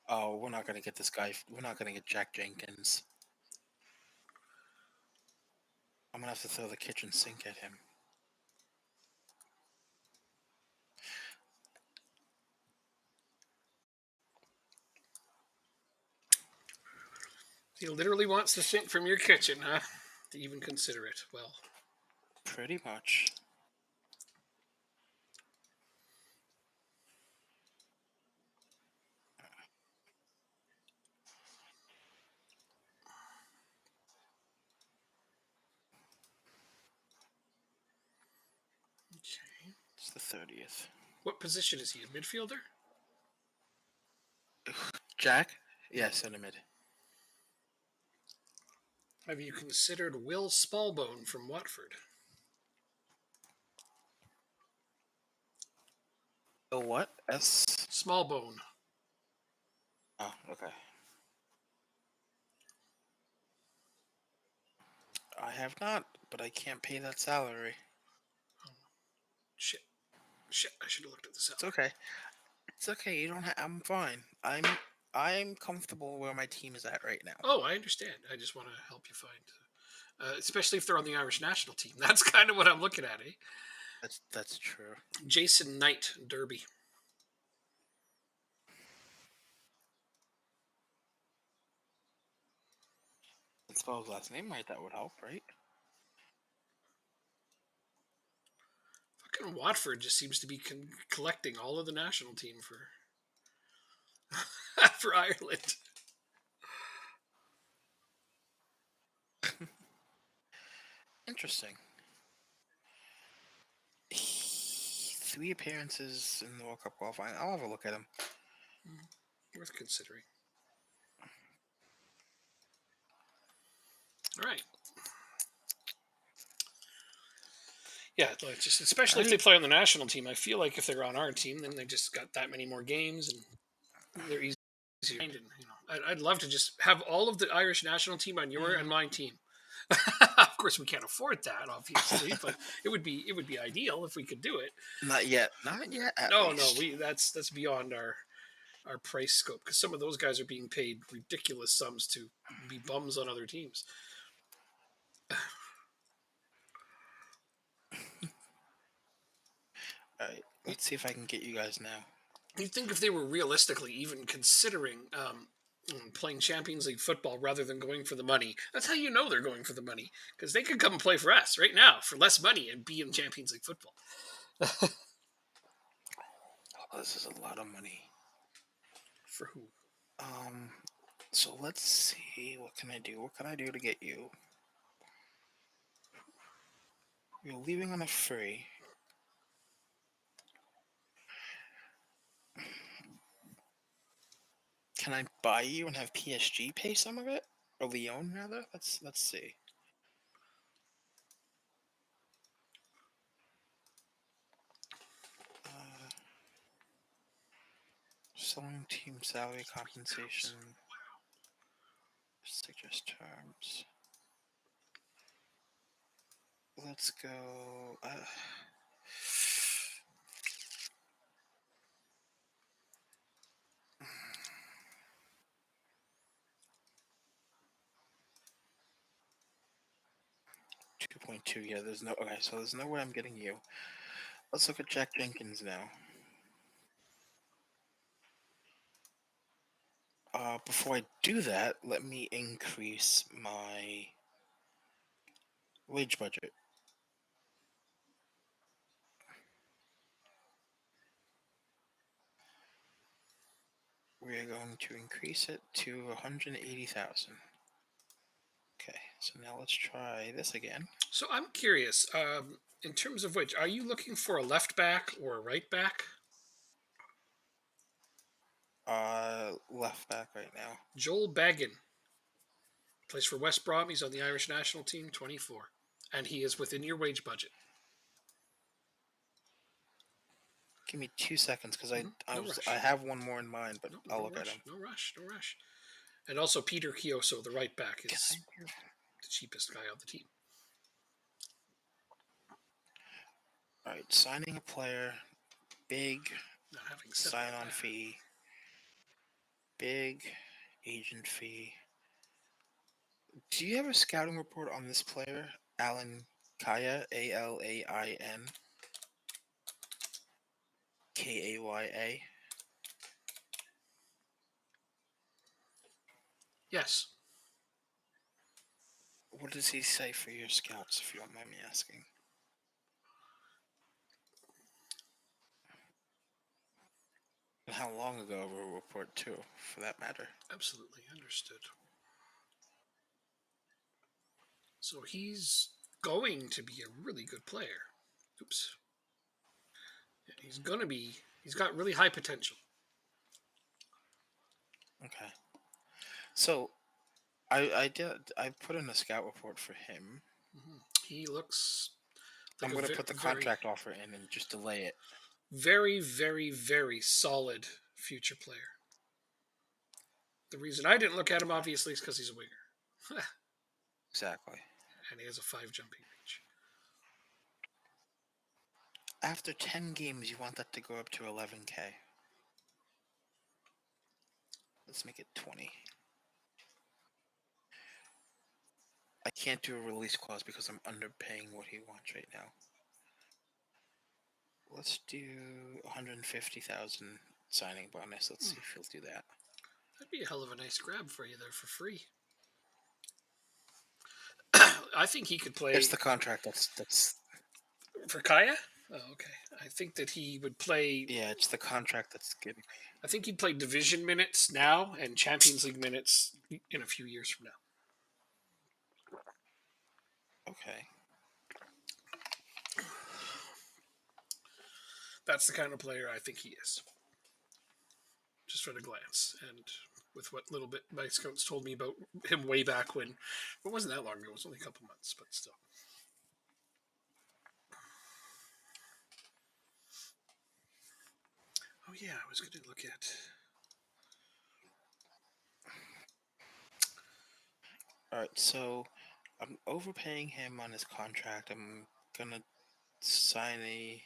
Oh, we're not gonna get this guy. We're not gonna get Jack Jenkins. I'm gonna have to throw the kitchen sink at him. He literally wants the sink from your kitchen, huh? To even consider it. Well, Pretty much. okay. It's the 30th. What position is he? A midfielder? Jack? Yes, in the mid. Have you considered Will Smallbone from Watford? Oh, what? S. Smallbone. Oh, okay. I have not, but I can't pay that salary. Oh, shit. Shit, I should have looked at the It's salary. okay. It's okay. You don't. I'm fine. I'm comfortable where my team is at right now. Oh, I understand. I just want to help you find, especially if they're on the Irish national team. That's kind of what I'm looking at, eh? That's true. Jason Knight, Derby. Spell his last name right. That would help, right? Fucking Watford just seems to be collecting all of the national team for for Ireland. Interesting. 3 appearances in the World Cup qualifying. I'll have a look at him. Worth considering. All right. Yeah, like just especially if they play on the national team. I feel like if they're on our team, then they just got that many more games and they're easier. And, I'd love to just have all of the Irish national team on your and my team. Of course, we can't afford that, obviously, but it would be ideal if we could do it. Not yet. Not yet. At No, least. no, that's beyond our price scope because some of those guys are being paid ridiculous sums to be bums on other teams. All right. Let's see if I can get you guys now. You'd think if they were realistically even considering playing Champions League football rather than going for the money. That's how you know they're going for the money, because they could come and play for us right now for less money and be in Champions League football. Oh, this is a lot of money. For who? So let's see. What can I do? What can I do to get you? You're leaving on a free. Can I buy you and have PSG pay some of it? Or Lyon, rather? Let's see. Selling team salary compensation. Suggest terms. Let's go. 2.2. Yeah, there's no. Okay, so there's no way I'm getting you. Let's look at Jack Jenkins now. Before I do that, let me increase my wage budget. We're going to increase it to 180,000. Okay, so now let's try this again. So I'm curious. In terms of which, are you looking for a left back or a right back? Left back right now. Joel Baggin plays for West Brom. He's on the Irish national team, 24, and he is within your wage budget. Give me 2 seconds because No rush. I have one more in mind, but I'll look rush, at him. No rush. No rush. And also Peter Kioso, the right back, is the cheapest guy on the team. All right, signing a player, big sign-on fee, big agent fee. Do you have a scouting report on this player, Alan Kaya? Alain Kaya. Yes. What does he say for your scouts, if you don't mind me asking? And how long ago of a report, too, for that matter? Absolutely understood. So he's going to be a really good player. Oops. He's going to be. He's got really high potential. Okay. So, I put in a scout report for him. Mm-hmm. He looks. Like I'm going to put the contract offer in and just delay it. Very, very, very solid future player. The reason I didn't look at him, obviously, is because he's a winger. Exactly. And he has a 5 jumping reach. After 10 games, you want that to go up to 11K. Let's make it 20. I can't do a release clause because I'm underpaying what he wants right now. Let's do 150,000 signing bonus. Let's see if he'll do that. That'd be a hell of a nice grab for you there for free. I think he could play. It's the contract that's for Kaya. Oh, okay. I think that he would play. Yeah, it's the contract that's giving me. I think he'd play division minutes now and Champions League minutes in a few years from now. Okay. That's the kind of player I think he is. Just at a glance, and with what little bit my scouts told me about him way back when, it wasn't that long ago. It was only a couple months, but still. Oh yeah, I was going to look at. All right, so I'm overpaying him on his contract. I'm gonna sign a.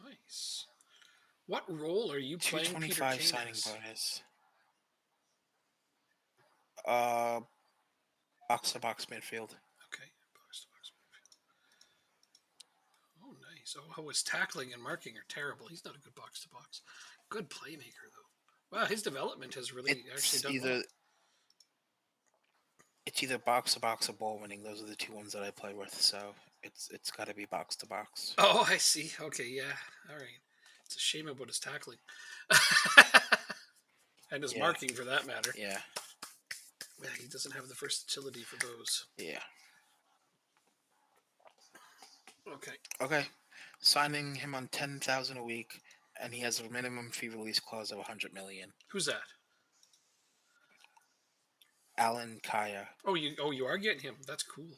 Nice. What role are you playing? 225 Peter signing as? bonus. Box to box midfield. Okay, box to box midfield. Oh, nice. Oh, his tackling and marking are terrible. He's not a good box to box. Good playmaker though. Wow, his development has really actually It's done well. either it's either box to box or ball winning. Those are the two ones that I play with. So it's got to be box to box. Oh, I see. Okay, yeah. All right. It's a shame about his tackling. And his Yeah, marking for that matter. yeah, Yeah, he doesn't have the versatility for those. yeah. Okay. Okay, signing him on 10,000 a week, and he has a minimum fee release clause of 100 million. Who's that? Alan Kaya. You are getting him. That's cool.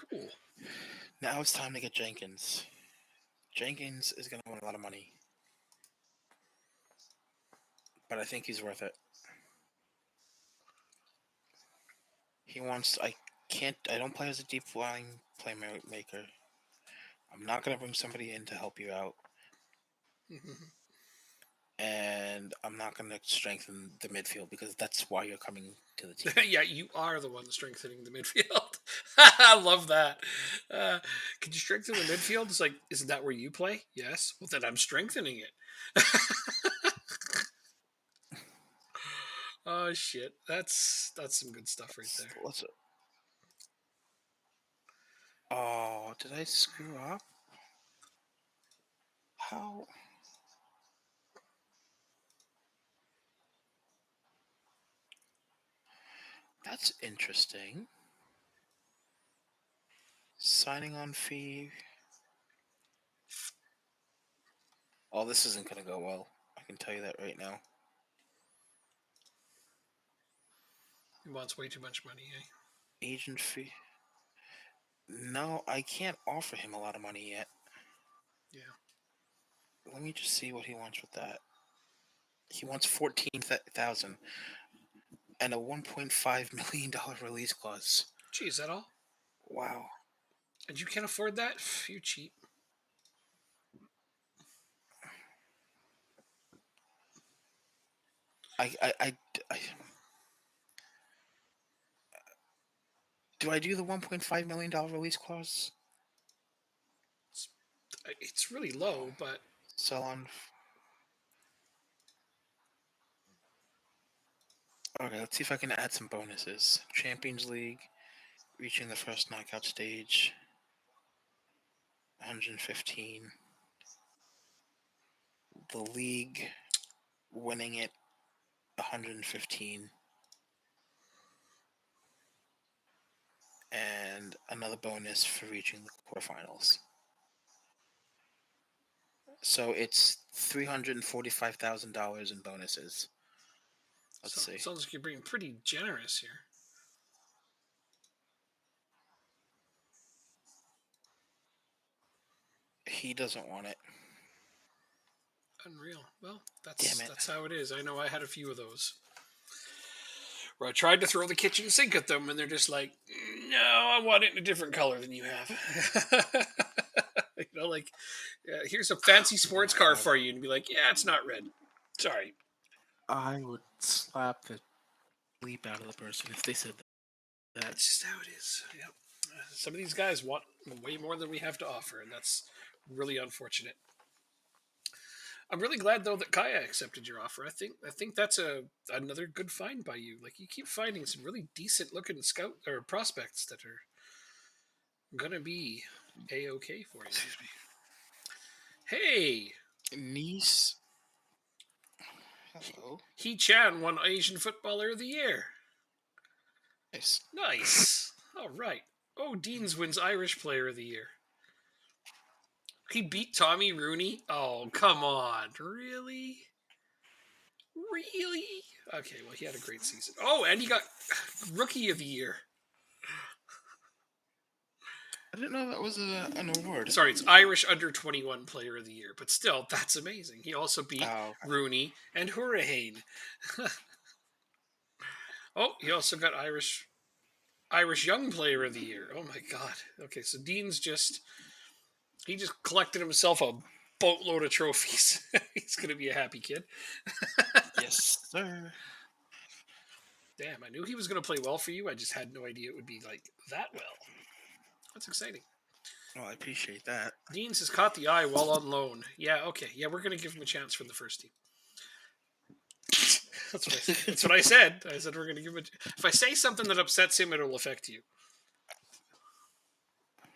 Cool. Now it's time to get Jenkins. Jenkins is going to want a lot of money, but I think he's worth it. He wants. I can't. I don't play as a deep flying playmaker. I'm not going to bring somebody in to help you out, and I'm not going to strengthen the midfield because that's why you're coming to the team. Yeah, you are the one strengthening the midfield. I love that. Could you strengthen the midfield? It's like, isn't that where you play? Yes. Well, then I'm strengthening it. Oh shit, that's some good stuff right there. Let's. Oh, did I screw up? How? That's interesting. Signing on fee. Oh, this isn't going to go well. I can tell you that right now. He wants way too much money. Eh? Agent fee. No, I can't offer him a lot of money yet. Yeah. Let me just see what he wants with that. He wants 14,000 and a $1.5 million release clause. Gee, is that all? Wow. And you can't afford that? You cheap. I do I do the $1.5 million release clause? It's really low, but Sell on. Okay, let's see if I can add some bonuses. Champions League, reaching the first knockout stage, 115. The league, winning it, 115. And another bonus for reaching the quarterfinals. So it's $345,000 in bonuses. Let's see. sounds like you're being pretty generous here. He doesn't want it. Unreal. Well, Damn it. that's how it is. I know I had a few of those. Where I tried to throw the kitchen sink at them, and they're just like, "No, I want it in a different color than you have." Like, here's a fancy sports car for you, and be like, "Yeah, it's not red. Sorry." I would slap the bleep out of the person if they said that. That's just how it is. Yep. Some of these guys want way more than we have to offer, and that's really unfortunate. I'm really glad though that Kaya accepted your offer. I think that's another good find by you. Like you keep finding some really decent looking scout or prospects that are gonna be a-okay for you. Excuse me. Hey, Niece. Hello. He Chan won Asian Footballer of the Year. Nice. Nice. All right. Oh, Deans wins Irish Player of the Year. He beat Tommy Rooney. Oh, come on. Really? Really? Okay, well, he had a great season. Oh, and he got Rookie of the Year. I didn't know that was an award. Sorry, it's Irish Under 21 Player of the Year, but still, that's amazing. He also beat Rooney and Hurricane. Oh, he also got Irish Young Player of the Year. Oh my God. Okay, so Dean's just collected himself a boatload of trophies. He's gonna be a happy kid. Yes, sir. Damn, I knew he was gonna play well for you. I just had no idea it would be like that well. That's exciting. Well, I appreciate that. Deans has caught the eye while on loan. Yeah, okay. Yeah, we're gonna give him a chance for the first team. That's what I said. I said we're going to give it. If I say something that upsets him, it'll affect you.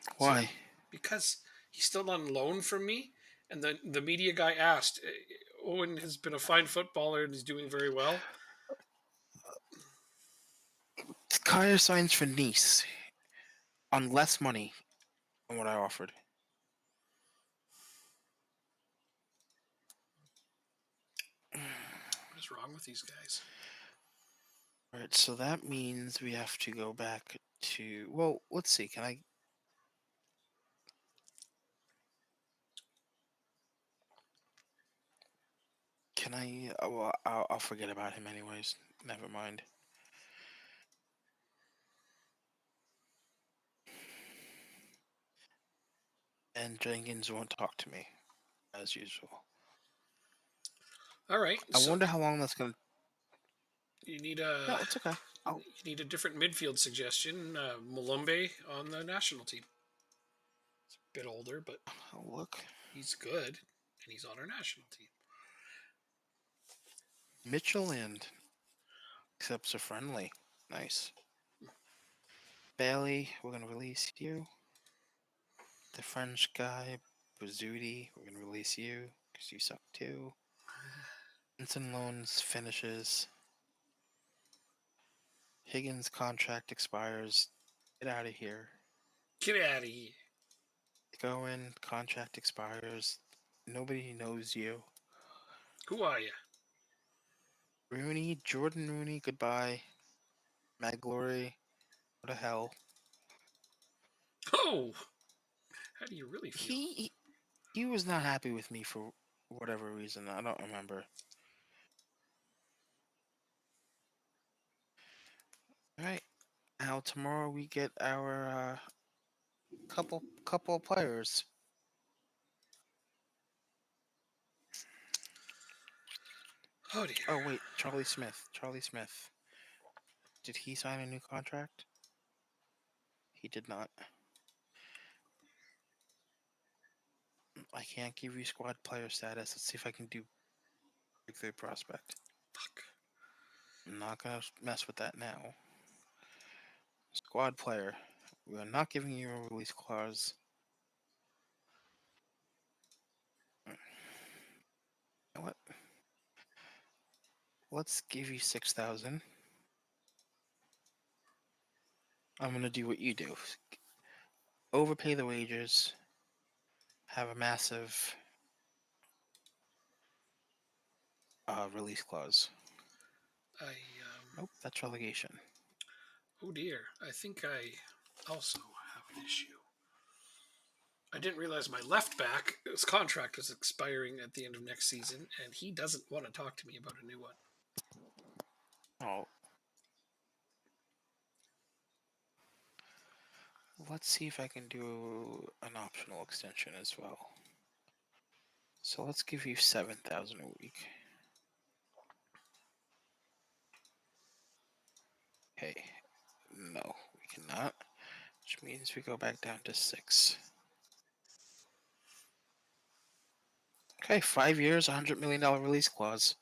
So Why? because he's still on loan from me, and the media guy asked, Owen has been a fine footballer and he's doing very well. Kaya signs for Nice on less money than what I offered. What is wrong with these guys? All right, so that means we have to go back to. Well, let's see. Can I? Can I? Well, I'll forget about him anyways. Never mind. And Jenkins won't talk to me as usual. All right, I so wonder how long that's gonna. you need No, a it's okay. you need a different midfield suggestion. Malumbe on the national team. He's a bit older, but I'll look. he's good, and he's on our national team. Mitchell and accepts a friendly. Nice. Bailey, we're gonna release you. The French guy, Bazzuti, we're gonna release you because you suck too. Vincent Loans finishes. Higgins' contract expires. Get out of here. Get out of here. Go in. Contract expires. Nobody knows you. Who are you? Rooney, Jordan Rooney, goodbye. Maglory, what the hell? Oh, how do you really feel? He was not happy with me for whatever reason. I don't remember. All right. Now tomorrow we get our couple of players. Oh dear. Oh wait, Charlie Smith. Charlie Smith. Did he sign a new contract? He did not. I can't give you squad player status. Let's see if I can do breakthrough prospect. Fuck. I'm not gonna mess with that now. Squad player. We are not giving you a release clause. You know what? Let's give you 6,000. I'm gonna do what you do. Overpay the wages. Have a massive release clause. Nope, that's relegation. Oh dear. I think I also have an issue. I didn't realize my left back, his contract was expiring at the end of next season, and he doesn't want to talk to me about a new one. Oh. Let's see if I can do an optional extension as well. So let's give you 7,000 a week. Okay. No, we cannot. Which means we go back down to 6. Okay, 5 years, $100 million release clause.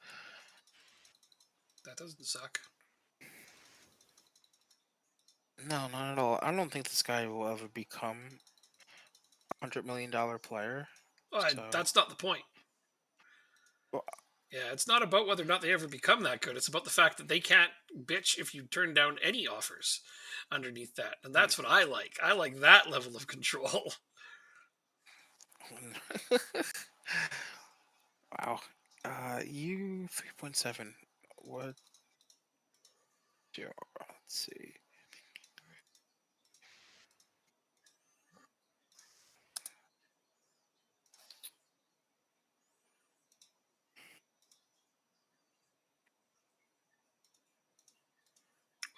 That doesn't suck. No, not at all. I don't think this guy will ever become $100 million player. Well, So, that's not the point. well, Yeah, it's not about whether or not they ever become that good. It's about the fact that they can't bitch if you turn down any offers underneath that. And that's what I like. I like that level of control. wow. You 3.7. What? Let's see.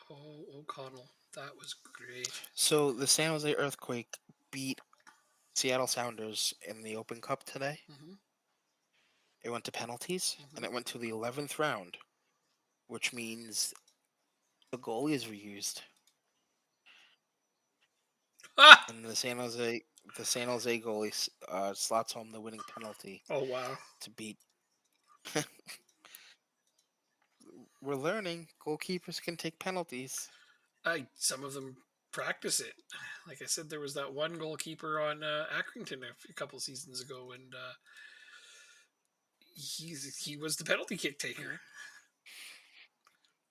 Oh, O'Connell. That was great. So the San Jose Earthquake beat Seattle Sounders in the Open Cup today. Mm-hmm. It went to penalties, Mm-hmm. and it went to the 11th round, which means the goalies were used. Ah! And the San Jose goalie slots home the winning penalty Oh, wow. to beat we're learning goalkeepers can take penalties. Some of them practice it. Like I said, there was that one goalkeeper on Accrington a couple seasons ago, and he was the penalty kick taker.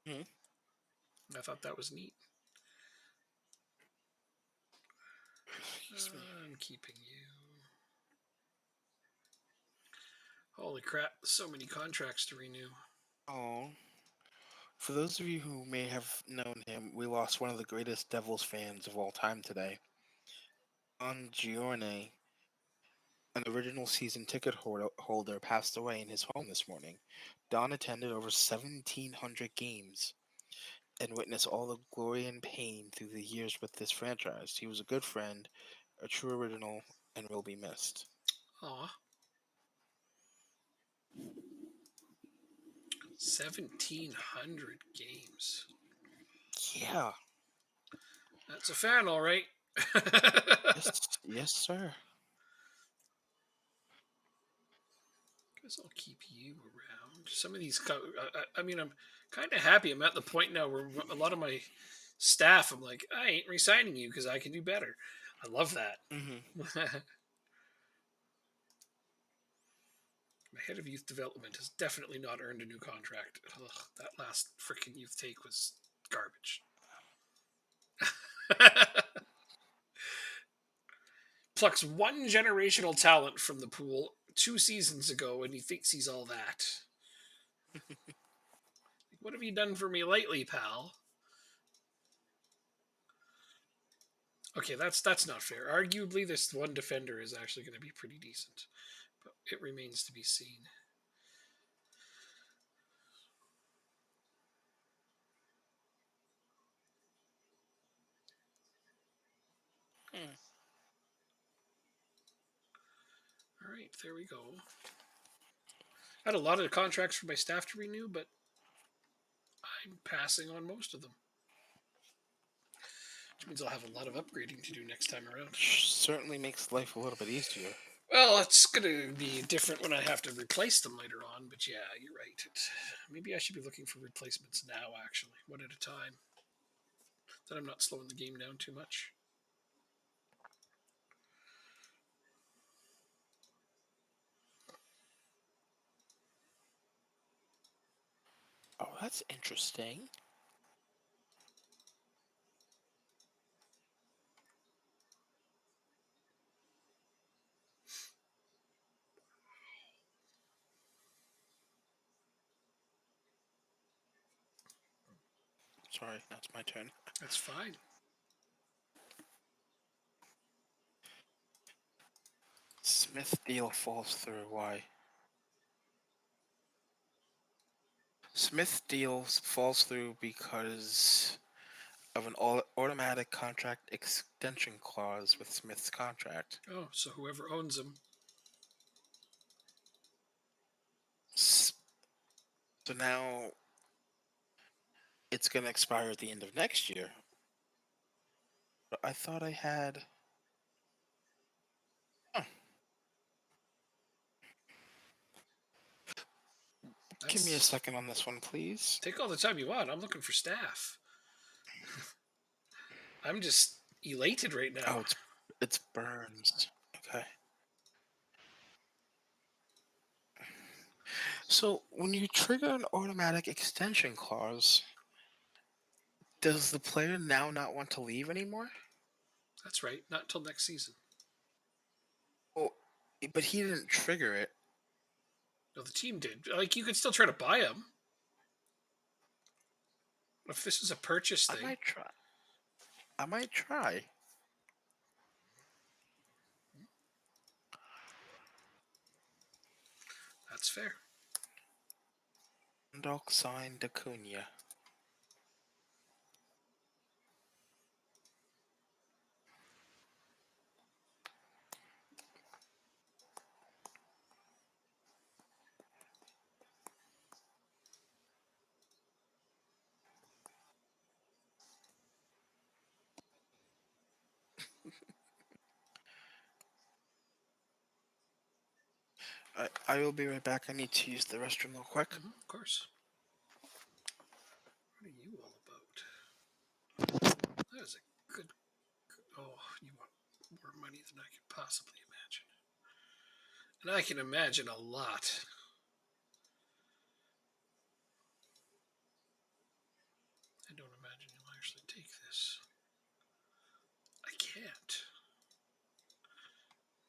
Mm-hmm. I thought that was neat. Excuse me. I'm keeping you. Holy crap! So many contracts to renew. Oh. For those of you who may have known him, we lost one of the greatest Devils fans of all time today. Don Giorne, an original season ticket holder, passed away in his home this morning. Don attended over 1,700 games and witnessed all the glory and pain through the years with this franchise. He was a good friend, a true original, and will be missed. Aw. 1,700 games. Yeah. That's a fan, all right. Yes, sir. Guess I'll keep you around. Some of these, I mean, I'm kind of happy. I'm at the point now where a lot of my staff, I'm like, I ain't resigning you because I can do better. I love that. Mm-hmm. My head of youth development has definitely not earned a new contract. Ugh, that last freaking youth take was garbage. Plucks one generational talent from the pool 2 seasons ago, and he thinks he's all that. What have you done for me lately, pal? Okay, that's not fair. Arguably, this one defender is actually going to be pretty decent, but it remains to be seen. Mm. All right, there we go. I had a lot of contracts for my staff to renew, but I'm passing on most of them, which means I'll have a lot of upgrading to do next time around. Certainly makes life a little bit easier. Well, it's going to be different when I have to replace them later on, but yeah, you're right. Maybe I should be looking for replacements now, actually, one at a time. That I'm not slowing the game down too much. Oh, that's interesting. Sorry, that's my turn. That's fine. Smith deal falls through. Why? Smith deal falls through because of an automatic contract extension clause with Smith's contract. Oh, so whoever owns them. So now it's going to expire at the end of next year. But I thought I had. Huh. Give me a second on this one, please. Take all the time you want. I'm looking for staff. I'm just elated right now. Oh, it's Burns. Okay. So when you trigger an automatic extension clause, does the player now not want to leave anymore? That's right. Not until next season. Well, but he didn't trigger it. No, the team did. Like, you could still try to buy them. If this is a purchase thing. I might try. I might try. That's fair. Dundalk signed Acuna. I will be right back. I need to use the restroom real quick. Of course. more money than I could possibly imagine. And I can imagine a lot. I don't imagine you'll actually take this. I can't.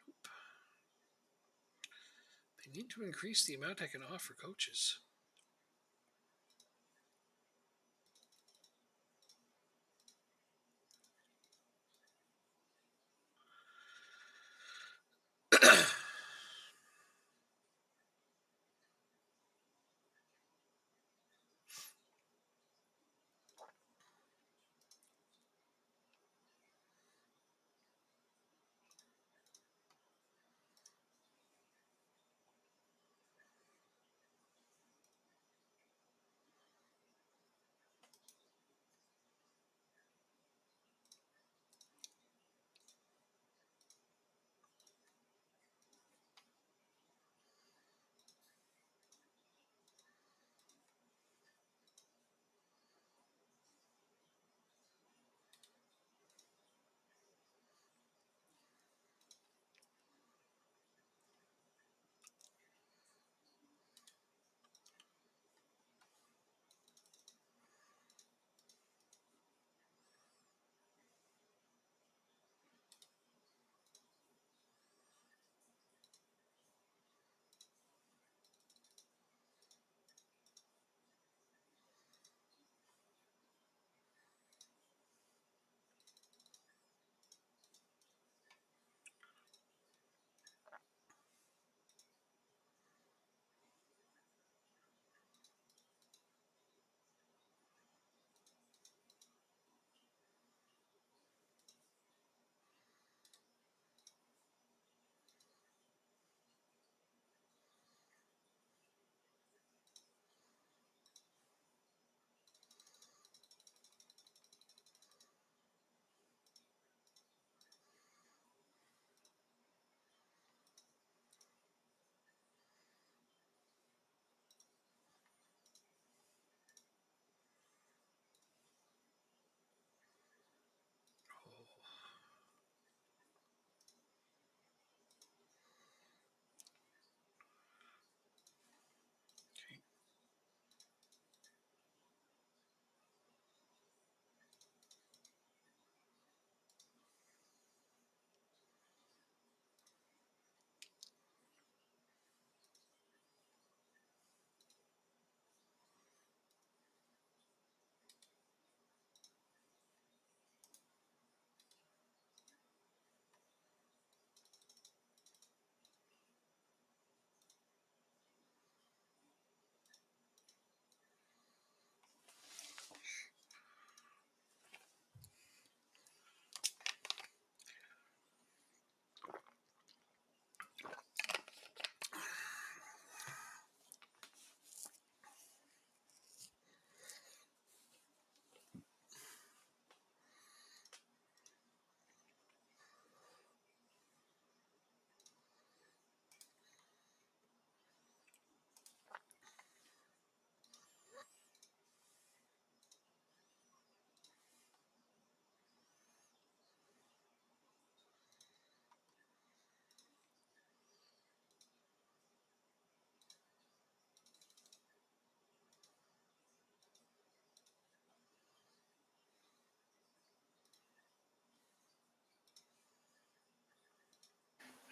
Nope. They need to increase the amount I can offer coaches. Okay.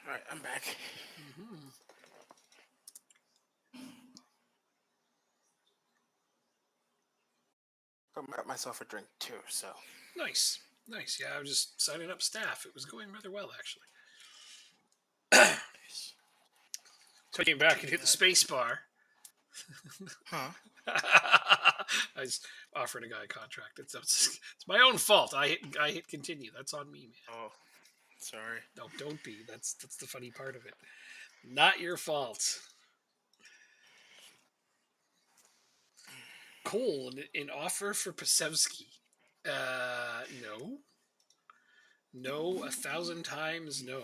All right, I'm back. Mm-hmm. I got myself a drink too, so. Nice. Nice. Yeah, I was just signing up staff. It was going rather well, actually. Nice. So I came back and hit the space bar. Huh? I was offering a guy a contract. It's my own fault. I hit continue. That's on me, man. Oh, sorry. No, don't be. That's the funny part of it. Not your fault. Cole, an offer for Pasevsky. No. No, 1,000 times no.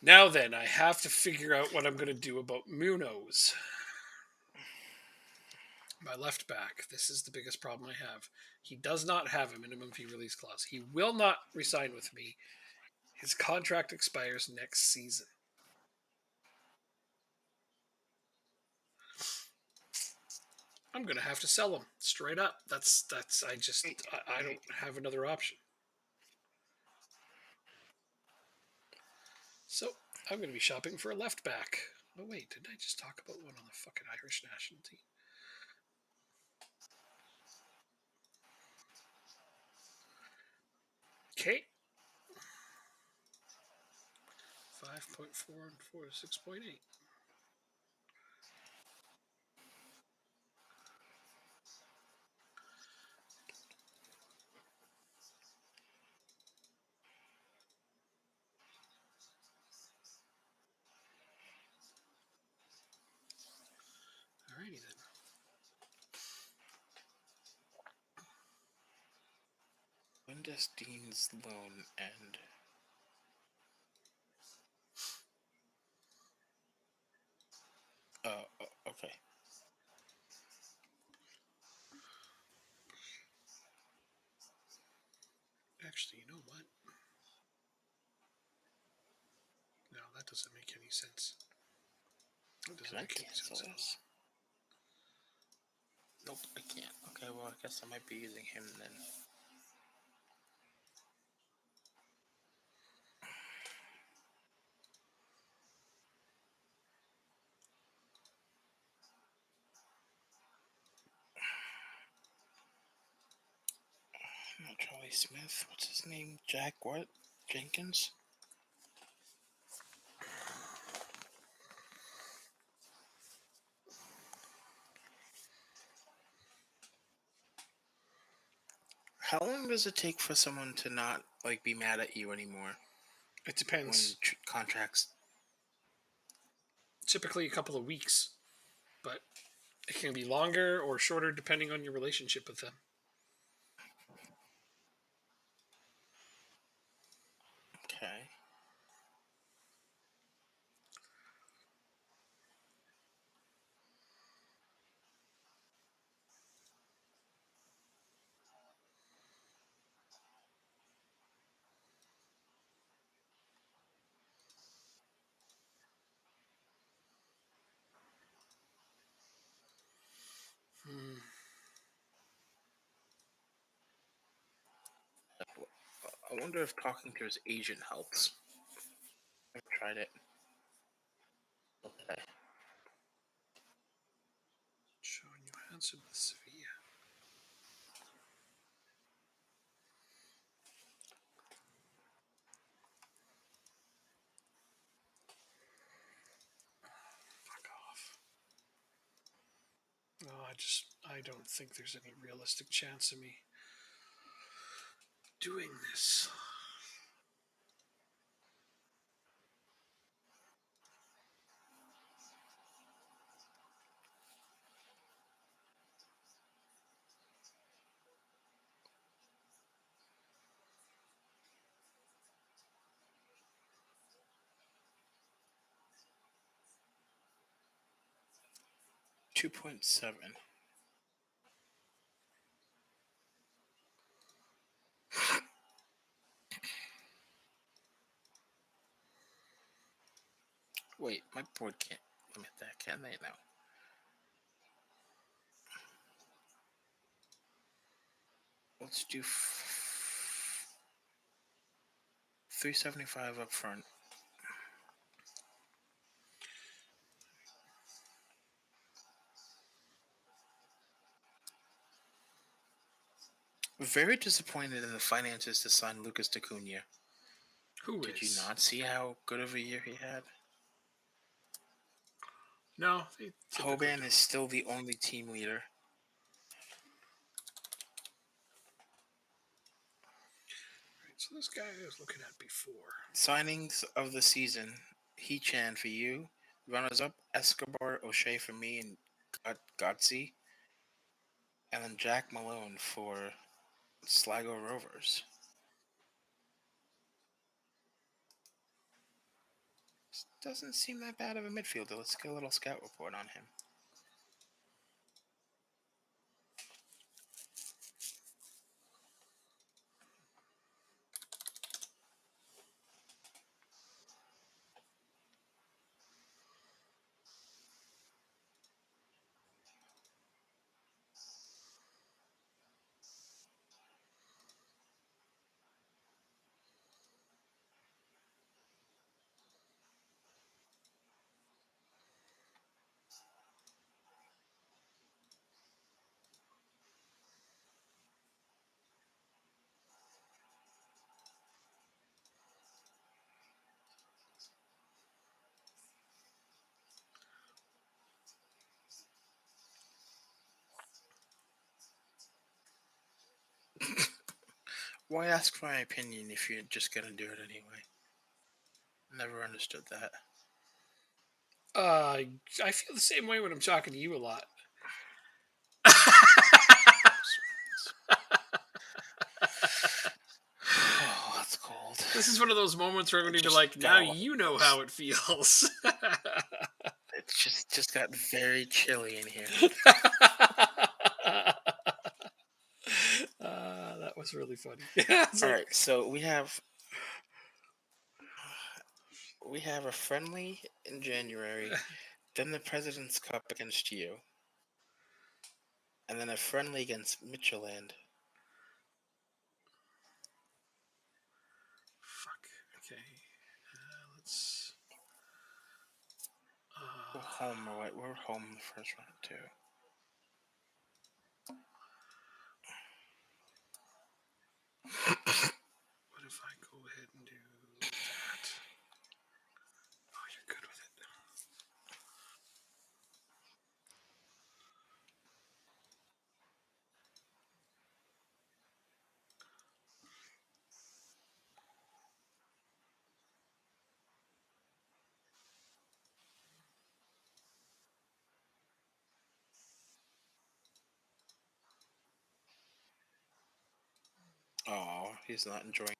Now then, I have to figure out what I'm going to do about Munoz. My left back. This is the biggest problem I have. He does not have a minimum fee release clause. He will not resign with me. His contract expires next season. I'm gonna have to sell him straight up. That's. I don't have another option. So I'm gonna be shopping for a left back. Oh wait, didn't I just talk about one on the fucking Irish national team? Okay. 5.4 and 4 to 6.8. Alrighty then. When does Dean's loan end? Okay. Actually, you know what? No, that doesn't make any sense. That doesn't Can I make any cancel sense at all. this? Nope, I can't. Okay, well, I guess I might be using him then. Not Charlie Smith. What's his name? Jack what? Jenkins? How long does it take for someone to not like be mad at you anymore It when depends. contracts? Typically a couple of weeks, but it can be longer or shorter depending on your relationship with them. Okay. Hmm. I wonder if talking to his agent helps. I've tried it. Okay. Showing you handsome with Sevilla. Fuck off. No, I don't think there's any realistic chance of me doing this. $2.7. Wait, my board can't limit that, can they? No. Let's do 375 up front. Very disappointed in the finances to sign Lucas Acuna. Who Did you is? not see how good of a year he had? No, they typically Hoban don't. is still the only team leader. Right, so this guy I was looking at before. Signings of the season: He-Chan for you. Runners up: Escobar, O'Shea for me, and Godsey. And then Jack Malone for Sligo Rovers. Doesn't seem that bad of a midfielder. Let's get a little scout report on him. Why ask my opinion if you're just gonna do it anyway? Never understood that. I feel the same way when I'm talking to you a lot. Oh, that's cold. This is one of those moments where I'm going to be Just like, now got you know how it feels. It just got very chilly in here. That was really funny. All right, so we have a friendly in January, then the President's Cup against you, and then a friendly against Mitchelland. Fuck. Okay. Let's. We're home, right? We're home in the first round too. What if I go ahead and do that? Oh, you're good with it. Oh, he's not enjoying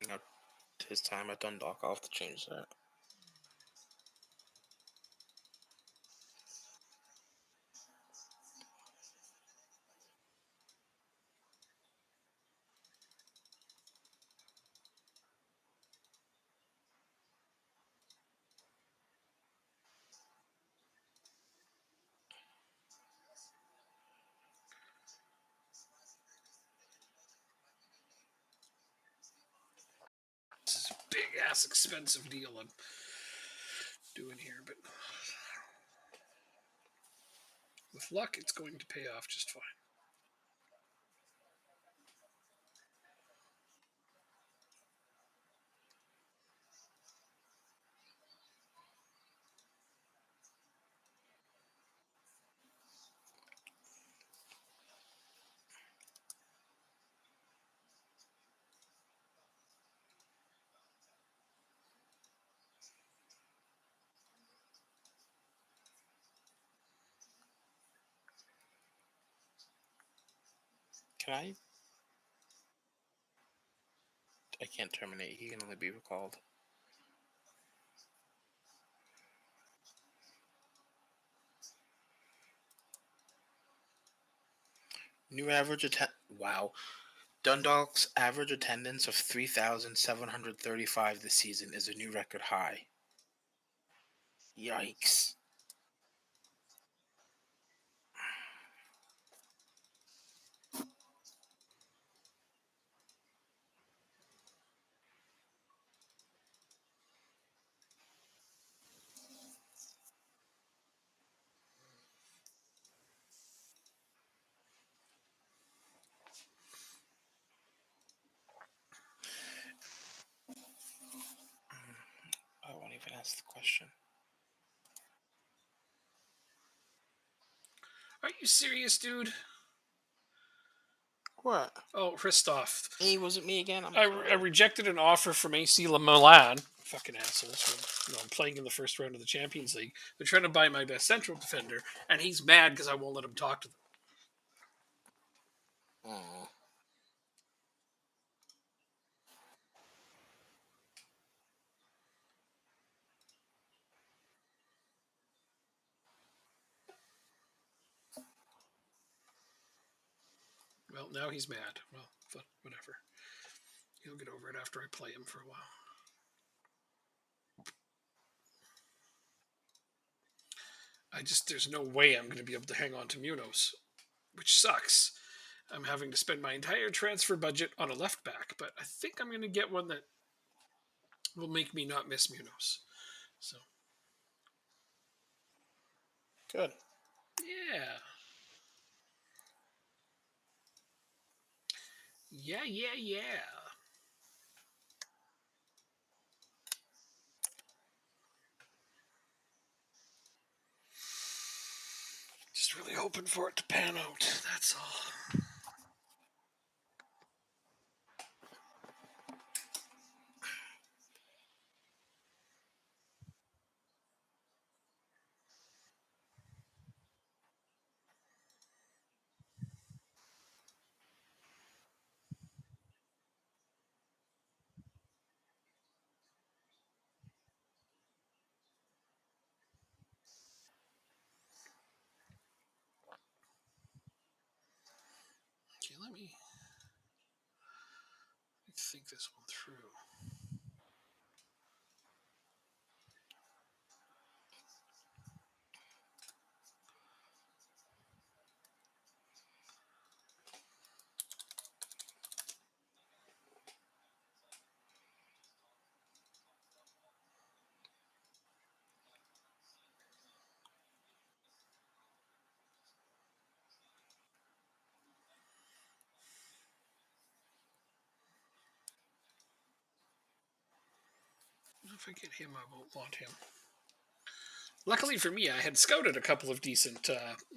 his time at Dundalk. I'll have to change that. This is a big ass expensive deal I'm doing here, but with luck, it's going to pay off just fine. Can I? I can't terminate. He can only be recalled. New average Wow. Dundalk's average attendance of 3,735 this season is a new record high. Yikes. I won't even ask the question. Are you serious, dude? What? Oh, Christoph. Hey, was it me again? I rejected an offer from AC Milan. Fucking assholes. I'm playing in the first round of the Champions League. They're trying to buy my best central defender, and he's mad because I won't let him talk to them. Oh. Well, now he's mad. Well, whatever. He'll get over it after I play him for a while. There's no way I'm going to be able to hang on to Munoz, which sucks. I'm having to spend my entire transfer budget on a left back, but I think I'm going to get one that will make me not miss Munoz. So, Good. yeah. Yeah. Just really hoping for it to pan out. That's all. think this one through. If I get him, I won't want him. Luckily for me, I had scouted a couple of decent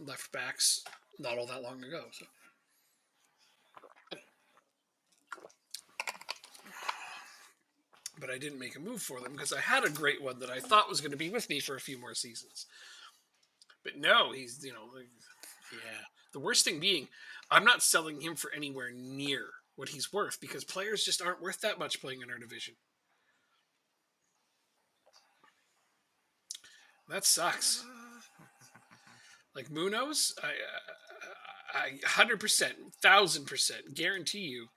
left backs not all that long ago. So. But I didn't make a move for them because I had a great one that I thought was going to be with me for a few more seasons. But no, he's, Yeah. the worst thing being, I'm not selling him for anywhere near what he's worth because players just aren't worth that much playing in our division. That sucks. Like Munoz, I 100%, 1,000% guarantee you,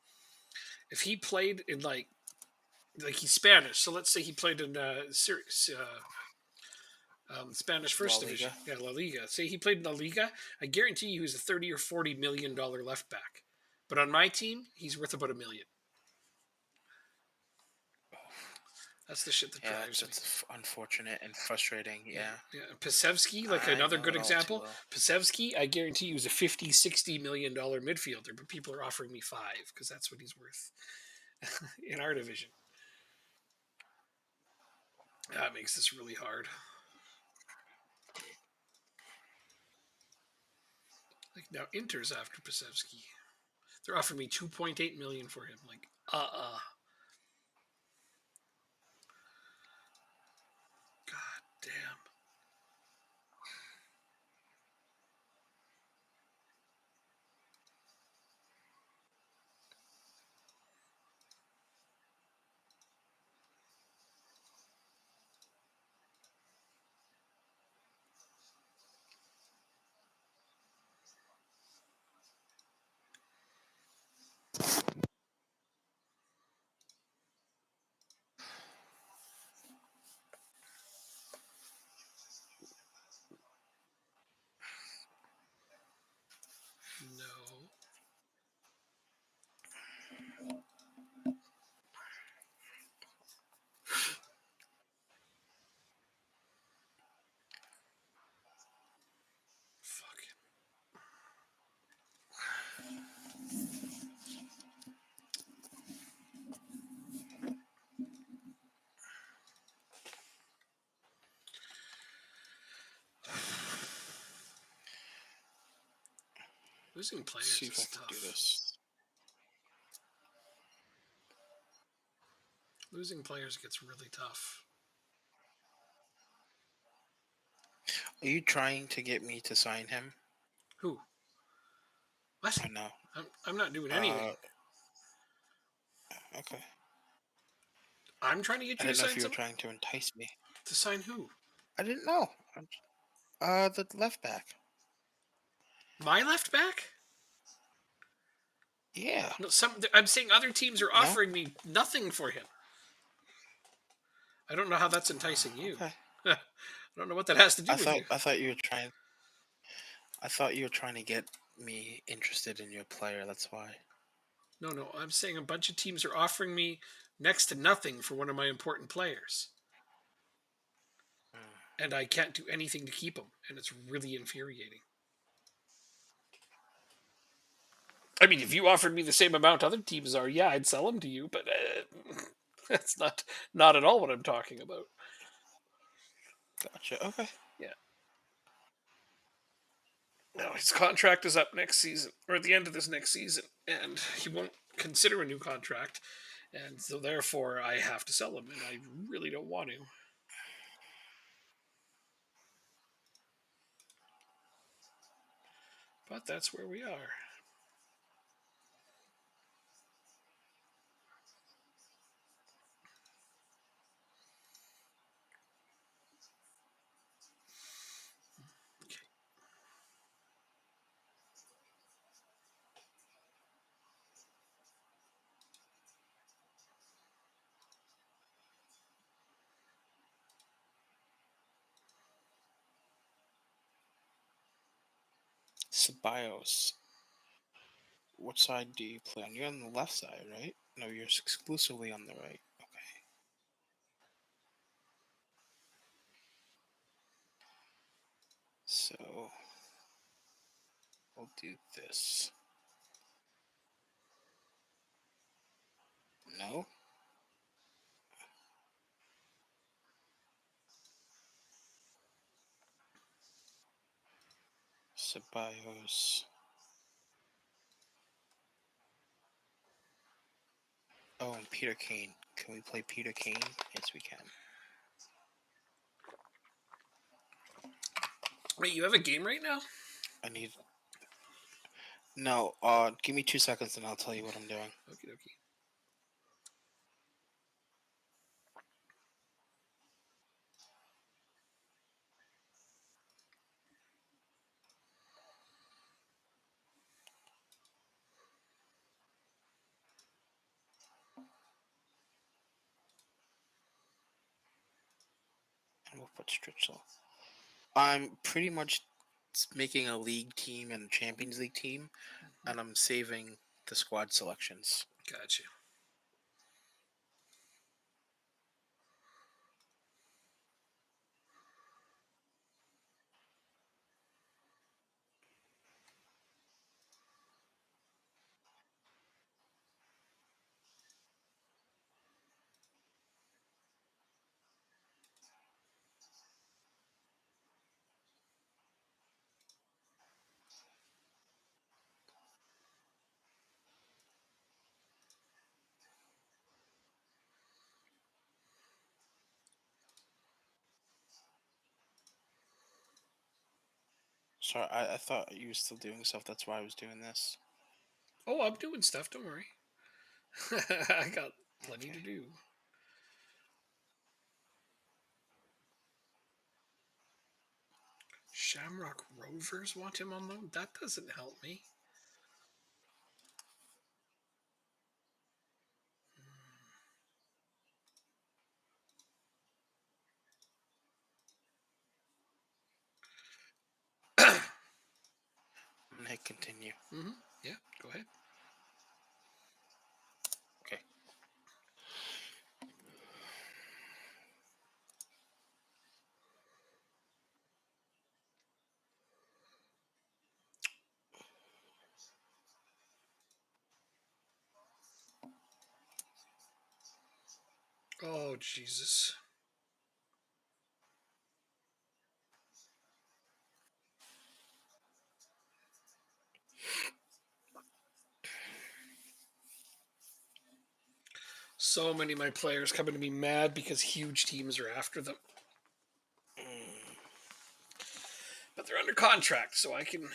if he played in like he's Spanish, so let's say he played in Spanish La First Division, Liga. yeah, La Liga. Say he played in La Liga, I guarantee you he's a $30 or $40 million left back. But on my team, he's worth about $1 million. That's the shit that Yeah, drives me. that's unfortunate and frustrating. Yeah. Yeah. Pasevsky, like I another know good it all too example. well. Pasevsky, I guarantee you, is a $50-$60 million midfielder, but people are offering me $5 because that's what he's worth in our division. That makes this really hard. Like now, Inter's after Pasevsky. They're offering me $2.8 million for him. Like, God damn. No. Fuck. Losing Let's players see if I is can do tough. this. Losing players gets really tough. Are you trying to get me to sign him? Who? What? I know. I'm not doing anything. Okay. I'm trying to get I you to didn't know if sign you were someone. trying to entice me. To sign who? I didn't know. The left back. My left back? Yeah. No, I'm saying other teams are No? offering me nothing for him. I don't know how that's enticing you. Okay. I don't know what that has to do I with thought you. I thought you were trying. I thought you were trying to get me interested in your player. That's why. No. I'm saying a bunch of teams are offering me next to nothing for one of my important players. And I can't do anything to keep him. And it's really infuriating. I mean, if you offered me the same amount other teams are, yeah, I'd sell him to you. But that's not at all what I'm talking about. Gotcha. Okay. Yeah. No, his contract is up next season, or at the end of this next season, and he won't consider a new contract. And so therefore I have to sell him, and I really don't want to. But that's where we are. Okay. Ceballos. What side do you play on? You're on the left side, right? No, you're exclusively on the right. Okay. So we'll do this. No? Ceballos. Oh, and Peter Kane. Can we play Peter Kane? Yes, we can. Wait, you have a game right now? I need. No, give me 2 seconds and I'll tell you what I'm doing. Okay, okay. And we'll put Stritzel. I'm pretty much making a league team and a Champions League team, and I'm saving the squad selections. Gotcha. Sorry, I thought you were still doing stuff. That's why I was doing this. Oh, I'm doing stuff. Don't worry. I got plenty Okay. to do. Shamrock Rovers want him on loan? That doesn't help me. I'm gonna hit continue. Mm-hmm. Yeah, go ahead. Okay. Oh, Jesus. So many of my players coming to me mad because huge teams are after them. But they're under contract, so I can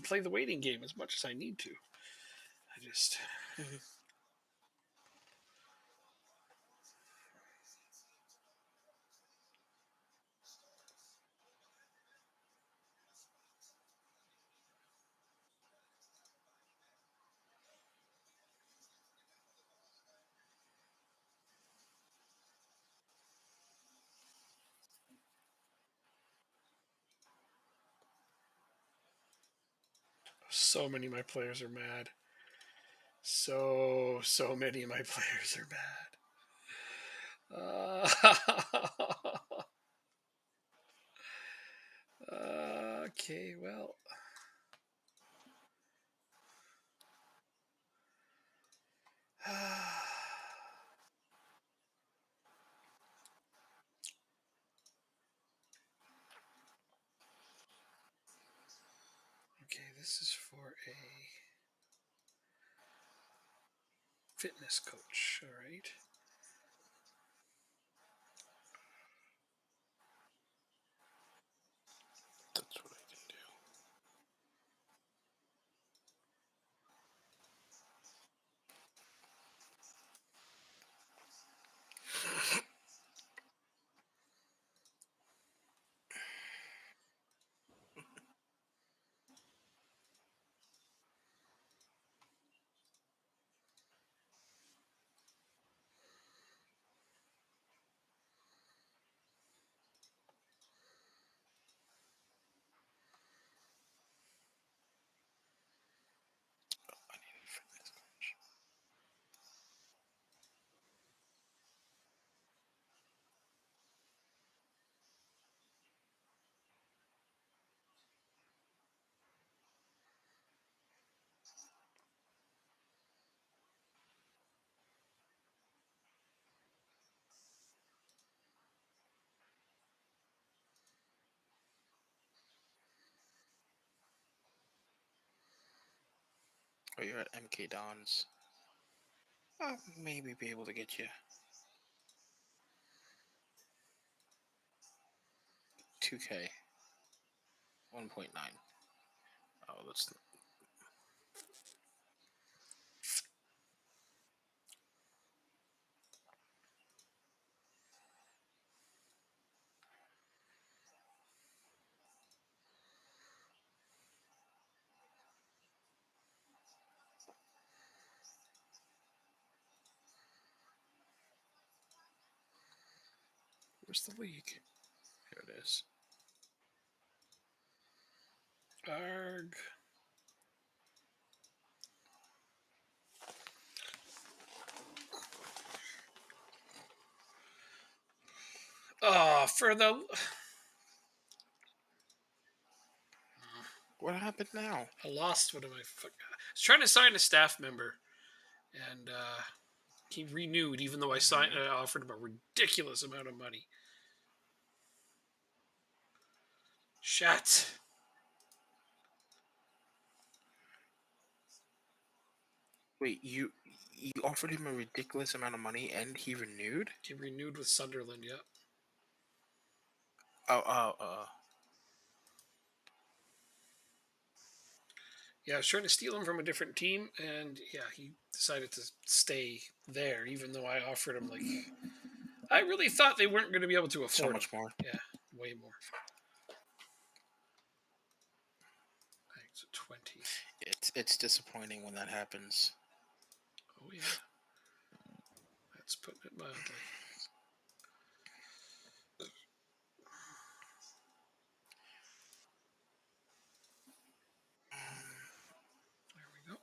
play the waiting game as much as I need to. I just so many of my players are mad. So many of my players are mad. Okay, well. Okay, this is for a fitness coach, all right? That's what I can do. Oh, you're at MK Dons. I'll maybe be able to get you 2K 1.9. Oh, that's Where's the league? here it is. Arg. Oh, for the. What happened now? I lost one of my. I was trying to sign a staff member, and he renewed, even though I offered him a ridiculous amount of money. Shit. Wait, you offered him a ridiculous amount of money and he renewed? He renewed with Sunderland, yeah. Oh. Yeah, I was trying to steal him from a different team, and yeah, he decided to stay there, even though I offered him, like, I really thought they weren't going to be able to So afford him. much more. Yeah, way more. Thanks, 20. It's disappointing when that happens. Oh, yeah. That's putting it mildly. There we go.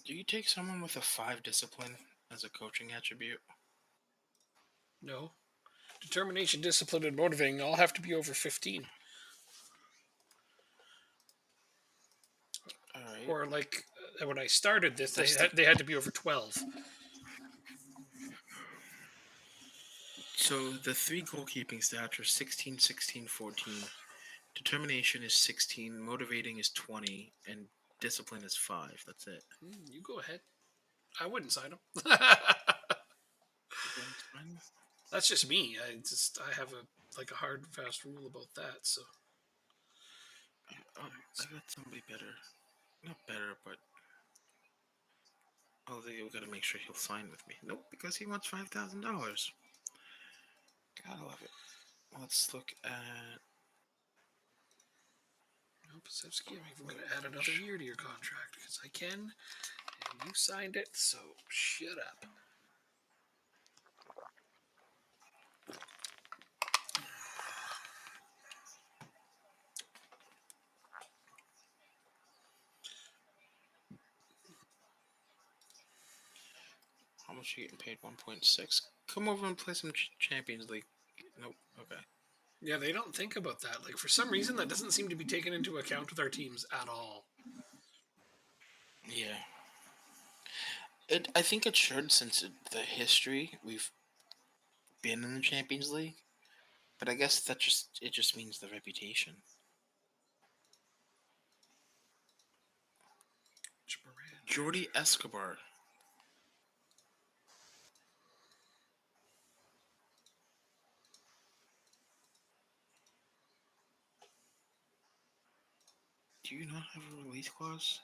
Do you take someone with a 5 discipline as a coaching attribute? No. Determination, discipline, and motivating all have to be over 15. All right. Or, like, when I started this, That's they had to be over 12. So the 3 goalkeeping stats are 16, 16, 14. Determination is 16, motivating is 20, and discipline is 5. That's it. You go ahead. I wouldn't sign him. That's just me. I have a hard and fast rule about that. So I got somebody better. Not better, but we gotta make sure he'll sign with me. Nope, because he wants $5,000. Gotta love it. Let's look at. Pasevsky, I'm even going to add another year to your contract because I can, and you signed it. So shut up. How much are you getting paid? 1.6. Come over and play some Champions League. Nope. Okay. Yeah, they don't think about that. Like, for some reason, that doesn't seem to be taken into account with our teams at all. Yeah. I think it should, since the history we've been in the Champions League. But I guess it just means the reputation. Jordi Escobar. you not have a release clause?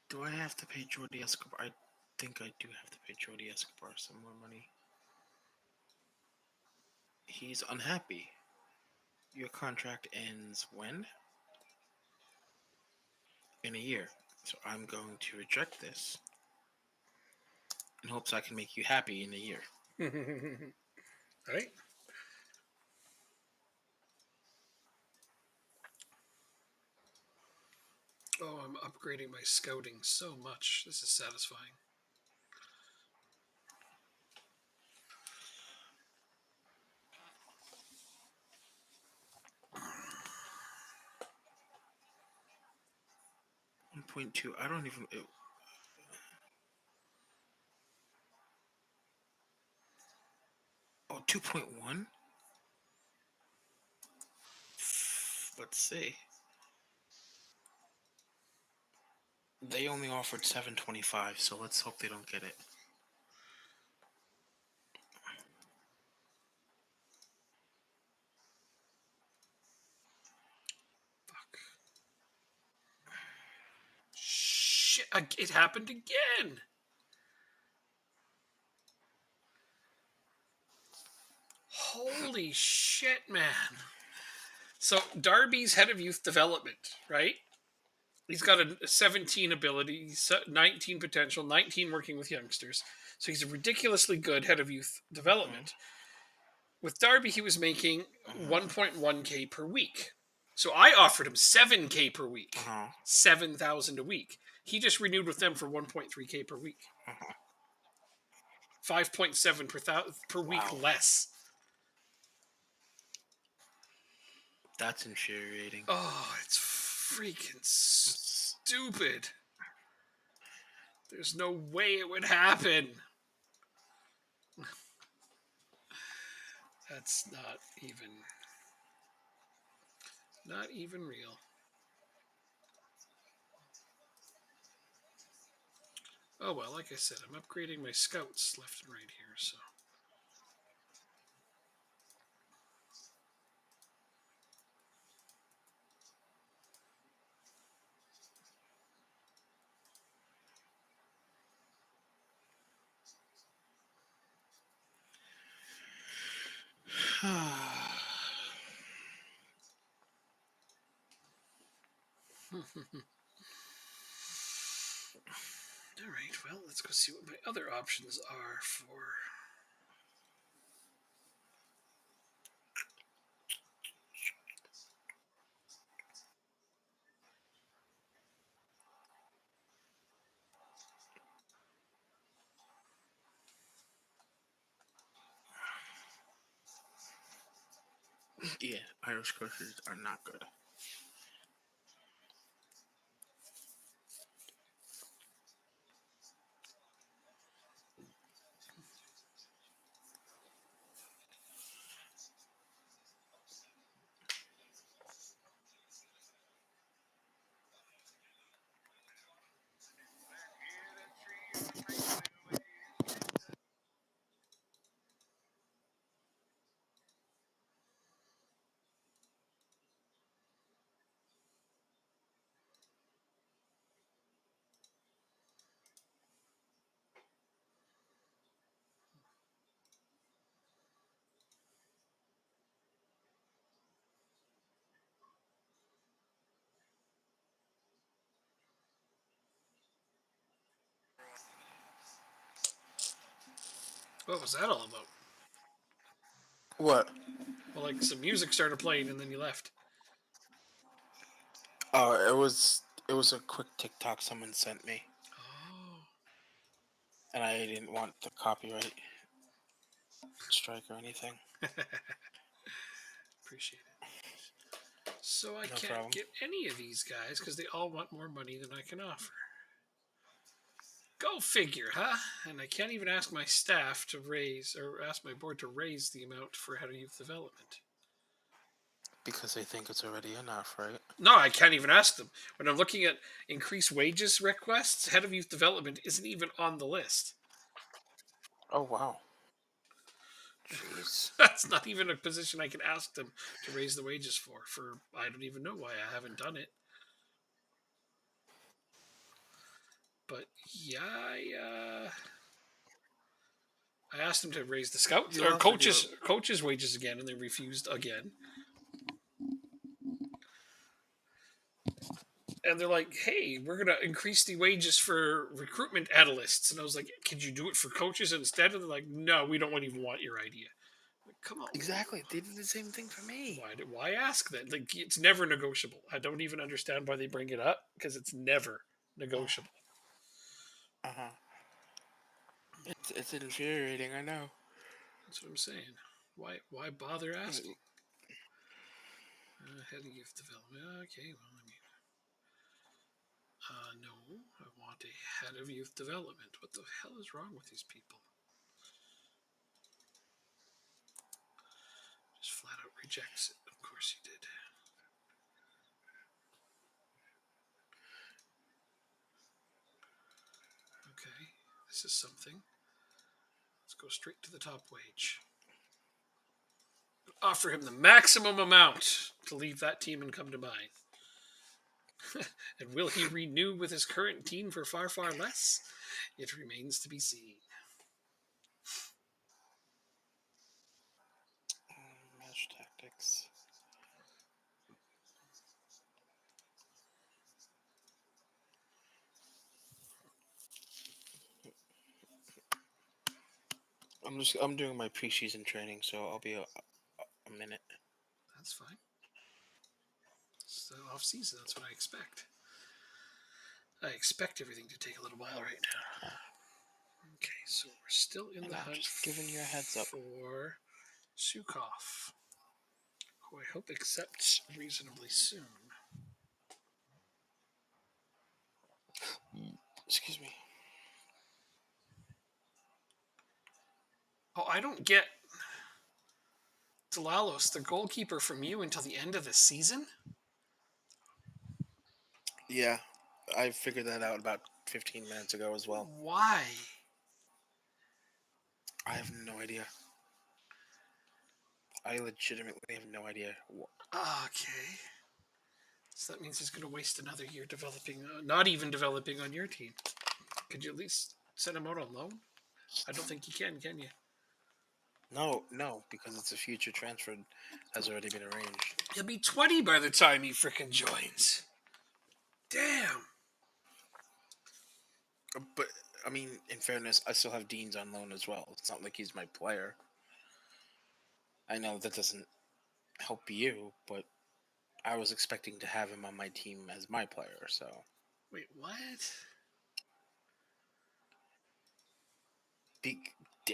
Do I have to pay Jordi Escobar? I think I do have to pay Jordi Escobar some more money. He's unhappy. Your contract ends when? In a year. So I'm going to reject this in hopes I can make you happy in a year. Right? Oh, I'm upgrading my scouting so much. This is satisfying. .2. I don't even. Oh, 2.1? Let's see. They only offered 725, so let's hope they don't get it. Fuck. Shit, it happened again. Holy shit, man. So Darby's head of youth development, right? He's got a 17 ability, 19 potential, 19 working with youngsters. So he's a ridiculously good head of youth development. With Darby, he was making 1.1k per week. So I offered him 7k per week, 7,000 a week. He just renewed with them for 1.3k per week, 5.7 per week less. That's infuriating. Oh, it's freaking stupid. There's no way it would happen. That's not even real. Oh well, like I said, I'm upgrading my scouts left and right here, so. All right, well, let's go see what my other options are for. Yeah, Irish coaches are not good. What was that all about? What? Well, like some music started playing and then you left. Oh, it was a quick TikTok someone sent me. Oh. And I didn't want the copyright strike or anything. Appreciate it. So I can't problem. get any of these guys because they all want more money than I can offer. Go figure, huh? And I can't even ask my staff to raise or ask my board to raise the amount for head of youth development. Because they think it's already enough, right? No, I can't even ask them. When I'm looking at increased wages requests, head of youth development isn't even on the list. Oh, wow. wages. That's not even a position I can ask them to raise the wages for. I don't even know why I haven't done it. But yeah, I asked them to raise the scouts You or also do. coaches' wages again, and they refused again. And they're like, "Hey, we're gonna increase the wages for recruitment analysts." And I was like, "Could you do it for coaches instead?" And they're like, "No, we don't even want your idea." Like, come on, Exactly. They did the same thing for me. why ask that? Like, it's never negotiable. I don't even understand why they bring it up because it's never negotiable. Uh huh. It's infuriating. I know. That's what I'm saying. Why bother asking? Head of youth development. Okay, well, I mean, no, I want a head of youth development. What the hell is wrong with these people? Just flat out rejects it. Of course he did. Okay, this is something. Let's go straight to the top wage. Offer him the maximum amount to leave that team and come to mine. And will he renew with his current team for far, far less? It remains to be seen. Match tactics. I'm doing my preseason training, so I'll be a minute. That's fine. It's the off season. That's what I expect. I expect everything to take a little while right now. Okay, so we're still in the hunt just giving you a heads up. for Sukov, who I hope accepts reasonably soon. Excuse me. Oh, I don't get Delalos, the goalkeeper, from you until the end of the season? Yeah, I figured that out about 15 minutes ago as well. Why? I have no idea. I legitimately have no idea. Okay. So that means he's going to waste another year developing, not even developing on your team. Could you at least send him out on loan? I don't think you can you? No, because it's a future transfer has already been arranged. He'll be 20 by the time he frickin' joins. Damn. But I mean, in fairness, I still have Dean's on loan as well. It's not like he's my player. I know that doesn't help you, but I was expecting to have him on my team as my player. So Wait, what?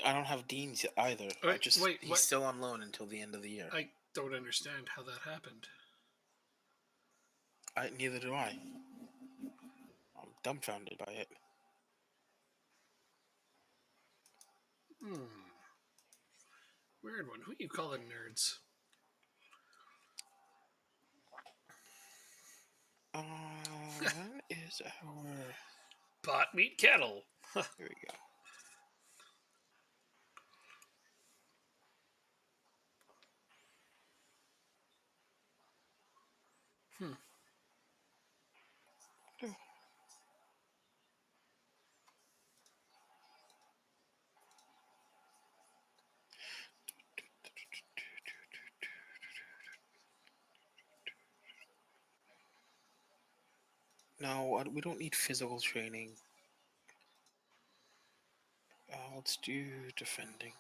I don't have Dean's either. Wait, He's what? still on loan until the end of the year. I don't understand how that happened. Neither do I. I'm dumbfounded by it. Weird one. Who you calling nerds? That is our. Pot meat kettle. Here we go. No, we don't need physical training. Let's do defending.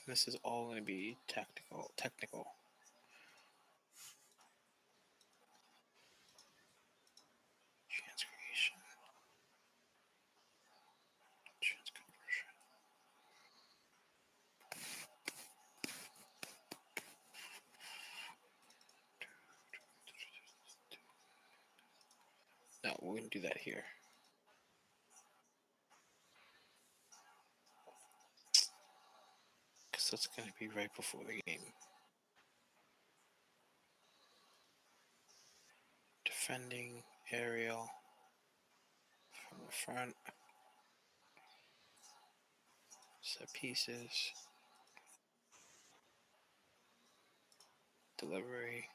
This is all going to be technical. Chance creation. Chance conversion. No, we're going to do that here. Because that's going to be right before the game. Defending, aerial, from the front, set pieces, delivery,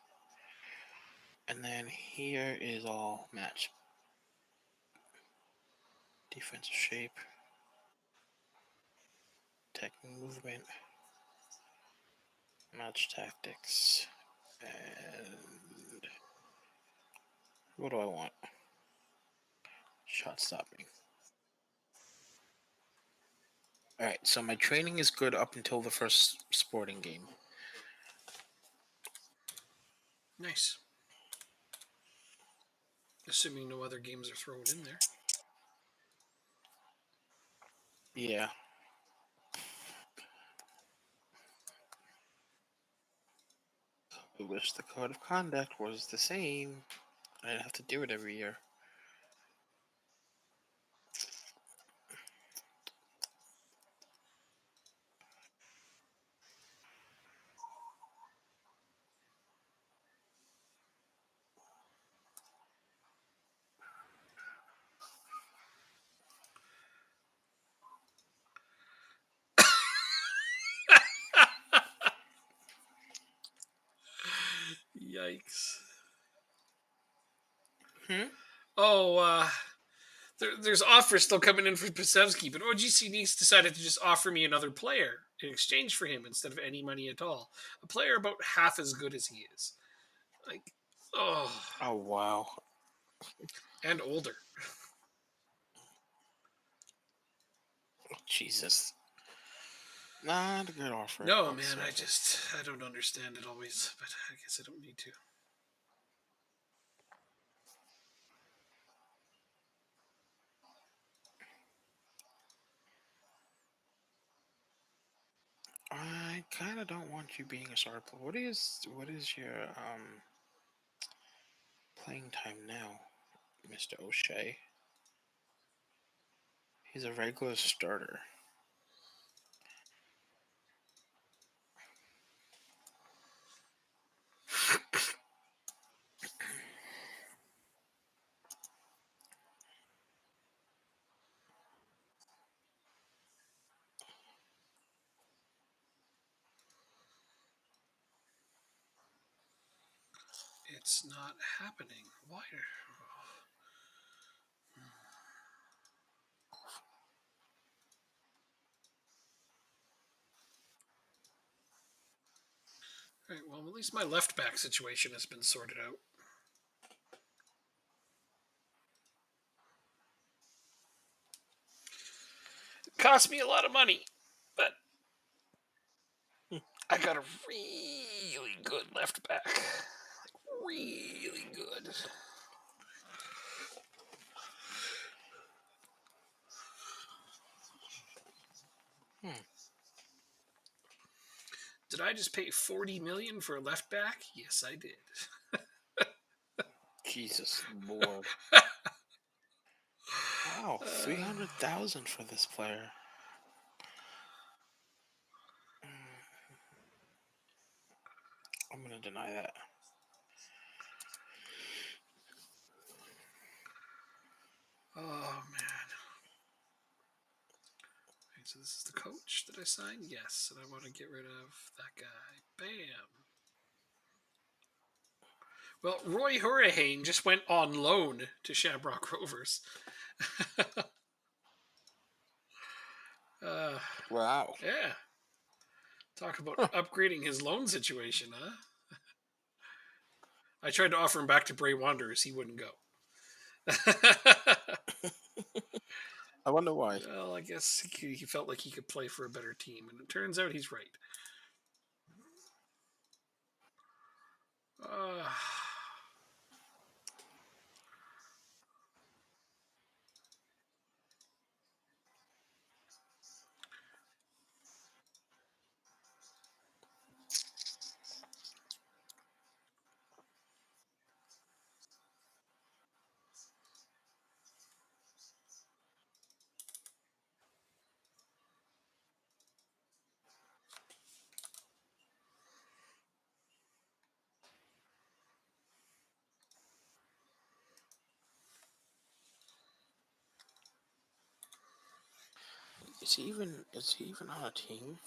and then here is all match. Defensive shape, tech movement, match tactics, and what do I want? Shot stopping. Alright, so my training is good up until the first sporting game. Nice. Assuming no other games are thrown in there. Yeah. I wish the code of conduct was the same. I didn't have to do it every year. Yikes. Hmm? There's offers still coming in for Pasevsky, but OGC Nice decided to just offer me another player in exchange for him instead of any money at all. A player about half as good as he is. Like, oh. Oh, wow. And older. Jesus. Not a good offer. No, man, I don't understand it always, but I guess I don't need to. I kind of don't want you being a star player. What is your playing time now, Mr. O'Shea? He's a regular starter. It's not happening. Why? All right, well, at least my left back situation has been sorted out. It cost me a lot of money, but I got a really good left back. Like, really good. Did I just pay $40 million for a left back? Yes, I did. Jesus Lord. Wow, 300,000 for this player. I'm gonna deny that. Oh man. Right, so this is the coach that I signed? Yes, and I want to get rid of that guy. Bam. Well, Roy Hurricane just went on loan to Shamrock Rovers. Wow. Yeah. Talk about upgrading his loan situation, huh? I tried to offer him back to Bray Wanderers. He wouldn't go. I wonder why. Well, I guess he felt like he could play for a better team, and it turns out he's right. Uh, Is he even on a team?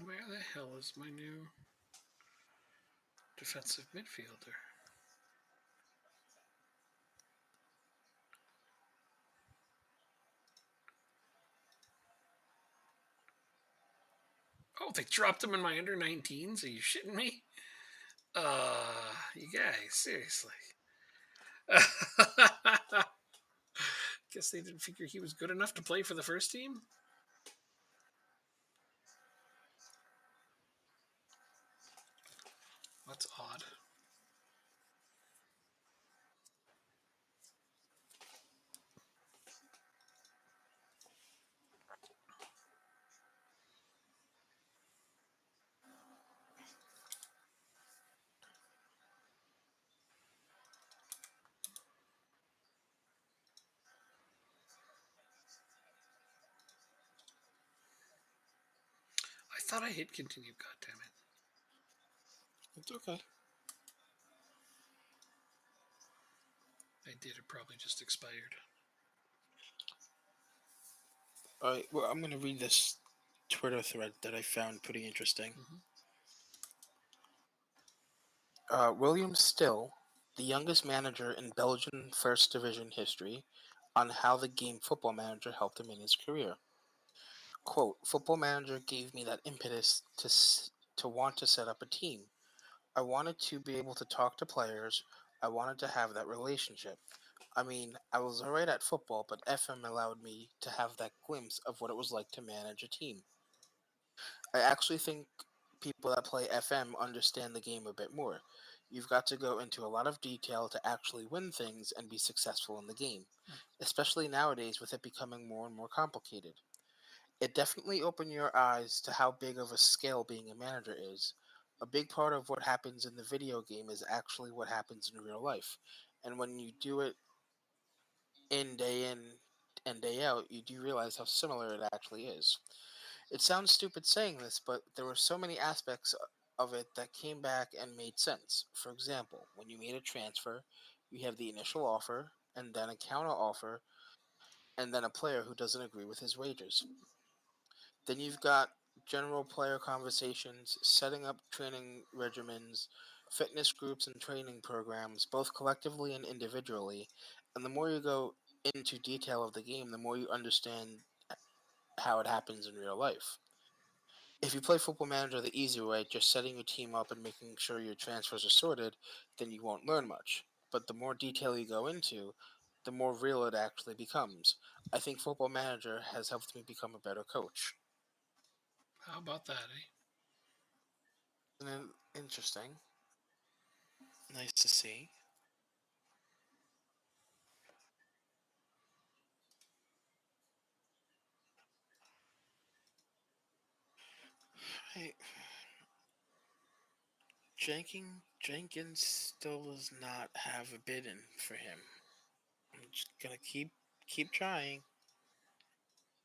Where the hell is my new defensive midfielder? Oh, they dropped him in my under 19s? Are you shitting me? You guys, seriously. Guess they didn't figure he was good enough to play for the first team? That's odd. I thought I hit continue, goddammit. It's okay. I did, it probably just expired. All right. Well, I'm gonna read this Twitter thread that I found pretty interesting. William Still, the youngest manager in Belgian First Division history, on how the game Football Manager helped him in his career. Quote, Football Manager gave me that impetus to want to set up a team. I wanted to be able to talk to players. I wanted to have that relationship. I mean, I was alright at football, but FM allowed me to have that glimpse of what it was like to manage a team. I actually think people that play FM understand the game a bit more. You've got to go into a lot of detail to actually win things and be successful in the game, especially nowadays with it becoming more and more complicated. It definitely opened your eyes to how big of a scale being a manager is. A big part of what happens in the video game is actually what happens in real life. And when you do it in and day out, you do realize how similar it actually is. It sounds stupid saying this, but there were so many aspects of it that came back and made sense. For example, when you made a transfer, you have the initial offer, and then a counter offer, and then a player who doesn't agree with his wages. Then you've got general player conversations, setting up training regimens, fitness groups, and training programs, both collectively and individually. And the more you go into detail of the game, the more you understand how it happens in real life. If you play Football Manager the easy way, just setting your team up and making sure your transfers are sorted, then you won't learn much. But the more detail you go into, the more real it actually becomes. I think Football Manager has helped me become a better coach. How about that, eh? Isn't it interesting? Nice to see. Hey, Jenkins still does not have a bid in for him. I'm just gonna keep trying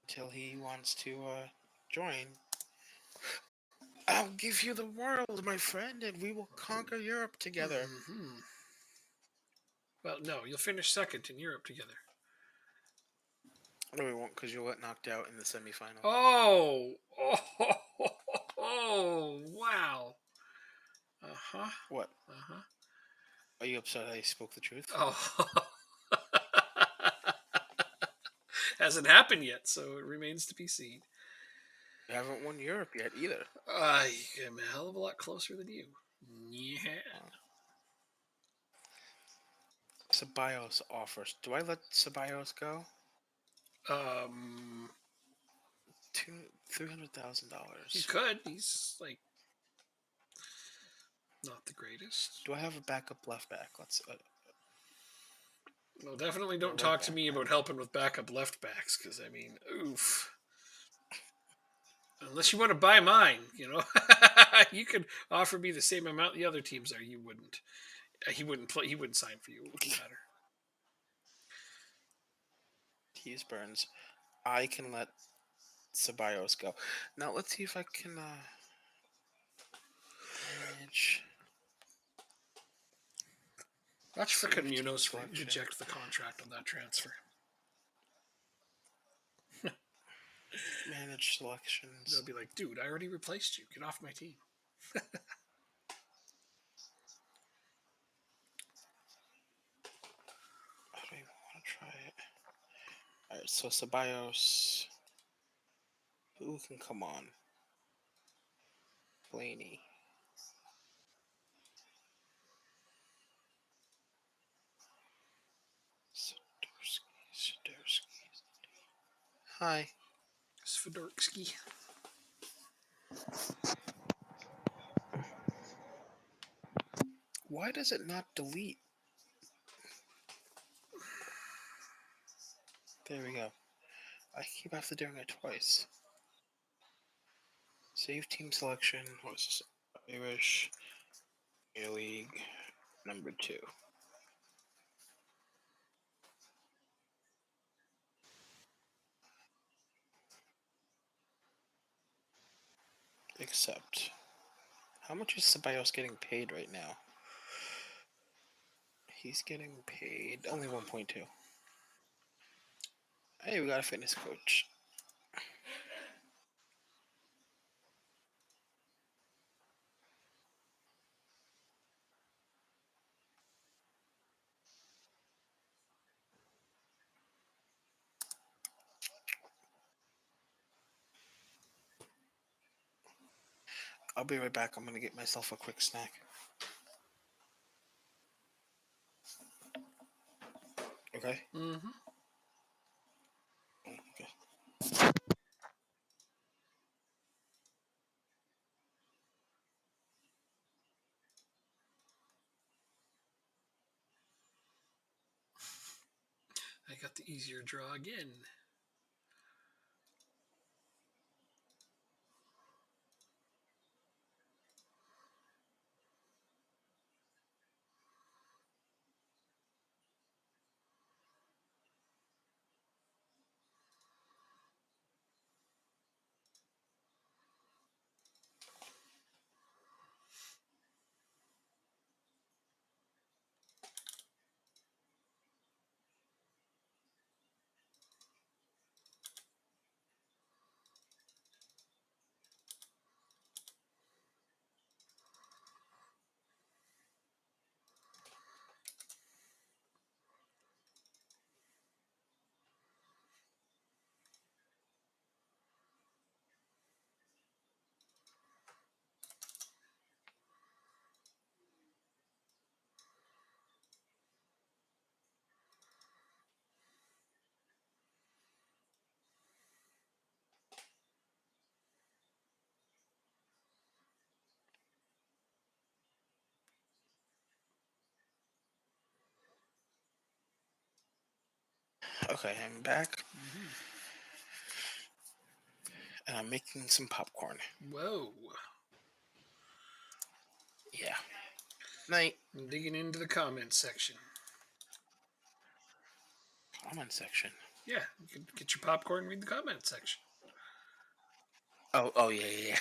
until he wants to join. I'll give you the world, my friend, and we will conquer Europe together. Mm-hmm. Well, no, you'll finish second in Europe together. No, we won't, because you'll get knocked out in the semifinal. Oh! Oh, wow. Uh-huh. What? Uh-huh. Are you upset I spoke the truth? Oh. Hasn't happened yet, so it remains to be seen. You haven't won Europe yet either. I am a hell of a lot closer than you. Yeah. Ceballos offers. Do I let Ceballos go? Um, you $300,000. could. He's like not the greatest. Do I have a backup left back? Let's Well, definitely or don't right talk to back. me about helping with backup left backs, because I mean, oof. Unless you want to buy mine, you could offer me the same amount the other teams are. You wouldn't. He wouldn't play. He wouldn't sign for you. It wouldn't matter. He's Burns. I can let Ceballos go. Now let's see if I can manage. Watch for Safety Munoz selection. reject the contract on that transfer. Manage selections. They'll be like, dude, I already replaced you. Get off my team. I don't even want to try it. Alright, so Ceballos. Who can come on? Blaney. Sidorsky. Hi. Svidorski. Why does it not delete? There we go. I keep after doing it twice. Save team selection. What's this? Irish A-League number 2. Accept. How much is Ceballos getting paid right now? He's getting paid only 1.2. Hey, we got a fitness coach. I'll be right back. I'm gonna get myself a quick snack. Okay? Mm-hmm. Okay. I got the easier draw again. Okay, I'm back. Mm-hmm. And I'm making some popcorn. Whoa. Yeah. Night. I'm digging into the comments section. Comment section. Yeah, you can get your popcorn and read the comments section. Oh yeah.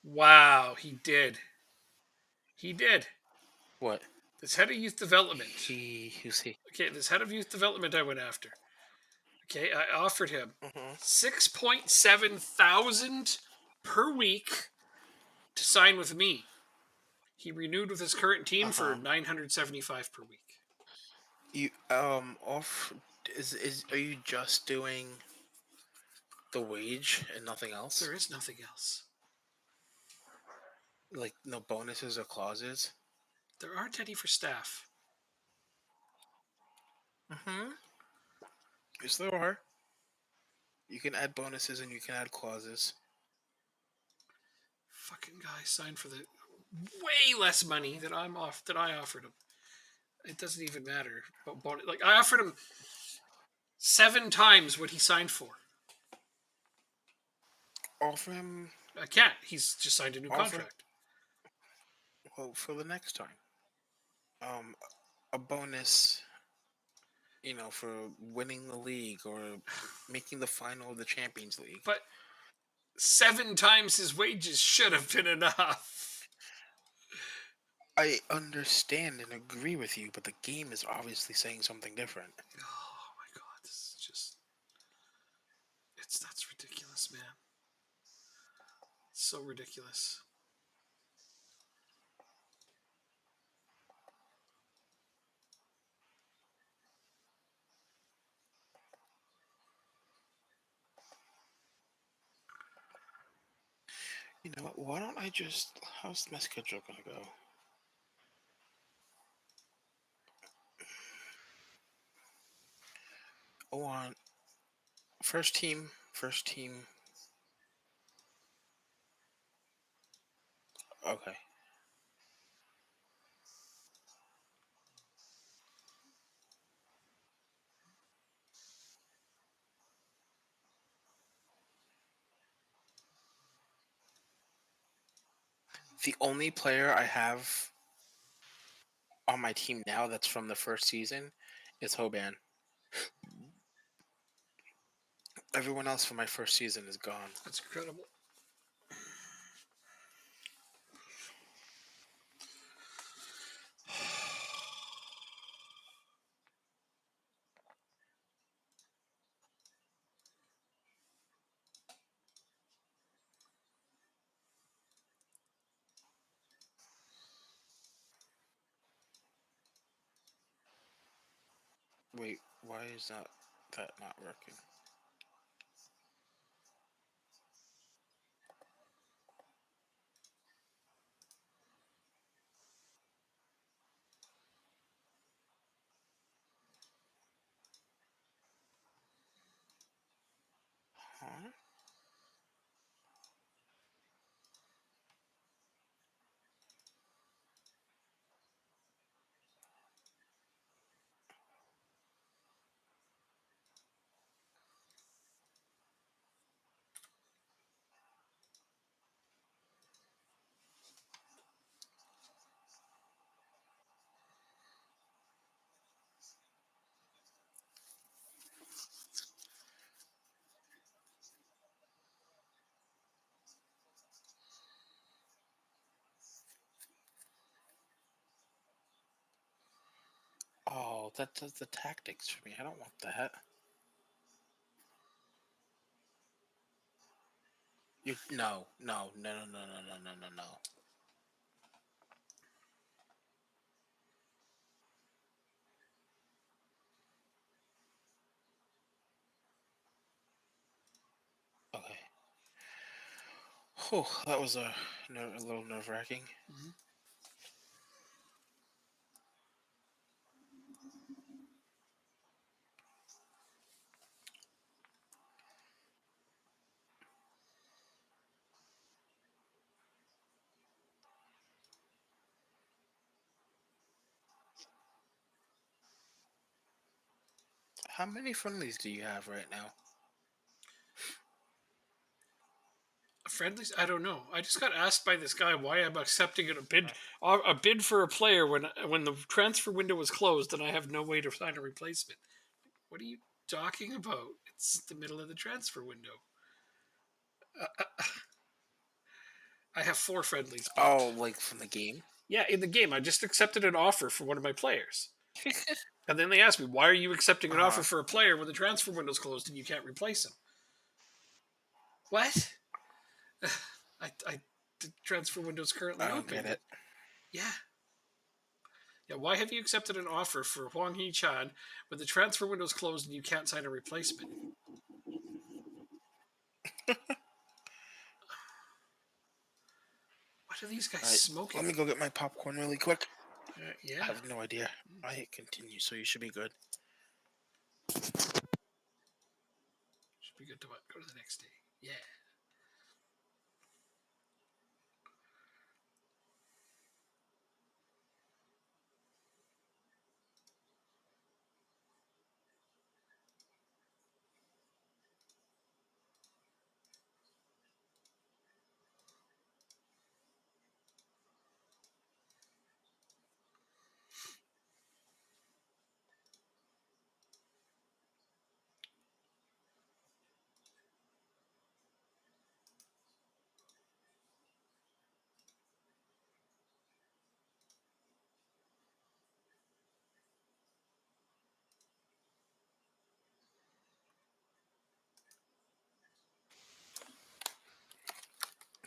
Wow, he did. He did. What? This head of youth development. Who's he? Okay, this head of youth development I went after. Okay, I offered him Mm-hmm. 6.7 thousand per week to sign with me. He renewed with his current team for Uh-huh. $975 per week. You off is are you just doing the wage and nothing else? There is nothing else. Like no bonuses or clauses? There aren't any for staff. Mm-hmm. Yes, there are. You can add bonuses and you can add clauses. Fucking guy signed for the way less money that I offered him. It doesn't even matter. But like I offered him 7 times what he signed for. Offer him, I can't. He's just signed a new offer contract. well for the next time. Um, a bonus, for winning the league or making the final of the Champions League. But 7 times his wages should have been enough. I understand and agree with you, but the game is obviously saying something different. Oh my god, this is just that's ridiculous, man. So ridiculous. You know what? Why don't I just? How's my schedule gonna go? Oh, on first team. First team. Okay. The only player I have on my team now that's from the first season is Hoban. Everyone else from my first season is gone. That's incredible. Wait, why is that not working? Huh? Oh, that does the tactics for me. I don't want that. No. Okay. Oh, that was a little nerve wracking. Mm-hmm. How many friendlies do you have right now? Friendlies? I don't know. I just got asked by this guy why I'm accepting a bid for a player when the transfer window was closed and I have no way to find a replacement. What are you talking about? It's the middle of the transfer window. I have 4 friendlies Oh, booked. like from the game? Yeah, in the game, I just accepted an offer for one of my players. And then they asked me, why are you accepting an offer Uh-huh. for a player when the transfer window's closed and you can't replace him? What? The transfer window's I currently don't open, get but it. Yeah. Yeah, why have you accepted an offer for Huang Hee-chan when the transfer window's closed and you can't sign a replacement? What are these guys All right, smoking? let me go get my popcorn really quick. I Yeah. have no idea. I hit continue, so you should be good. Should be good to what? Go to the next day. Yeah.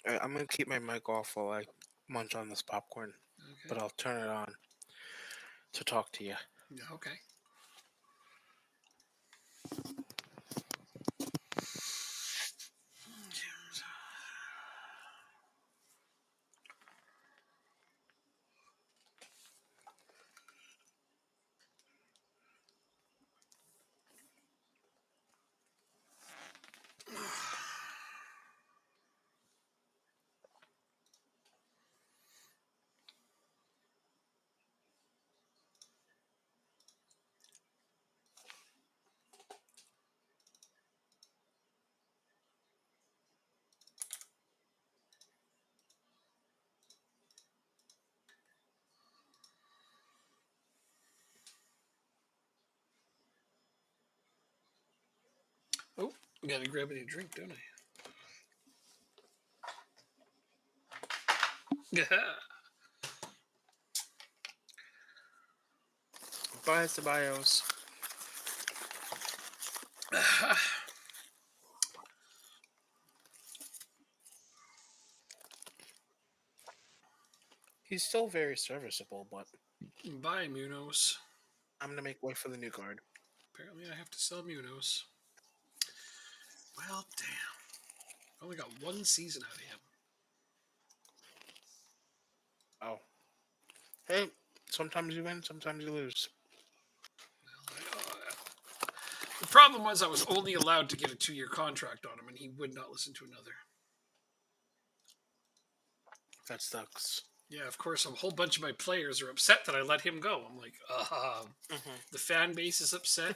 All right, I'm gonna keep my mic off while I munch on this popcorn, Okay. but I'll turn it on to talk to you. Yeah, okay. Oh, gotta grab any drink, don't I? Yeah. Bye, Ceballos. He's still very serviceable, but Bye, Munoz. I'm gonna make way for the new guard. Apparently, I have to sell Munoz. Well, damn. I only got one season out of him. Oh, hey, sometimes you win, sometimes you lose. Well, the problem was I was only allowed to get a 2-year contract on him, and he would not listen to another. That sucks. Yeah, of course, a whole bunch of my players are upset that I let him go. I'm like, the fan base is upset.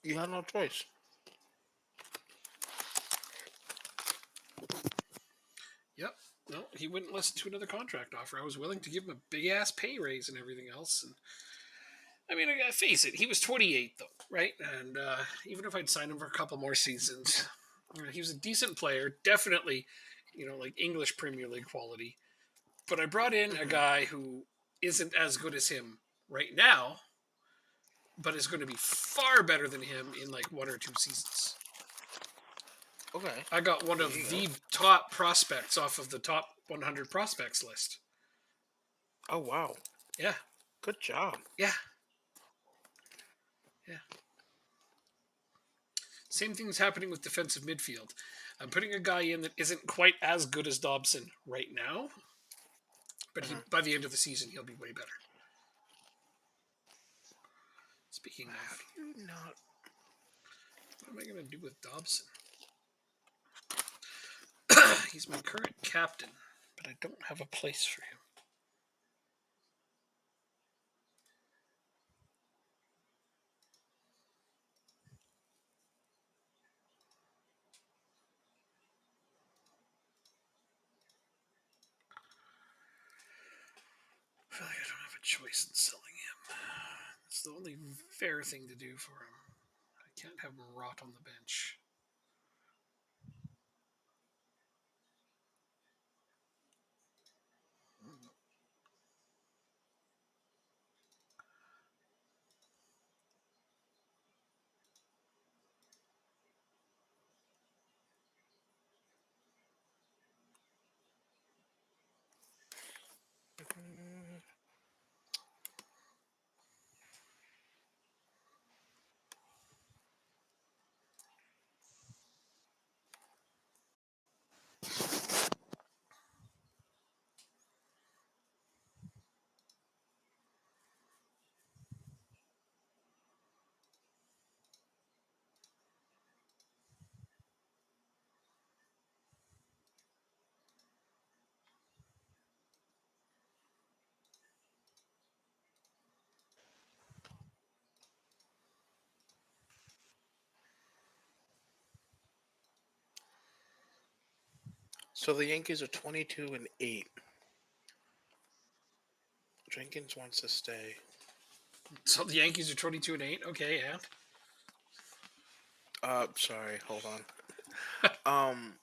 You had no choice. Yep. No, he wouldn't listen to another contract offer. I was willing to give him a big ass pay raise and everything else. And I mean, I gotta face it, he was 28 though, right? And even if I'd signed him for a couple more seasons, he was a decent player, definitely, like English Premier League quality. But I brought in a guy who isn't as good as him right now, but is going to be far better than him in like 1 or 2 seasons. Okay. I got one of the top prospects off of the top 100 prospects list. Oh wow. Yeah. Good job. Yeah. Yeah. Same thing's happening with defensive midfield. I'm putting a guy in that isn't quite as good as Dobson right now, but by the end of the season, he'll be way better. Speaking of, Not. what am I going to do with Dobson? He's my current captain, but I don't have a place for him. I feel like I don't have a choice in selling him. It's the only fair thing to do for him. I can't have him rot on the bench. So the Yankees are 22-8. Jenkins wants to stay. So the Yankees are 22-8. Okay, yeah. Sorry, hold on. Um,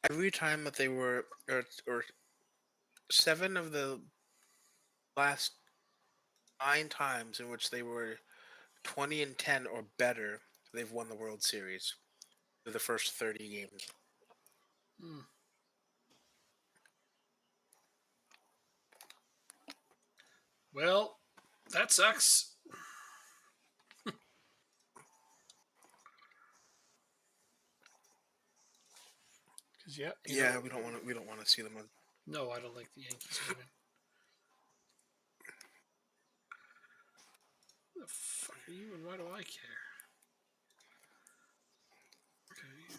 every time that they were, or 7 of the last 9 times in which they were 20-10 or better, they've won the World Series through the first 30 games. Hmm. Well, that sucks. Because yeah, Yeah, we don't want to see them on. no, I don't like the Yankees winning. Who the fuck are you, and why do I care? Okay.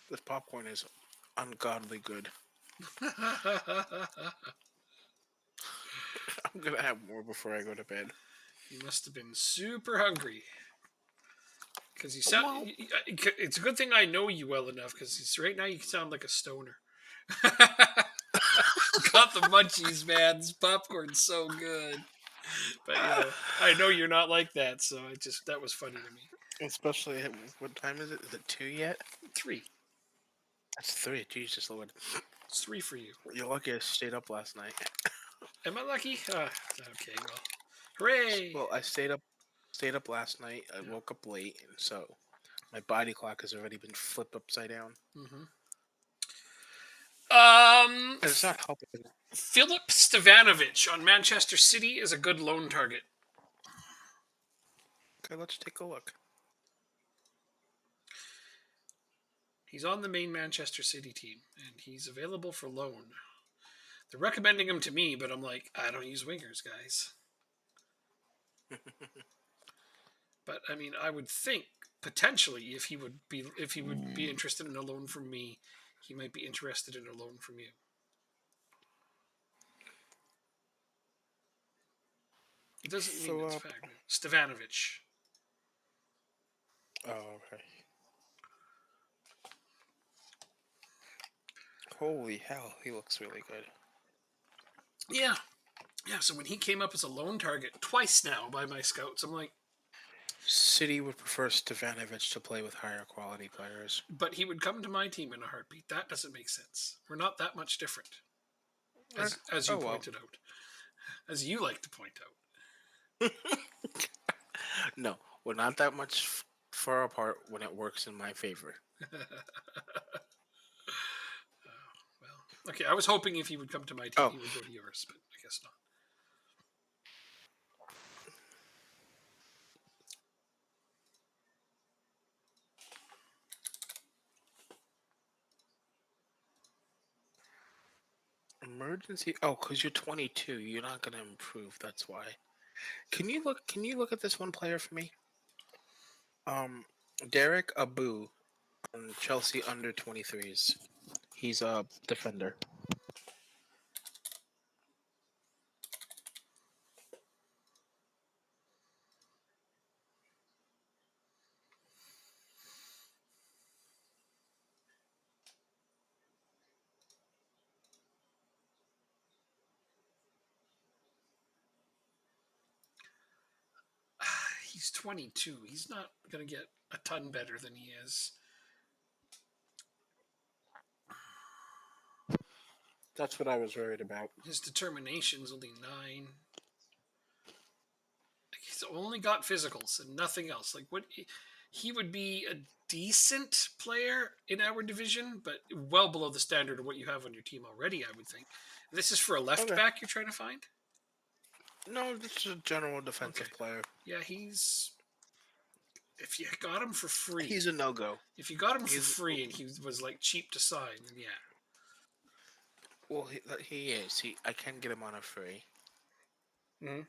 This popcorn is ungodly good. I'm gonna have more before I go to bed. You must have been super hungry. Because you sound. Well, It's a good thing I know you well enough. Because right now you sound like a stoner. Got the munchies, man. This popcorn's so good. But I know you're not like that, so that was funny to me. especially what time is it? Is it 2 yet? 3. That's 3. Jesus Lord. It's 3 for you. You're lucky I stayed up last night. Am I lucky? Okay, well, hooray! Well, I stayed up last night. I Yeah. woke up late, and so my body clock has already been flipped upside down. Mm-hmm. And it's not helping. Philip Stevanovic on Manchester City is a good loan target. Okay, let's take a look. He's on the main Manchester City team, and he's available for loan. They're recommending him to me, but I'm like, I don't use wingers, guys. But I mean, I would think potentially if he would be interested in a loan from me, he might be interested in a loan from you. It doesn't mean it's Philip. fact. Stevanovic. Oh, okay. Holy hell, he looks really good. Yeah. Yeah, so when he came up as a loan target twice now by my scouts, I'm like, City would prefer Stevanovic to play with higher quality players. but he would come to my team in a heartbeat. That doesn't make sense. We're not that much different, as you Oh well. pointed out, as you like to point out. No, we're not that much far apart when it works in my favor. Well, okay, I was hoping if he would come to my team, Oh, he would go to yours, but I guess not. emergency. Oh, because you're 22, you're not gonna improve. That's why. Can you look? Can you look at this one player for me? Um, Derek Abu on Chelsea under 23s. He's a defender. He's 22. He's not going to get a ton better than he is. That's what I was worried about. His determination's only 9. He's only got physicals and nothing else. Like what he would be a decent player in our division, but well below the standard of what you have on your team already, I would think. This is for a left Okay. back you're trying to find? No, this is a general defensive player. Yeah, he's if you got him for free. He's a no-go. If you got him for free and he was like cheap to sign, then yeah. Well, he is. I can get him on a free. Mm-hmm.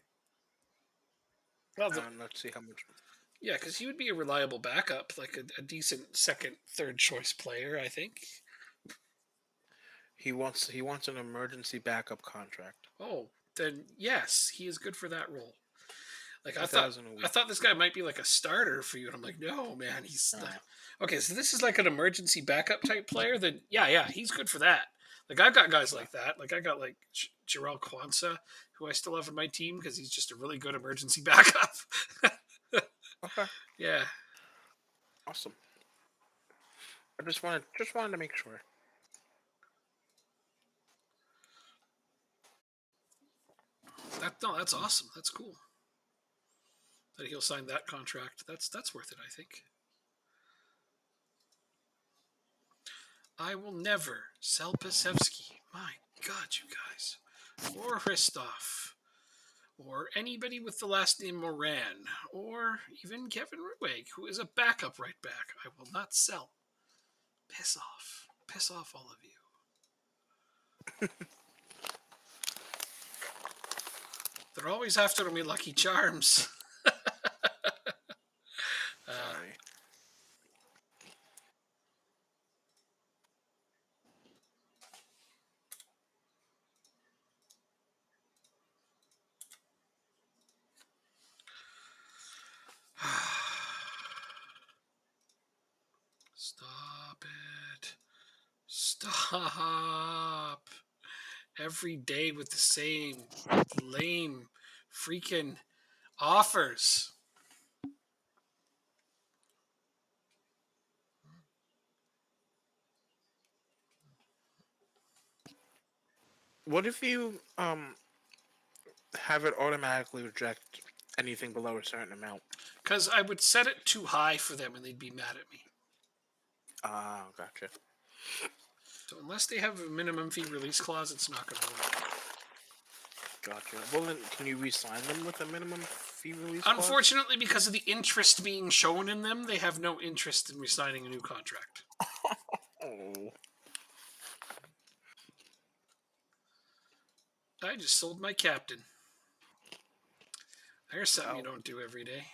Well, let's see how much. Yeah, because he would be a reliable backup, like a decent second, third choice player, I think. He wants an emergency backup contract. Oh, then yes, he is good for that role. Like I 2,000 a week. thought this guy might be like a starter for you, and I'm like, no, man, he's okay. So this is like an emergency backup type player. Then yeah, he's good for that. Like I've got guys like that. Like I got like Jarrell Kwanzaa, who I still have in my team because he's just a really good emergency backup. Okay. Yeah. Awesome. I just wanted to make sure. That's awesome. That's cool. That he'll sign that contract. That's worth it, I think. I will never sell Pasevsky. My God, you guys. Or Hristov. Or anybody with the last name Moran. Or even Kevin Ruweg, who is a backup right back. I will not sell. Piss off. Piss off, all of you. They're always after me, Lucky Charms. Sorry. Stop it. Stop. Every day with the same lame freaking offers. What if you have it automatically reject anything below a certain amount? Because I would set it too high for them and they'd be mad at me. Ah, gotcha. So unless they have a minimum fee release clause, it's not going to work. Gotcha. Well, then, can you re-sign them with a minimum fee release clause? Unfortunately, because of the interest being shown in them, they have no interest in re-signing a new contract. Oh. I just sold my captain. There's something you don't do every day.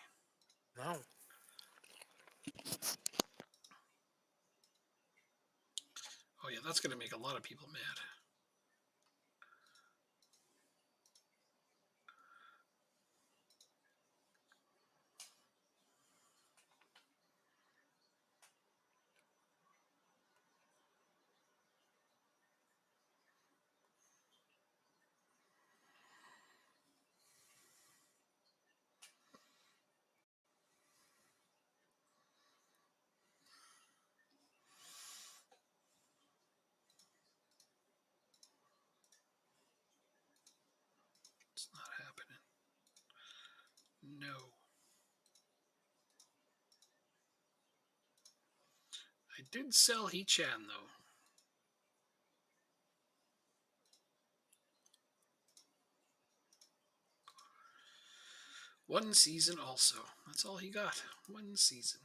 No. Oh yeah, that's going to make a lot of people mad. It's not happening. No. I did sell He-Chan, though. One season also. That's all he got. One season.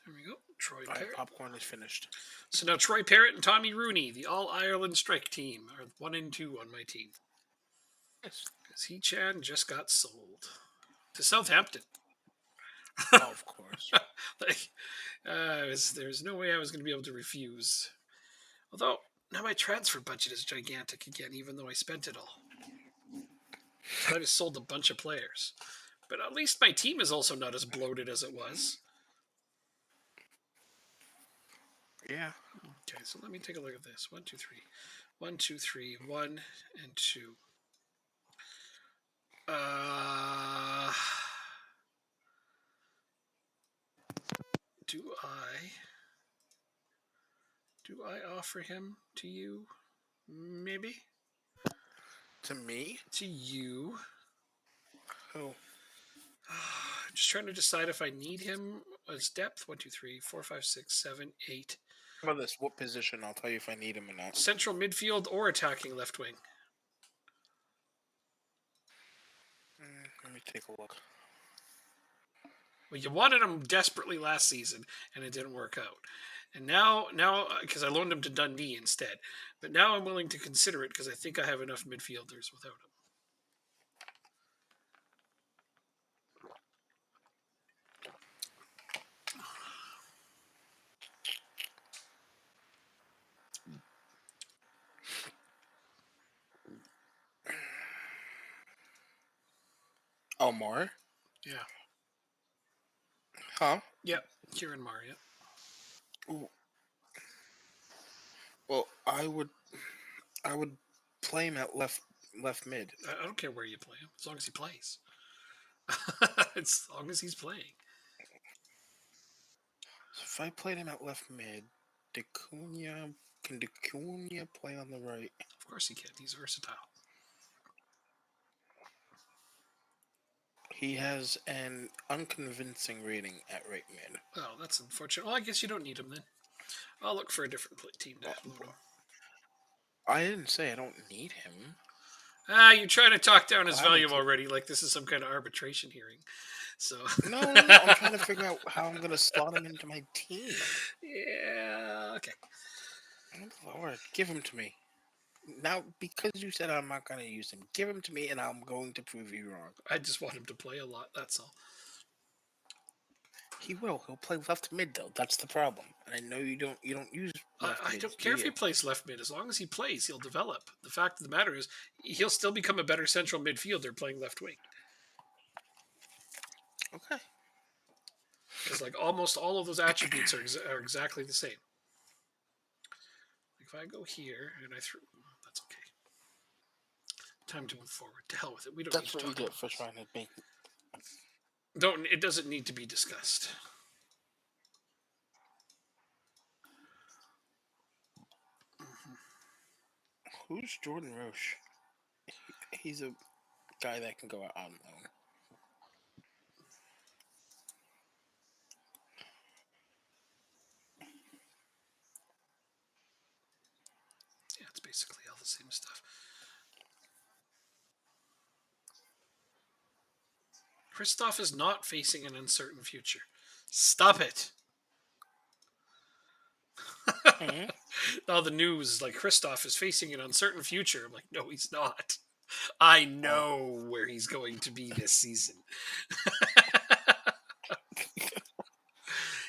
There we go. Troy Parrott. Popcorn is finished. So now Troy Parrott and Tommy Rooney, the All-Ireland strike team, are 1 and 2 on my team. Yes. Because He-Chan just got sold to Southampton. Oh, of course. There's no way I was going to be able to refuse. Although, now my transfer budget is gigantic again, even though I spent it all. So I just sold a bunch of players. But at least my team is also not as bloated as it was. Yeah. Okay, so let me take a look at this. 1, 2, 3. 1, 2, 3. 1 and 2. Uh, do I offer him to you? Maybe To me? to you. Oh. Just trying to decide if I need him as depth. 1, 2, 3, 4, 5, 6, 7, 8. How about this? What position? I'll tell you if I need him or not. Central midfield or attacking left wing. Let me take a look. Well, you wanted him desperately last season, and it didn't work out. And now, because I loaned him to Dundee instead. But now I'm willing to consider it because I think I have enough midfielders without him. Omar? Yeah. Huh? Yep. Kieran Maria. Well, I would play him at left mid. I don't care where you play him, as long as he plays. As long as he's playing. So if I played him at left mid, can D'Acunha play on the right? Of course he can. He's versatile. He has an unconvincing rating at right mid. Oh, that's unfortunate. Well, I guess you don't need him then. I'll look for a different team to load him. I didn't say I don't need him. You're trying to talk down his value already, like this is some kind of arbitration hearing. So No. I'm trying to figure out how I'm going to slot him into my team. Yeah, okay. Oh, Lord, give him to me. Now, because you said I'm not going to use him, give him to me and I'm going to prove you wrong. I just want him to play a lot, that's all. He will. He'll play left mid though. That's the problem. And I know you don't use left I mid. don't care if he plays left mid. As long as he plays, he'll develop. The fact of the matter is, he'll still become a better central midfielder playing left wing. Okay. Because like almost all of those attributes are exactly the same. If I go here and I throw, that's okay. Time to move forward. To hell with it. We don't. That's need to what you talk get for trying to make. Don't. It doesn't need to be discussed. Who's Jordan Roche? He's a guy that can go out on loan. Yeah, it's basically all the same stuff. Kristoff is not facing an uncertain future. Stop it. Mm-hmm. All the news is like Kristoff is facing an uncertain future. I'm like, no, he's not. I know where he's going to be this season.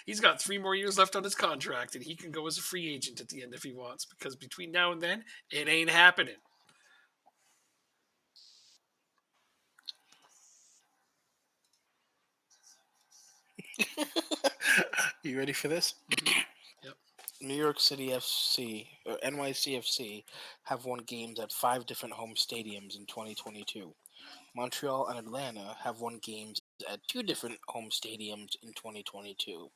He's got 3 more years left on his contract, and he can go as a free agent at the end if he wants, because between now and then, it ain't happening. You ready for this? Yep. New York City FC or NYCFC have won games at 5 different home stadiums in 2022. Montreal and Atlanta have won games at 2 different home stadiums in 2022.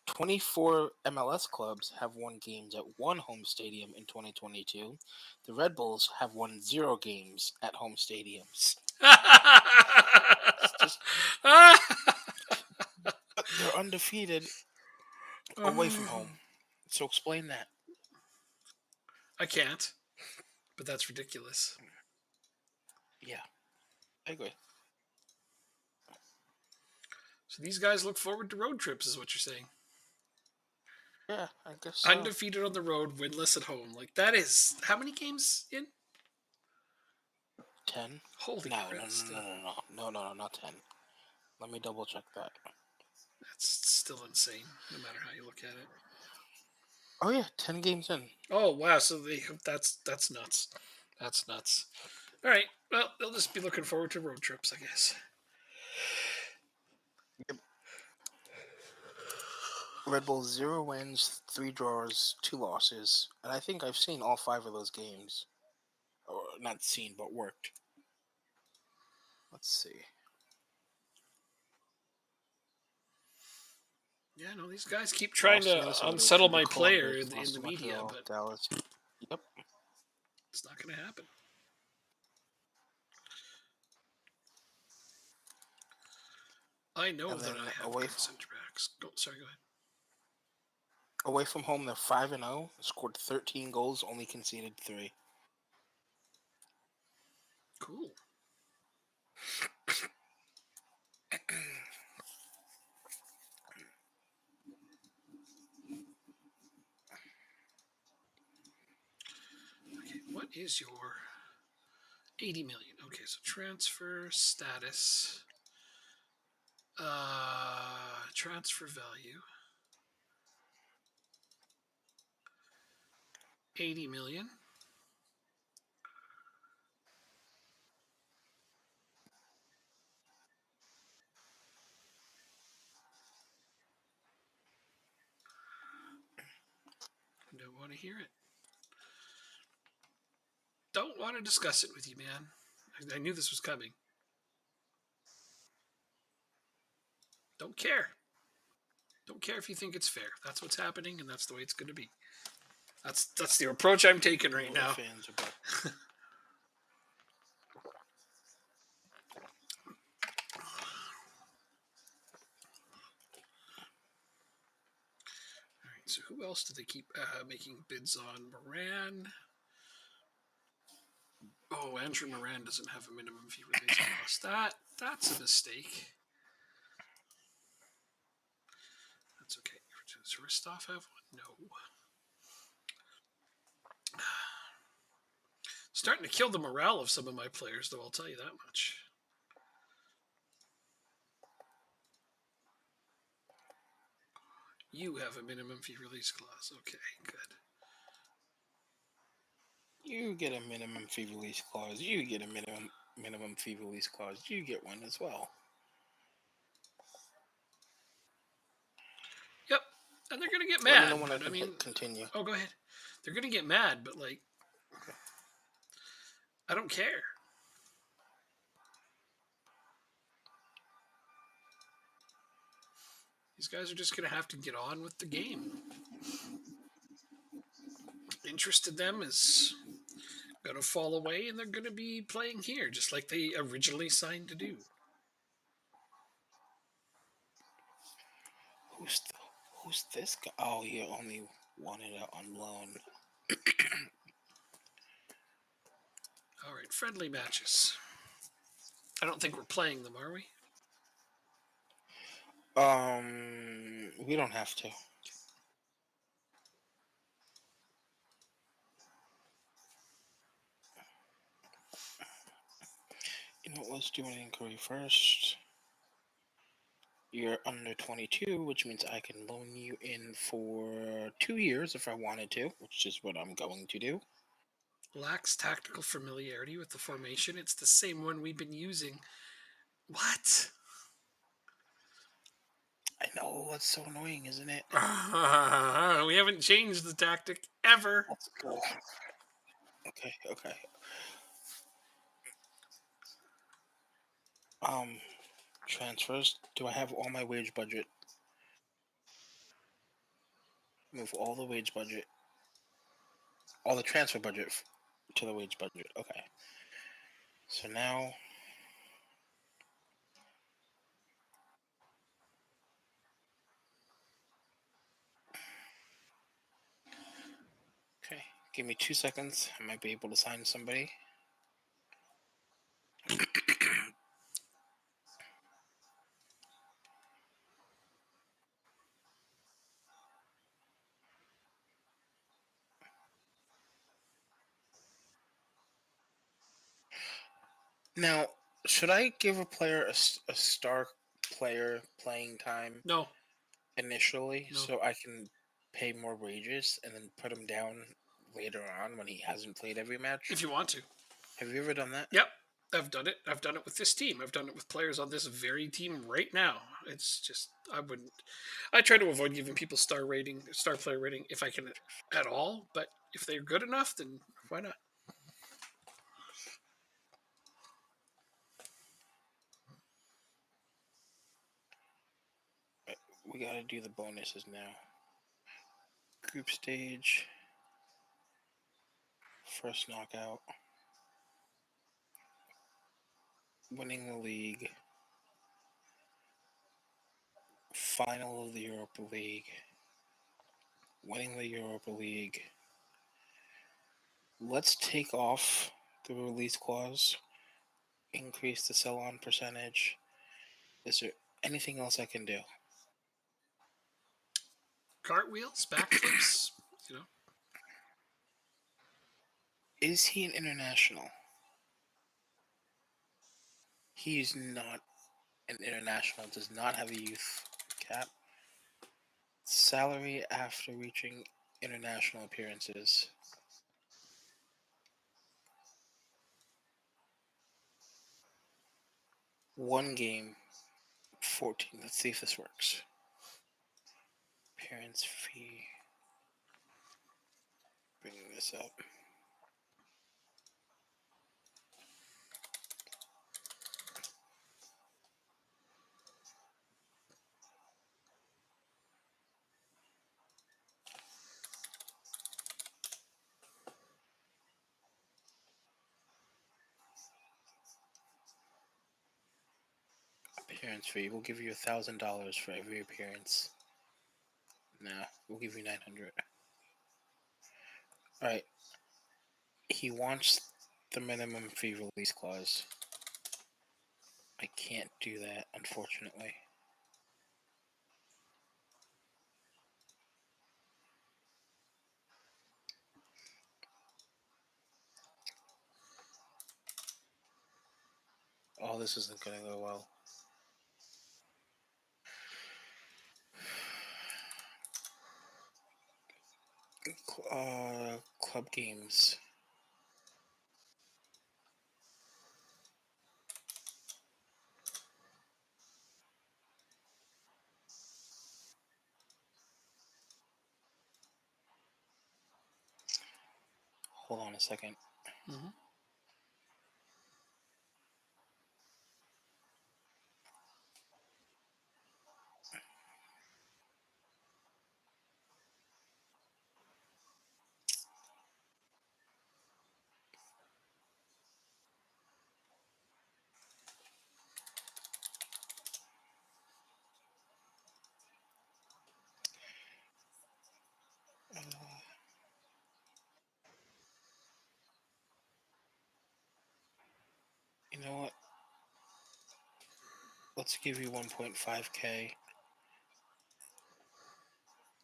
24 MLS clubs have won games at 1 home stadium in 2022. The Red Bulls have won 0 games at home stadiums. They're undefeated away from home. So explain that. I can't, but that's ridiculous. Yeah, I agree. So these guys look forward to road trips, is what you're saying. Yeah, I guess so. Undefeated on the road, winless at home. Like, that is... How many games in? 10? Holy No, crap. no, not 10. Let me double check that. That's still insane, no matter how you look at it. Oh yeah, 10 games in. Oh wow! So that's nuts. That's nuts. All right. Well, they'll just be looking forward to road trips, I guess. Yep. Red Bull 0 wins, 3 draws, 2 losses, and I think I've seen all 5 of those games, or not seen but worked. Let's see. Yeah, no, these guys keep trying to Los Angeles, unsettle my player Columbus, in lost the to media, Montreal, but Dallas. Yep. it's not going to happen. I know And that then I have good center backs. Oh, sorry, go ahead. away from home, they're 5-0. Scored 13 goals, only conceded 3. Cool. Okay, what is your 80 million? Okay, so transfer status, transfer value, 80 million. Don't want to hear it. Don't want to discuss it with you, man. I knew this was coming. Don't care. Don't care if you think it's fair. That's what's happening, and that's the way it's going to be. That's the approach I'm taking right now. Fans are back. All right, so who else do they keep making bids on? Moran. Oh, Andrew Moran doesn't have a minimum fee release clause. That's a mistake. That's okay. Does Ristov have one? No. Starting to kill the morale of some of my players, though, I'll tell you that much. You have a minimum fee release clause. Okay, good. You get a minimum fee release clause. You get a minimum fee release clause. You get one as well. Yep, and they're gonna get Let me mad. know when But I I can mean, hit continue. oh, go ahead. They're gonna get mad, but like, Okay. I don't care. These guys are just gonna have to get on with the game. Interest in them is gonna fall away, and they're gonna be playing here, just like they originally signed to do. Who's this guy? Oh, you only wanted it on loan. All right, friendly matches. I don't think we're playing them, are we? We don't have to. You know what? Let's do an inquiry first. You're under 22, which means I can loan you in for 2 years if I wanted to, which is what I'm going to do. Lacks tactical familiarity with the formation. It's the same one we've been using. What? I know, it's so annoying, isn't it? We haven't changed the tactic ever. Let's go. Okay. Transfers. Do I have all my wage budget? Move all the wage budget. All the transfer budget to the wage budget. Okay. So now. Okay. Give me 2 seconds. I might be able to sign somebody. Now, should I give a player a star player playing time No. initially No. so I can pay more wages and then put him down later on when he hasn't played every match? If you want to. Have you ever done that? Yep, I've done it. I've done it with this team. I've done it with players on this very team right now. It's just I wouldn't. I try to avoid giving people star player rating if I can at all. But if they're good enough, then why not? We gotta do the bonuses now. Group stage. First knockout. Winning the league. Final of the Europa League. Winning the Europa League. Let's take off the release clause. Increase the sell-on percentage. Is there anything else I can do? Cartwheels, backflips, you know. Is he an international? He's not an international. Does not have a youth cap. Salary after reaching international appearances. One game, 14. Let's see if this works. Appearance fee. Bringing this up. Appearance fee. We'll give you $1,000 for every appearance. No, we'll give you 900. All right. He wants the minimum fee release clause. I can't do that, unfortunately. Oh, this isn't going to go well. Club games. Hold on a second. Mm-hmm. You know what? Let's give you 1.5k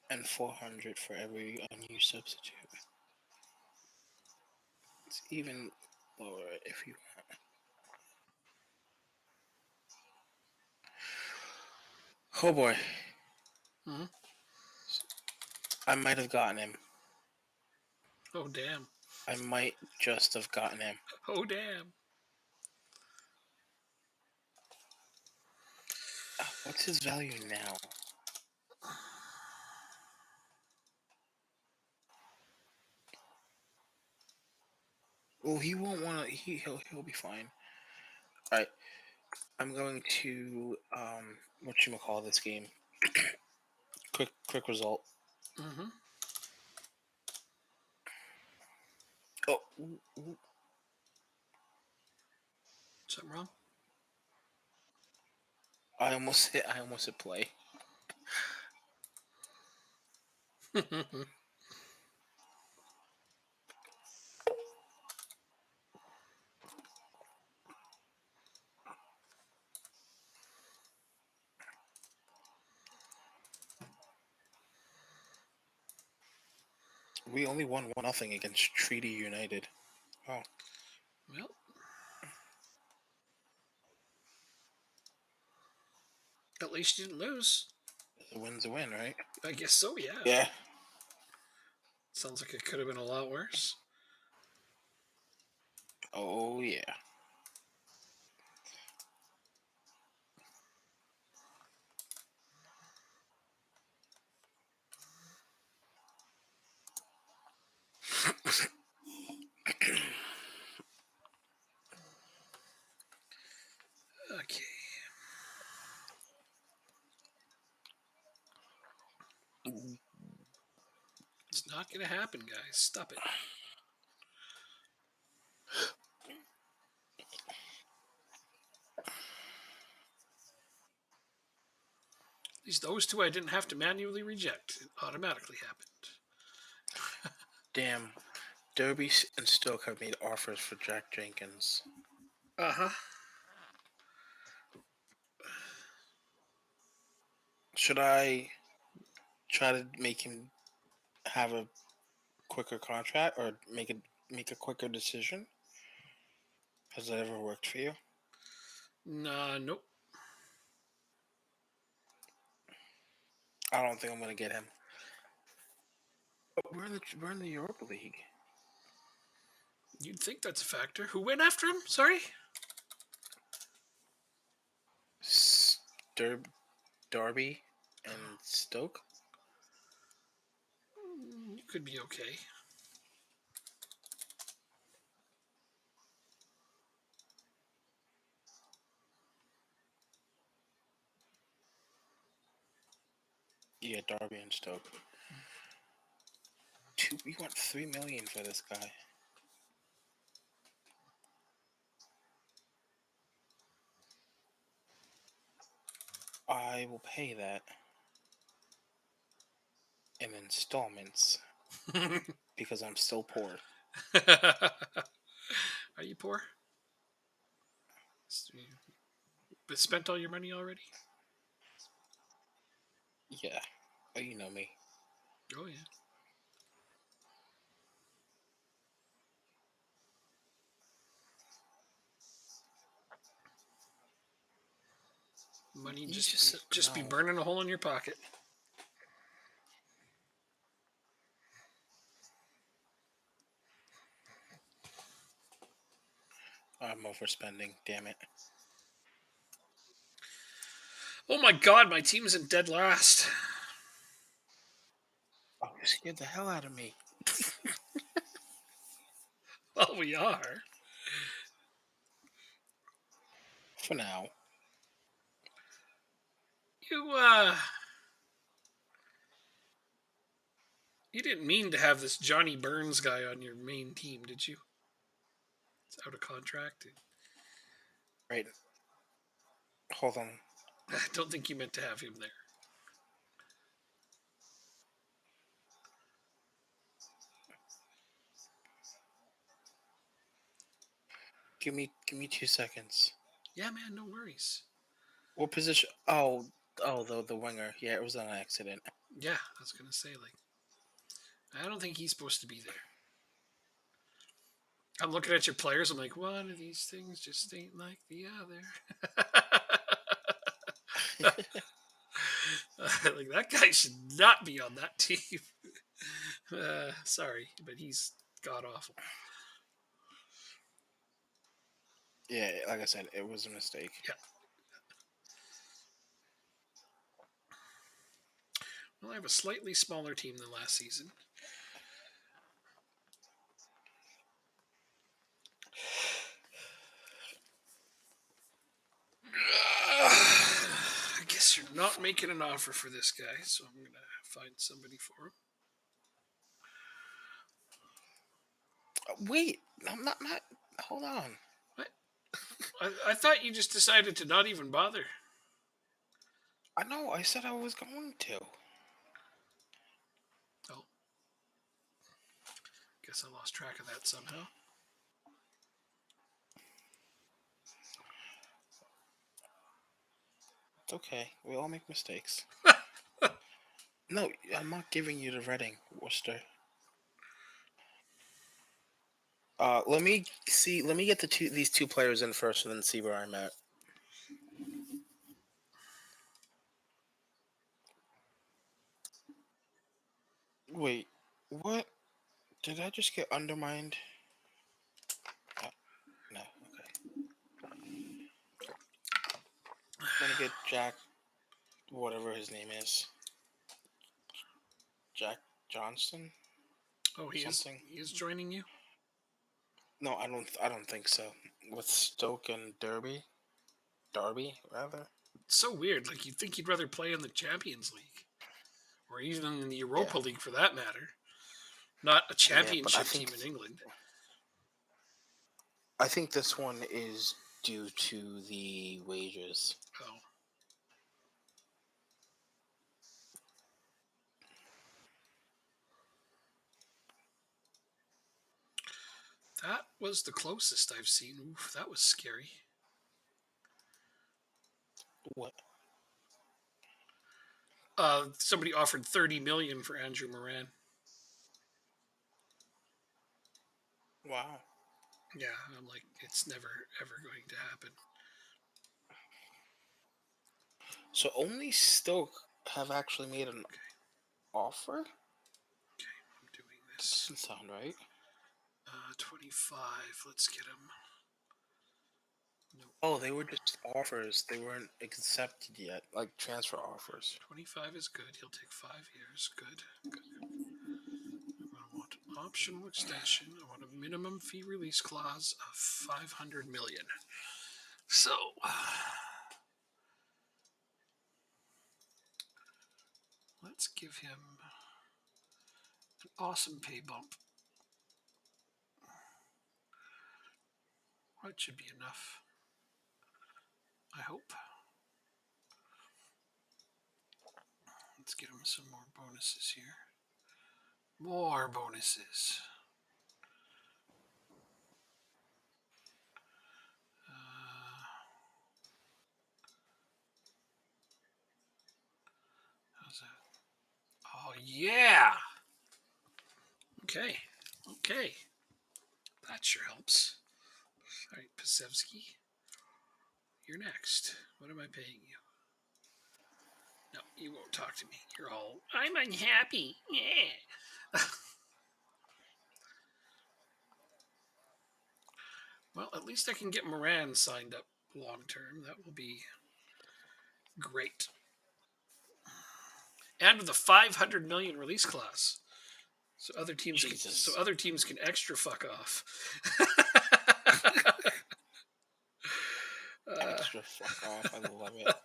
and 400 for every unused substitute. It's even lower if you want. Oh boy. Mm-hmm. I might have gotten him. Oh damn. I might just have gotten him. Oh damn. What's his value now? Well, he won't want to. He'll be fine. All right. I'm going to whatchamacall this game. quick result. Mm-hmm. Oh, Something wrong? I almost hit play. We only won 1-0 against Treaty United. Oh. Well, at least you didn't lose. A win's a win, right? I guess so, yeah. Yeah. Sounds like it could have been a lot worse. Oh yeah. Okay. It's not going to happen, guys. Stop it. At least those two I didn't have to manually reject. It automatically happened. Damn. Derby and Stoke have made offers for Jack Jenkins. Uh-huh. Should I try to make him have a quicker contract or make a quicker decision? Has that ever worked for you? Nah, nope. I don't think I'm gonna get him. But we're in the Europa League. You'd think that's a factor. Who went after him? Sorry? Derby and Stoke. You could be okay. Yeah, Derby and Stoke. We want $3 million for this guy. I will pay that in installments because I'm still poor. Are you poor? But spent all your money already? Yeah, oh, you know me. Oh, yeah. Money You just be no. burning a hole in your pocket. I'm overspending. Damn it. Oh my god, my team's in dead last. Oh, you scared the hell out of me. Well, we are. For now. You you didn't mean to have this Johnny Burns guy on your main team, did you? It's out of contract. Right. Hold on. I don't think you meant to have him there. Give me 2 seconds. Yeah, man, no worries. What position? Oh, the winger. Yeah, it was an accident. Yeah, I was gonna say, like, I don't think he's supposed to be there. I'm looking at your players. I'm like, one of these things just ain't like the other. Like that guy should not be on that team. Sorry, but he's god awful. Yeah, like I said, it was a mistake. Yeah. Well, I have a slightly smaller team than last season. I guess you're not making an offer for this guy, so I'm gonna find somebody for him. Wait, I'm not. Hold on. What? I thought you just decided to not even bother. I know. I said I was going to. Oh, guess I lost track of that somehow. It's okay. We all make mistakes. No, I'm not giving you the Reading, Worcester. Let me see. Let me get these two players in first, and then see where I'm at. Wait, what? Did I just get undermined? gonna get Jack, whatever his name is, Jack Johnston, Oh, something. he is joining you. No, I don't think so. With Stoke and Derby rather. It's so weird. Like you'd think he'd rather play in the Champions League, or even in the Yeah, Europa League for that matter. Not a yeah, but championship team in England. I think this one is due to the wages. Oh. That was the closest I've seen. Oof, that was scary. What? Somebody offered 30 million for Andrew Moran. Wow. Yeah, I'm like, it's never ever going to happen. So only Stoke have actually made an offer? Okay, I'm doing That this. doesn't sound right. 25. Let's get him. Nope. Oh, they were just offers. They weren't accepted yet, like transfer offers. 25 is good. He'll take 5 years. Good. Good. I want an optional extension. I want a minimum fee release clause of 500 million. So, let's give him an awesome pay bump. That should be enough. I hope. Let's get him some more bonuses here. More bonuses. How's that? Oh, yeah. Okay. Okay. That sure helps. All right, Pasevsky. You're next. What am I paying you? No, you won't talk to me. You're all, I'm unhappy. Yeah. Well, at least I can get Moran signed up long term. That will be great. And with a 500 million release clause. So other teams can extra fuck off. Extra fuck off. I love it.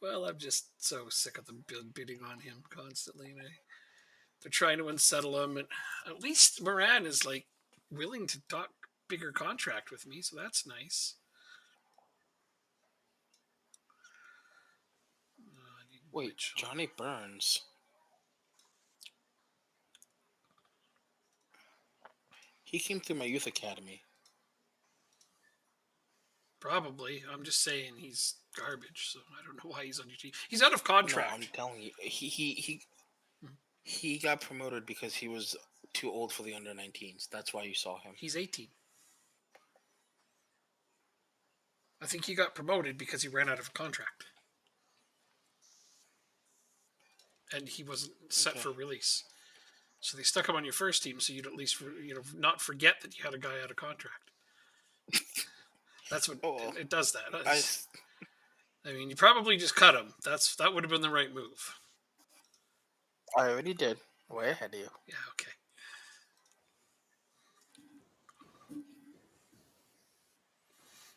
Well, I'm just so sick of them bidding on him constantly. And they're trying to unsettle him. And at least Moran is like willing to talk bigger contract with me, so that's nice. Wait, Johnny Burns. He came through my youth academy. Probably. I'm just saying he's garbage, so I don't know why he's on your team. He's out of contract. No, I'm telling you, he got promoted because he was too old for the under-19s. That's why you saw him. He's 18. I think he got promoted because he ran out of contract. And he wasn't set for release. So they stuck him on your first team so you'd at least not forget that you had a guy out of contract. That's what it does that. I mean, you probably just cut him. That would have been the right move. I already did. Way ahead of you. Yeah, okay.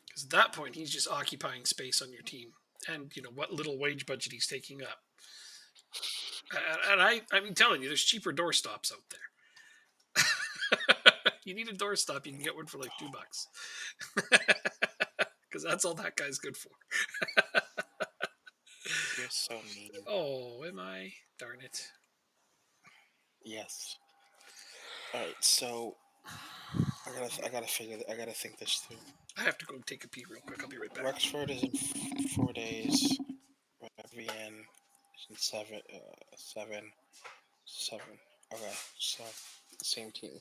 Because at that point, he's just occupying space on your team. And, what little wage budget he's taking up. And I'm telling you, there's cheaper doorstops out there. You need a doorstop, you can get one for like $2. Because that's all that guy's good for. You're so mean. Oh, am I? Darn it. Yes. All right, so I gotta think this through. I have to go take a pee real quick. I'll be right back. Rexford is in 4 days. Rivian is in 7. Okay, so same team.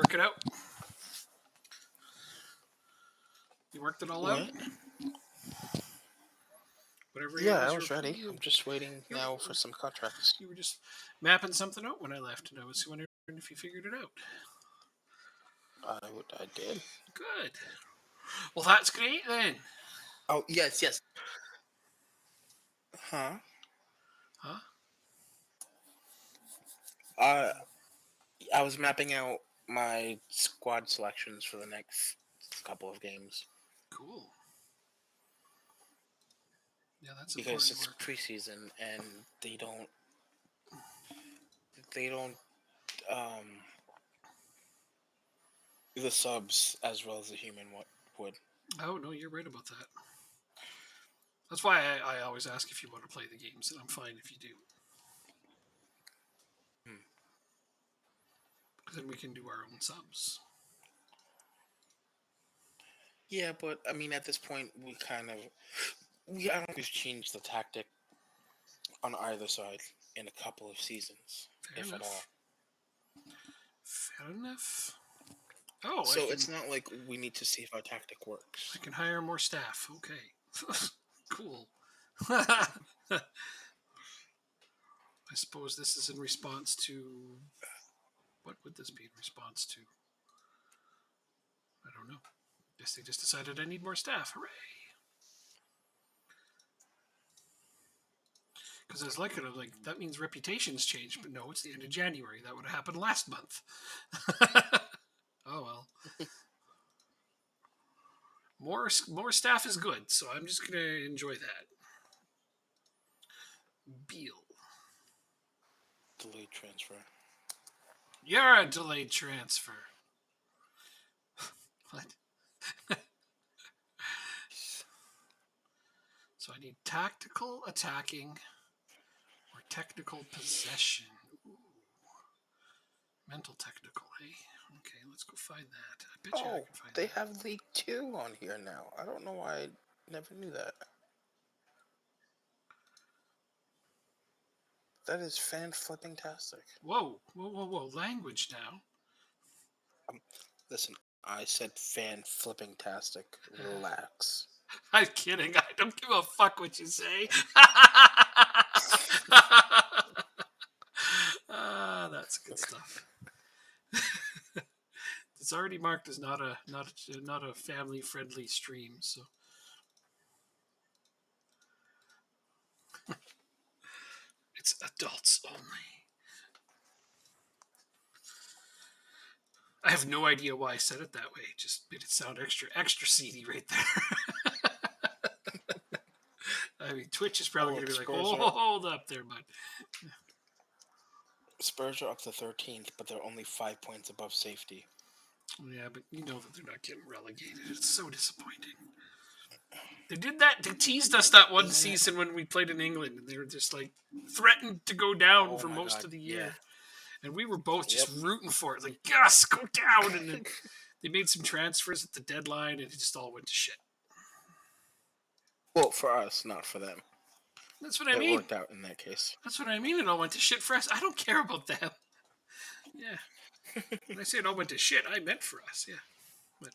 work it out? You worked it all out? What? Whatever Yeah, it was I you was were ready. I'm just waiting now for some contracts. You were just mapping something out when I left, and I was wondering if you figured it out. I did. Good. Well, that's great then. Oh, yes, yes. Huh? Huh? Uh, I was mapping out my squad selections for the next couple of games. Cool. Yeah, that's because important it's work. preseason and they don't the subs as well as the human would. Oh, no, you're right about that. That's why I always ask if you want to play the games, and I'm fine if you do. Because then we can do our own subs. Yeah, but I mean, at this point, I don't think we've changed the tactic on either side in a couple of seasons, Fair if at all. enough. Fair enough. Oh, So it's not like we need to see if our tactic works. I can hire more staff. Okay. Cool. I suppose this is in response to... What would this be in response to? I don't know. Guess they just decided I need more staff. Hooray! Because I was like, that means reputations changed, but no, it's the end of January. That would have happened last month. Oh well. More staff is good, so I'm just gonna enjoy that. Beal. Delayed transfer. You're a delayed transfer. What? So I need tactical attacking or technical possession. Ooh. Mental technical, hey? Okay, let's go find that. I bet you I can find They that. have League 2 on here now. I don't know why I never knew that. That is fan-flipping-tastic. Whoa. Language now. Listen, I said fan-flipping-tastic. Relax. I'm kidding. I don't give a fuck what you say. That's good stuff. It's already marked as not a family friendly stream, so it's adults only. I have no idea why I said it that way. It just made it sound extra seedy right there. I mean, Twitch is probably going to be like, hold up there, bud. Spurs are up to 13th, but they're only 5 points above safety. Yeah, but you know that they're not getting relegated. It's so disappointing. They did that. They teased us that one season when we played in England, and they were just like threatened to go down for most of the year. Yeah. And we were both just rooting for it. Like, yes, go down. And then they made some transfers at the deadline, and it just all went to shit. Well, for us, not for them. That's what I mean. It worked out in that case. That's what I mean. It all went to shit for us. I don't care about them. Yeah. When I say it all went to shit, I meant for us. Yeah. But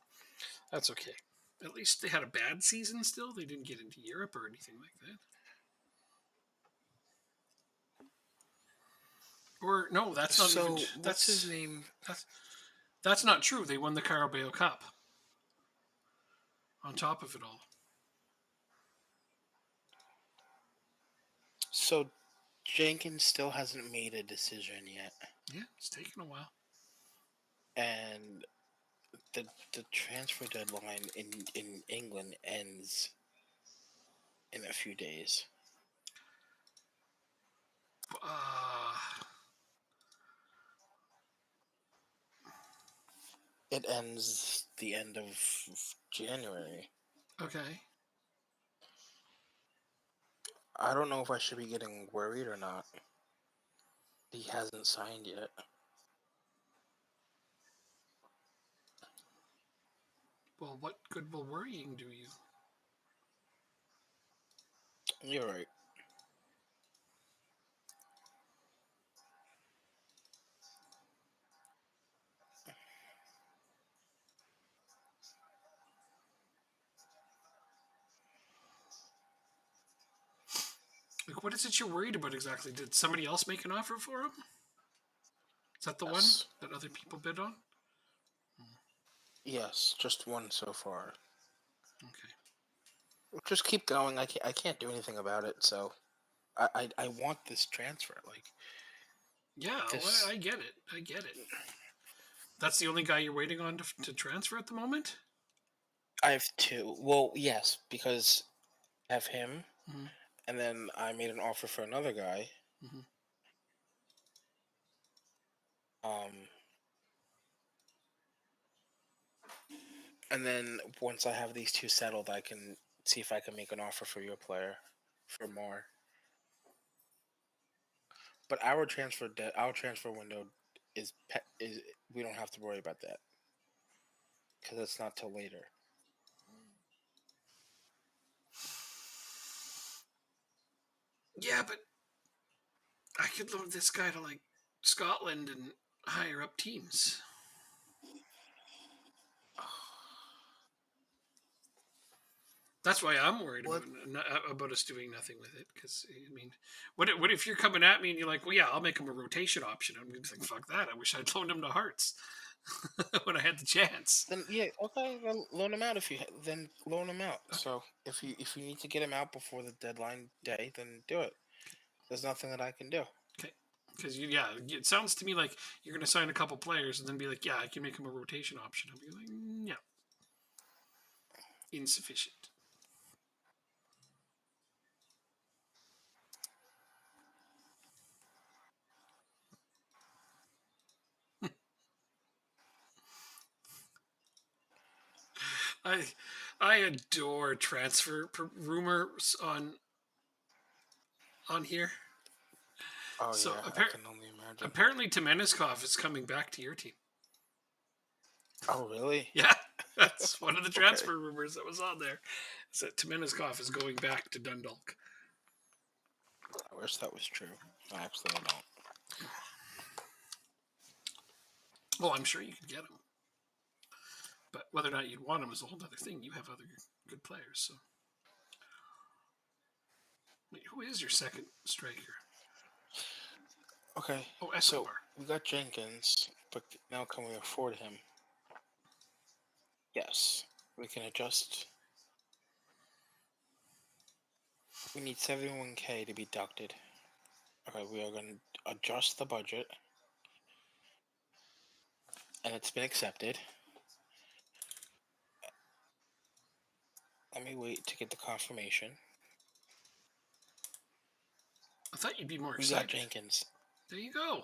that's okay. At least they had a bad season still. They didn't get into Europe or anything like that. Or no, that's not even. What's his name? That's not true. They won the Carabao Cup. On top of it all. So Jenkins still hasn't made a decision yet. Yeah, it's taken a while. And the transfer deadline in England ends in a few days. It ends the end of January. Okay. I don't know if I should be getting worried or not. He hasn't signed yet. Well, what good will worrying do you? You're right. Like, what is it you're worried about exactly? Did somebody else make an offer for him? Is that the one Yes. that other people bid on? Yes, just one so far. Okay. Just keep going. I can't do anything about it. So I want this transfer. Like Yeah, well, this. I get it. I get it. That's the only guy you're waiting on to transfer at the moment? I have two. Well, yes, because I have him, Mm-hmm. and then I made an offer for another guy. Mm-hmm. Um, and then once I have these two settled, I can see if I can make an offer for your player for more. But our transfer window is we don't have to worry about that because it's not till later. Yeah, but I could load this guy to like Scotland and higher up teams. That's why I'm worried What? about us doing nothing with it. Because I mean, what if you're coming at me and you're like, well, yeah, I'll make him a rotation option. I'm gonna think, fuck that. I wish I'd loaned him to Hearts when I had the chance. Then yeah, okay, then loan him out then loan him out. So if you need to get him out before the deadline day, then do it. There's nothing that I can do. Okay. Because yeah, it sounds to me like you're gonna sign a couple players and then be like, yeah, I can make him a rotation option. I'll be like, yeah, insufficient. I I adore transfer rumors on here. Oh So yeah, I can only imagine. apparently Temeniskov is coming back to your team. Oh really? Yeah, that's one of the Okay. transfer rumors that was on there. Is that Temeniskov is going back to Dundalk. I wish that was true. Actually, I don't. Well, I'm sure you could get him, but whether or not you'd want him is a whole other thing. You have other good players. So, wait, who is your second striker? Okay, Oh, so Escobar. we got Jenkins, but now can we afford him? Yes, we can adjust. We need 71K to be deducted. Okay, we are going to adjust the budget, and it's been accepted. Let me wait to get the confirmation. I thought you'd be more We got excited. Jenkins. There you go.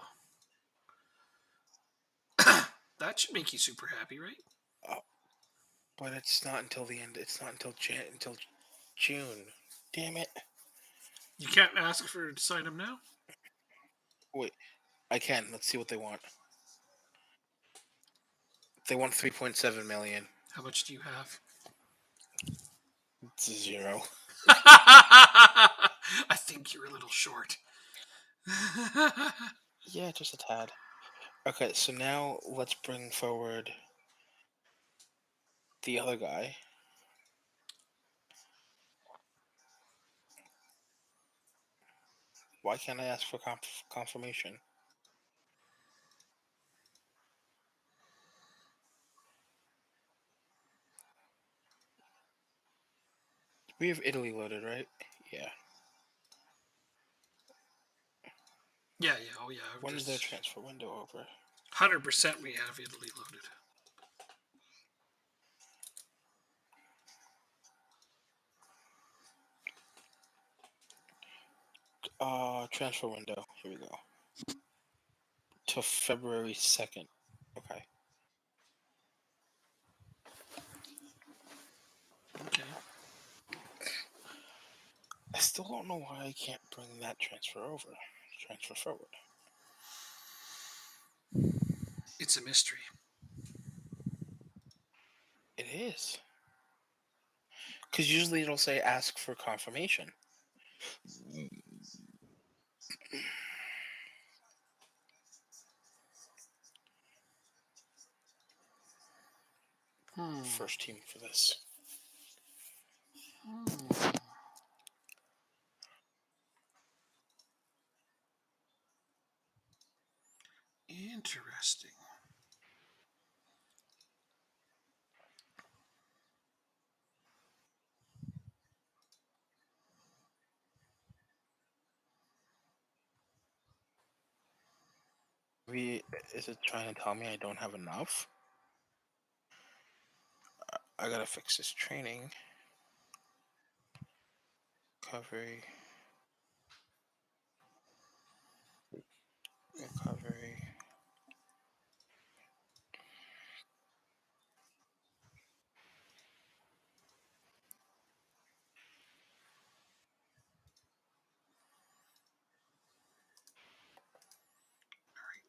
That should make you super happy, right? Oh, but it's not until the end. It's not until June. Damn it. You can't ask for to sign him now. Wait, I can. Let's see what they want. They want 3.7 million. How much do you have? It's 0. I think you're a little short. Yeah, just a tad. Okay, so now let's bring forward the other guy. Why can't I ask for confirmation? We have Italy loaded, right? Yeah. Yeah, yeah, oh yeah. When is their transfer window over? 100% we have Italy loaded. Transfer window. Here we go. Till February 2nd. Okay. Okay. I still don't know why I can't bring that transfer forward. It's a mystery. It is. Because usually it'll say ask for confirmation. First team for this. Interesting. Is it trying to tell me I don't have enough? I gotta fix this training. Recovery. Recovery.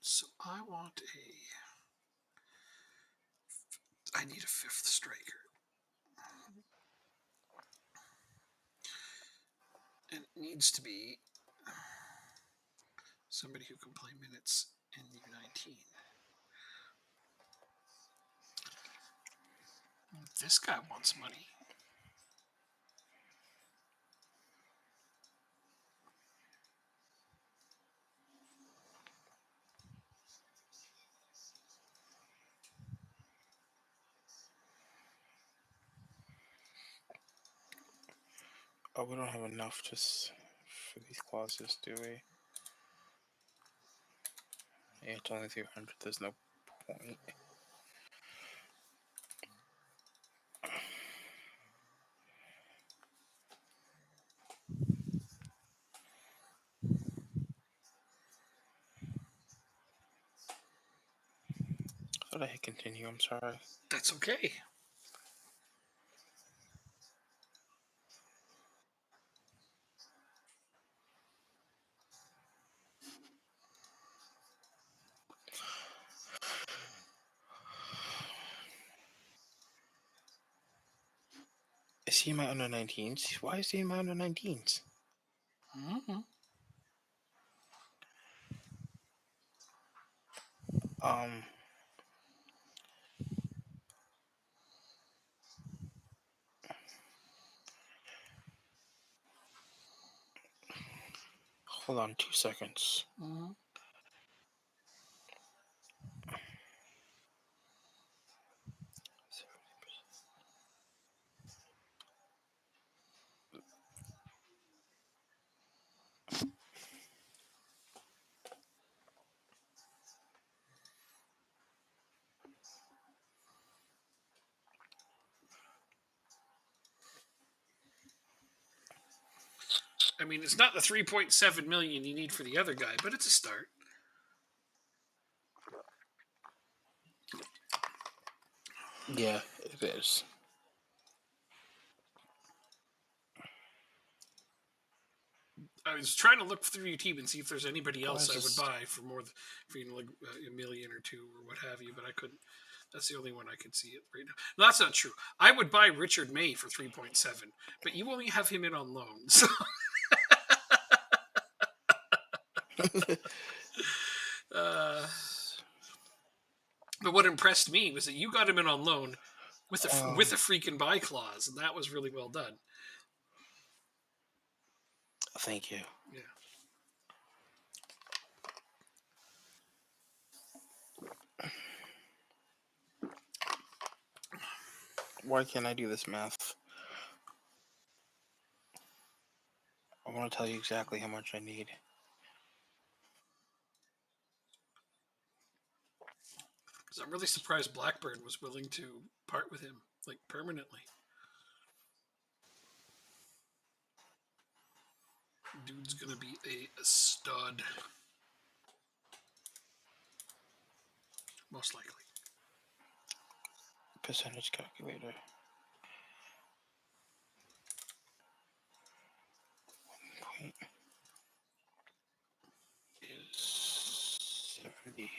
So I want I need a fifth striker. And it needs to be somebody who can play minutes in U19. This guy wants money. Oh, we don't have enough just for these clauses, do we? Yeah, it's only 300. There's no point. How did I hit continue? I'm sorry. That's okay. Is he in my under 19s? Why is he in my under 19s? Mm-hmm. Hold on 2 seconds. Mm-hmm. I mean, it's not the 3.7 million you need for the other guy, but it's a start. Yeah, it is. I was trying to look through your team and see if there's anybody Why else is I would this- buy for more than like a million or two or what have you, but I couldn't. That's the only one I could see it right now. No, that's not true. I would buy Richard May for 3.7, but you only have him in on loan. So but what impressed me was that you got him in on loan with with a freaking buy clause, and that was really well done. Thank you. Yeah. Why can't I do this math? I want to tell you exactly how much I need. So I'm really surprised Blackburn was willing to part with him like permanently. Dude's gonna be a stud, most likely. Percentage calculator. Point is 70.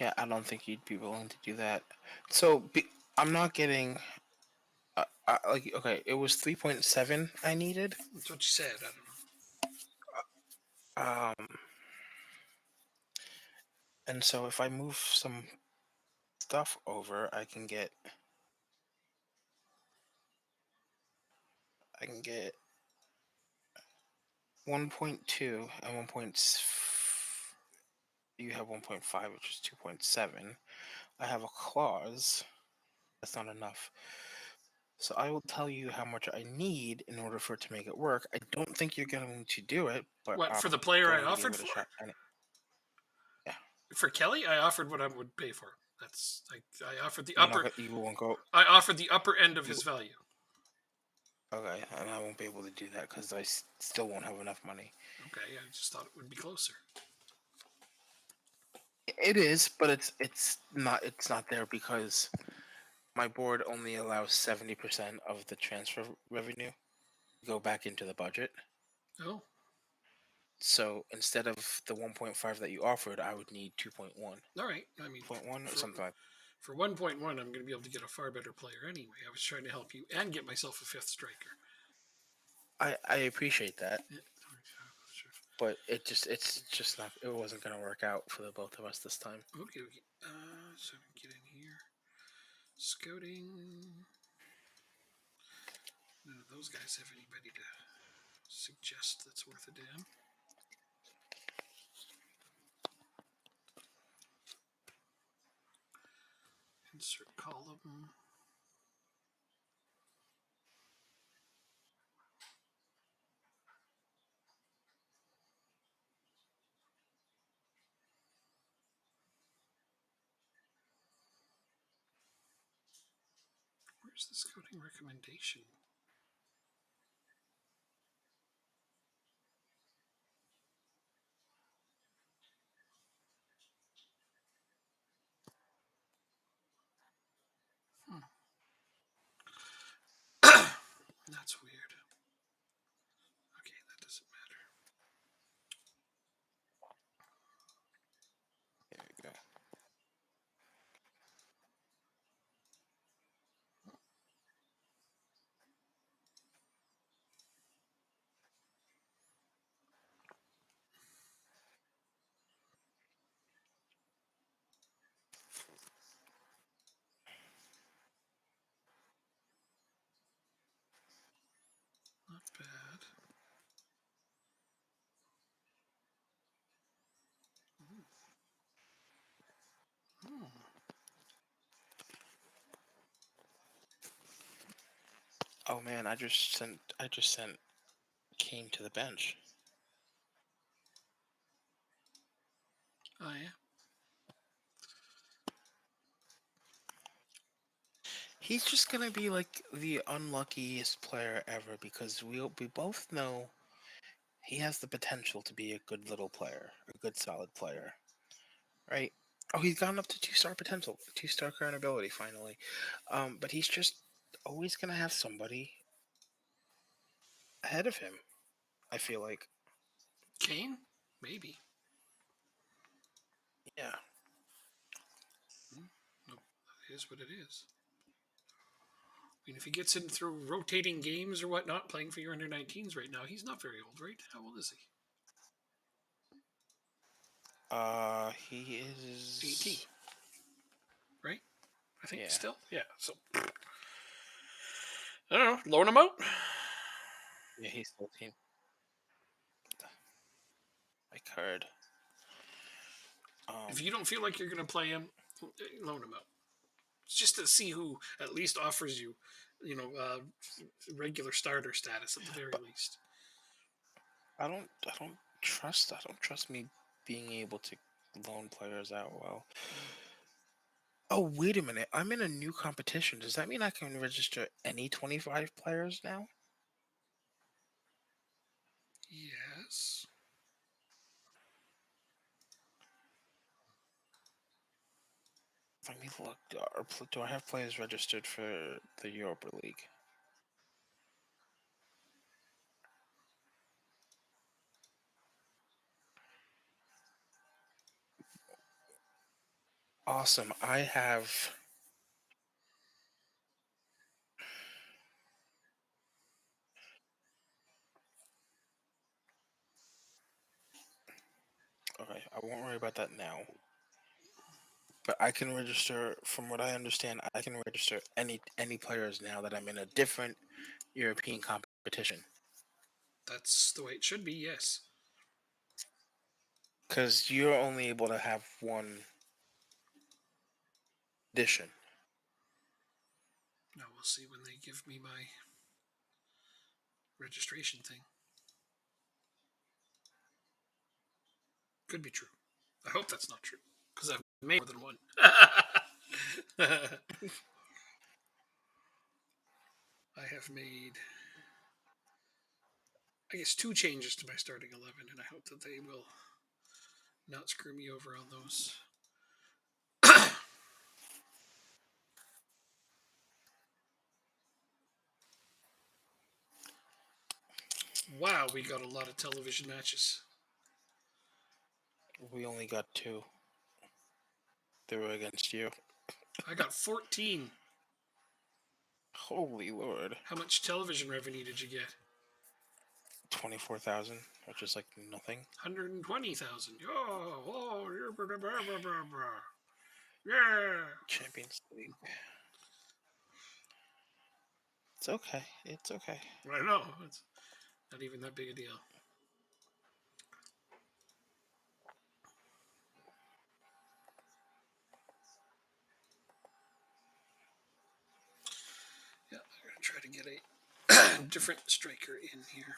Yeah, I don't think you'd be willing to do that. So I'm not getting. Like, okay, it was 3.7 I needed. That's what you said. I don't know. And so if I move some stuff over, I can get 1.2 and 1. You have 1.5, which is 2.7. I have a clause. That's not enough. So I will tell you how much I need in order for it to make it work. I don't think you're going to do it, but What, for the I'm player I going to give offered it a for? shot. Yeah, For Kelly, I offered what I would pay for. That's I offered the you're not. upper. You won't go. I offered the upper end of You his value. okay? And I won't be able to do that because I still won't have enough money. Okay, I just thought it would be closer. It is, but it's not. It's not there because my board only allows 70% of the transfer revenue to go back into the budget. Oh, So instead of the 1.5 that you offered, I would need 2.1. all right. I mean, 0.1 or for something like for 1.1, I'm going to be able to get a far better player anyway. I was trying to help you and get myself a fifth striker. I appreciate that, Yeah, sure. but it's just not. It wasn't gonna work out for the both of us this time. Okay, okay. So get in here. Scouting. None of those guys have anybody to suggest that's worth a damn. Insert column. Where's the scouting recommendation? That's weird. Okay, that doesn't matter. There we go. Not bad. Hmm. Oh man, I just sent Kane to the bench. Oh yeah. He's just gonna be like the unluckiest player ever because we both know he has the potential to be a good little player, a good solid player, right? Oh, he's gotten up to 2-star potential, 2-star current ability finally. But he's just always gonna have somebody ahead of him. I feel like, Kane? Maybe. yeah. No, that is what it is. I mean, if he gets in through rotating games or whatnot, playing for your under 19s right now, he's not very old, right? How old is he? He 18, is. right? I think Yeah, still. Yeah. So I don't know. Loan him out. yeah, he's 13. My card. If you don't feel like you're going to play him, loan him out. It's just to see who at least offers you, regular starter status at the very But least. I don't trust me being able to loan players out well. Oh, wait a minute. I'm in a new competition. Does that mean I can register any 25 players now? Yes. Let me look. Do I have players registered for the Europa League? Awesome. I have. Okay, I won't worry about that now. But I can register. From what I understand, I can register any players now that I'm in a different European competition. That's the way it should be, yes. Because you're only able to have one edition. Now we'll see when they give me my registration thing. Could be true. I hope that's not true, because I've made more than one. I have made, I guess, 2 changes to my starting 11, and I hope that they will not screw me over on those. Wow, we got a lot of television matches. We only got 2. They were against you. I got 14. Holy Lord. How much television revenue did you get? 24,000, which is like nothing. 120,000. Oh, yeah. Champions League. It's okay. It's okay. I know. It's not even that big a deal. Yeah, I'm going to try to get a different striker in here.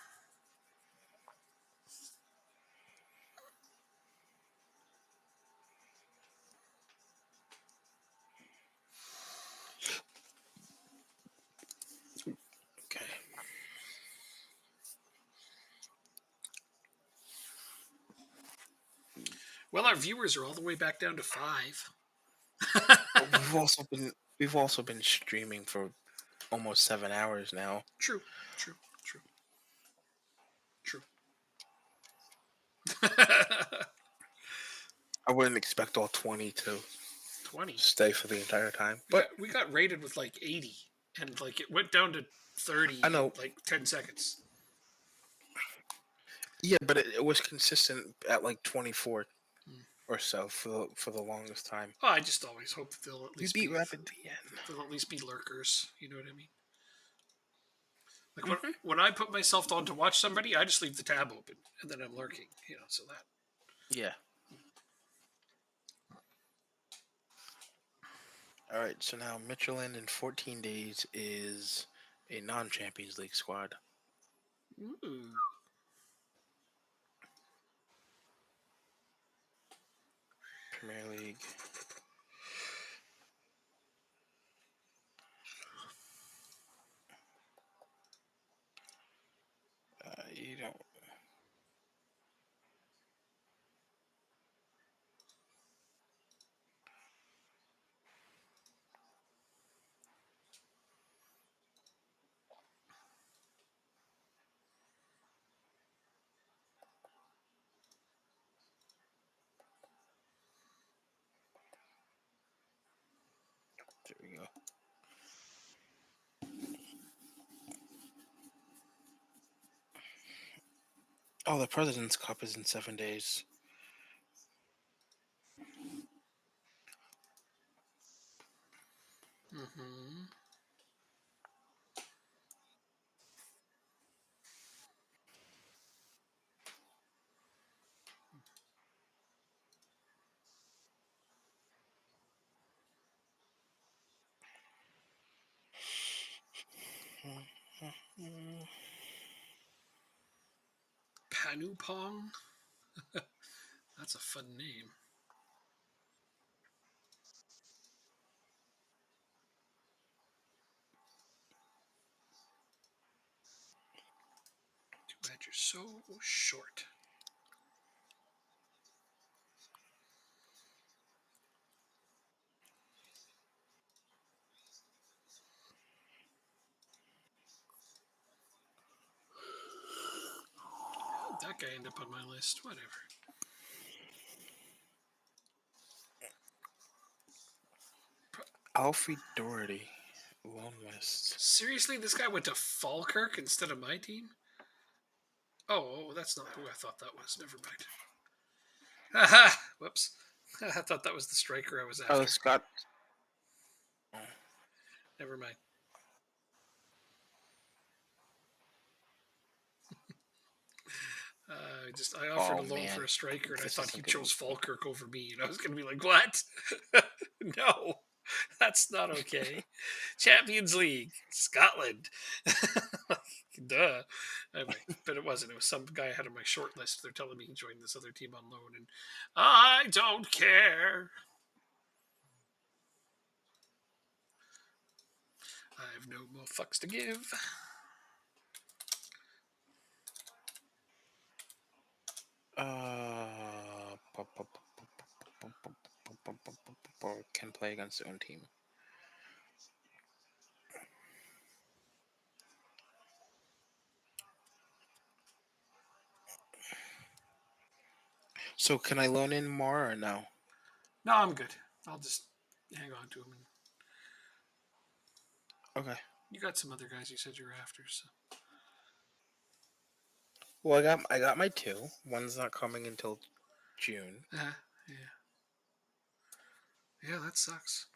Okay. Well, our viewers are all the way back down to 5. We've also been streaming for almost 7 hours now. True. I wouldn't expect all 20 to 20. stay for the entire time. But But we got rated with like 80, and like it went down to 30 I know. in like 10 seconds. Yeah, but it was consistent at like 24 or so for the longest time. Oh, I just always hope that they'll at We least beat be Rapid VN. they'll at least be lurkers. You know what I mean? Like when I put myself on to watch somebody, I just leave the tab open and then I'm lurking. You know, so that. Yeah. All right. So now Michelin in 14 days is a non-Champions League squad. Ooh. Premier League. You don't. There we go. Oh, the President's Cup is in 7 days. Mm-hmm. Panupong. That's a fun name. Too bad you're so short. How'd that guy end up on my list? Whatever. Alfie Doherty. Long list. Seriously, this guy went to Falkirk instead of my team? Oh, that's not who I thought that was. Never mind. Haha! Whoops. I thought that was the striker I was after. Oh, Scott. Never mind. I offered Oh a loan for man, a striker, and I this thought he isn't good. chose Falkirk over me, and I was going to be like, "What? No, that's not okay." Champions League, Scotland. Duh. Anyway, but it wasn't. It was some guy I had on my short list. They're telling me he joined this other team on loan, and I don't care. I have no more fucks to give. Can play against their own team. So can I loan in more or no? No, I'm good. I'll just hang on to him. And Okay. you got some other guys you said you were after, so. Well, I got my two. One's not coming until June. Yeah. Yeah, that sucks.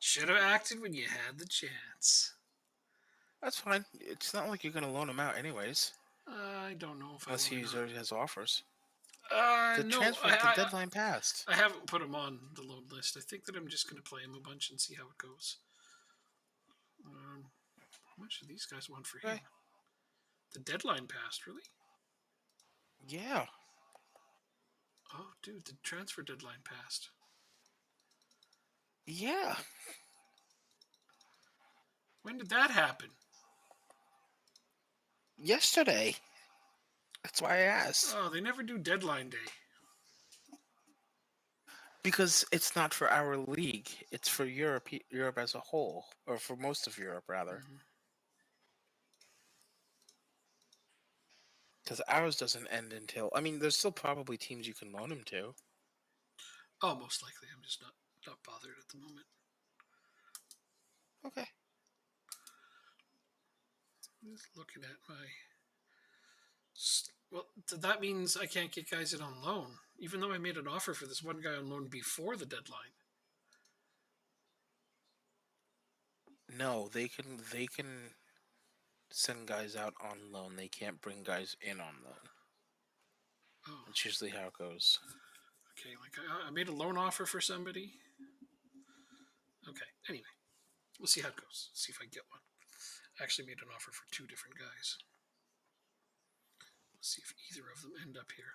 Should have acted when you had the chance. That's fine. It's not like you're gonna loan him out anyways, I don't know if I unless will or he not. already has offers. The No, transfer, the deadline passed. I haven't put him on the load list. I think that I'm just going to play him a bunch and see how it goes. How much do these guys want for him? Okay. The deadline passed, really? Yeah. Oh, dude, the transfer deadline passed. Yeah. When did that happen? Yesterday. That's why I asked. Oh, they never do deadline day. Because it's not for our league. It's for Europe as a whole, or for most of Europe rather. Mm-hmm. Because ours doesn't end until. I mean, there's still probably teams you can loan him to. Oh, most likely. I'm just not bothered at the moment. Okay. Just looking at my. Well, that means I can't get guys in on loan, even though I made an offer for this one guy on loan before the deadline. No, they can send guys out on loan. They can't bring guys in on loan. Oh, That's usually how it goes. okay. Like I made a loan offer for somebody. Okay. Anyway, we'll see how it goes. See if I get one. I actually made an offer for two different guys. Let's see if either of them end up here.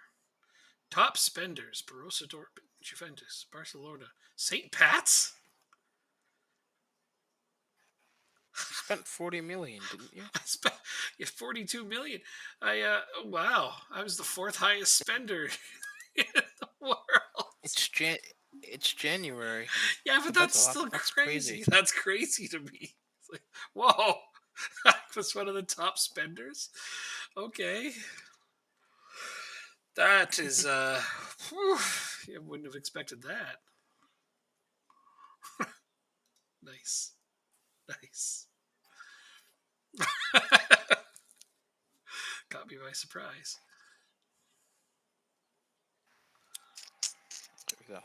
Top spenders: Borussia Dortmund, Juventus, Barcelona, St. Pat's. You spent 40 million, didn't you? I spent 42 million. Wow, I was the fourth highest spender in the world. It's it's January. Yeah, but that's still That's crazy. crazy. That's crazy to me. It's like, whoa, I was one of the top spenders. Okay, that is whew, I wouldn't have expected that. Nice, nice. Caught me by surprise. There we go.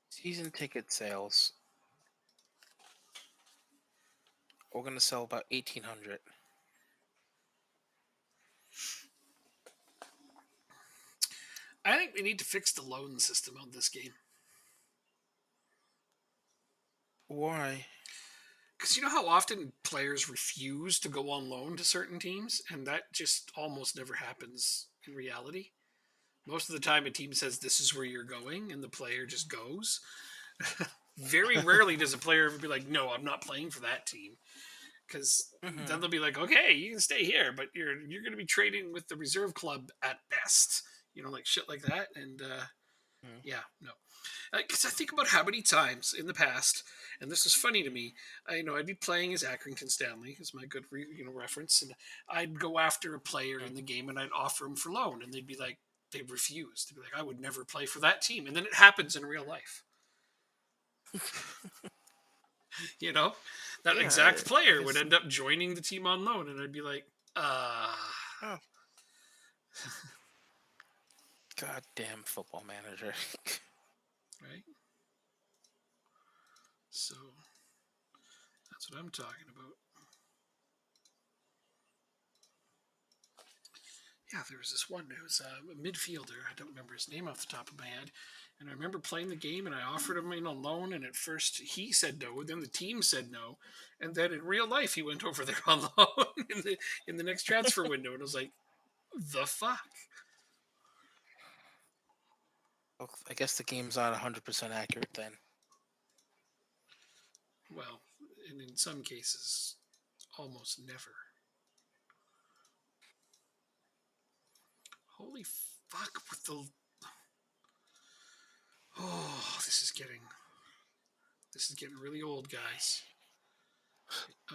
Season ticket sales. We're gonna sell about 1,800. I think we need to fix the loan system on this game. Why? Because you know how often players refuse to go on loan to certain teams, and that just almost never happens in reality. Most of the time, a team says this is where you're going, and the player just goes. Very rarely does a player ever be like, "No, I'm not playing for that team," because then Mm-hmm. they'll be like, "Okay, you can stay here, but you're going to be trading with the reserve club at best," like shit like that, and Yeah, no. Because I think about how many times in the past, and this is funny to me. I'd be playing as Accrington Stanley, is my good reference, and I'd go after a player in the game and I'd offer him for loan, and they'd refuse. They'd be like, I would never play for that team, and then it happens in real life. You know, that Yeah, exact I player would guess. end up joining the team on loan, and I'd be like, Oh, goddamn football manager. right. So that's what I'm talking about. Yeah, there was this one who was a midfielder. I don't remember his name off the top of my head. And I remember playing the game, and I offered him in a loan. And at first he said no, then the team said no, and then in real life he went over there on loan in the next transfer window. And I was like, the fuck. Well, I guess the game's not 100% accurate then. Well, and in some cases, almost never. Holy fuck! With the this is getting really old, guys.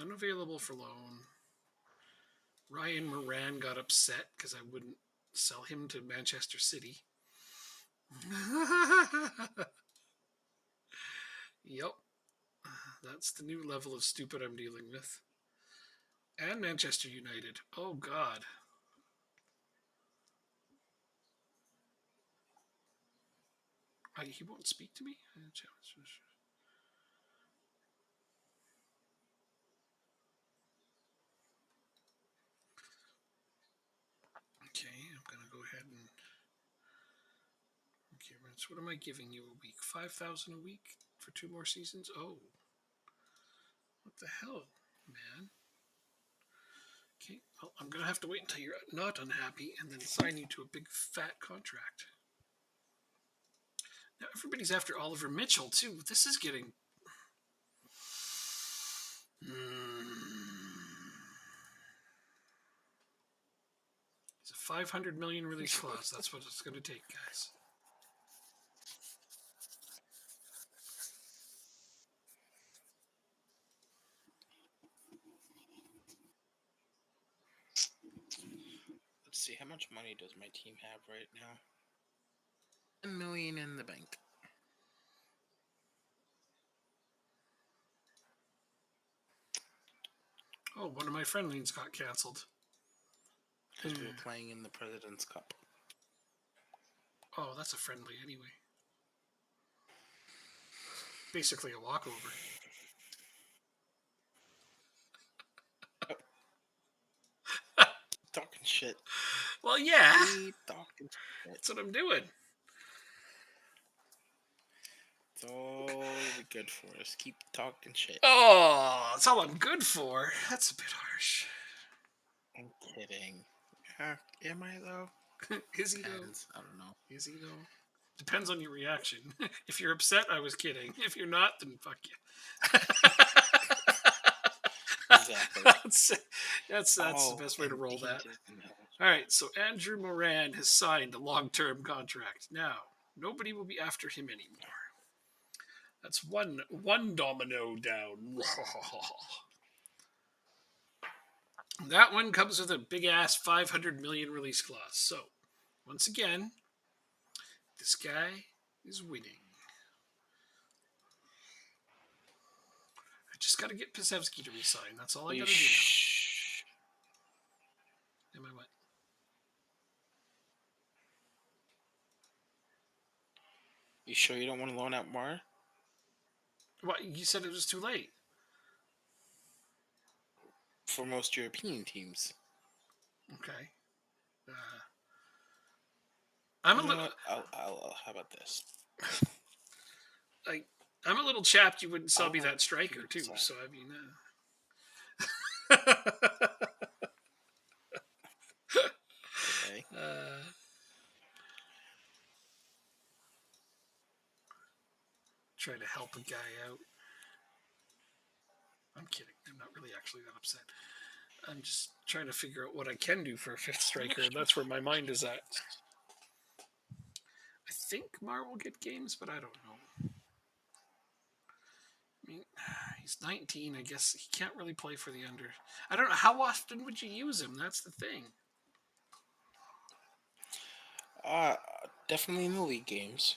Unavailable for loan. Ryan Moran got upset because I wouldn't sell him to Manchester City. Yep, that's the new level of stupid I'm dealing with. And Manchester United. Oh, God. He won't speak to me? Okay, I'm going to go ahead and. Okay, Rents, what am I giving you a week? 5,000 a week for 2 more seasons? Oh, what the hell, man? Okay, well, I'm going to have to wait until you're not unhappy and then sign you to a big fat contract. Now, everybody's after Oliver Mitchell, too. This is getting. It's a 500 million release clause. That's what it's going to take, guys. Let's see, how much money does my team have right now? 10 million in the bank. Oh, one of my friendlies got canceled. Because we were playing in the President's Cup. Oh, that's a friendly anyway. Basically a walkover. Talking shit. Well, yeah. Keep talking shit. That's what I'm doing. It's all good for us. Keep talking shit. Oh, that's all I'm good for. That's a bit harsh. I'm kidding. Am I though? Is he though? Depends. I don't know. Is he though? Depends on your reaction. If you're upset, I was kidding. If you're not, then fuck you. Exactly. that's the best way to roll that. All right, so Andrew Moran has signed a long-term contract. Now, nobody will be after him anymore. That's one domino down. That one comes with a big ass 500 million release clause. So, once again, this guy is winning. I just got to get Pisevsky to resign. That's all I got to do now. Am I what? You sure you don't want to loan out more? What? You said it was too late. For most European teams. Okay. I'm You a know little. what? How about this? I'm a little chapped. You wouldn't sell me that striker too. So I mean. Okay. Try to help a guy out. I'm kidding. I'm not really actually that upset. I'm just trying to figure out what I can do for a fifth striker, and that's where my mind is at. I think Mar will get games, but I don't know. I mean, he's 19. I guess he can't really play for the under. I don't know. How often would you use him? That's the thing. Uh, Definitely in the league games.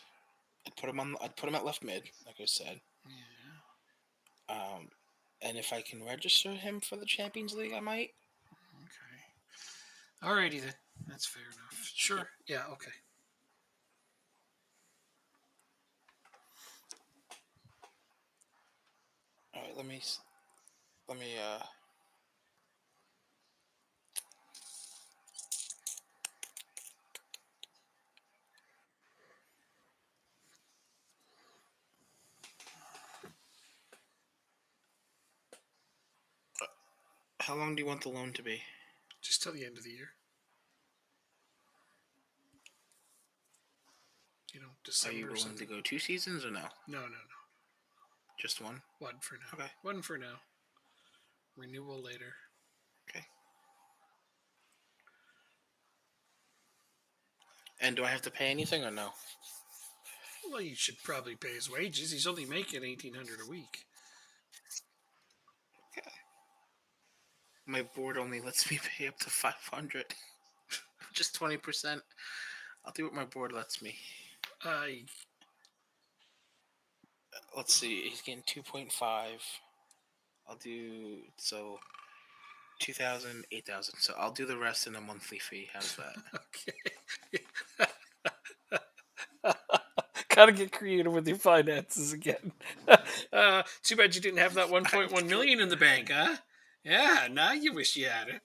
I'd put him at left mid, like I said. Yeah. And if I can register him for the Champions League, I might. Okay. Alrighty then. That's fair enough. Sure. Yeah. Okay. All right, let me. How long do you want the loan to be? Just till the end of the year. December. Are you willing to go 2 seasons or no? No. Just one? One for now. Okay. One for now. Renewal later. Okay. And do I have to pay anything or no? Well, you should probably pay his wages. He's only making $1,800 a week. Okay. My board only lets me pay up to 500, just 20%. I'll do what my board lets me. Let's see. He's getting 2.5. I'll do 2,000, 8,000. So I'll do the rest in a monthly fee. How's that? Okay. Gotta get creative with your finances again. Too bad you didn't have that 1.1 million in the bank, huh? Yeah, now you wish you had it.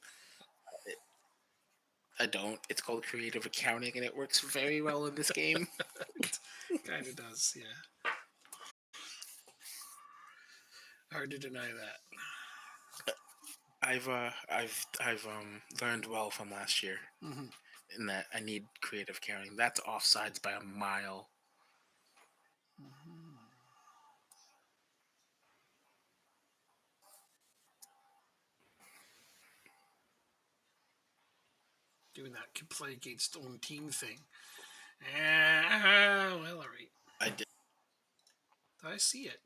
I don't. It's called creative accounting, and it works very well in this game. Kind of does, yeah. Hard to deny that. I've learned well from last year, in that I need creative accounting. That's offsides by a mile. Doing that can play against own team thing. Well, all right. I did. I see it.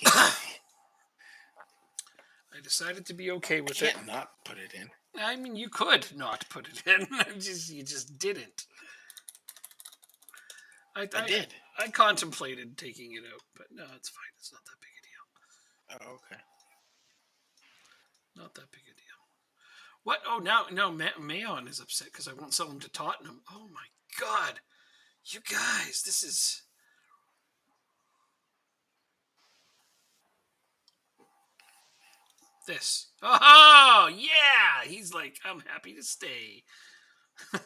I decided to be okay with I it. can't not put it in. I mean, you could not put it in. You just didn't. I did. I contemplated taking it out, but no, it's fine. It's not that big a deal. Oh, okay. Not that big a deal. What? Oh, now Mayon is upset because I won't sell him to Tottenham. Oh my God, you guys, this is. This. Oh, yeah. He's like, I'm happy to stay.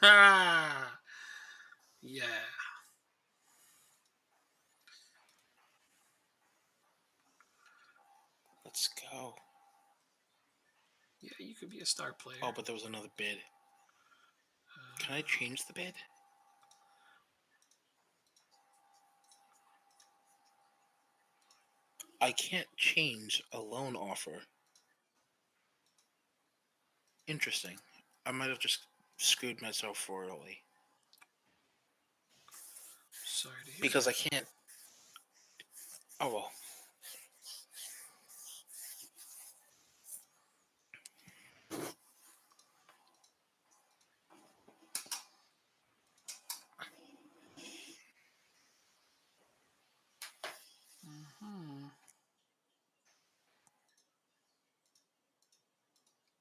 Yeah. Let's go. Yeah, you could be a star player. Oh, but there was another bid. Can I change the bid? I can't change a loan offer. Interesting. I might have just screwed myself royally. Sorry to hear Because that. I can't. Oh, well.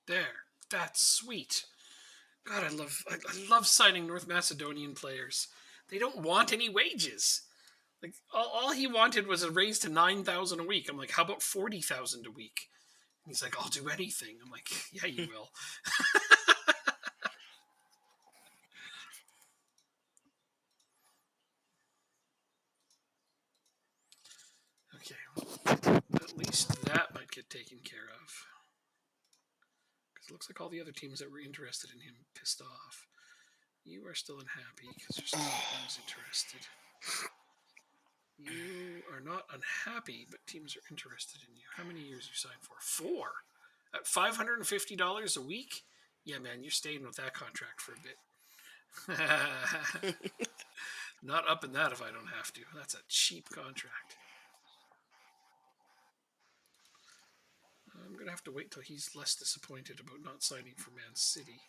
There. That's sweet. God, I love signing North Macedonian players. They don't want any wages. Like all he wanted was a raise to 9,000 a week. I'm like, how about 40,000 a week? And he's like, I'll do anything. I'm like, yeah, you will. Okay, at least that might get taken care of. Because it looks like all the other teams that were interested in him pissed off. You are still unhappy because there's still teams interested. You are not unhappy, but teams are interested in you. How many years you signed for? 4. At $550 a week? Yeah, man, you're staying with that contract for a bit. Not up in that if I don't have to. That's a cheap contract. I'm going to have to wait till he's less disappointed about not signing for Man City.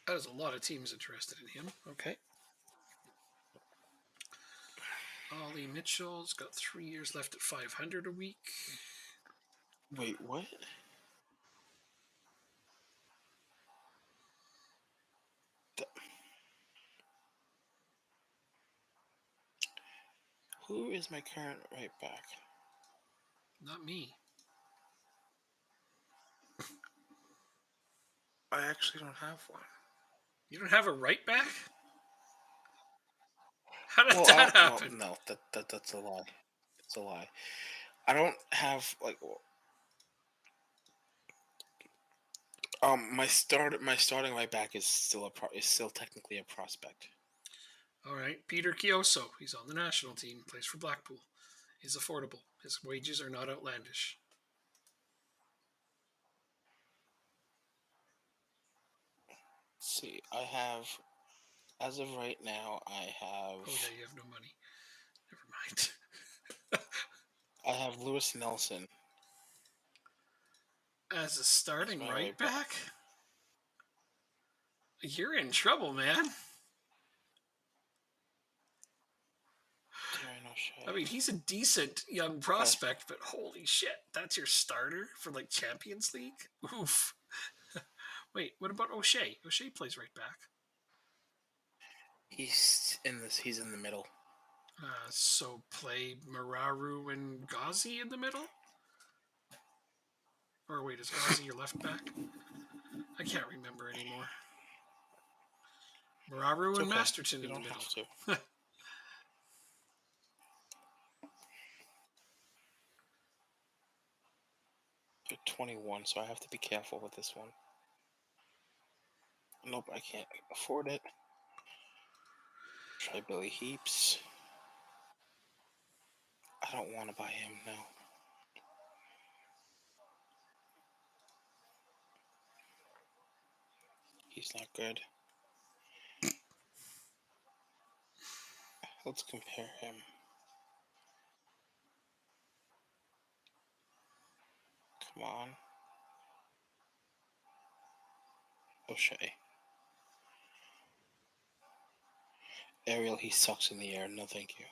There's a lot of teams interested in him. Okay. Ollie Mitchell's got 3 years left at 500 a week. Wait, what? Who is my current right back? Not me. I actually don't have one. You don't have a right back? How did that happen? No, that's a lie. It's a lie. I don't have my starting right back is still technically a prospect. All right, Peter Chioso. He's on the national team. Plays for Blackpool. He's affordable. His wages are not outlandish. Let's see, I have, as of right now, I have. Oh yeah, you have no money. Never mind. I have Lewis Nelson As a starting my right back? You're in trouble, man. I mean, he's a decent young prospect, but holy shit, that's your starter for like Champions League? Oof. Wait, what about O'Shea? O'Shea plays right back. He's in the middle. So play Mararu and Ghazi in the middle? Or wait, is Ghazi your left back? I can't remember anymore. Mararu and Masterton in the middle. You're 21, so I have to be careful with this one. Nope, I can't afford it. Try Billy Heaps. I don't want to buy him now. He's not good. Let's compare him. Come on. O'Shea. Ariel, he sucks in the air. No, thank you.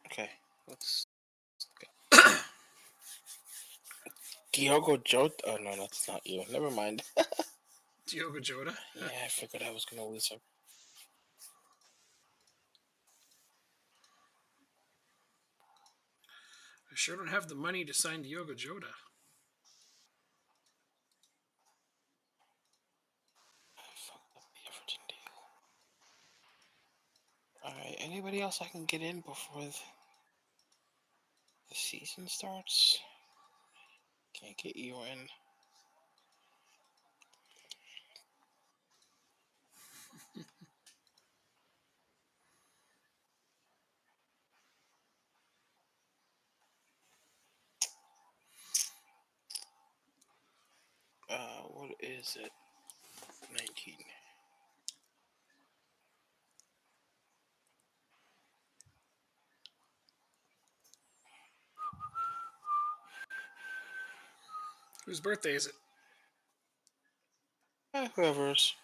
Okay, let's go. Diogo Jota. Oh no, that's not you. Never mind. Diogo Jota? Yeah, I figured I was gonna lose him. I sure don't have the money to sign Diogo Jota. Alright, anybody else I can get in before the season starts? Can't get you in. What is it? 19. Whose birthday is it? Whoever's.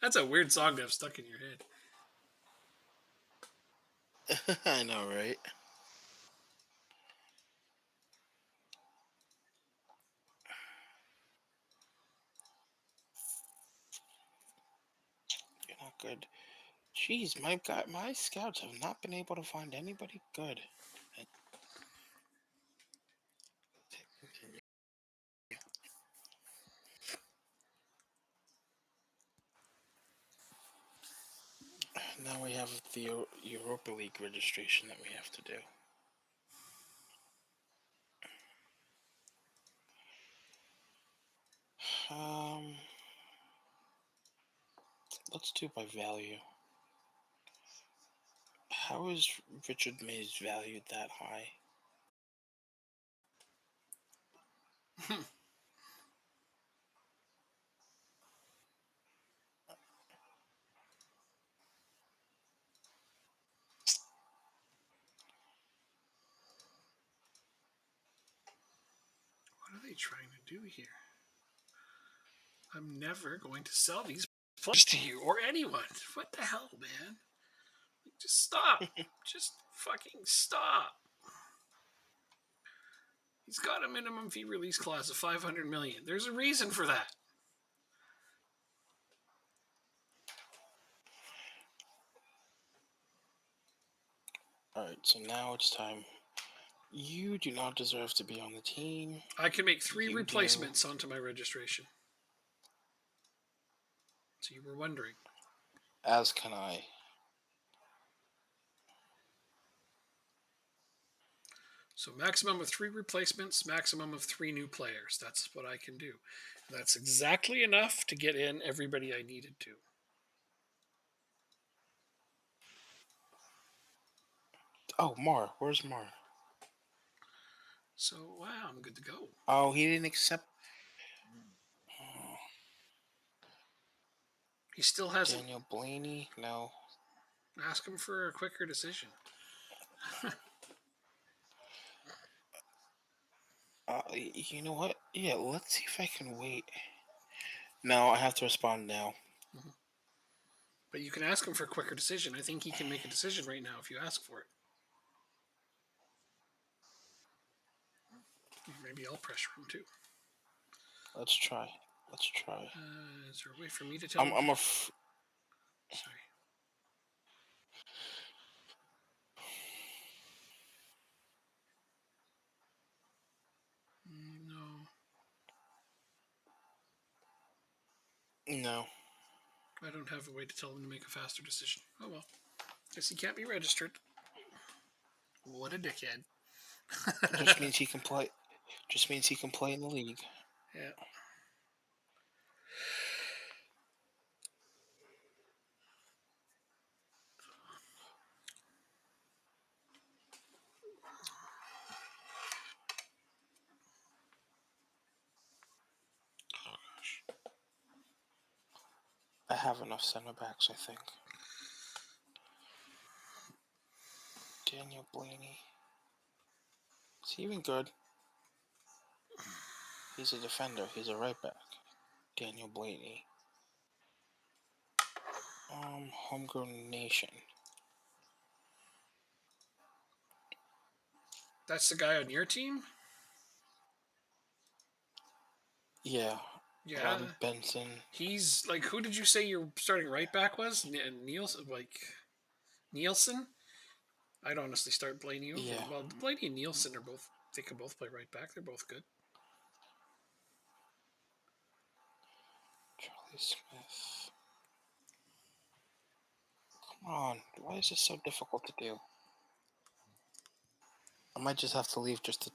That's a weird song to have stuck in your head. I know, right? You're not good. Jeez, my scouts have not been able to find anybody good. Now we have the Europa League registration that we have to do. Let's do by value. How is Richard Mays valued that high? What are they trying to do here? I'm never going to sell these players to you or anyone. What the hell, man? Just stop. Just fucking stop. He's got a minimum fee release clause of $500 million. There's a reason for that. Alright, so now it's time. You do not deserve to be on the team. I can make 3 You replacements onto my registration. So you were wondering. As can I. So maximum of 3 replacements, maximum of 3 new players. That's what I can do. That's exactly enough to get in everybody I needed to. Oh, Mar. Where's Mar? So, wow, I'm good to go. Oh, he didn't accept. He still hasn't. Daniel Blaney? No. Ask him for a quicker decision. You know what? Yeah, let's see if I can wait. No, I have to respond now. Mm-hmm. But you can ask him for a quicker decision. I think he can make a decision right now if you ask for it. Maybe I'll pressure him too. Let's try. Is there a way for me to tell him? Sorry. No. I don't have a way to tell him to make a faster decision. Oh well. Guess he can't be registered. What a dickhead. Just means he can play. Just means he can play in the league. Yeah. Oh gosh. I have enough center backs, I think. Daniel Blaney. Is he even good? He's a defender. He's a right back. Daniel Blaney. Homegrown Nation. That's the guy on your team? Yeah. Yeah. Benson. He's like, who did you say your starting right back was? Nielsen? I'd honestly start Blaney over. Yeah. Well, Blaney and Nielsen are both. They can both play right back. They're both good. Charlie Smith. Come on. Why is this so difficult to do? I might just have to leave just the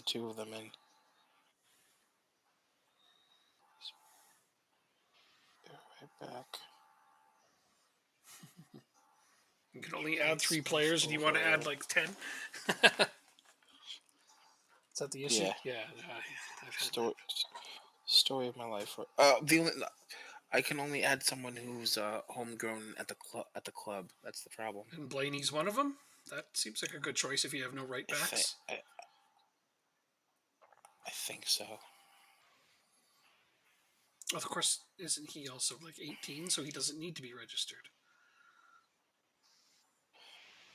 2 of them in. Right back. You can only add 3 players, and you want to add like 10. Is that the issue? Yeah. I've Story of my life. I can only add someone who's homegrown at the club. That's the problem. And Blaney's one of them. That seems like a good choice if you have no right backs. I think so. Of course, isn't he also like 18, so he doesn't need to be registered?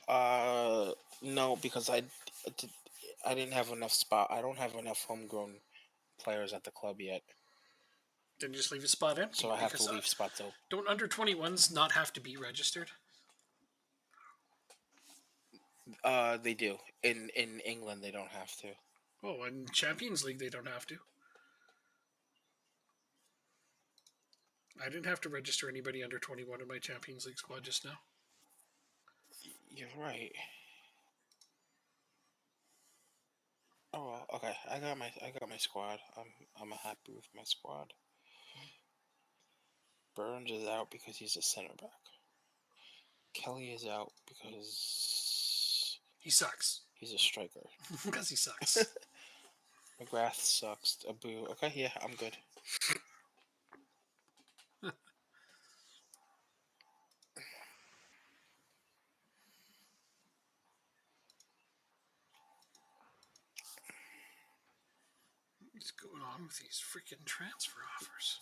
No, because I didn't have enough spot. I don't have enough homegrown players at the club yet. Then just leave a spot empty. So I have to leave spots open. Don't under 21s not have to be registered? They do. In England, they don't have to. Oh, in Champions League, they don't have to. I didn't have to register anybody under 21 in my Champions League squad just now. You're right. Oh well, okay. I got my squad. I'm happy with my squad. Burns is out because he's a center back. Kelly is out because He sucks. he's a striker. Because he sucks. McGrath sucks. Abu. Okay, yeah, I'm good. What's going on with these freaking transfer offers?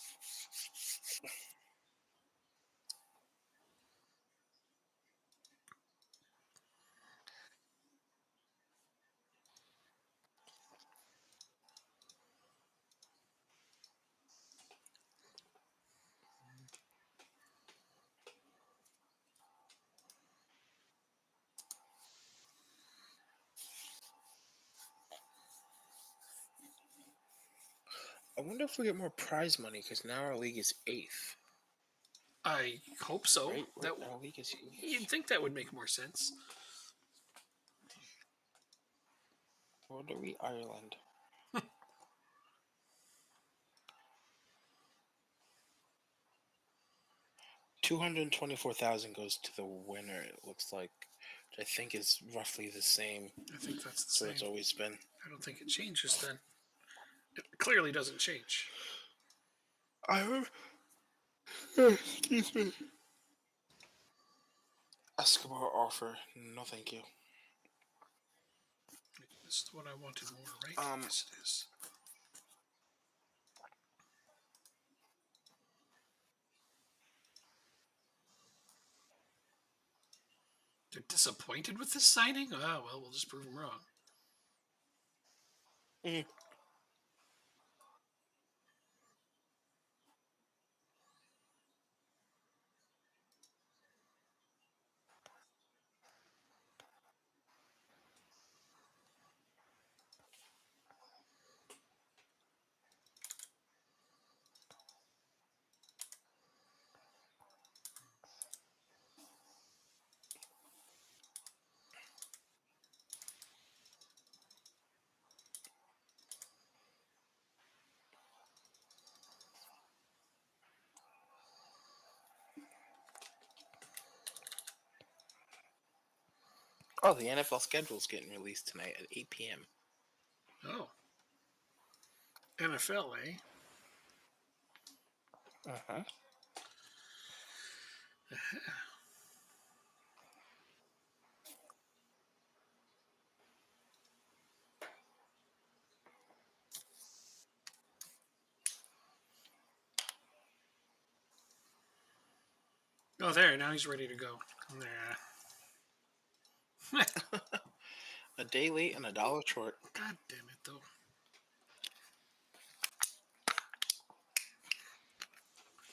I wonder if we get more prize money because now our league is 8th. I hope so. Right? That Our league is 8th. You'd think that would make more sense. What are we? Ireland. $224,000 goes to the winner. It looks like, which I think is roughly the same. I think that's the So same. it's always been. I don't think it changes then. It clearly doesn't change. Excuse me. Escobar offer. No, thank you. This is what I wanted more, right? Yes, it is. They're disappointed with this signing? Oh, well, we'll just prove them wrong. Mm. Oh, the NFL schedule is getting released tonight at 8 p.m. Oh. NFL, eh? Uh-huh. Oh, there. Now he's ready to go. Nah. A day late and $1 short. God damn it, though.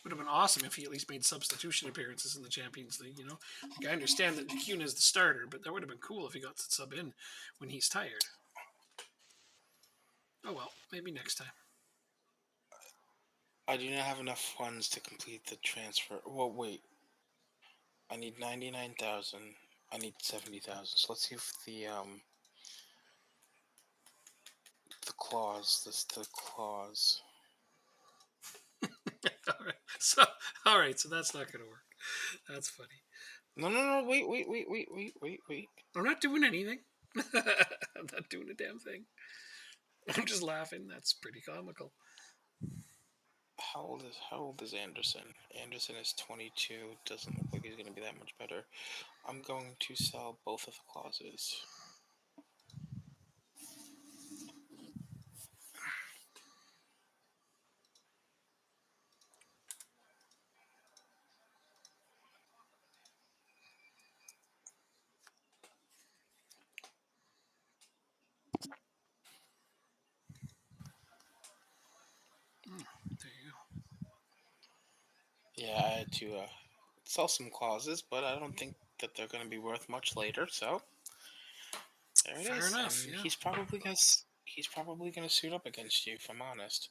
Would have been awesome if he at least made substitution appearances in the Champions League, you know? Like, I understand that Kuhn is the starter, but that would have been cool if he got to sub in when he's tired. Oh well, maybe next time. I do not have enough funds to complete the transfer. Well, wait. I need 99,000. I need 70,000. So let's see if the clause. All right, so that's not going to work. That's funny. No. Wait. I'm not doing anything. I'm not doing a damn thing. I'm just laughing. That's pretty comical. How old is Anderson? Anderson is 22. Doesn't look like he's going to be that much better. I'm going to sell both of the clauses. There you go. Yeah, I had to sell some clauses, but I don't think that they're going to be worth much later. So there it Fair is. enough. And Yeah. he's probably gonna suit up against you, if I'm honest.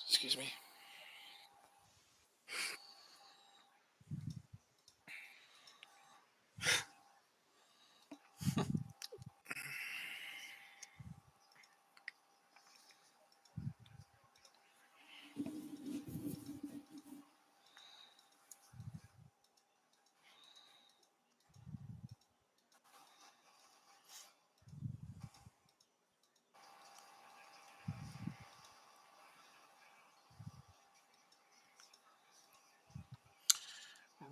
Excuse me.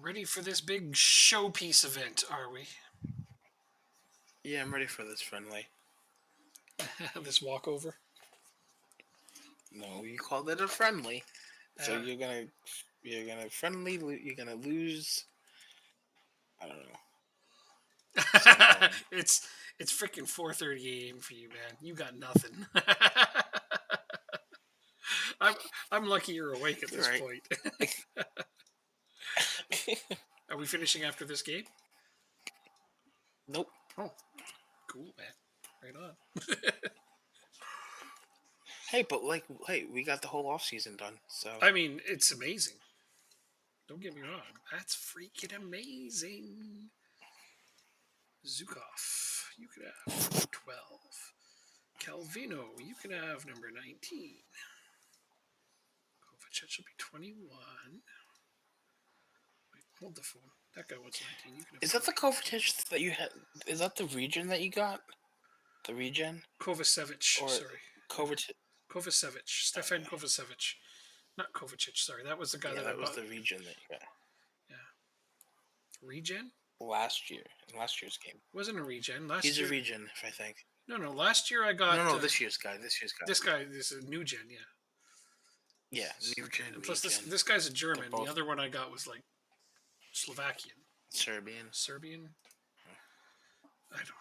Ready for this big showpiece event, are we? Yeah, I'm ready for this friendly. This walkover. No, you called it a friendly. So Uh, you're gonna friendly. You're gonna lose. I don't know. it's it's freaking 4:30 a.m. for you, man. You got nothing. I'm I'm lucky you're awake at You're this right. point. Are we finishing after this game? Nope. Oh, cool, man. Right on. Hey, but hey, we got the whole off season done. So I mean, it's amazing. Don't get me wrong. That's freaking amazing. Zukov, you can have number 12. Calvino, you can have number 19. Kovacic will be 21. Wait, hold the phone. That guy wants 19. You can have is that 20. the Kovacic that you had? Is that the region that you got? The regen Kovacevic, or sorry. Kovacic? Kovacevic. Stefan Okay. Kovacevic. Not Kovacic, sorry. That was the guy Yeah, that I that was bought. the region that you got Yeah. Regen? last year in last year's game. Wasn't a regen. Last He's year. a regen, if I think. No. Last year I got. No, this year's guy. This year's guy. This guy is a new gen, yeah. Yeah, new Okay. gen, And plus, regen. this guy's a German. The both- other one I got was like Slovakian. Serbian. Serbian? I don't remember.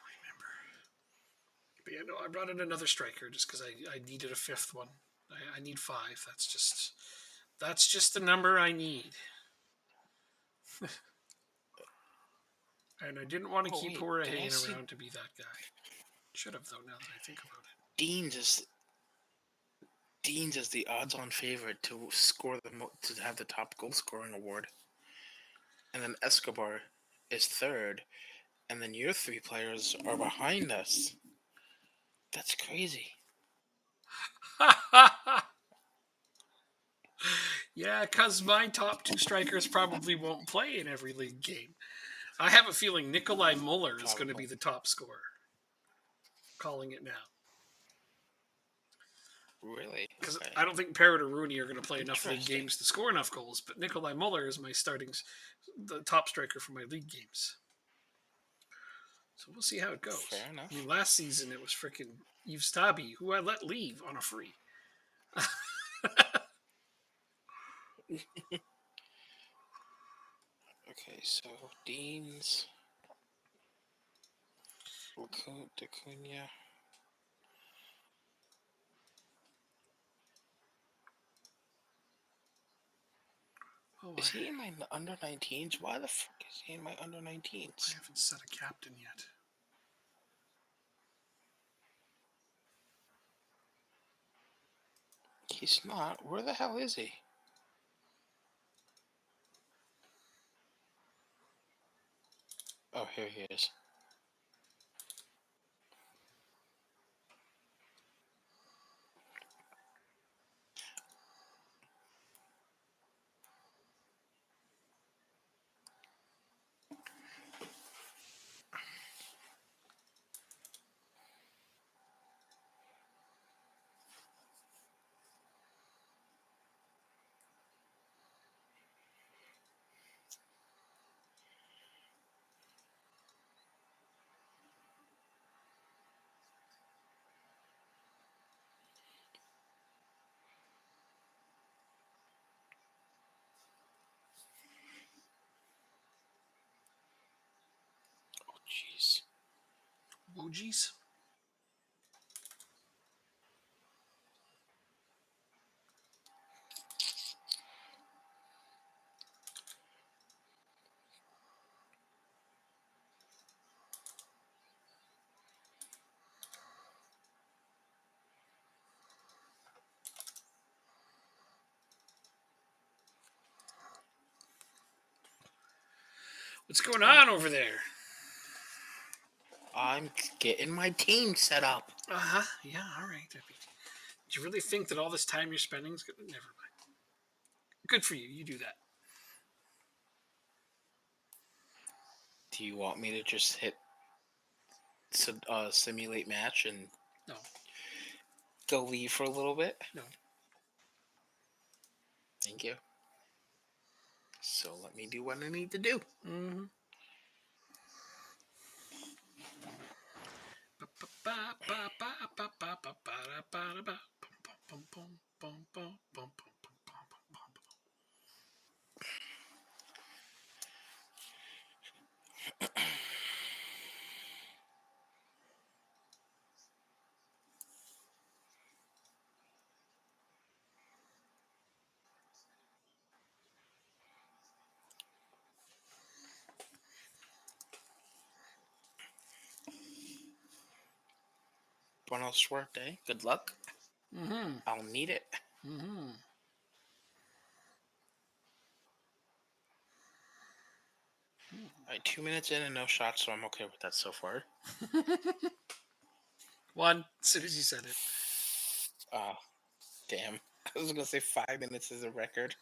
But yeah, no, I brought in another striker just because I needed a fifth one. I need 5. That's just the number I need. And I didn't want to Oh, keep wait, Jorge did I see- around to be that guy. Should have though. Now that I think about it. Dean's is the odds-on favorite to score to have the top goal scoring award, and then Escobar is third, and then your 3 players are behind us. That's crazy. Yeah, because my top 2 strikers probably won't play in every league game. I have a feeling Nikolai Muller is going to be the top scorer. Calling it now. Really? Because Okay. I don't think Parrot or Rooney are going to play enough league Interesting. games to score enough goals, but Nikolai Muller is my the top striker for my league games. So we'll see how it goes. Fair enough. I mean, last season it was freaking Yves Tabi, who I let leave on a free. Okay, so Dean's, Acuna. Oh, Is he in my under 19s? Why the fuck is he in my under 19s? I haven't set a captain yet. He's not. Where the hell is he? Oh, here he is. Oh, jeez. Wojis? What's going on over there? I'm getting my team set up. Yeah, all right. Do you really think that all this time you're spending is good? Never mind. Good for you. You do that. Do you want me to just hit simulate match and No. go leave for a little bit? No. Thank you. So let me do what I need to do. Mm-hmm. Buena suerte. Good luck. Mm-hmm. I'll need it. Mm-hmm. All right, 2 minutes in and no shots, so I'm okay with that so far. One, as soon as you said it. Oh, damn. I was gonna say 5 minutes is a record.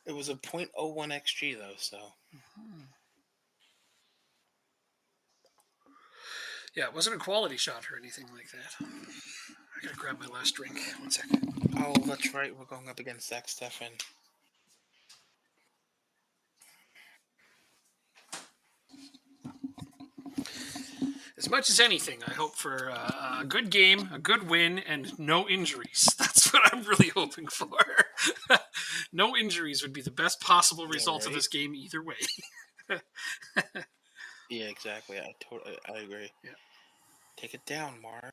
It was a .01 xg though, so. Yeah, it wasn't a quality shot or anything like that. I gotta grab my last drink. 1 second. Oh, that's right. We're going up against Zach Steffen. As much as anything, I hope for a good game, a good win, and no injuries. That's what I'm really hoping for. No injuries would be the best possible result of right? this game either way. Yeah, exactly. I agree. Yeah. Take it down, Mar.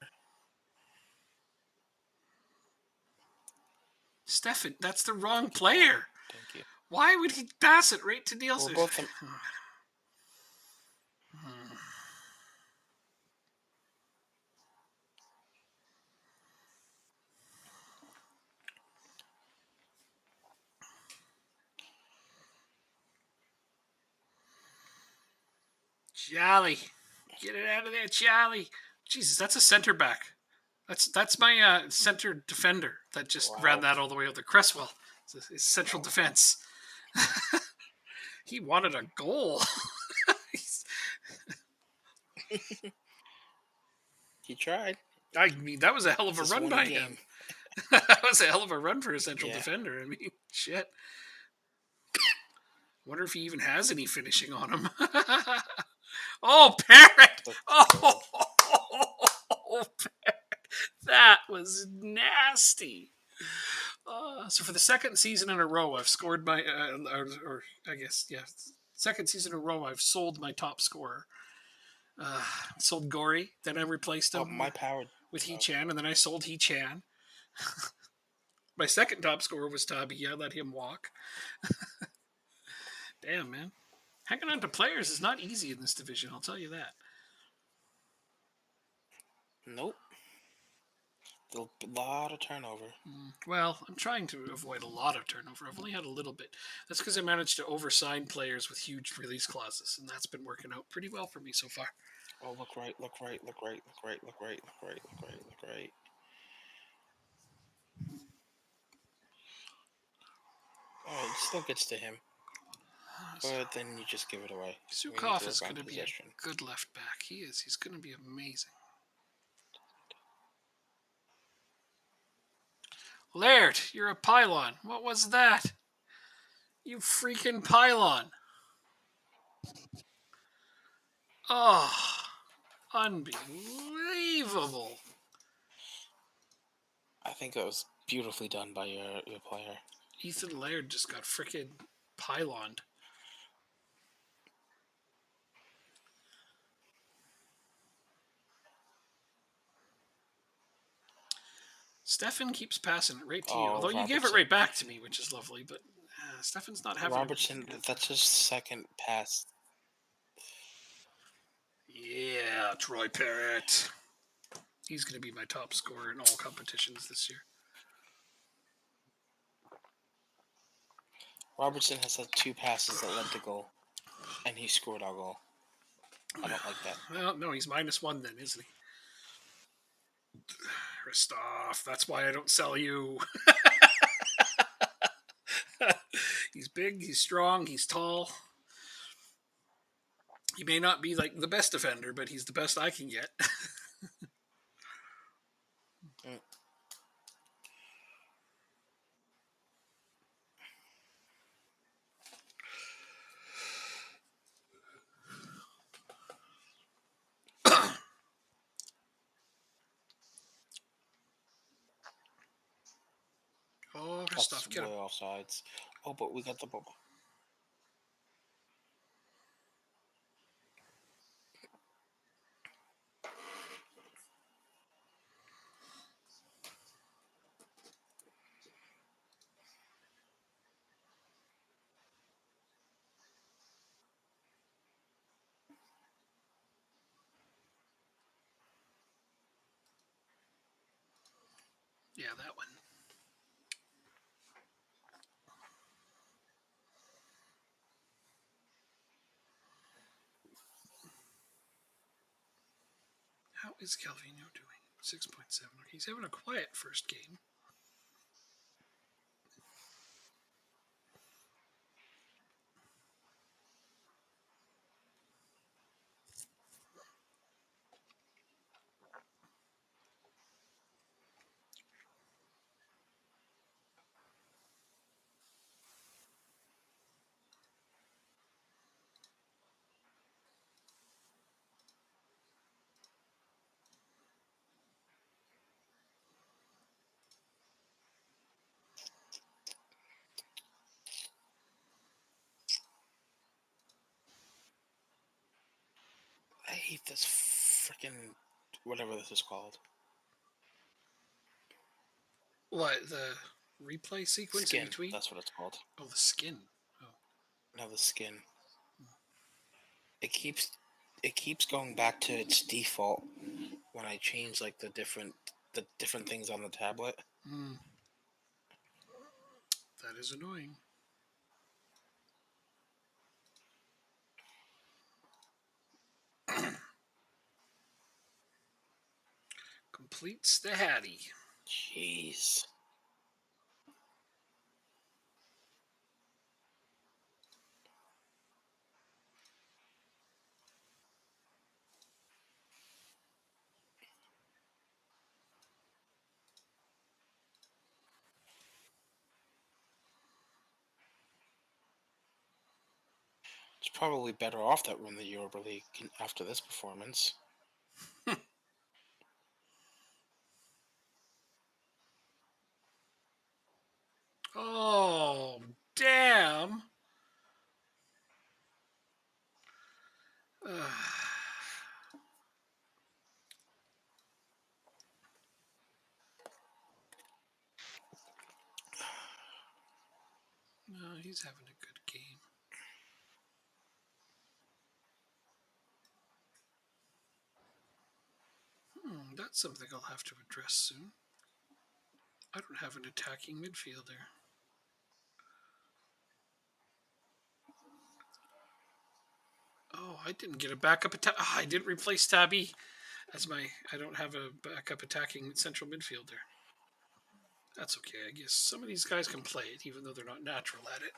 Stefan, that's the wrong player. Thank you. Why would he pass it right to We're Nielsen? both. Jolly. Get it out of there, Jolly. Jesus, that's a center back. That's my center defender that just ran that all the way out to Cresswell. It's central defense. He wanted a goal. He tried. I mean, that was a hell of a Just run won a by game. him. That was a hell of a run for a central Yeah. defender. I mean, shit. Wonder if he even has any finishing on him. Oh, Parrot! Oh, Parrot. That was nasty. So for the second season in a row, I've scored my, or I guess, yeah, second season in a row, I've sold my top scorer. Sold Gory, then I replaced him My power. with He-Chan, and then I sold He-Chan. My second top scorer was Tabi. I let him walk. Damn, man. Hanging on to players is not easy in this division, I'll tell you that. Nope. A lot of turnover. Well, I'm trying to avoid a lot of turnover. I've only had a little bit. That's because I managed to oversign players with huge release clauses, and that's been working out pretty well for me so far. Oh, look right, look right, look right, look right, look right, look right, look right, look right. Oh, it still gets to him. But then you just give it away. Zukov is going to be a good left back. He is. He's going to be amazing. Laird, you're a pylon. What was that? You freaking pylon. Oh, unbelievable. I think that was beautifully done by your player. Ethan Laird just got freaking pyloned. Stefan keeps passing it right to you. Although you gave it right back to me, which is lovely, but Stefan's not having Robertson, that's his second pass. Yeah, Troy Parrott. He's going to be my top scorer in all competitions this year. Robertson has had 2 passes that led to goal, and he scored our goal. I don't like that. Well, no, he's -1 then, isn't he? Ristov, that's why I don't sell you. He's big, he's strong, he's tall. He may not be like the best defender, but he's the best I can get. Oh, That's stuff. Get way him. off sides. Oh, but we got the ball. Yeah, that one. How is Calvino doing? 6.7. Okay, he's having a quiet first game. I hate this freaking whatever this is called. What, the replay sequence in Skin. between? That's what it's called. Oh, the skin. Oh. No, the skin. It keeps going back to its default when I change like the different things on the tablet. Mm. That is annoying. Completes the Hattie. Jeez. It's probably better off that we're in the Europa League after this performance. Oh, damn. No, he's having a good game. That's something I'll have to address soon. I don't have an attacking midfielder. Oh, I didn't get a backup attack. Oh, I didn't replace Tabby as my. I don't have a backup attacking central midfielder. That's okay. I guess some of these guys can play it, even though they're not natural at it.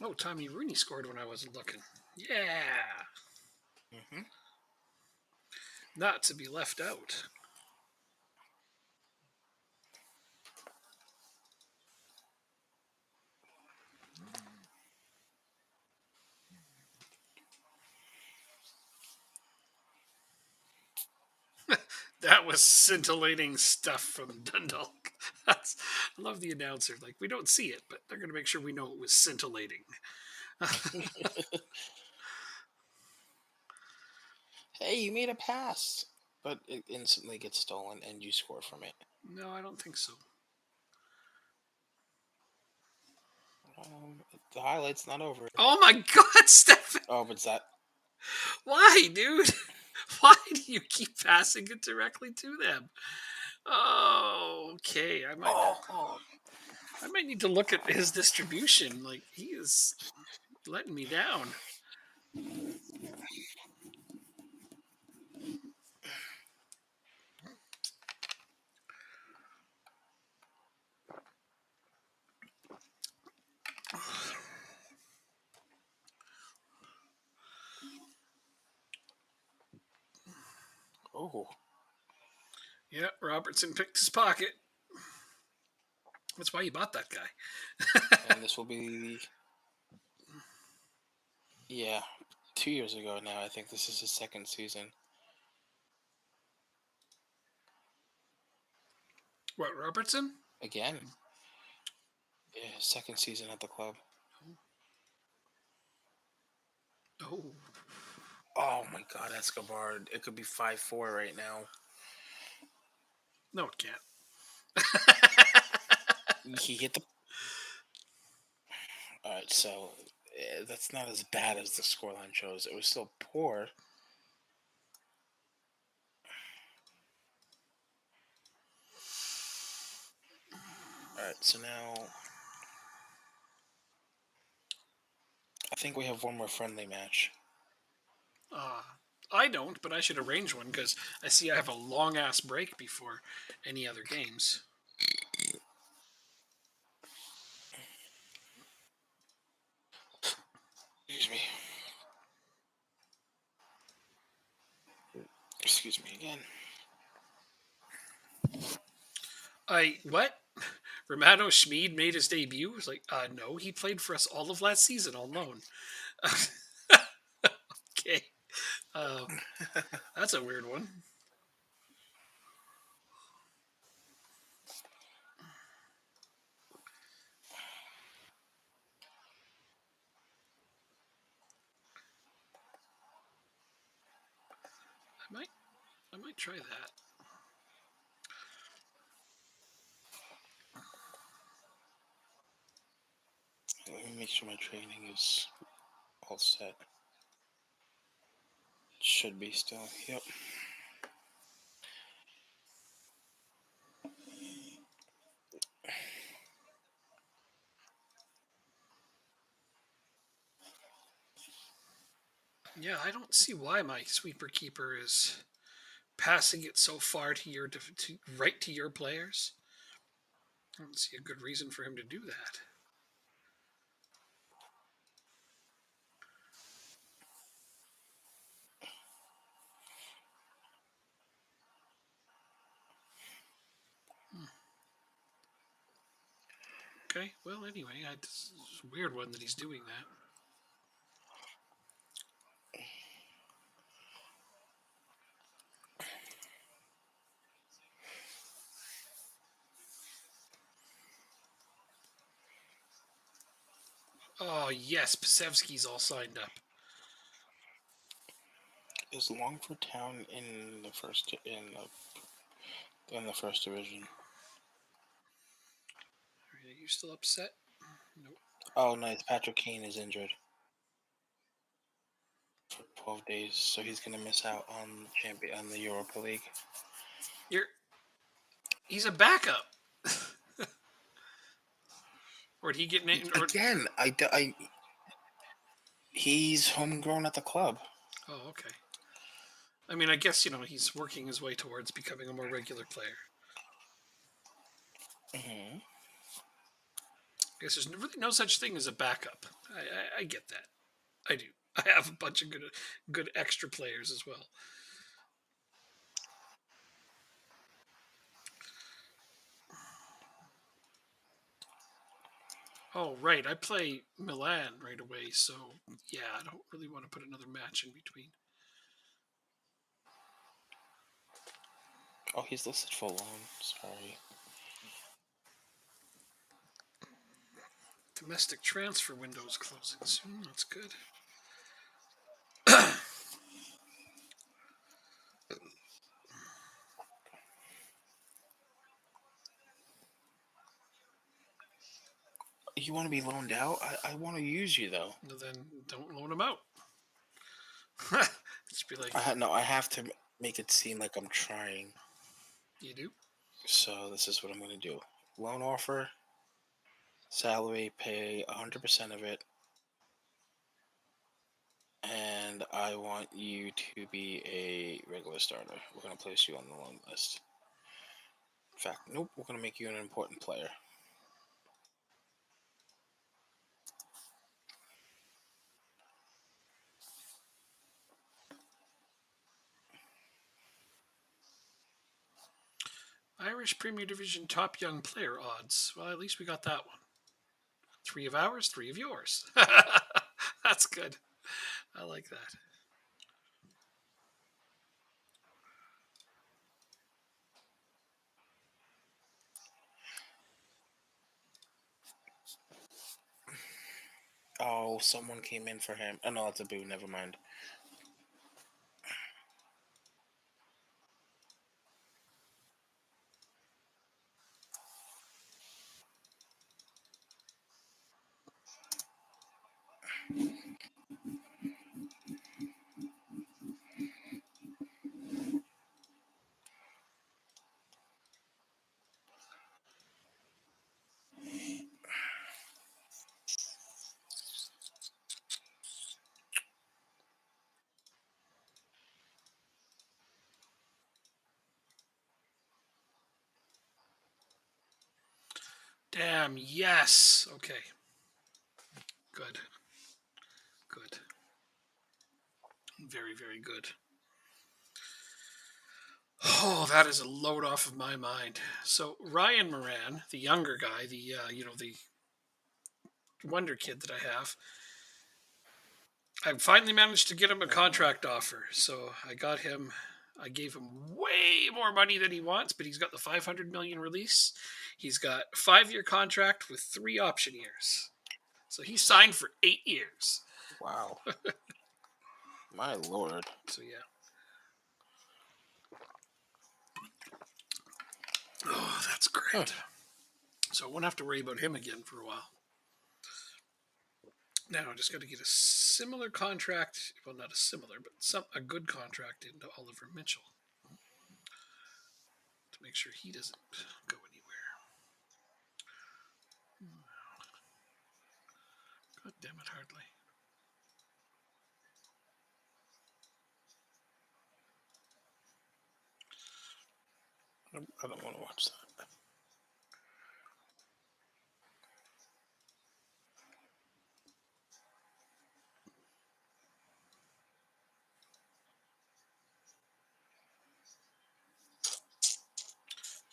Oh, Tommy Rooney scored when I wasn't looking. Yeah. Mm-hmm. Not to be left out. That was scintillating stuff from Dundalk. I love the announcer. Like, we don't see it, but they're going to make sure we know it was scintillating. Hey, you made a pass, but it instantly gets stolen and you score from it. No, I don't think so. The highlight's not over. Oh my God, Stefan! Oh, but it's that. Why, dude? Why do you keep passing it directly to them? Oh, okay. I might need to look at his distribution. Like, he is letting me down. Oh. Yeah, Robertson picked his pocket. That's why you bought that guy. And this will be. Yeah. 2 years ago now. I think this is his second season. What, Robertson? Again. Yeah, his second season at the club. Oh. Oh my God, Escobar! It could be 5-4 right now. No, it can't. He hit the. All right, so that's not as bad as the scoreline shows. It was still poor. All right, so now I think we have one more friendly match. I don't, but I should arrange one because I see I have a long ass break before any other games. Excuse me. Excuse me again. What? Romano Schmid made his debut? I was like, no, he played for us all of last season on loan. Okay. That's a weird one. I might try that. Let me make sure my training is all set. Should be still. Yep. Yeah, I don't see why my sweeper keeper is passing it so far to right to your players. I don't see a good reason for him to do that. Okay, well, anyway, it's a weird one that he's doing that. Oh, yes, Pasevsky's all signed up. Is Longford Town in the first division? Are you still upset? Nope. Oh, nice. Patrick Kane is injured for 12 days, so he's gonna miss out on the Europa League. He's a backup. Or did he get named? Again, he's homegrown at the club. Oh, okay. I mean, I guess he's working his way towards becoming a more regular player. Mm-hmm. I guess there's really no such thing as a backup. I get that. I do. I have a bunch of good extra players as well. Oh, right. I play Milan right away, so yeah, I don't really want to put another match in between. Oh, he's listed for loan. Sorry. Domestic transfer window's closing soon. That's good. You want to be loaned out? I want to use you, though. No, then don't loan him out. Just be like, No, I have to make it seem like I'm trying. you do? So this is what I'm going to do. Loan offer, salary, pay 100% of it. And I want you to be a regular starter. We're going to place you on the loan list. In fact, nope, we're going to make you an important player. Irish Premier Division top young player odds. Well, at least we got that one. 3 of ours, 3 of yours. That's good. I like that. Oh, someone came in for him. Oh no, it's a boo. Never mind. Damn, yes. Okay. Good. Good. Very, very good. Oh, that is a load off of my mind. So Ryan Moran, the younger guy, the wonder kid that I have, I finally managed to get him a contract offer. So I gave him way more money than he wants, but he's got the 500 million release. He's got a 5-year contract with 3 option years. So he signed for 8 years. Wow. My lord. So yeah. Oh, that's great. So I won't have to worry about him again for a while. Now I just got to get a similar contract. Well, not a similar, but a good contract into Oliver Mitchell to make sure he doesn't go anywhere. God damn it, Hardly. I don't want to watch that.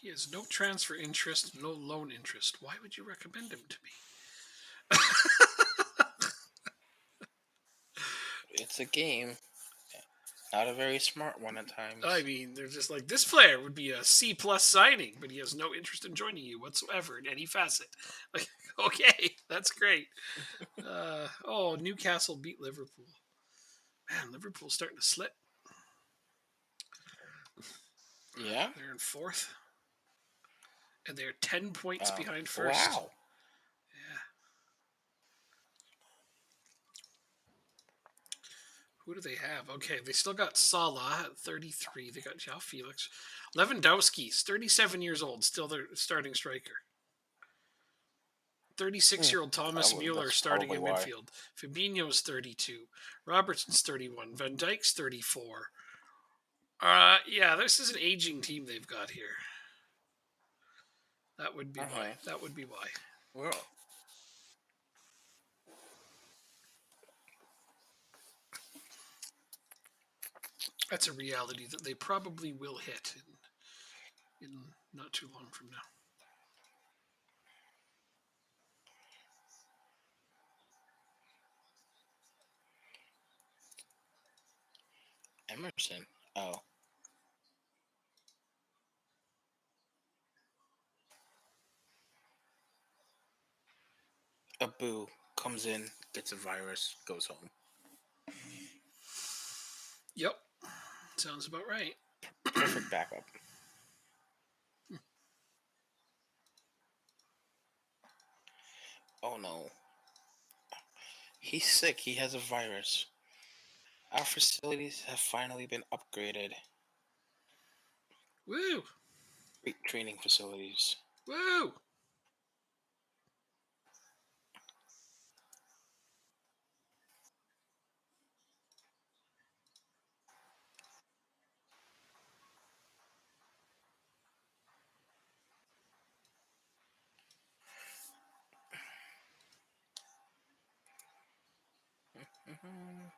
He has no transfer interest, no loan interest. Why would you recommend him to me? It's a game. Not a very smart one at times. I mean, they're just like, this player would be a C plus signing, but he has no interest in joining you whatsoever in any facet. Like, okay, that's great. Newcastle beat Liverpool. Man, Liverpool's starting to slip. Yeah? They're in 4th. And they're 10 points behind first. Wow. Yeah. Who do they have? Okay, they still got Salah at 33. They got João Felix. Lewandowski's 37 years old, still their starting striker. 36-year-old Thomas Mueller That's starting in probably why. midfield. Fabinho's 32. Robertson's 31. Van Dijk's 34. Yeah, this is an aging team they've got here. That would be why. That would be why. Well, that's a reality that they probably will hit in not too long from now. Emerson. Oh. A boo comes in, gets a virus, goes home. Yep. Sounds about right. Perfect backup. Oh no. He's sick. He has a virus. Our facilities have finally been upgraded. Woo! Great training facilities. Woo! Mm-hmm.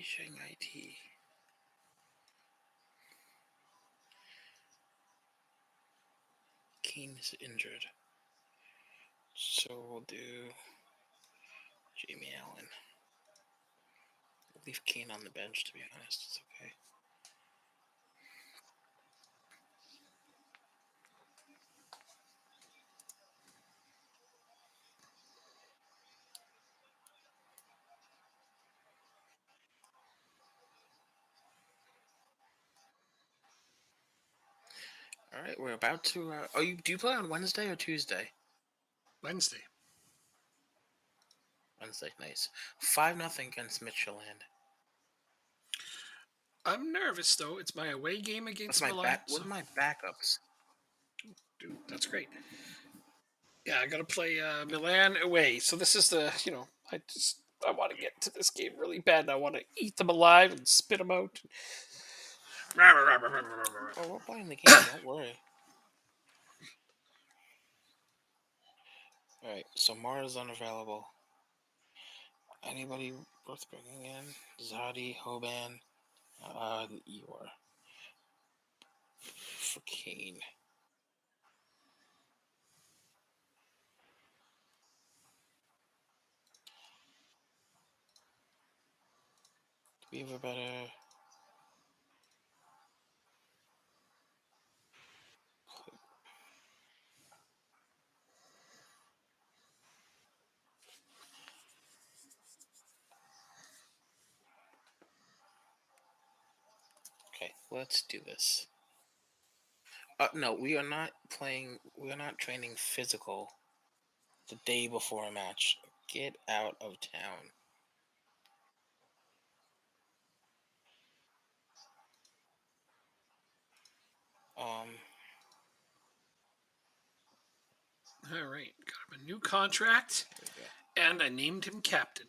Beijing IT. Kane is injured. So we'll do Jamie Allen. We'll leave Kane on the bench, to be honest. It's okay. All right, we're about to. Do you play on Wednesday or Tuesday? Wednesday. Wednesday, nice. 5-0 against Midtjylland. I'm nervous though. It's my away game against Milan. What are my backups? Dude, that's great. Yeah, I got to play Milan away. So this is I want to get to this game really bad. I want to eat them alive and spit them out. Oh, we're playing the game. Don't worry. All right, so Mara's unavailable. Anybody worth bringing in? Zadi, Hoban, Eeyore. For Kane. Do we have a better... Okay, let's do this. No, we are not playing. We are not training physical the day before a match. Get out of town. All right, got him a new contract, and I named him captain.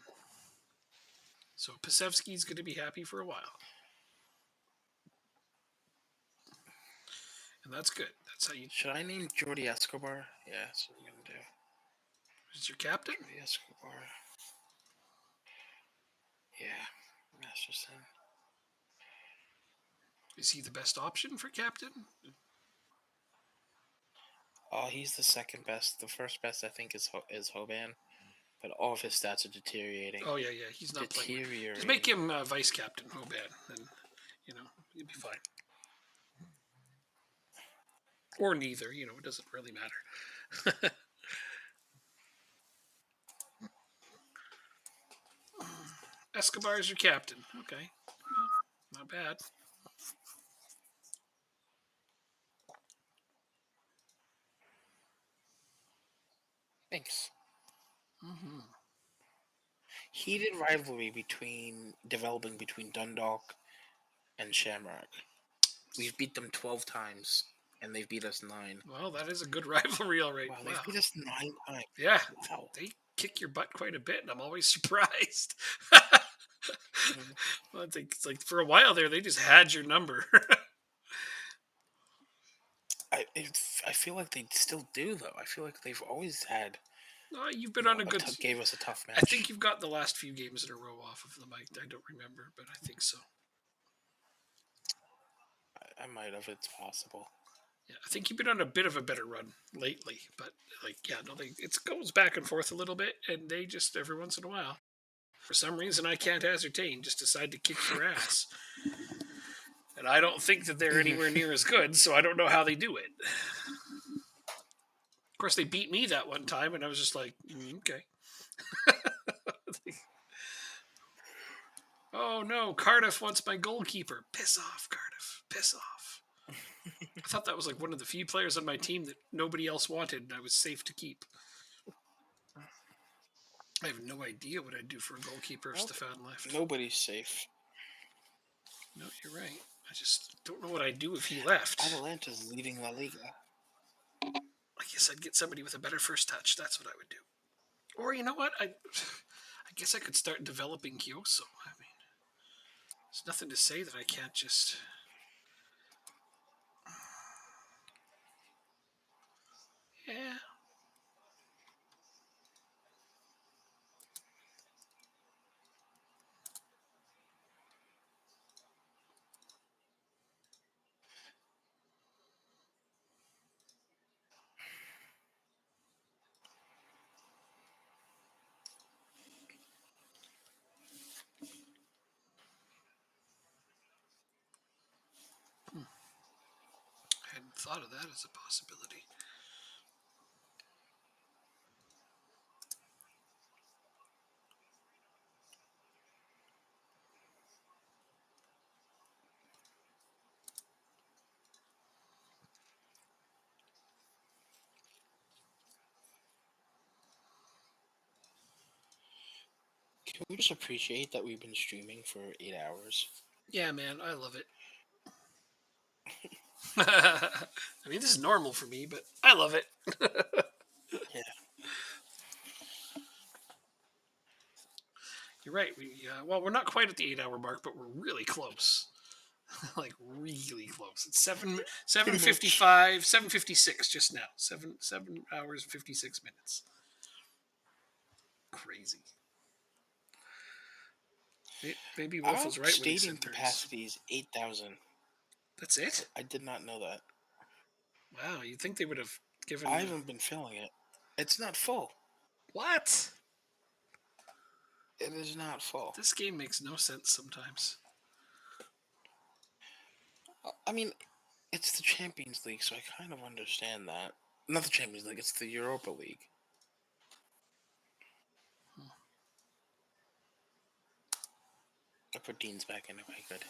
So Pasevsky's going to be happy for a while, and that's good. That's how you. Should I name Jordi Escobar? Yeah, that's what I'm gonna do. Is your captain? Jordi Escobar. Yeah, Masterson. Is he the best option for captain? He's the second best. The first best, I think, is Hoban, but all of his stats are deteriorating. Oh yeah, he's not playing. Just make him vice captain Hoban, and he'll be fine. Or neither, it doesn't really matter. Escobar is your captain. Okay, well, not bad. Thanks. Mm-hmm. Heated rivalry developing between Dundalk and Shamrock. We've beat them 12 times, and they've beat us 9. Well, that is a good rivalry, all right. Wow, they've beat us 9 times. Yeah, wow. They kick your butt quite a bit, and I'm always surprised. Well, I think it's like for a while there, they just had your number. I feel like they still do, though. I feel like they've always had. You've been on a good. Gave us a tough match. I think you've got the last few games in a row off of the mic. I don't remember, but I think so. I might have. It's possible. Yeah, I think you've been on a bit of a better run lately, but it goes back and forth a little bit, and they just every once in a while, for some reason I can't ascertain, just decide to kick your ass. And I don't think that they're anywhere near as good, so I don't know how they do it. Of course, they beat me that one time, and I was just like, okay. Oh no, Cardiff wants my goalkeeper. Piss off, Cardiff. Piss off. I thought that was like one of the few players on my team that nobody else wanted, and I was safe to keep. I have no idea what I'd do for a goalkeeper if Stefan left. Nobody's safe. No, you're right. I just don't know what I'd do if he left. Atalanta's leading La Liga. I guess I'd get somebody with a better first touch. That's what I would do. Or you know what? I guess I could start developing Kyoso. I mean, there's nothing to say that I can't just. Yeah. thought of that as a possibility. Can we just appreciate that we've been streaming for 8 hours? Yeah, man, I love it. I mean, this is normal for me, but I love it. Yeah. You're right. We're not quite at the 8 hour mark, but we're really close. Like really close. It's 7:55, 7:56 just now. 7 hours and 56 minutes. Crazy. Maybe Wolf Our was right when he stadium said 30s. capacity is 8,000. That's it? I did not know that. Wow, you'd think they would have given. I haven't been filling it. It's not full. What? It is not full. This game makes no sense sometimes. I mean, it's the Champions League, so I kind of understand that. Not the Champions League, it's the Europa League. I put Dean's back in if I could.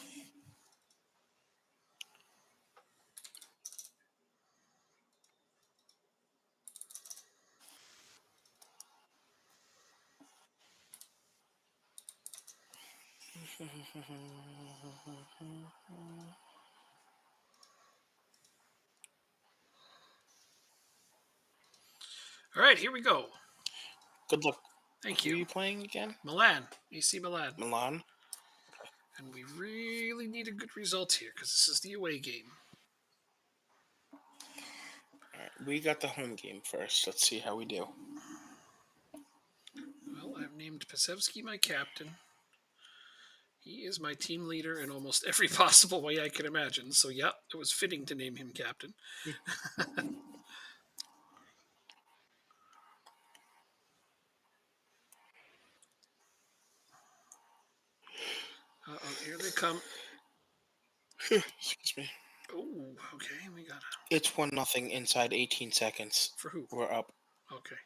All right, here we go. Good luck. Thank Who you. are you playing again? Milan, AC Milan. Milan? And we really need a good result here because this is the away game. Alright, we got the home game first. Let's see how we do. Well, I've named Pasevsky my captain. He is my team leader in almost every possible way I can imagine. So, yeah, it was fitting to name him captain. Here they come. Excuse me. Oh, okay. We got It's 1-0 inside 18 seconds. For who? We're up. Okay.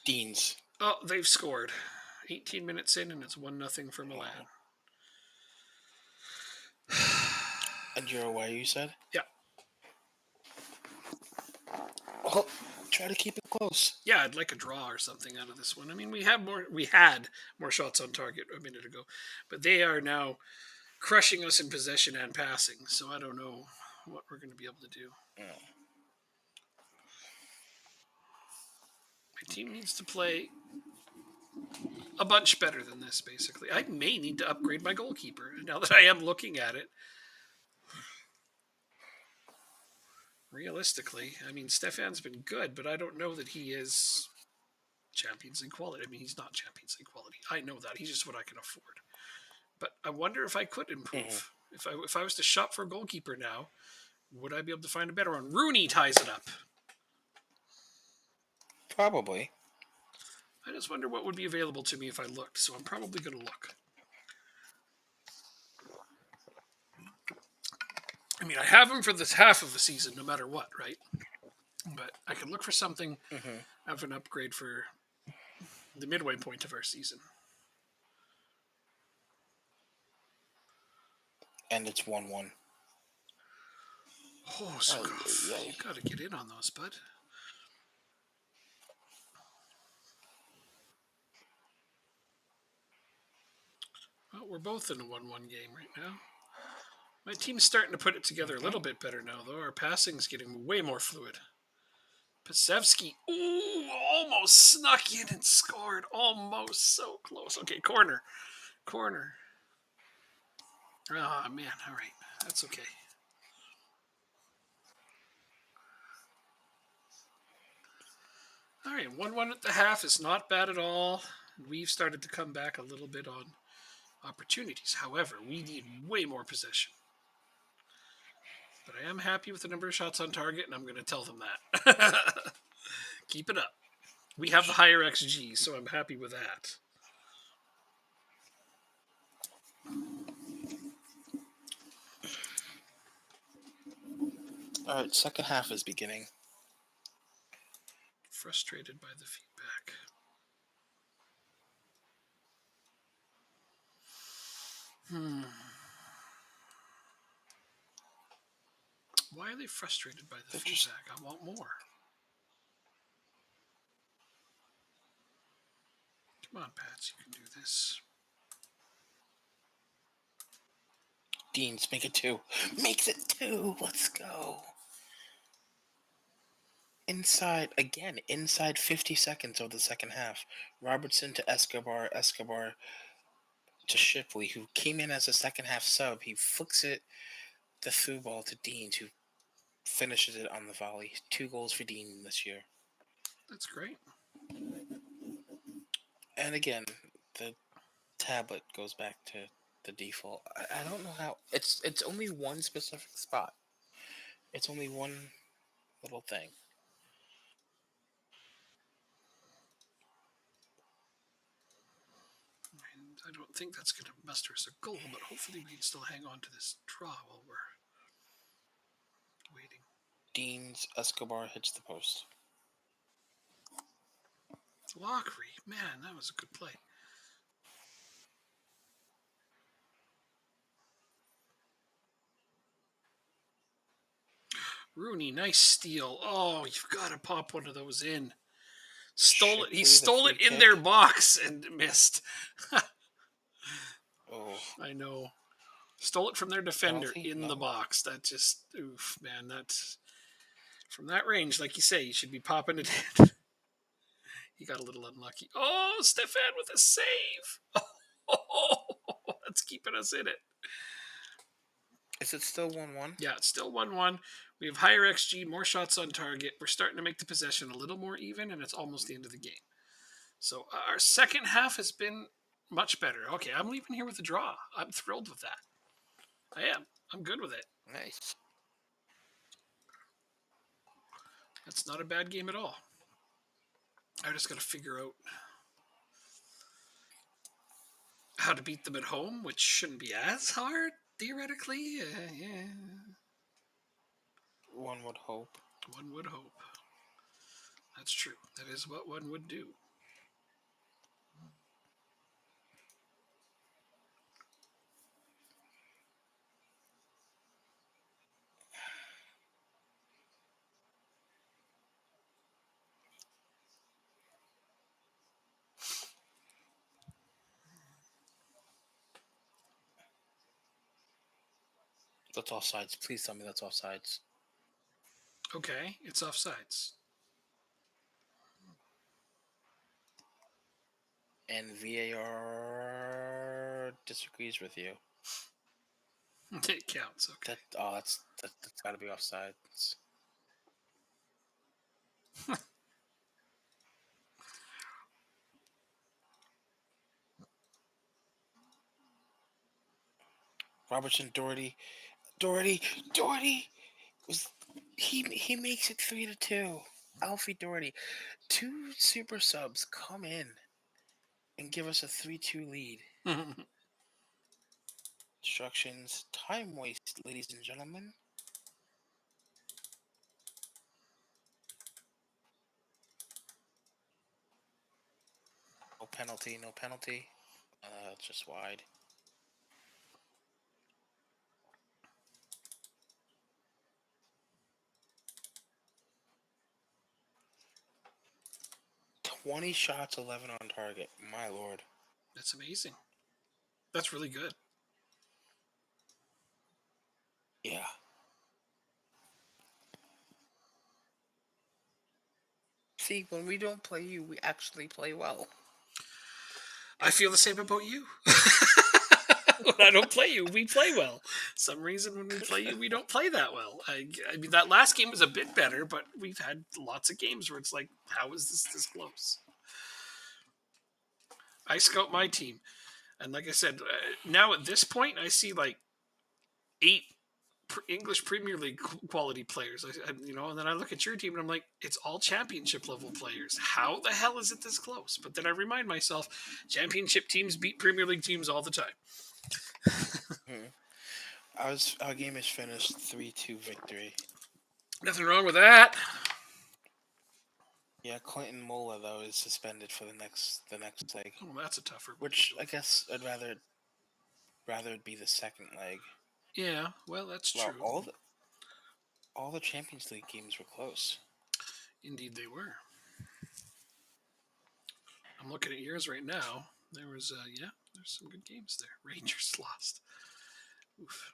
Dean's. Oh, they've scored. 18 minutes in, and it's 1-0 for Milan. And you're away, you said? Yeah. Well, try to keep it close. Yeah, I'd like a draw or something out of this one. I mean, we had more shots on target a minute ago, but they are now crushing us in possession and passing. So I don't know what we're going to be able to do. Yeah. My team needs to play a bunch better than this, basically. I may need to upgrade my goalkeeper now that I am looking at it. Realistically, I mean, Stefan's been good, but I don't know that he is Champions League quality. I mean, he's not Champions League quality. I know that. He's just what I can afford. But I wonder if I could improve. If I was to shop for a goalkeeper now, would I be able to find a better one? Rooney ties it up. Probably. I just wonder what would be available to me if I looked. So I'm probably going to look. I mean, I have him for this half of the season, no matter what, right? But I could look for something of an upgrade for the midway point of our season. And it's 1-1. Oh, Scuff. You got to get in on those, bud. Well, we're both in a 1-1 game right now. My team's starting to put it together a little bit better now, though. Our passing's getting way more fluid. Pasevsky, ooh, almost snuck in and scored. Almost, so close. Okay, corner. Oh, man, all right. That's okay. All right, 1-1 at the half is not bad at all. We've started to come back a little bit on opportunities. However, we need way more possession. But I am happy with the number of shots on target, and I'm going to tell them that. Keep it up. We have the higher XG, so I'm happy with that. All right, second half is beginning. Frustrated by the feedback. Why are they frustrated by the They're just feedback? I want more. Come on, Pats, you can do this. Deans, make it 2. Makes it 2. Let's go. Inside 50 seconds of the second half. Robertson to Escobar, Escobar to Shipley, who came in as a second half sub. He flicks it, the through ball to Deans, who finishes it on the volley. 2 goals for Dean this year. That's great. And again, the tablet goes back to the default. I don't know how. It's only one specific spot. It's only one little thing. I don't think that's going to muster us a goal, but hopefully we can still hang on to this draw while we're waiting. Dean's Escobar hits the post. Lockery, man, that was a good play. Rooney, nice steal. Oh, you've got to pop one of those in. Stole it. He stole it in their box and missed. Oh, I know. Stole it from their defender penalty? in No. the box. That just, oof, man. That's from that range, like you say, you should be popping it in. He got a little unlucky. Oh, Stefan with a save. Oh, that's keeping us in it. Is it still 1-1? Yeah, it's still 1-1. We have higher XG, more shots on target. We're starting to make the possession a little more even, and it's almost the end of the game. So our second half has been much better. Okay, I'm leaving here with a draw. I'm thrilled with that. I am. I'm good with it. Nice. That's not a bad game at all. I just got to figure out how to beat them at home, which shouldn't be as hard, theoretically. Yeah. One would hope. One would hope. That's true. That is what one would do. That's offsides. Please tell me that's offsides. Okay, it's offsides. And VAR disagrees with you. It counts. Okay. That's got to be offsides. Robertson, Doherty was he makes it 3-2. Alfie Doherty, 2 super subs come in and give us a 3-2 lead. Instructions, time waste, ladies and gentlemen. No penalty. It's just wide. "20 shots, 11 on target." My lord. That's amazing. That's really good. Yeah. See, when we don't play you, we actually play well. I feel the same about you. When I don't play you, we play well. Some reason when we play you, we don't play that well. I mean, that last game was a bit better, but we've had lots of games where it's like, how is this close? I scout my team, and like I said, now at this point, I see like 8 English Premier League quality players. And then I look at your team and I'm like, it's all championship level players. How the hell is it this close? But then I remind myself, championship teams beat Premier League teams all the time. Our game is finished 3-2 victory. Nothing wrong with that. Yeah, Clinton Mola though is suspended for the next leg, Oh, that's a tougher one. which I guess I'd rather it be the second leg. Yeah, well, that's Well, true. all the Champions League games were close. Indeed, they were. I'm looking at yours right now. There was, there's some good games there. Rangers lost. Oof.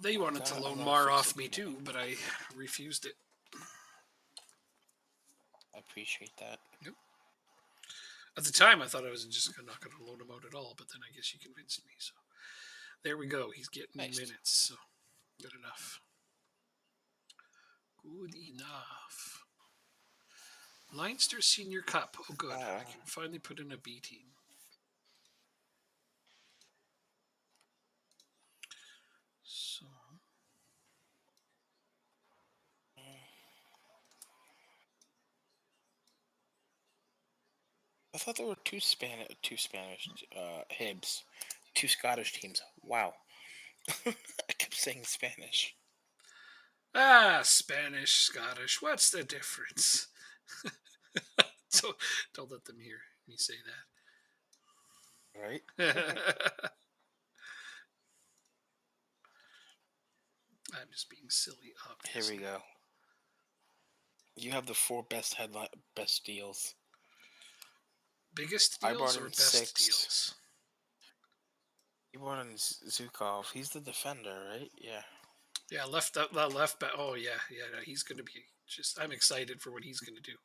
They wanted to I loan gotta Mar fix off it me tonight. too, but I refused it. I appreciate that. Yep. At the time, I thought I was just not going to loan him out at all, but then I guess you convinced me. So there we go. He's getting Nice. minutes, so good enough. Good enough. Leinster Senior Cup. Oh, good. I can finally put in a B team. So I thought there were two Spanish Hibs, two Scottish teams. Wow. I kept saying Spanish. Spanish, Scottish. What's the difference? So don't let them hear me say Right? that. I'm just being silly, obviously. Here we go. You have the four best deals. Biggest I deals brought or in best 6. deals? You brought in Zukov. He's the defender, right? Yeah. Yeah, that left back. Oh yeah, no, he's going to be just. I'm excited for what he's going to do.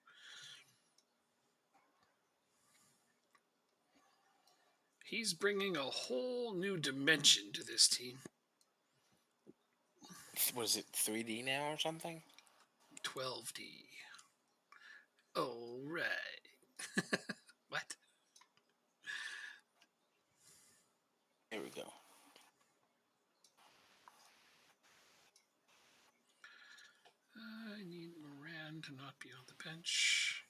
He's bringing a whole new dimension to this team. Was it 3D now or something? 12D. Oh right. What? Here we go. I need Moran to not be on the bench.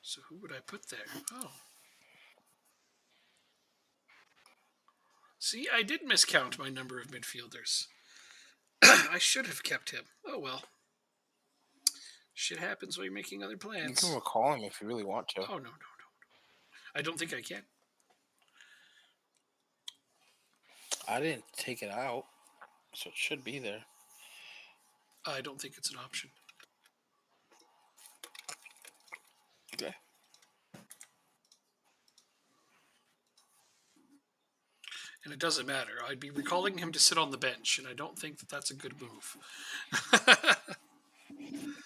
So who would I put there? Oh. See, I did miscount my number of midfielders. I should have kept him. Oh well. Shit happens while you're making other You plans. can recall him if you really want to. Oh no. I don't think I can. I didn't take it out, so it should be there. I don't think it's an option. Okay. And it doesn't matter. I'd be recalling him to sit on the bench, and I don't think that that's a good move.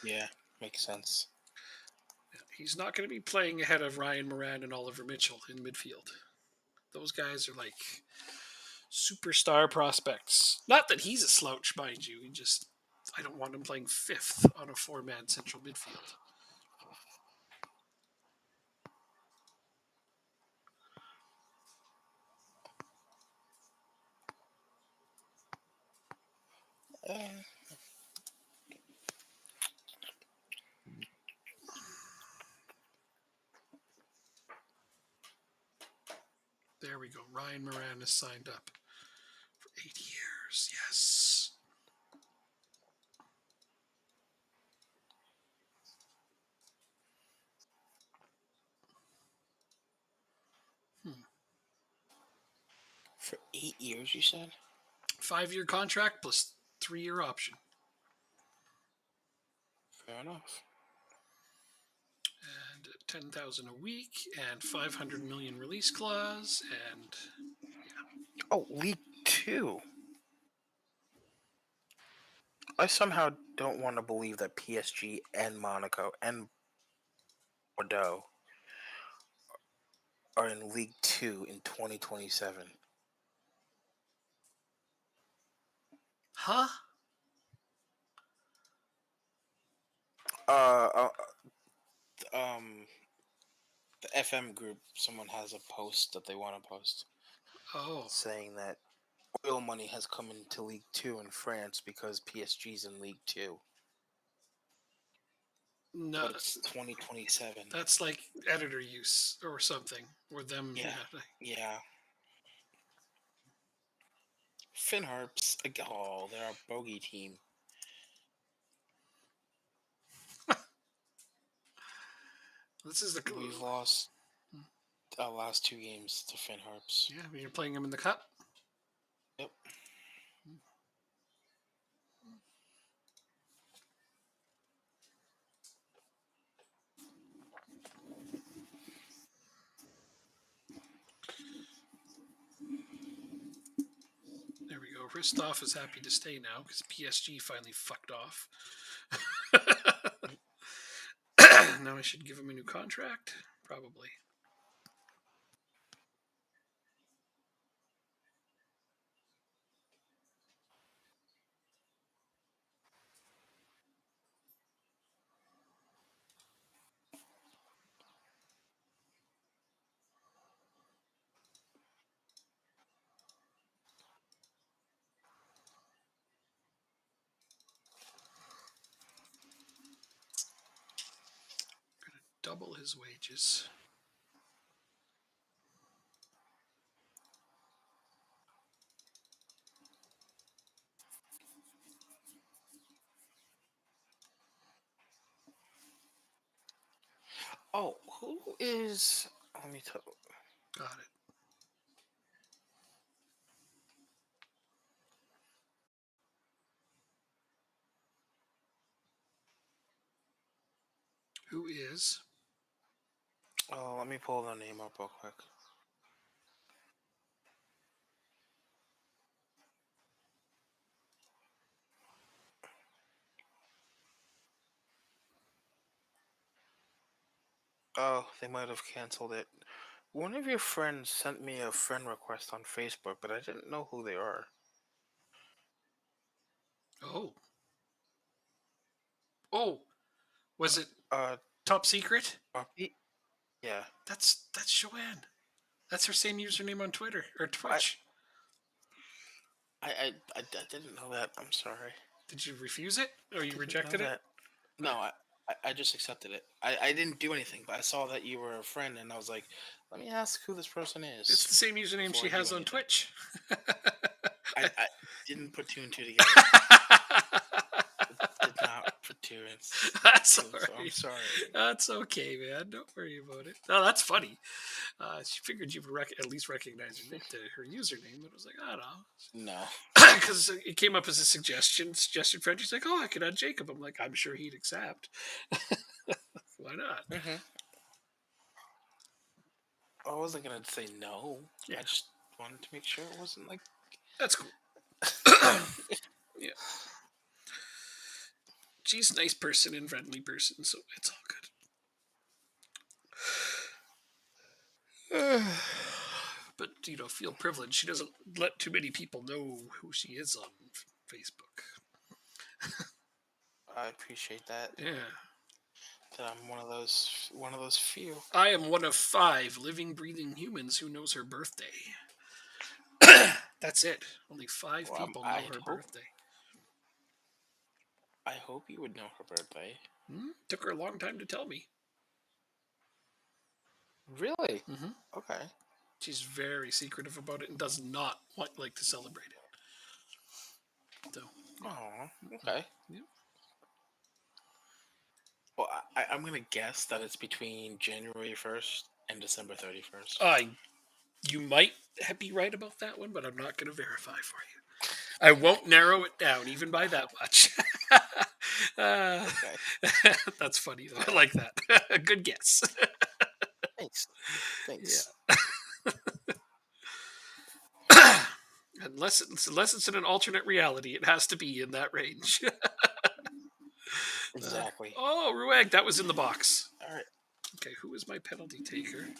Yeah, makes sense. He's not going to be playing ahead of Ryan Moran and Oliver Mitchell in midfield. Those guys are like superstar prospects. Not that he's a slouch, mind you. I don't want him playing fifth on a four-man central midfield. There we go. Ryan Moran is signed up for 8 years. Yes. For 8 years, you said? 5-year contract plus 3-year option. Fair enough. And 10,000 a week and 500 million release clause and Oh, League 2. I somehow don't want to believe that PSG and Monaco and Bordeaux are in League 2 in 2027. huh? Uh, uh, um, the FM group, someone has a post that they want to post Oh, saying that oil money has come into League 2 in France because PSG's in League 2. no, But it's 2027. that's like editor use or something. Or them. Yeah. Yeah. Finn Harps. Oh, they're a bogey team. This is the We've lost our last 2 games to Finn Harps. Yeah, you're playing them in the cup. Yep. There we go. Ristov is happy to stay now because PSG finally fucked off. Now I should give him a new contract? Probably. Double his wages. Oh, who is? Let me tell. Got it. Who is? Oh, let me pull the name up real quick. Oh, they might have canceled it. One of your friends sent me a friend request on Facebook, but I didn't know who they are. Oh. Oh. Was it Uh, Top Secret? Yeah. That's Joanne. That's her same username on Twitter or Twitch. I didn't know that. I'm sorry. Did you refuse it or you Didn't rejected know it? that. No, I just accepted it. I didn't do anything, but I saw that you were a friend, and I was like, let me ask who this person is. It's the same username she has on Twitch. I didn't put 2 and 2 together. Did not put 2 and That's 2, all so I'm right. sorry. That's okay, man. Don't worry about it. No, that's funny. She figured you would at least recognize her username, but I was like, I don't know. No. Because it came up as a suggested friend. She's like, oh, I could add Jacob. I'm like, I'm sure he'd accept. Why not? Mm-hmm. I wasn't going to say no. Yeah. I just wanted to make sure it wasn't like... That's cool. Yeah. She's a nice person and friendly person, so it's all good. But, feel privileged. She doesn't let too many people know who she is on Facebook. I appreciate that. Yeah. That I'm one of those few. I am one of 5 living, breathing humans who knows her birthday. That's it. Only 5 people know her birthday. I hope you would know her birthday. Took her a long time to tell me. Really? Mm-hmm. Okay. She's very secretive about it and does not like to celebrate it. So. Oh, okay. Yeah. Well, I'm going to guess that it's between January 1st and December 31st. You might be right about that one, but I'm not going to verify for you. I won't narrow it down even by that much. Okay. That's funny, though. I like that. Good guess. Thanks. Yeah. Unless it's in an alternate reality, it has to be in that range. Exactly. Rueg, that was in the box. All right. Okay, who is my penalty taker?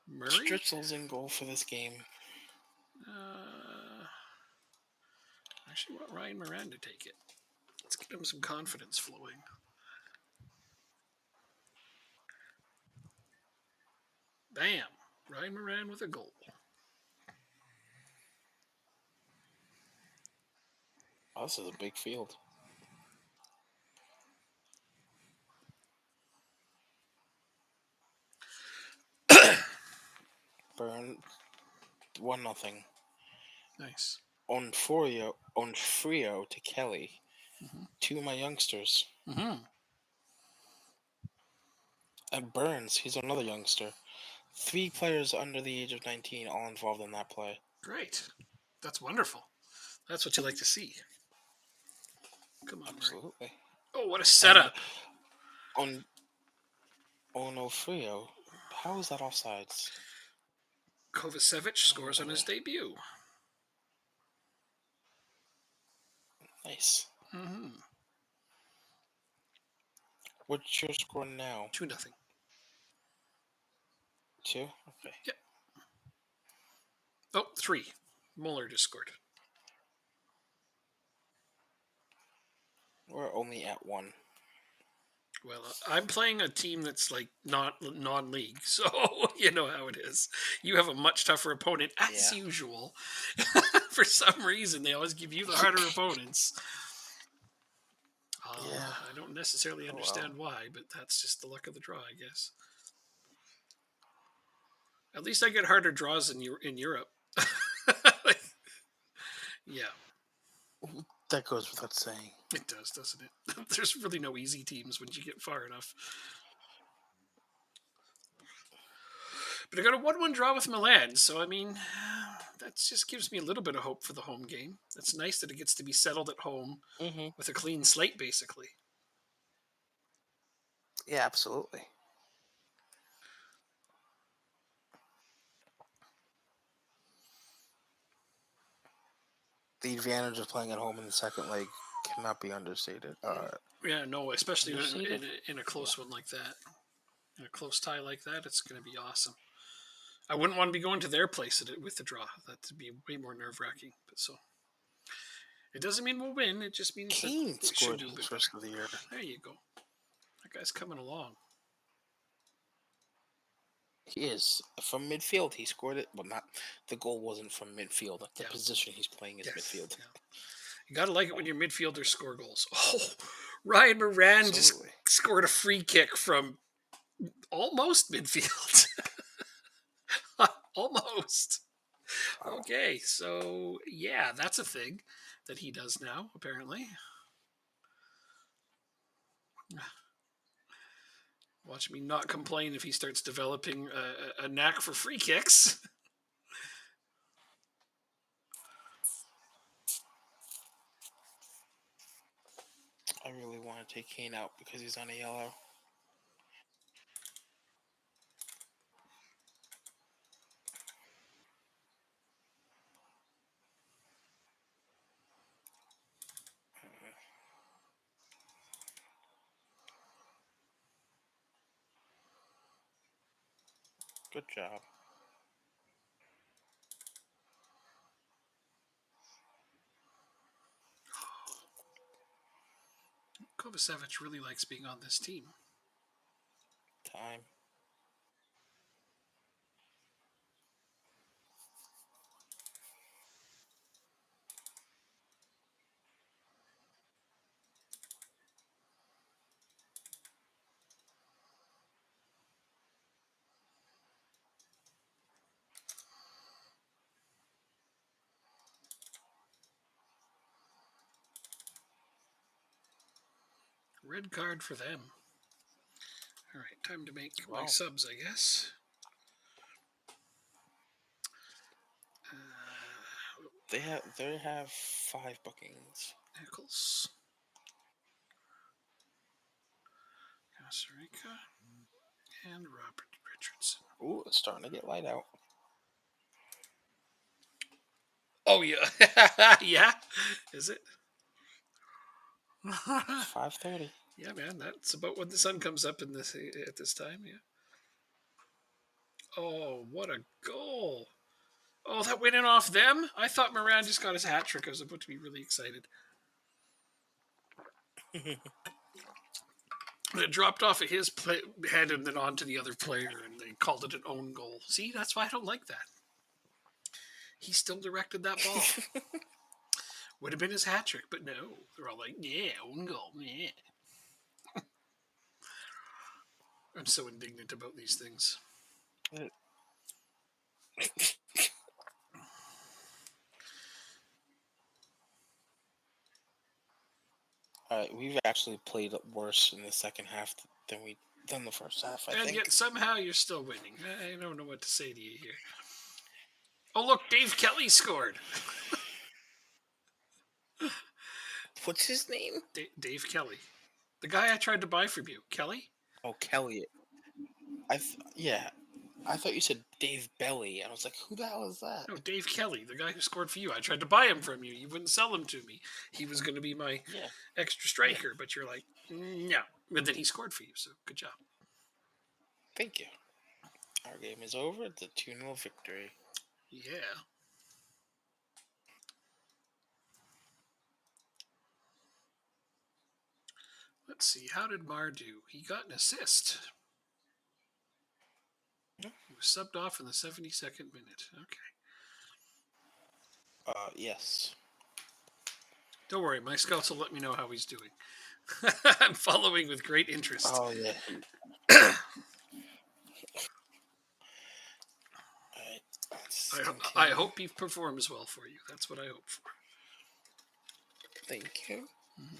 Murray? Stritzel's in goal for this game. I actually want Ryan Moran to take it. Let's get him some confidence flowing. Bam! Ryan Moran with a goal. Oh, this is a big field. Burn 1-0. Nice. Onfrio to Kelly. Mm-hmm. Two of my youngsters. Mm-hmm. And Burns, he's another youngster. 3 players under the age of 19 all involved in that play. Great. That's wonderful. That's what you like to see. Come on, Murray. Absolutely. Oh, what a And setup. on Onofrio, how is that offsides? Kovacevic scores on his debut. Nice. Mm-hmm. What's your score now? 2-0. 2? Okay. Yep. Oh, 3. Muller just scored. We're only at 1. Well, I'm playing a team that's like not non-league, so you know how it is. You have a much tougher opponent as Yeah. usual. For some reason, they always give you the harder opponents. Yeah. I don't necessarily Oh, understand why, but that's just the luck of the draw, I guess. At least I get harder draws in Europe. Yeah, That goes without saying. it does, doesn't it? There's really no easy teams once you get far enough. But I got a 1-1 draw with Milan, so I mean, that just gives me a little bit of hope for the home game. It's nice that it gets to be settled at home Mm-hmm. with a clean slate, basically. Yeah, absolutely. The advantage of playing at home in the second leg cannot be understated. Yeah, no, especially Understated? in a close one like that. In a close tie like that, it's going to be awesome. I wouldn't want to be going to their place with the draw. That'd be way more nerve-wracking. But so it doesn't mean we'll win. It just means Kane that we should scored do a his bit first better. of the year. There you go. That guy's coming along. He is. From midfield, he scored it. Well, not the goal wasn't from midfield. The Yeah. position he's playing is midfield. Yeah. You got to like it when your midfielders score goals. Oh, Ryan Moran Absolutely. just scored a free kick from almost midfield. Almost. Wow. Okay, so yeah, that's a thing that he does now, apparently. Watch me not complain if he starts developing a knack for free kicks. I really want to take Kane out because he's on a yellow. Good job. Kovacevic really likes being on this team. Time. Red card for them. All right, time to make my Wow. subs, I guess. They have 5 bookings. Nichols. Casarica. And Robert Richardson. Ooh, it's starting to get light out. Oh, yeah. Yeah? Is it? 5:30. Yeah, man, that's about when the sun comes up in this at this time, yeah. Oh, what a goal. Oh, that went in off them? I thought Moran just got his hat trick. I was about to be really excited. But it dropped off of his head and then onto the other player, and they called it an own goal. See, that's why I don't like that. He still directed that ball. Would have been his hat trick, but no. They're all like, yeah, own goal, yeah. I'm so indignant about these things. We've actually played worse in the second half than the first half. I And think. yet somehow you're still winning. I don't know what to say to you here. Oh, look, Dave Kelly scored. What's his name? Dave Kelly. The guy I tried to buy from you. Kelly? Oh, Kelly. Yeah. I thought you said Dave Belly. I was like, who the hell is that? No, Dave Kelly, the guy who scored for you. I tried to buy him from you. You wouldn't sell him to me. He was going to be my extra striker, but you're like, no. And then he scored for you, so good job. Thank you. Our game is over. It's a 2-0 victory. Yeah. Let's see. How did Mar do? He got an assist. He was subbed off in the 72nd minute. Okay. Yes. Don't worry. My scouts will let me know how he's doing. I'm following with great interest. Oh, yeah. I hope he performs well for you. That's what I hope for. Thank you. Mm-hmm.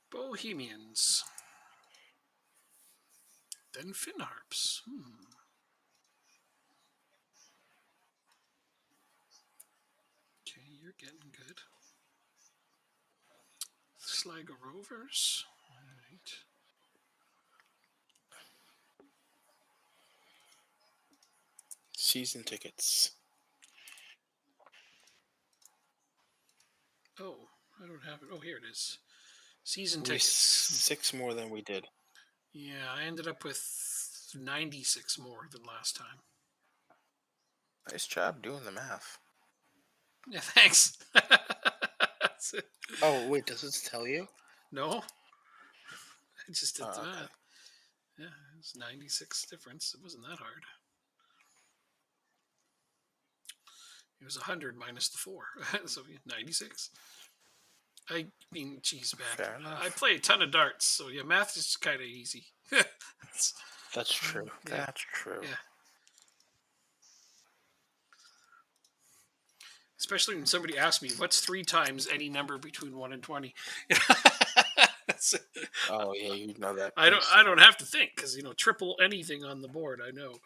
Bohemians. Then Finharps. Okay, you're getting good. Sligo Rovers. All right. Season tickets. Oh, I don't have it. Oh, here it is. Season We tickets. 6 more than we did. Yeah, I ended up with 96 more than last time. Nice job doing the math. Yeah, thanks. Oh, wait, does it tell you? No. I just did the Okay. math. Yeah, it was 96 difference. It wasn't that hard. It was 100 minus the 4. So 96. I mean, geez, math. I play a ton of darts, so yeah, math is kind of easy. That's true. Yeah. That's true. Yeah. Especially when somebody asks me, what's 3 times any number between 1 and 20? Oh, yeah, you know that. I don't have to think, because, triple anything on the board, I know.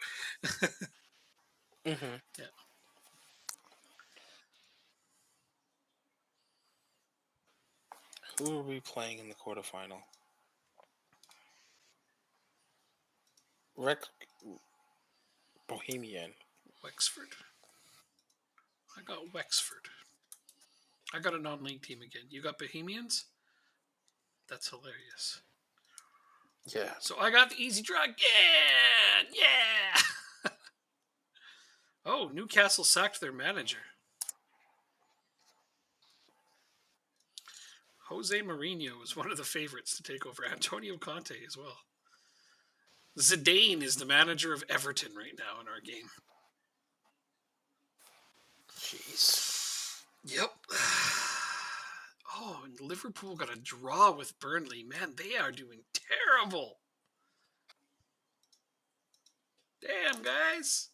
Mm-hmm. Yeah. Who are we playing in the quarterfinal? Bohemian. Wexford. I got Wexford. I got a non-league team again. You got Bohemians? That's hilarious. Yeah. So I got the easy draw again. Yeah. Oh, Newcastle sacked their manager. Jose Mourinho is one of the favorites to take over. Antonio Conte as well. Zidane is the manager of Everton right now in our game. Jeez. Yep. Oh, and Liverpool got a draw with Burnley. Man, they are doing terrible. Damn, guys.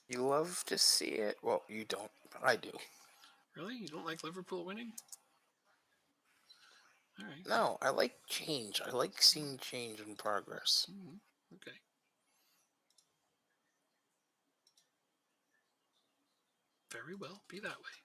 You love to see it. Well, you don't, but I do. Really? You don't like Liverpool winning? All right. No, I like change. I like seeing change and progress. Okay. Very well. Be that way.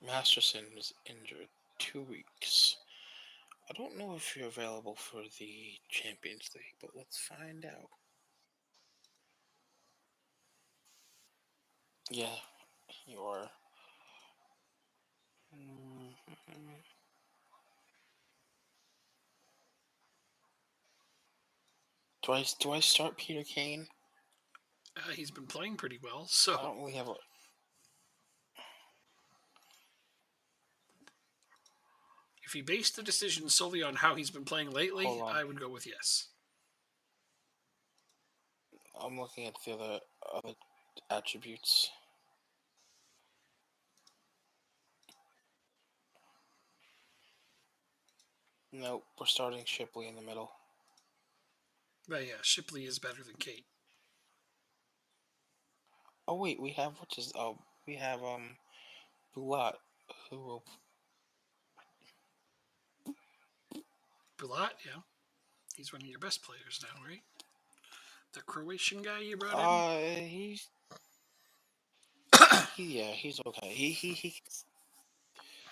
Masterson was injured 2 weeks. I don't know if you're available for the Champions League, but let's find out. Yeah, you are. Do I start Peter Kane? He's been playing pretty well, so. We have a. If he based the decision solely on how he's been playing lately, Hold on. I would go with yes. I'm looking at the other attributes. Nope, we're starting Shipley in the middle. But yeah, Shipley is better than Kane. Oh wait, we have Bulat, who will. Bulat, yeah. He's one of your best players now, right? The Croatian guy you brought in? He's okay.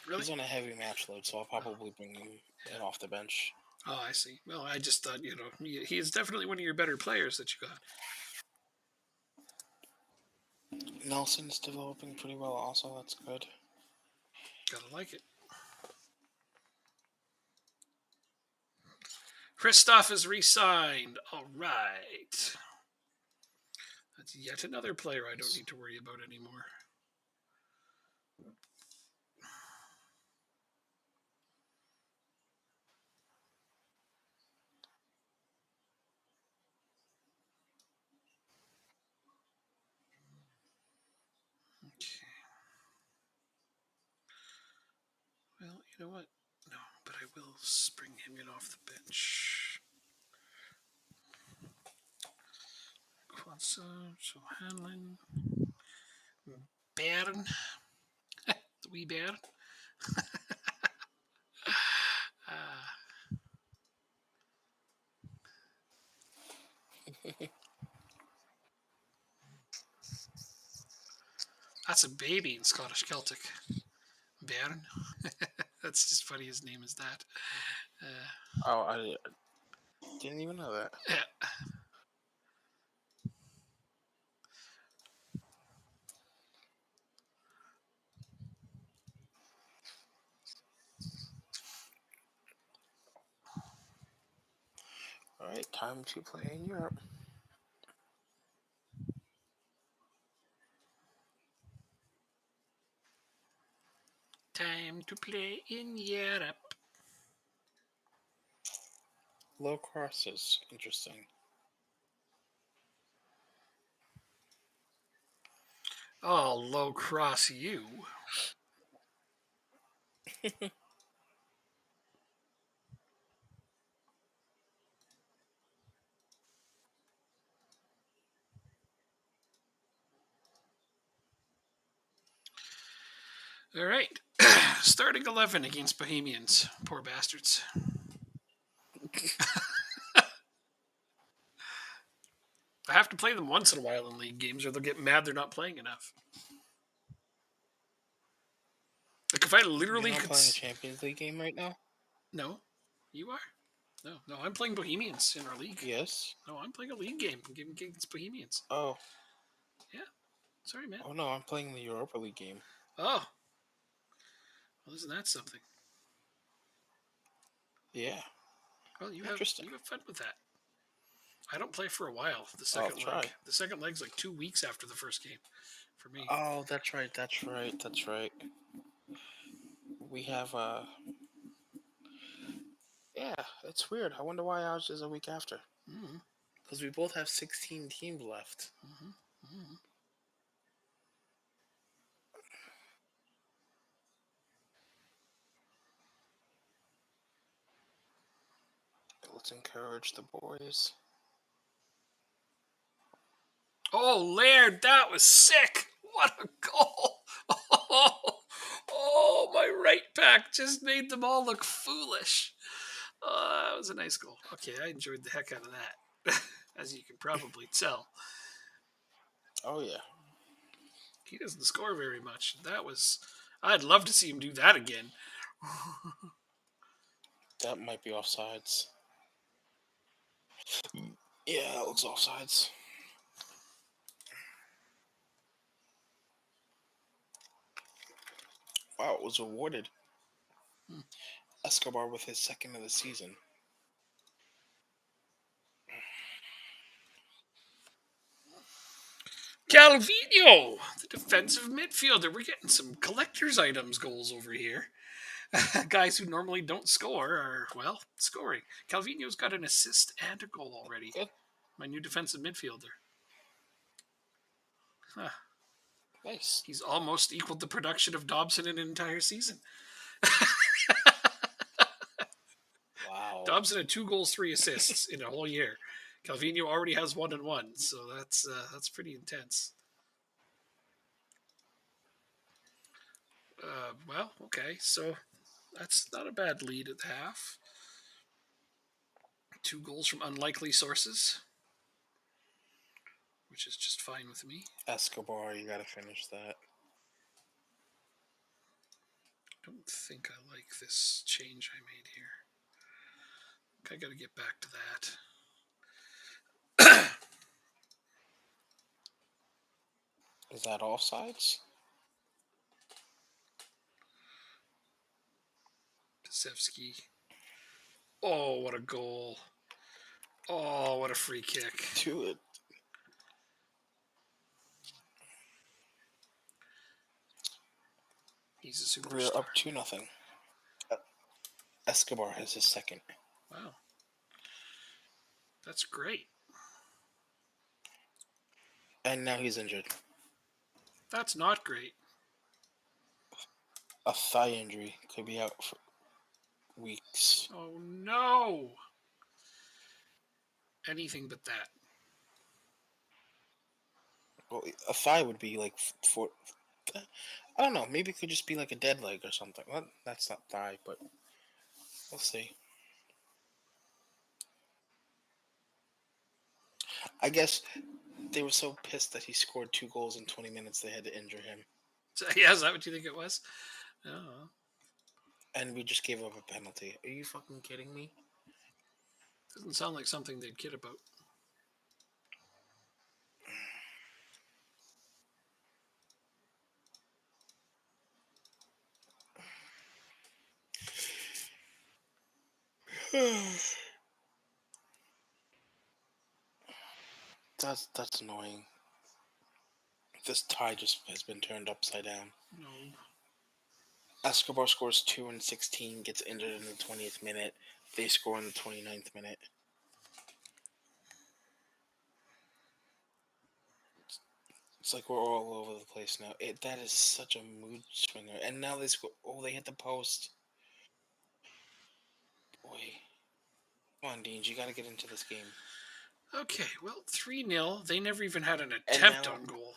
Really? He's on a heavy match load, so I'll probably bring him in off the bench. Oh, I see. Well, I just thought, he is definitely one of your better players that you got. Nelson's developing pretty well, also. That's good. Gotta like it. Christoph is re-signed. All right. That's yet another player I don't need to worry about anymore. Okay. Well, you know what? No, but I will bring him in off the bench. Quansa, so Hanlon. Baron. The wee Baron. That's a baby in Scottish Celtic. Baron. That's just funny. His name is that. I didn't even know that. Yeah. All right, time to play in Europe. Time to play in Europe. Low crosses, interesting. Oh, low cross you. All right. Starting 11 against Bohemians. Poor bastards. I have to play them once in a while in league games or they'll get mad they're not playing enough. Like if I literally You're not could. playing a Champions League game right now? No, you are? No, I'm playing Bohemians in our league. Yes. No, I'm playing a league game. I'm giving against Bohemians. Oh. Yeah. Sorry, man. Oh no, I'm playing the Europa League game. Oh. Well, isn't that something? Yeah. Well, you have fun with that. I don't play for a while. The second leg. Try. The second leg's like 2 weeks after the first game for me. Oh, that's right. We have yeah, it's weird. I wonder why ours is a week after. Because we both have 16 teams left. Let's encourage the boys. Oh, Laird, that was sick. What a goal. Oh, my right back just made them all look foolish. That was a nice goal. Okay, I enjoyed the heck out of that, as you can probably tell. Oh, yeah. He doesn't score very much. I'd love to see him do that again. That might be offsides. Yeah, that looks offsides. Wow, it was awarded. Escobar with his second of the season. Calvino, the defensive midfielder. We're getting some collector's items goals over here. Guys who normally don't score are, well, scoring. Calvino's got an assist and a goal already. Good. My new defensive midfielder. Huh. Nice. He's almost equaled the production of Dobson in an entire season. Wow. Dobson had 2 goals, 3 assists in a whole year. Calvino already has 1 and 1, so that's pretty intense. Well, okay, so that's not a bad lead at the half. 2 goals from unlikely sources, which is just fine with me. Escobar, you gotta finish that. I don't think I like this change I made here. I got to get back to that. Is that offsides? Pisevsky. Oh, what a goal. Oh, what a free kick. To it. He's a superstar. We're up 2-0. Escobar has his second. Wow. That's great. And now he's injured. That's not great. A thigh injury. Could be out for weeks. Oh, no. Anything but that. Well, a thigh would be like for. I don't know. Maybe it could just be like a dead leg or something. Well, that's not thigh, but we'll see. I guess they were so pissed that he scored 2 goals in 20 minutes they had to injure him. So, yeah, is that what you think it was? Oh. And we just gave up a penalty. Are you fucking kidding me? Doesn't sound like something they'd kid about. That's annoying. This tie just has been turned upside down. No. Escobar scores 2 in 16, gets injured in the 20th minute. They score in the 29th minute. It's like we're all over the place now. That is such a mood swinger. And now they score. Oh, they hit the post. Boy. Come on, Deans. You got to get into this game. Okay, well, 3-0. They never even had an attempt on goal.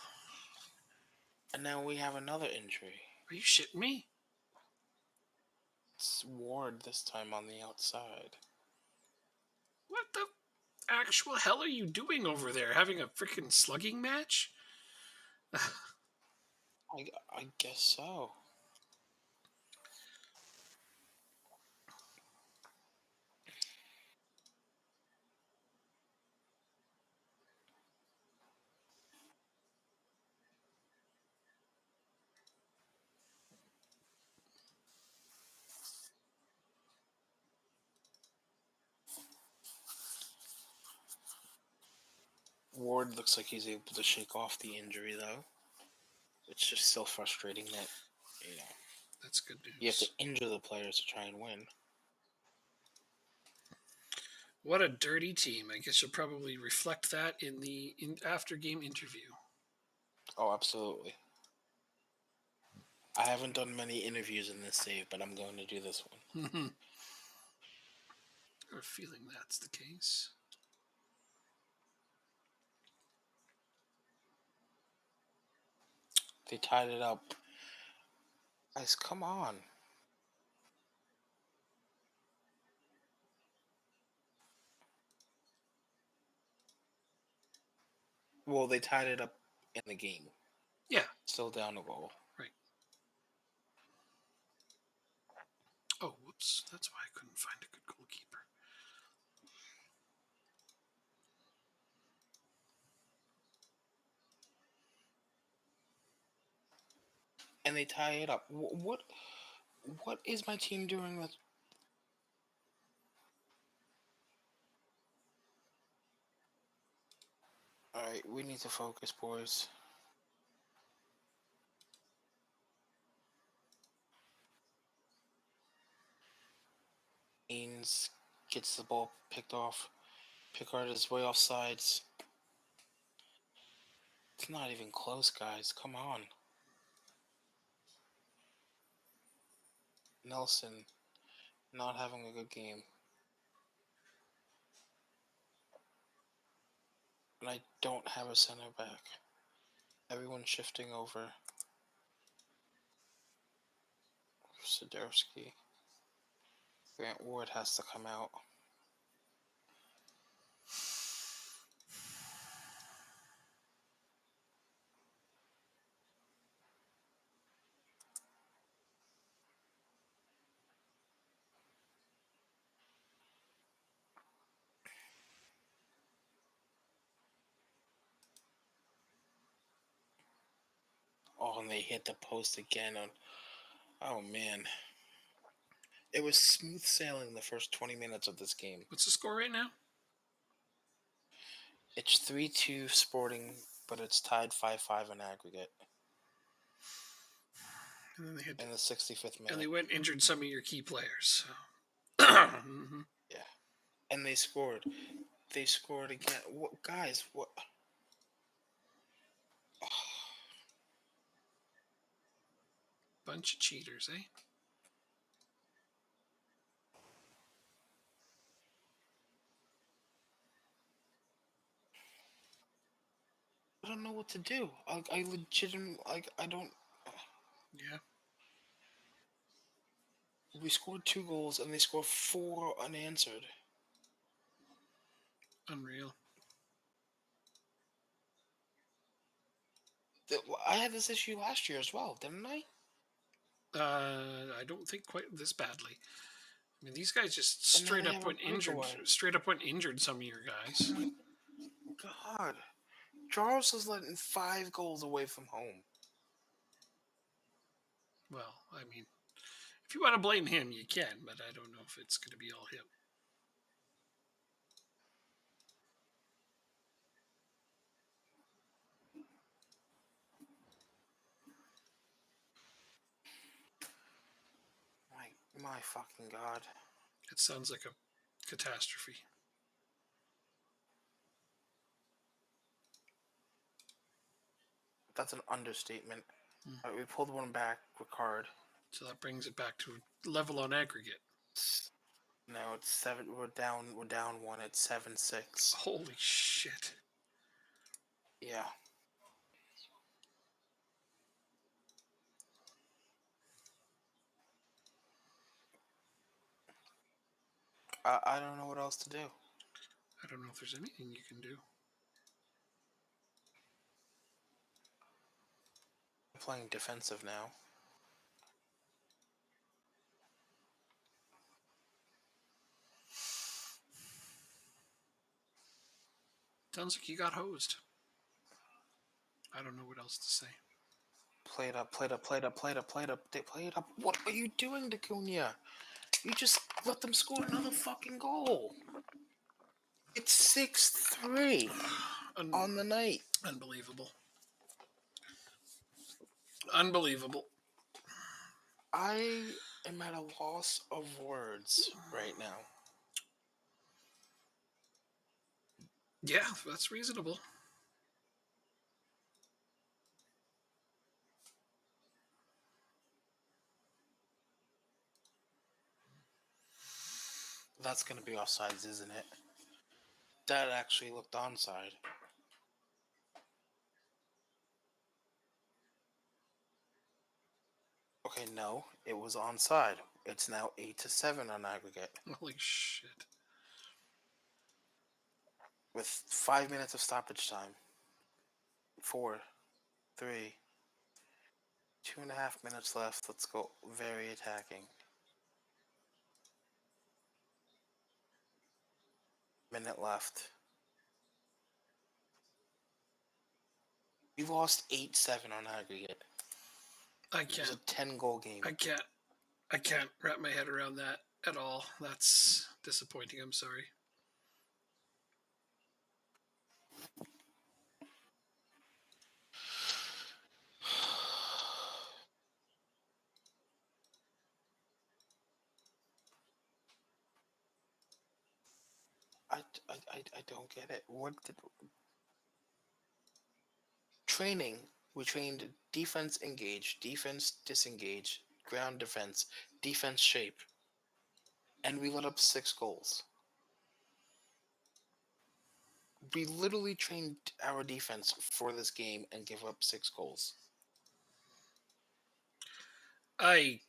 And now we have another injury. Are you shitting me? It's Ward this time on the outside. What the actual hell are you doing over there? Having a freaking slugging match? I guess so. Ward looks like he's able to shake off the injury, though. It's just still frustrating that, That's good news. you have to injure the players to try and win. What a dirty team. I guess you'll probably reflect that in the after-game interview. Oh, absolutely. I haven't done many interviews in this save, but I'm going to do this one. I have a feeling that's the case. They tied it up. Guys, come on. Well, they tied it up in the game. Yeah. Still down a goal. Right. Oh, whoops. That's why I couldn't find a good goalkeeper. And they tie it up. What is my team doing that? Alright, we need to focus, boys. Kane's gets the ball picked off. Pickard is way off sides. It's not even close, guys. Come on. Nelson not having a good game. And I don't have a center back. Everyone's shifting over. Siderski. Grant Ward has to come out. Oh, and they hit the post again. Oh, man. It was smooth sailing the first 20 minutes of this game. What's the score right now? It's 3-2 Sporting, but it's tied 5-5 in aggregate. And then they had in the 65th minute. And they went and injured some of your key players. So. Mm-hmm. Yeah. And they scored. They scored again. What, guys, what? Oh. Bunch of cheaters, eh? I don't know what to do. I legitimately, I don't. Yeah. We scored 2 goals and they scored 4 unanswered. Unreal. I had this issue last year as well, didn't I? I don't think quite this badly. I mean, these guys just straight up went injured. Straight up went injured. Some of your guys. God, Charles is letting 5 goals away from home. Well, I mean, if you want to blame him, you can, but I don't know if it's going to be all him. My fucking God. It sounds like a catastrophe. That's an understatement. All right, we pulled one back, Ricard. So that brings it back to level on aggregate. No, it's 7. We're down 1. It's 7-6. Holy shit. Yeah. I don't know what else to do. I don't know if there's anything you can do. I'm playing defensive now. Sounds like you got hosed. I don't know what else to say. Play it up. Play it up. What are you doing, Dacunia? You just let them score another fucking goal. It's 6-3 on the night. Unbelievable. Unbelievable. I am at a loss of words right now. Yeah, that's reasonable. That's going to be offsides, isn't it? That actually looked onside. Okay, no, it was onside. It's now 8-7 on aggregate. Holy shit. With 5 minutes of stoppage time. 4, 3, 2.5 minutes left. Let's go very attacking. Minute left. We lost 8-7 on aggregate. I can't. It was a 10-goal game. I can't wrap my head around that at all. That's disappointing. I'm sorry. I don't get it. What did training? We trained defense engage, defense disengage, ground defense, defense shape, and we let up 6 goals. We literally trained our defense for this game and give up 6 goals. I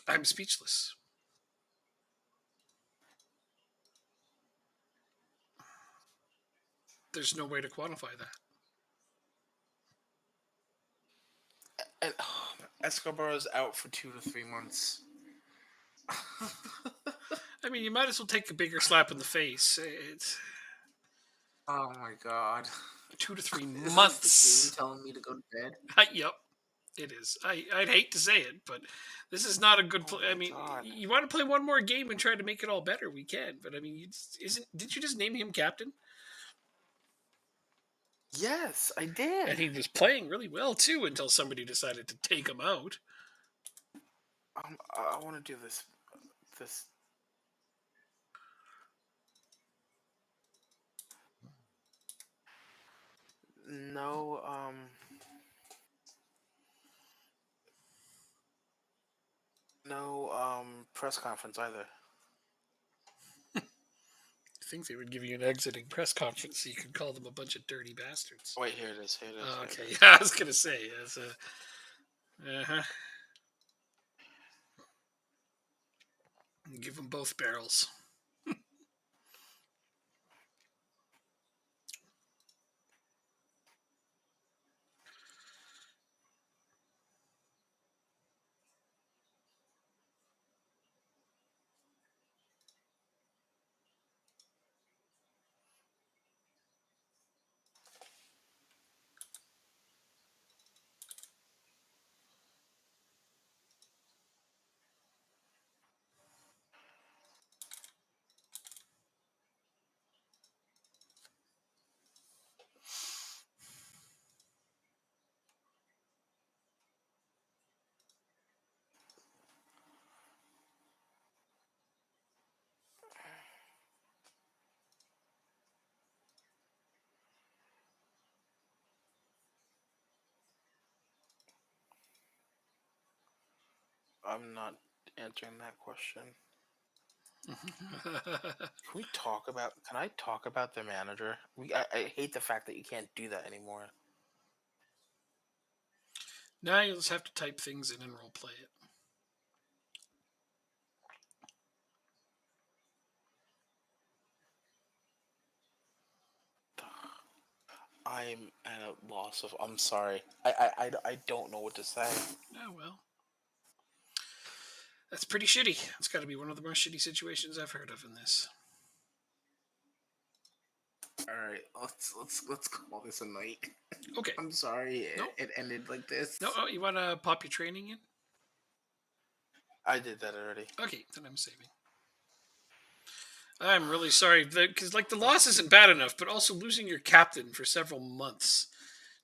I'm speechless. There's no way to quantify that. And Escobar's out for 2 to 3 months. I mean, you might as well take a bigger slap in the face. It's Oh my god. 2 to 3 Is this the game months. telling me to go to bed? Yep, it is. I'd hate to say it, but this is not a good Oh play. I my mean, god. you want to play one more game and try to make it all better? We can, but I mean, isn't? Did you just name him captain? Yes, I did. And he was playing really well too until somebody decided to take him out. I want to do this. This. No. No. Press conference either. I think they would give you an exiting press conference so you could call them a bunch of dirty bastards. Wait, here it is. Here it is. Oh, Here okay, it is. yeah, I was gonna say that's a. Give them both barrels. I'm not answering that question. Can we talk about? Can I talk about the manager? I hate the fact that you can't do that anymore. Now you'll just have to type things in and role play it. I'm at a loss of. I'm sorry. I don't know what to say. Oh well. That's pretty shitty. It's got to be one of the most shitty situations I've heard of in this. All right, let's call this a night. Okay. I'm sorry No. it ended like this. No, you want to pop your training in? I did that already. Okay, then I'm saving. I'm really sorry because like the loss isn't bad enough, but also losing your captain for several months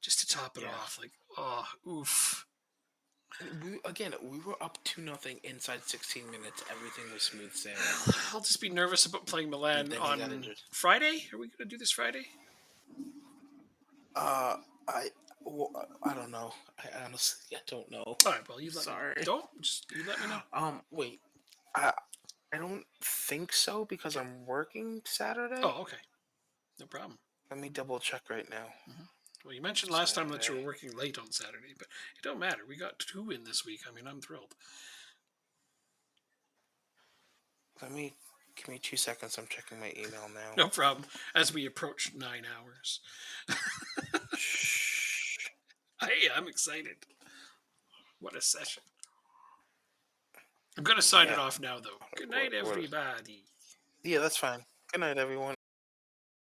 just to top it Yeah. off, like oh, oof. We were up 2-0 inside 16 minutes. Everything was smooth sailing. I'll just be nervous about playing Milan Then he got on injured. Friday. Are we going to do this Friday? I I don't know. I honestly don't know. All right. Well, you let Sorry. me. Don't just you let me know. Wait. I don't think so because I'm working Saturday. Oh, okay. No problem. Let me double check right now. Well, you mentioned last time that you were Saturday. working late on Saturday, but it don't matter. We got 2 in this week. I mean, I'm thrilled. Give me 2 seconds. I'm checking my email now. No problem. As we approach 9 hours. Shh. Hey, I'm excited. What a session. I'm going to sign it off now, though. Good night, What- everybody. Yeah, that's fine. Good night, everyone.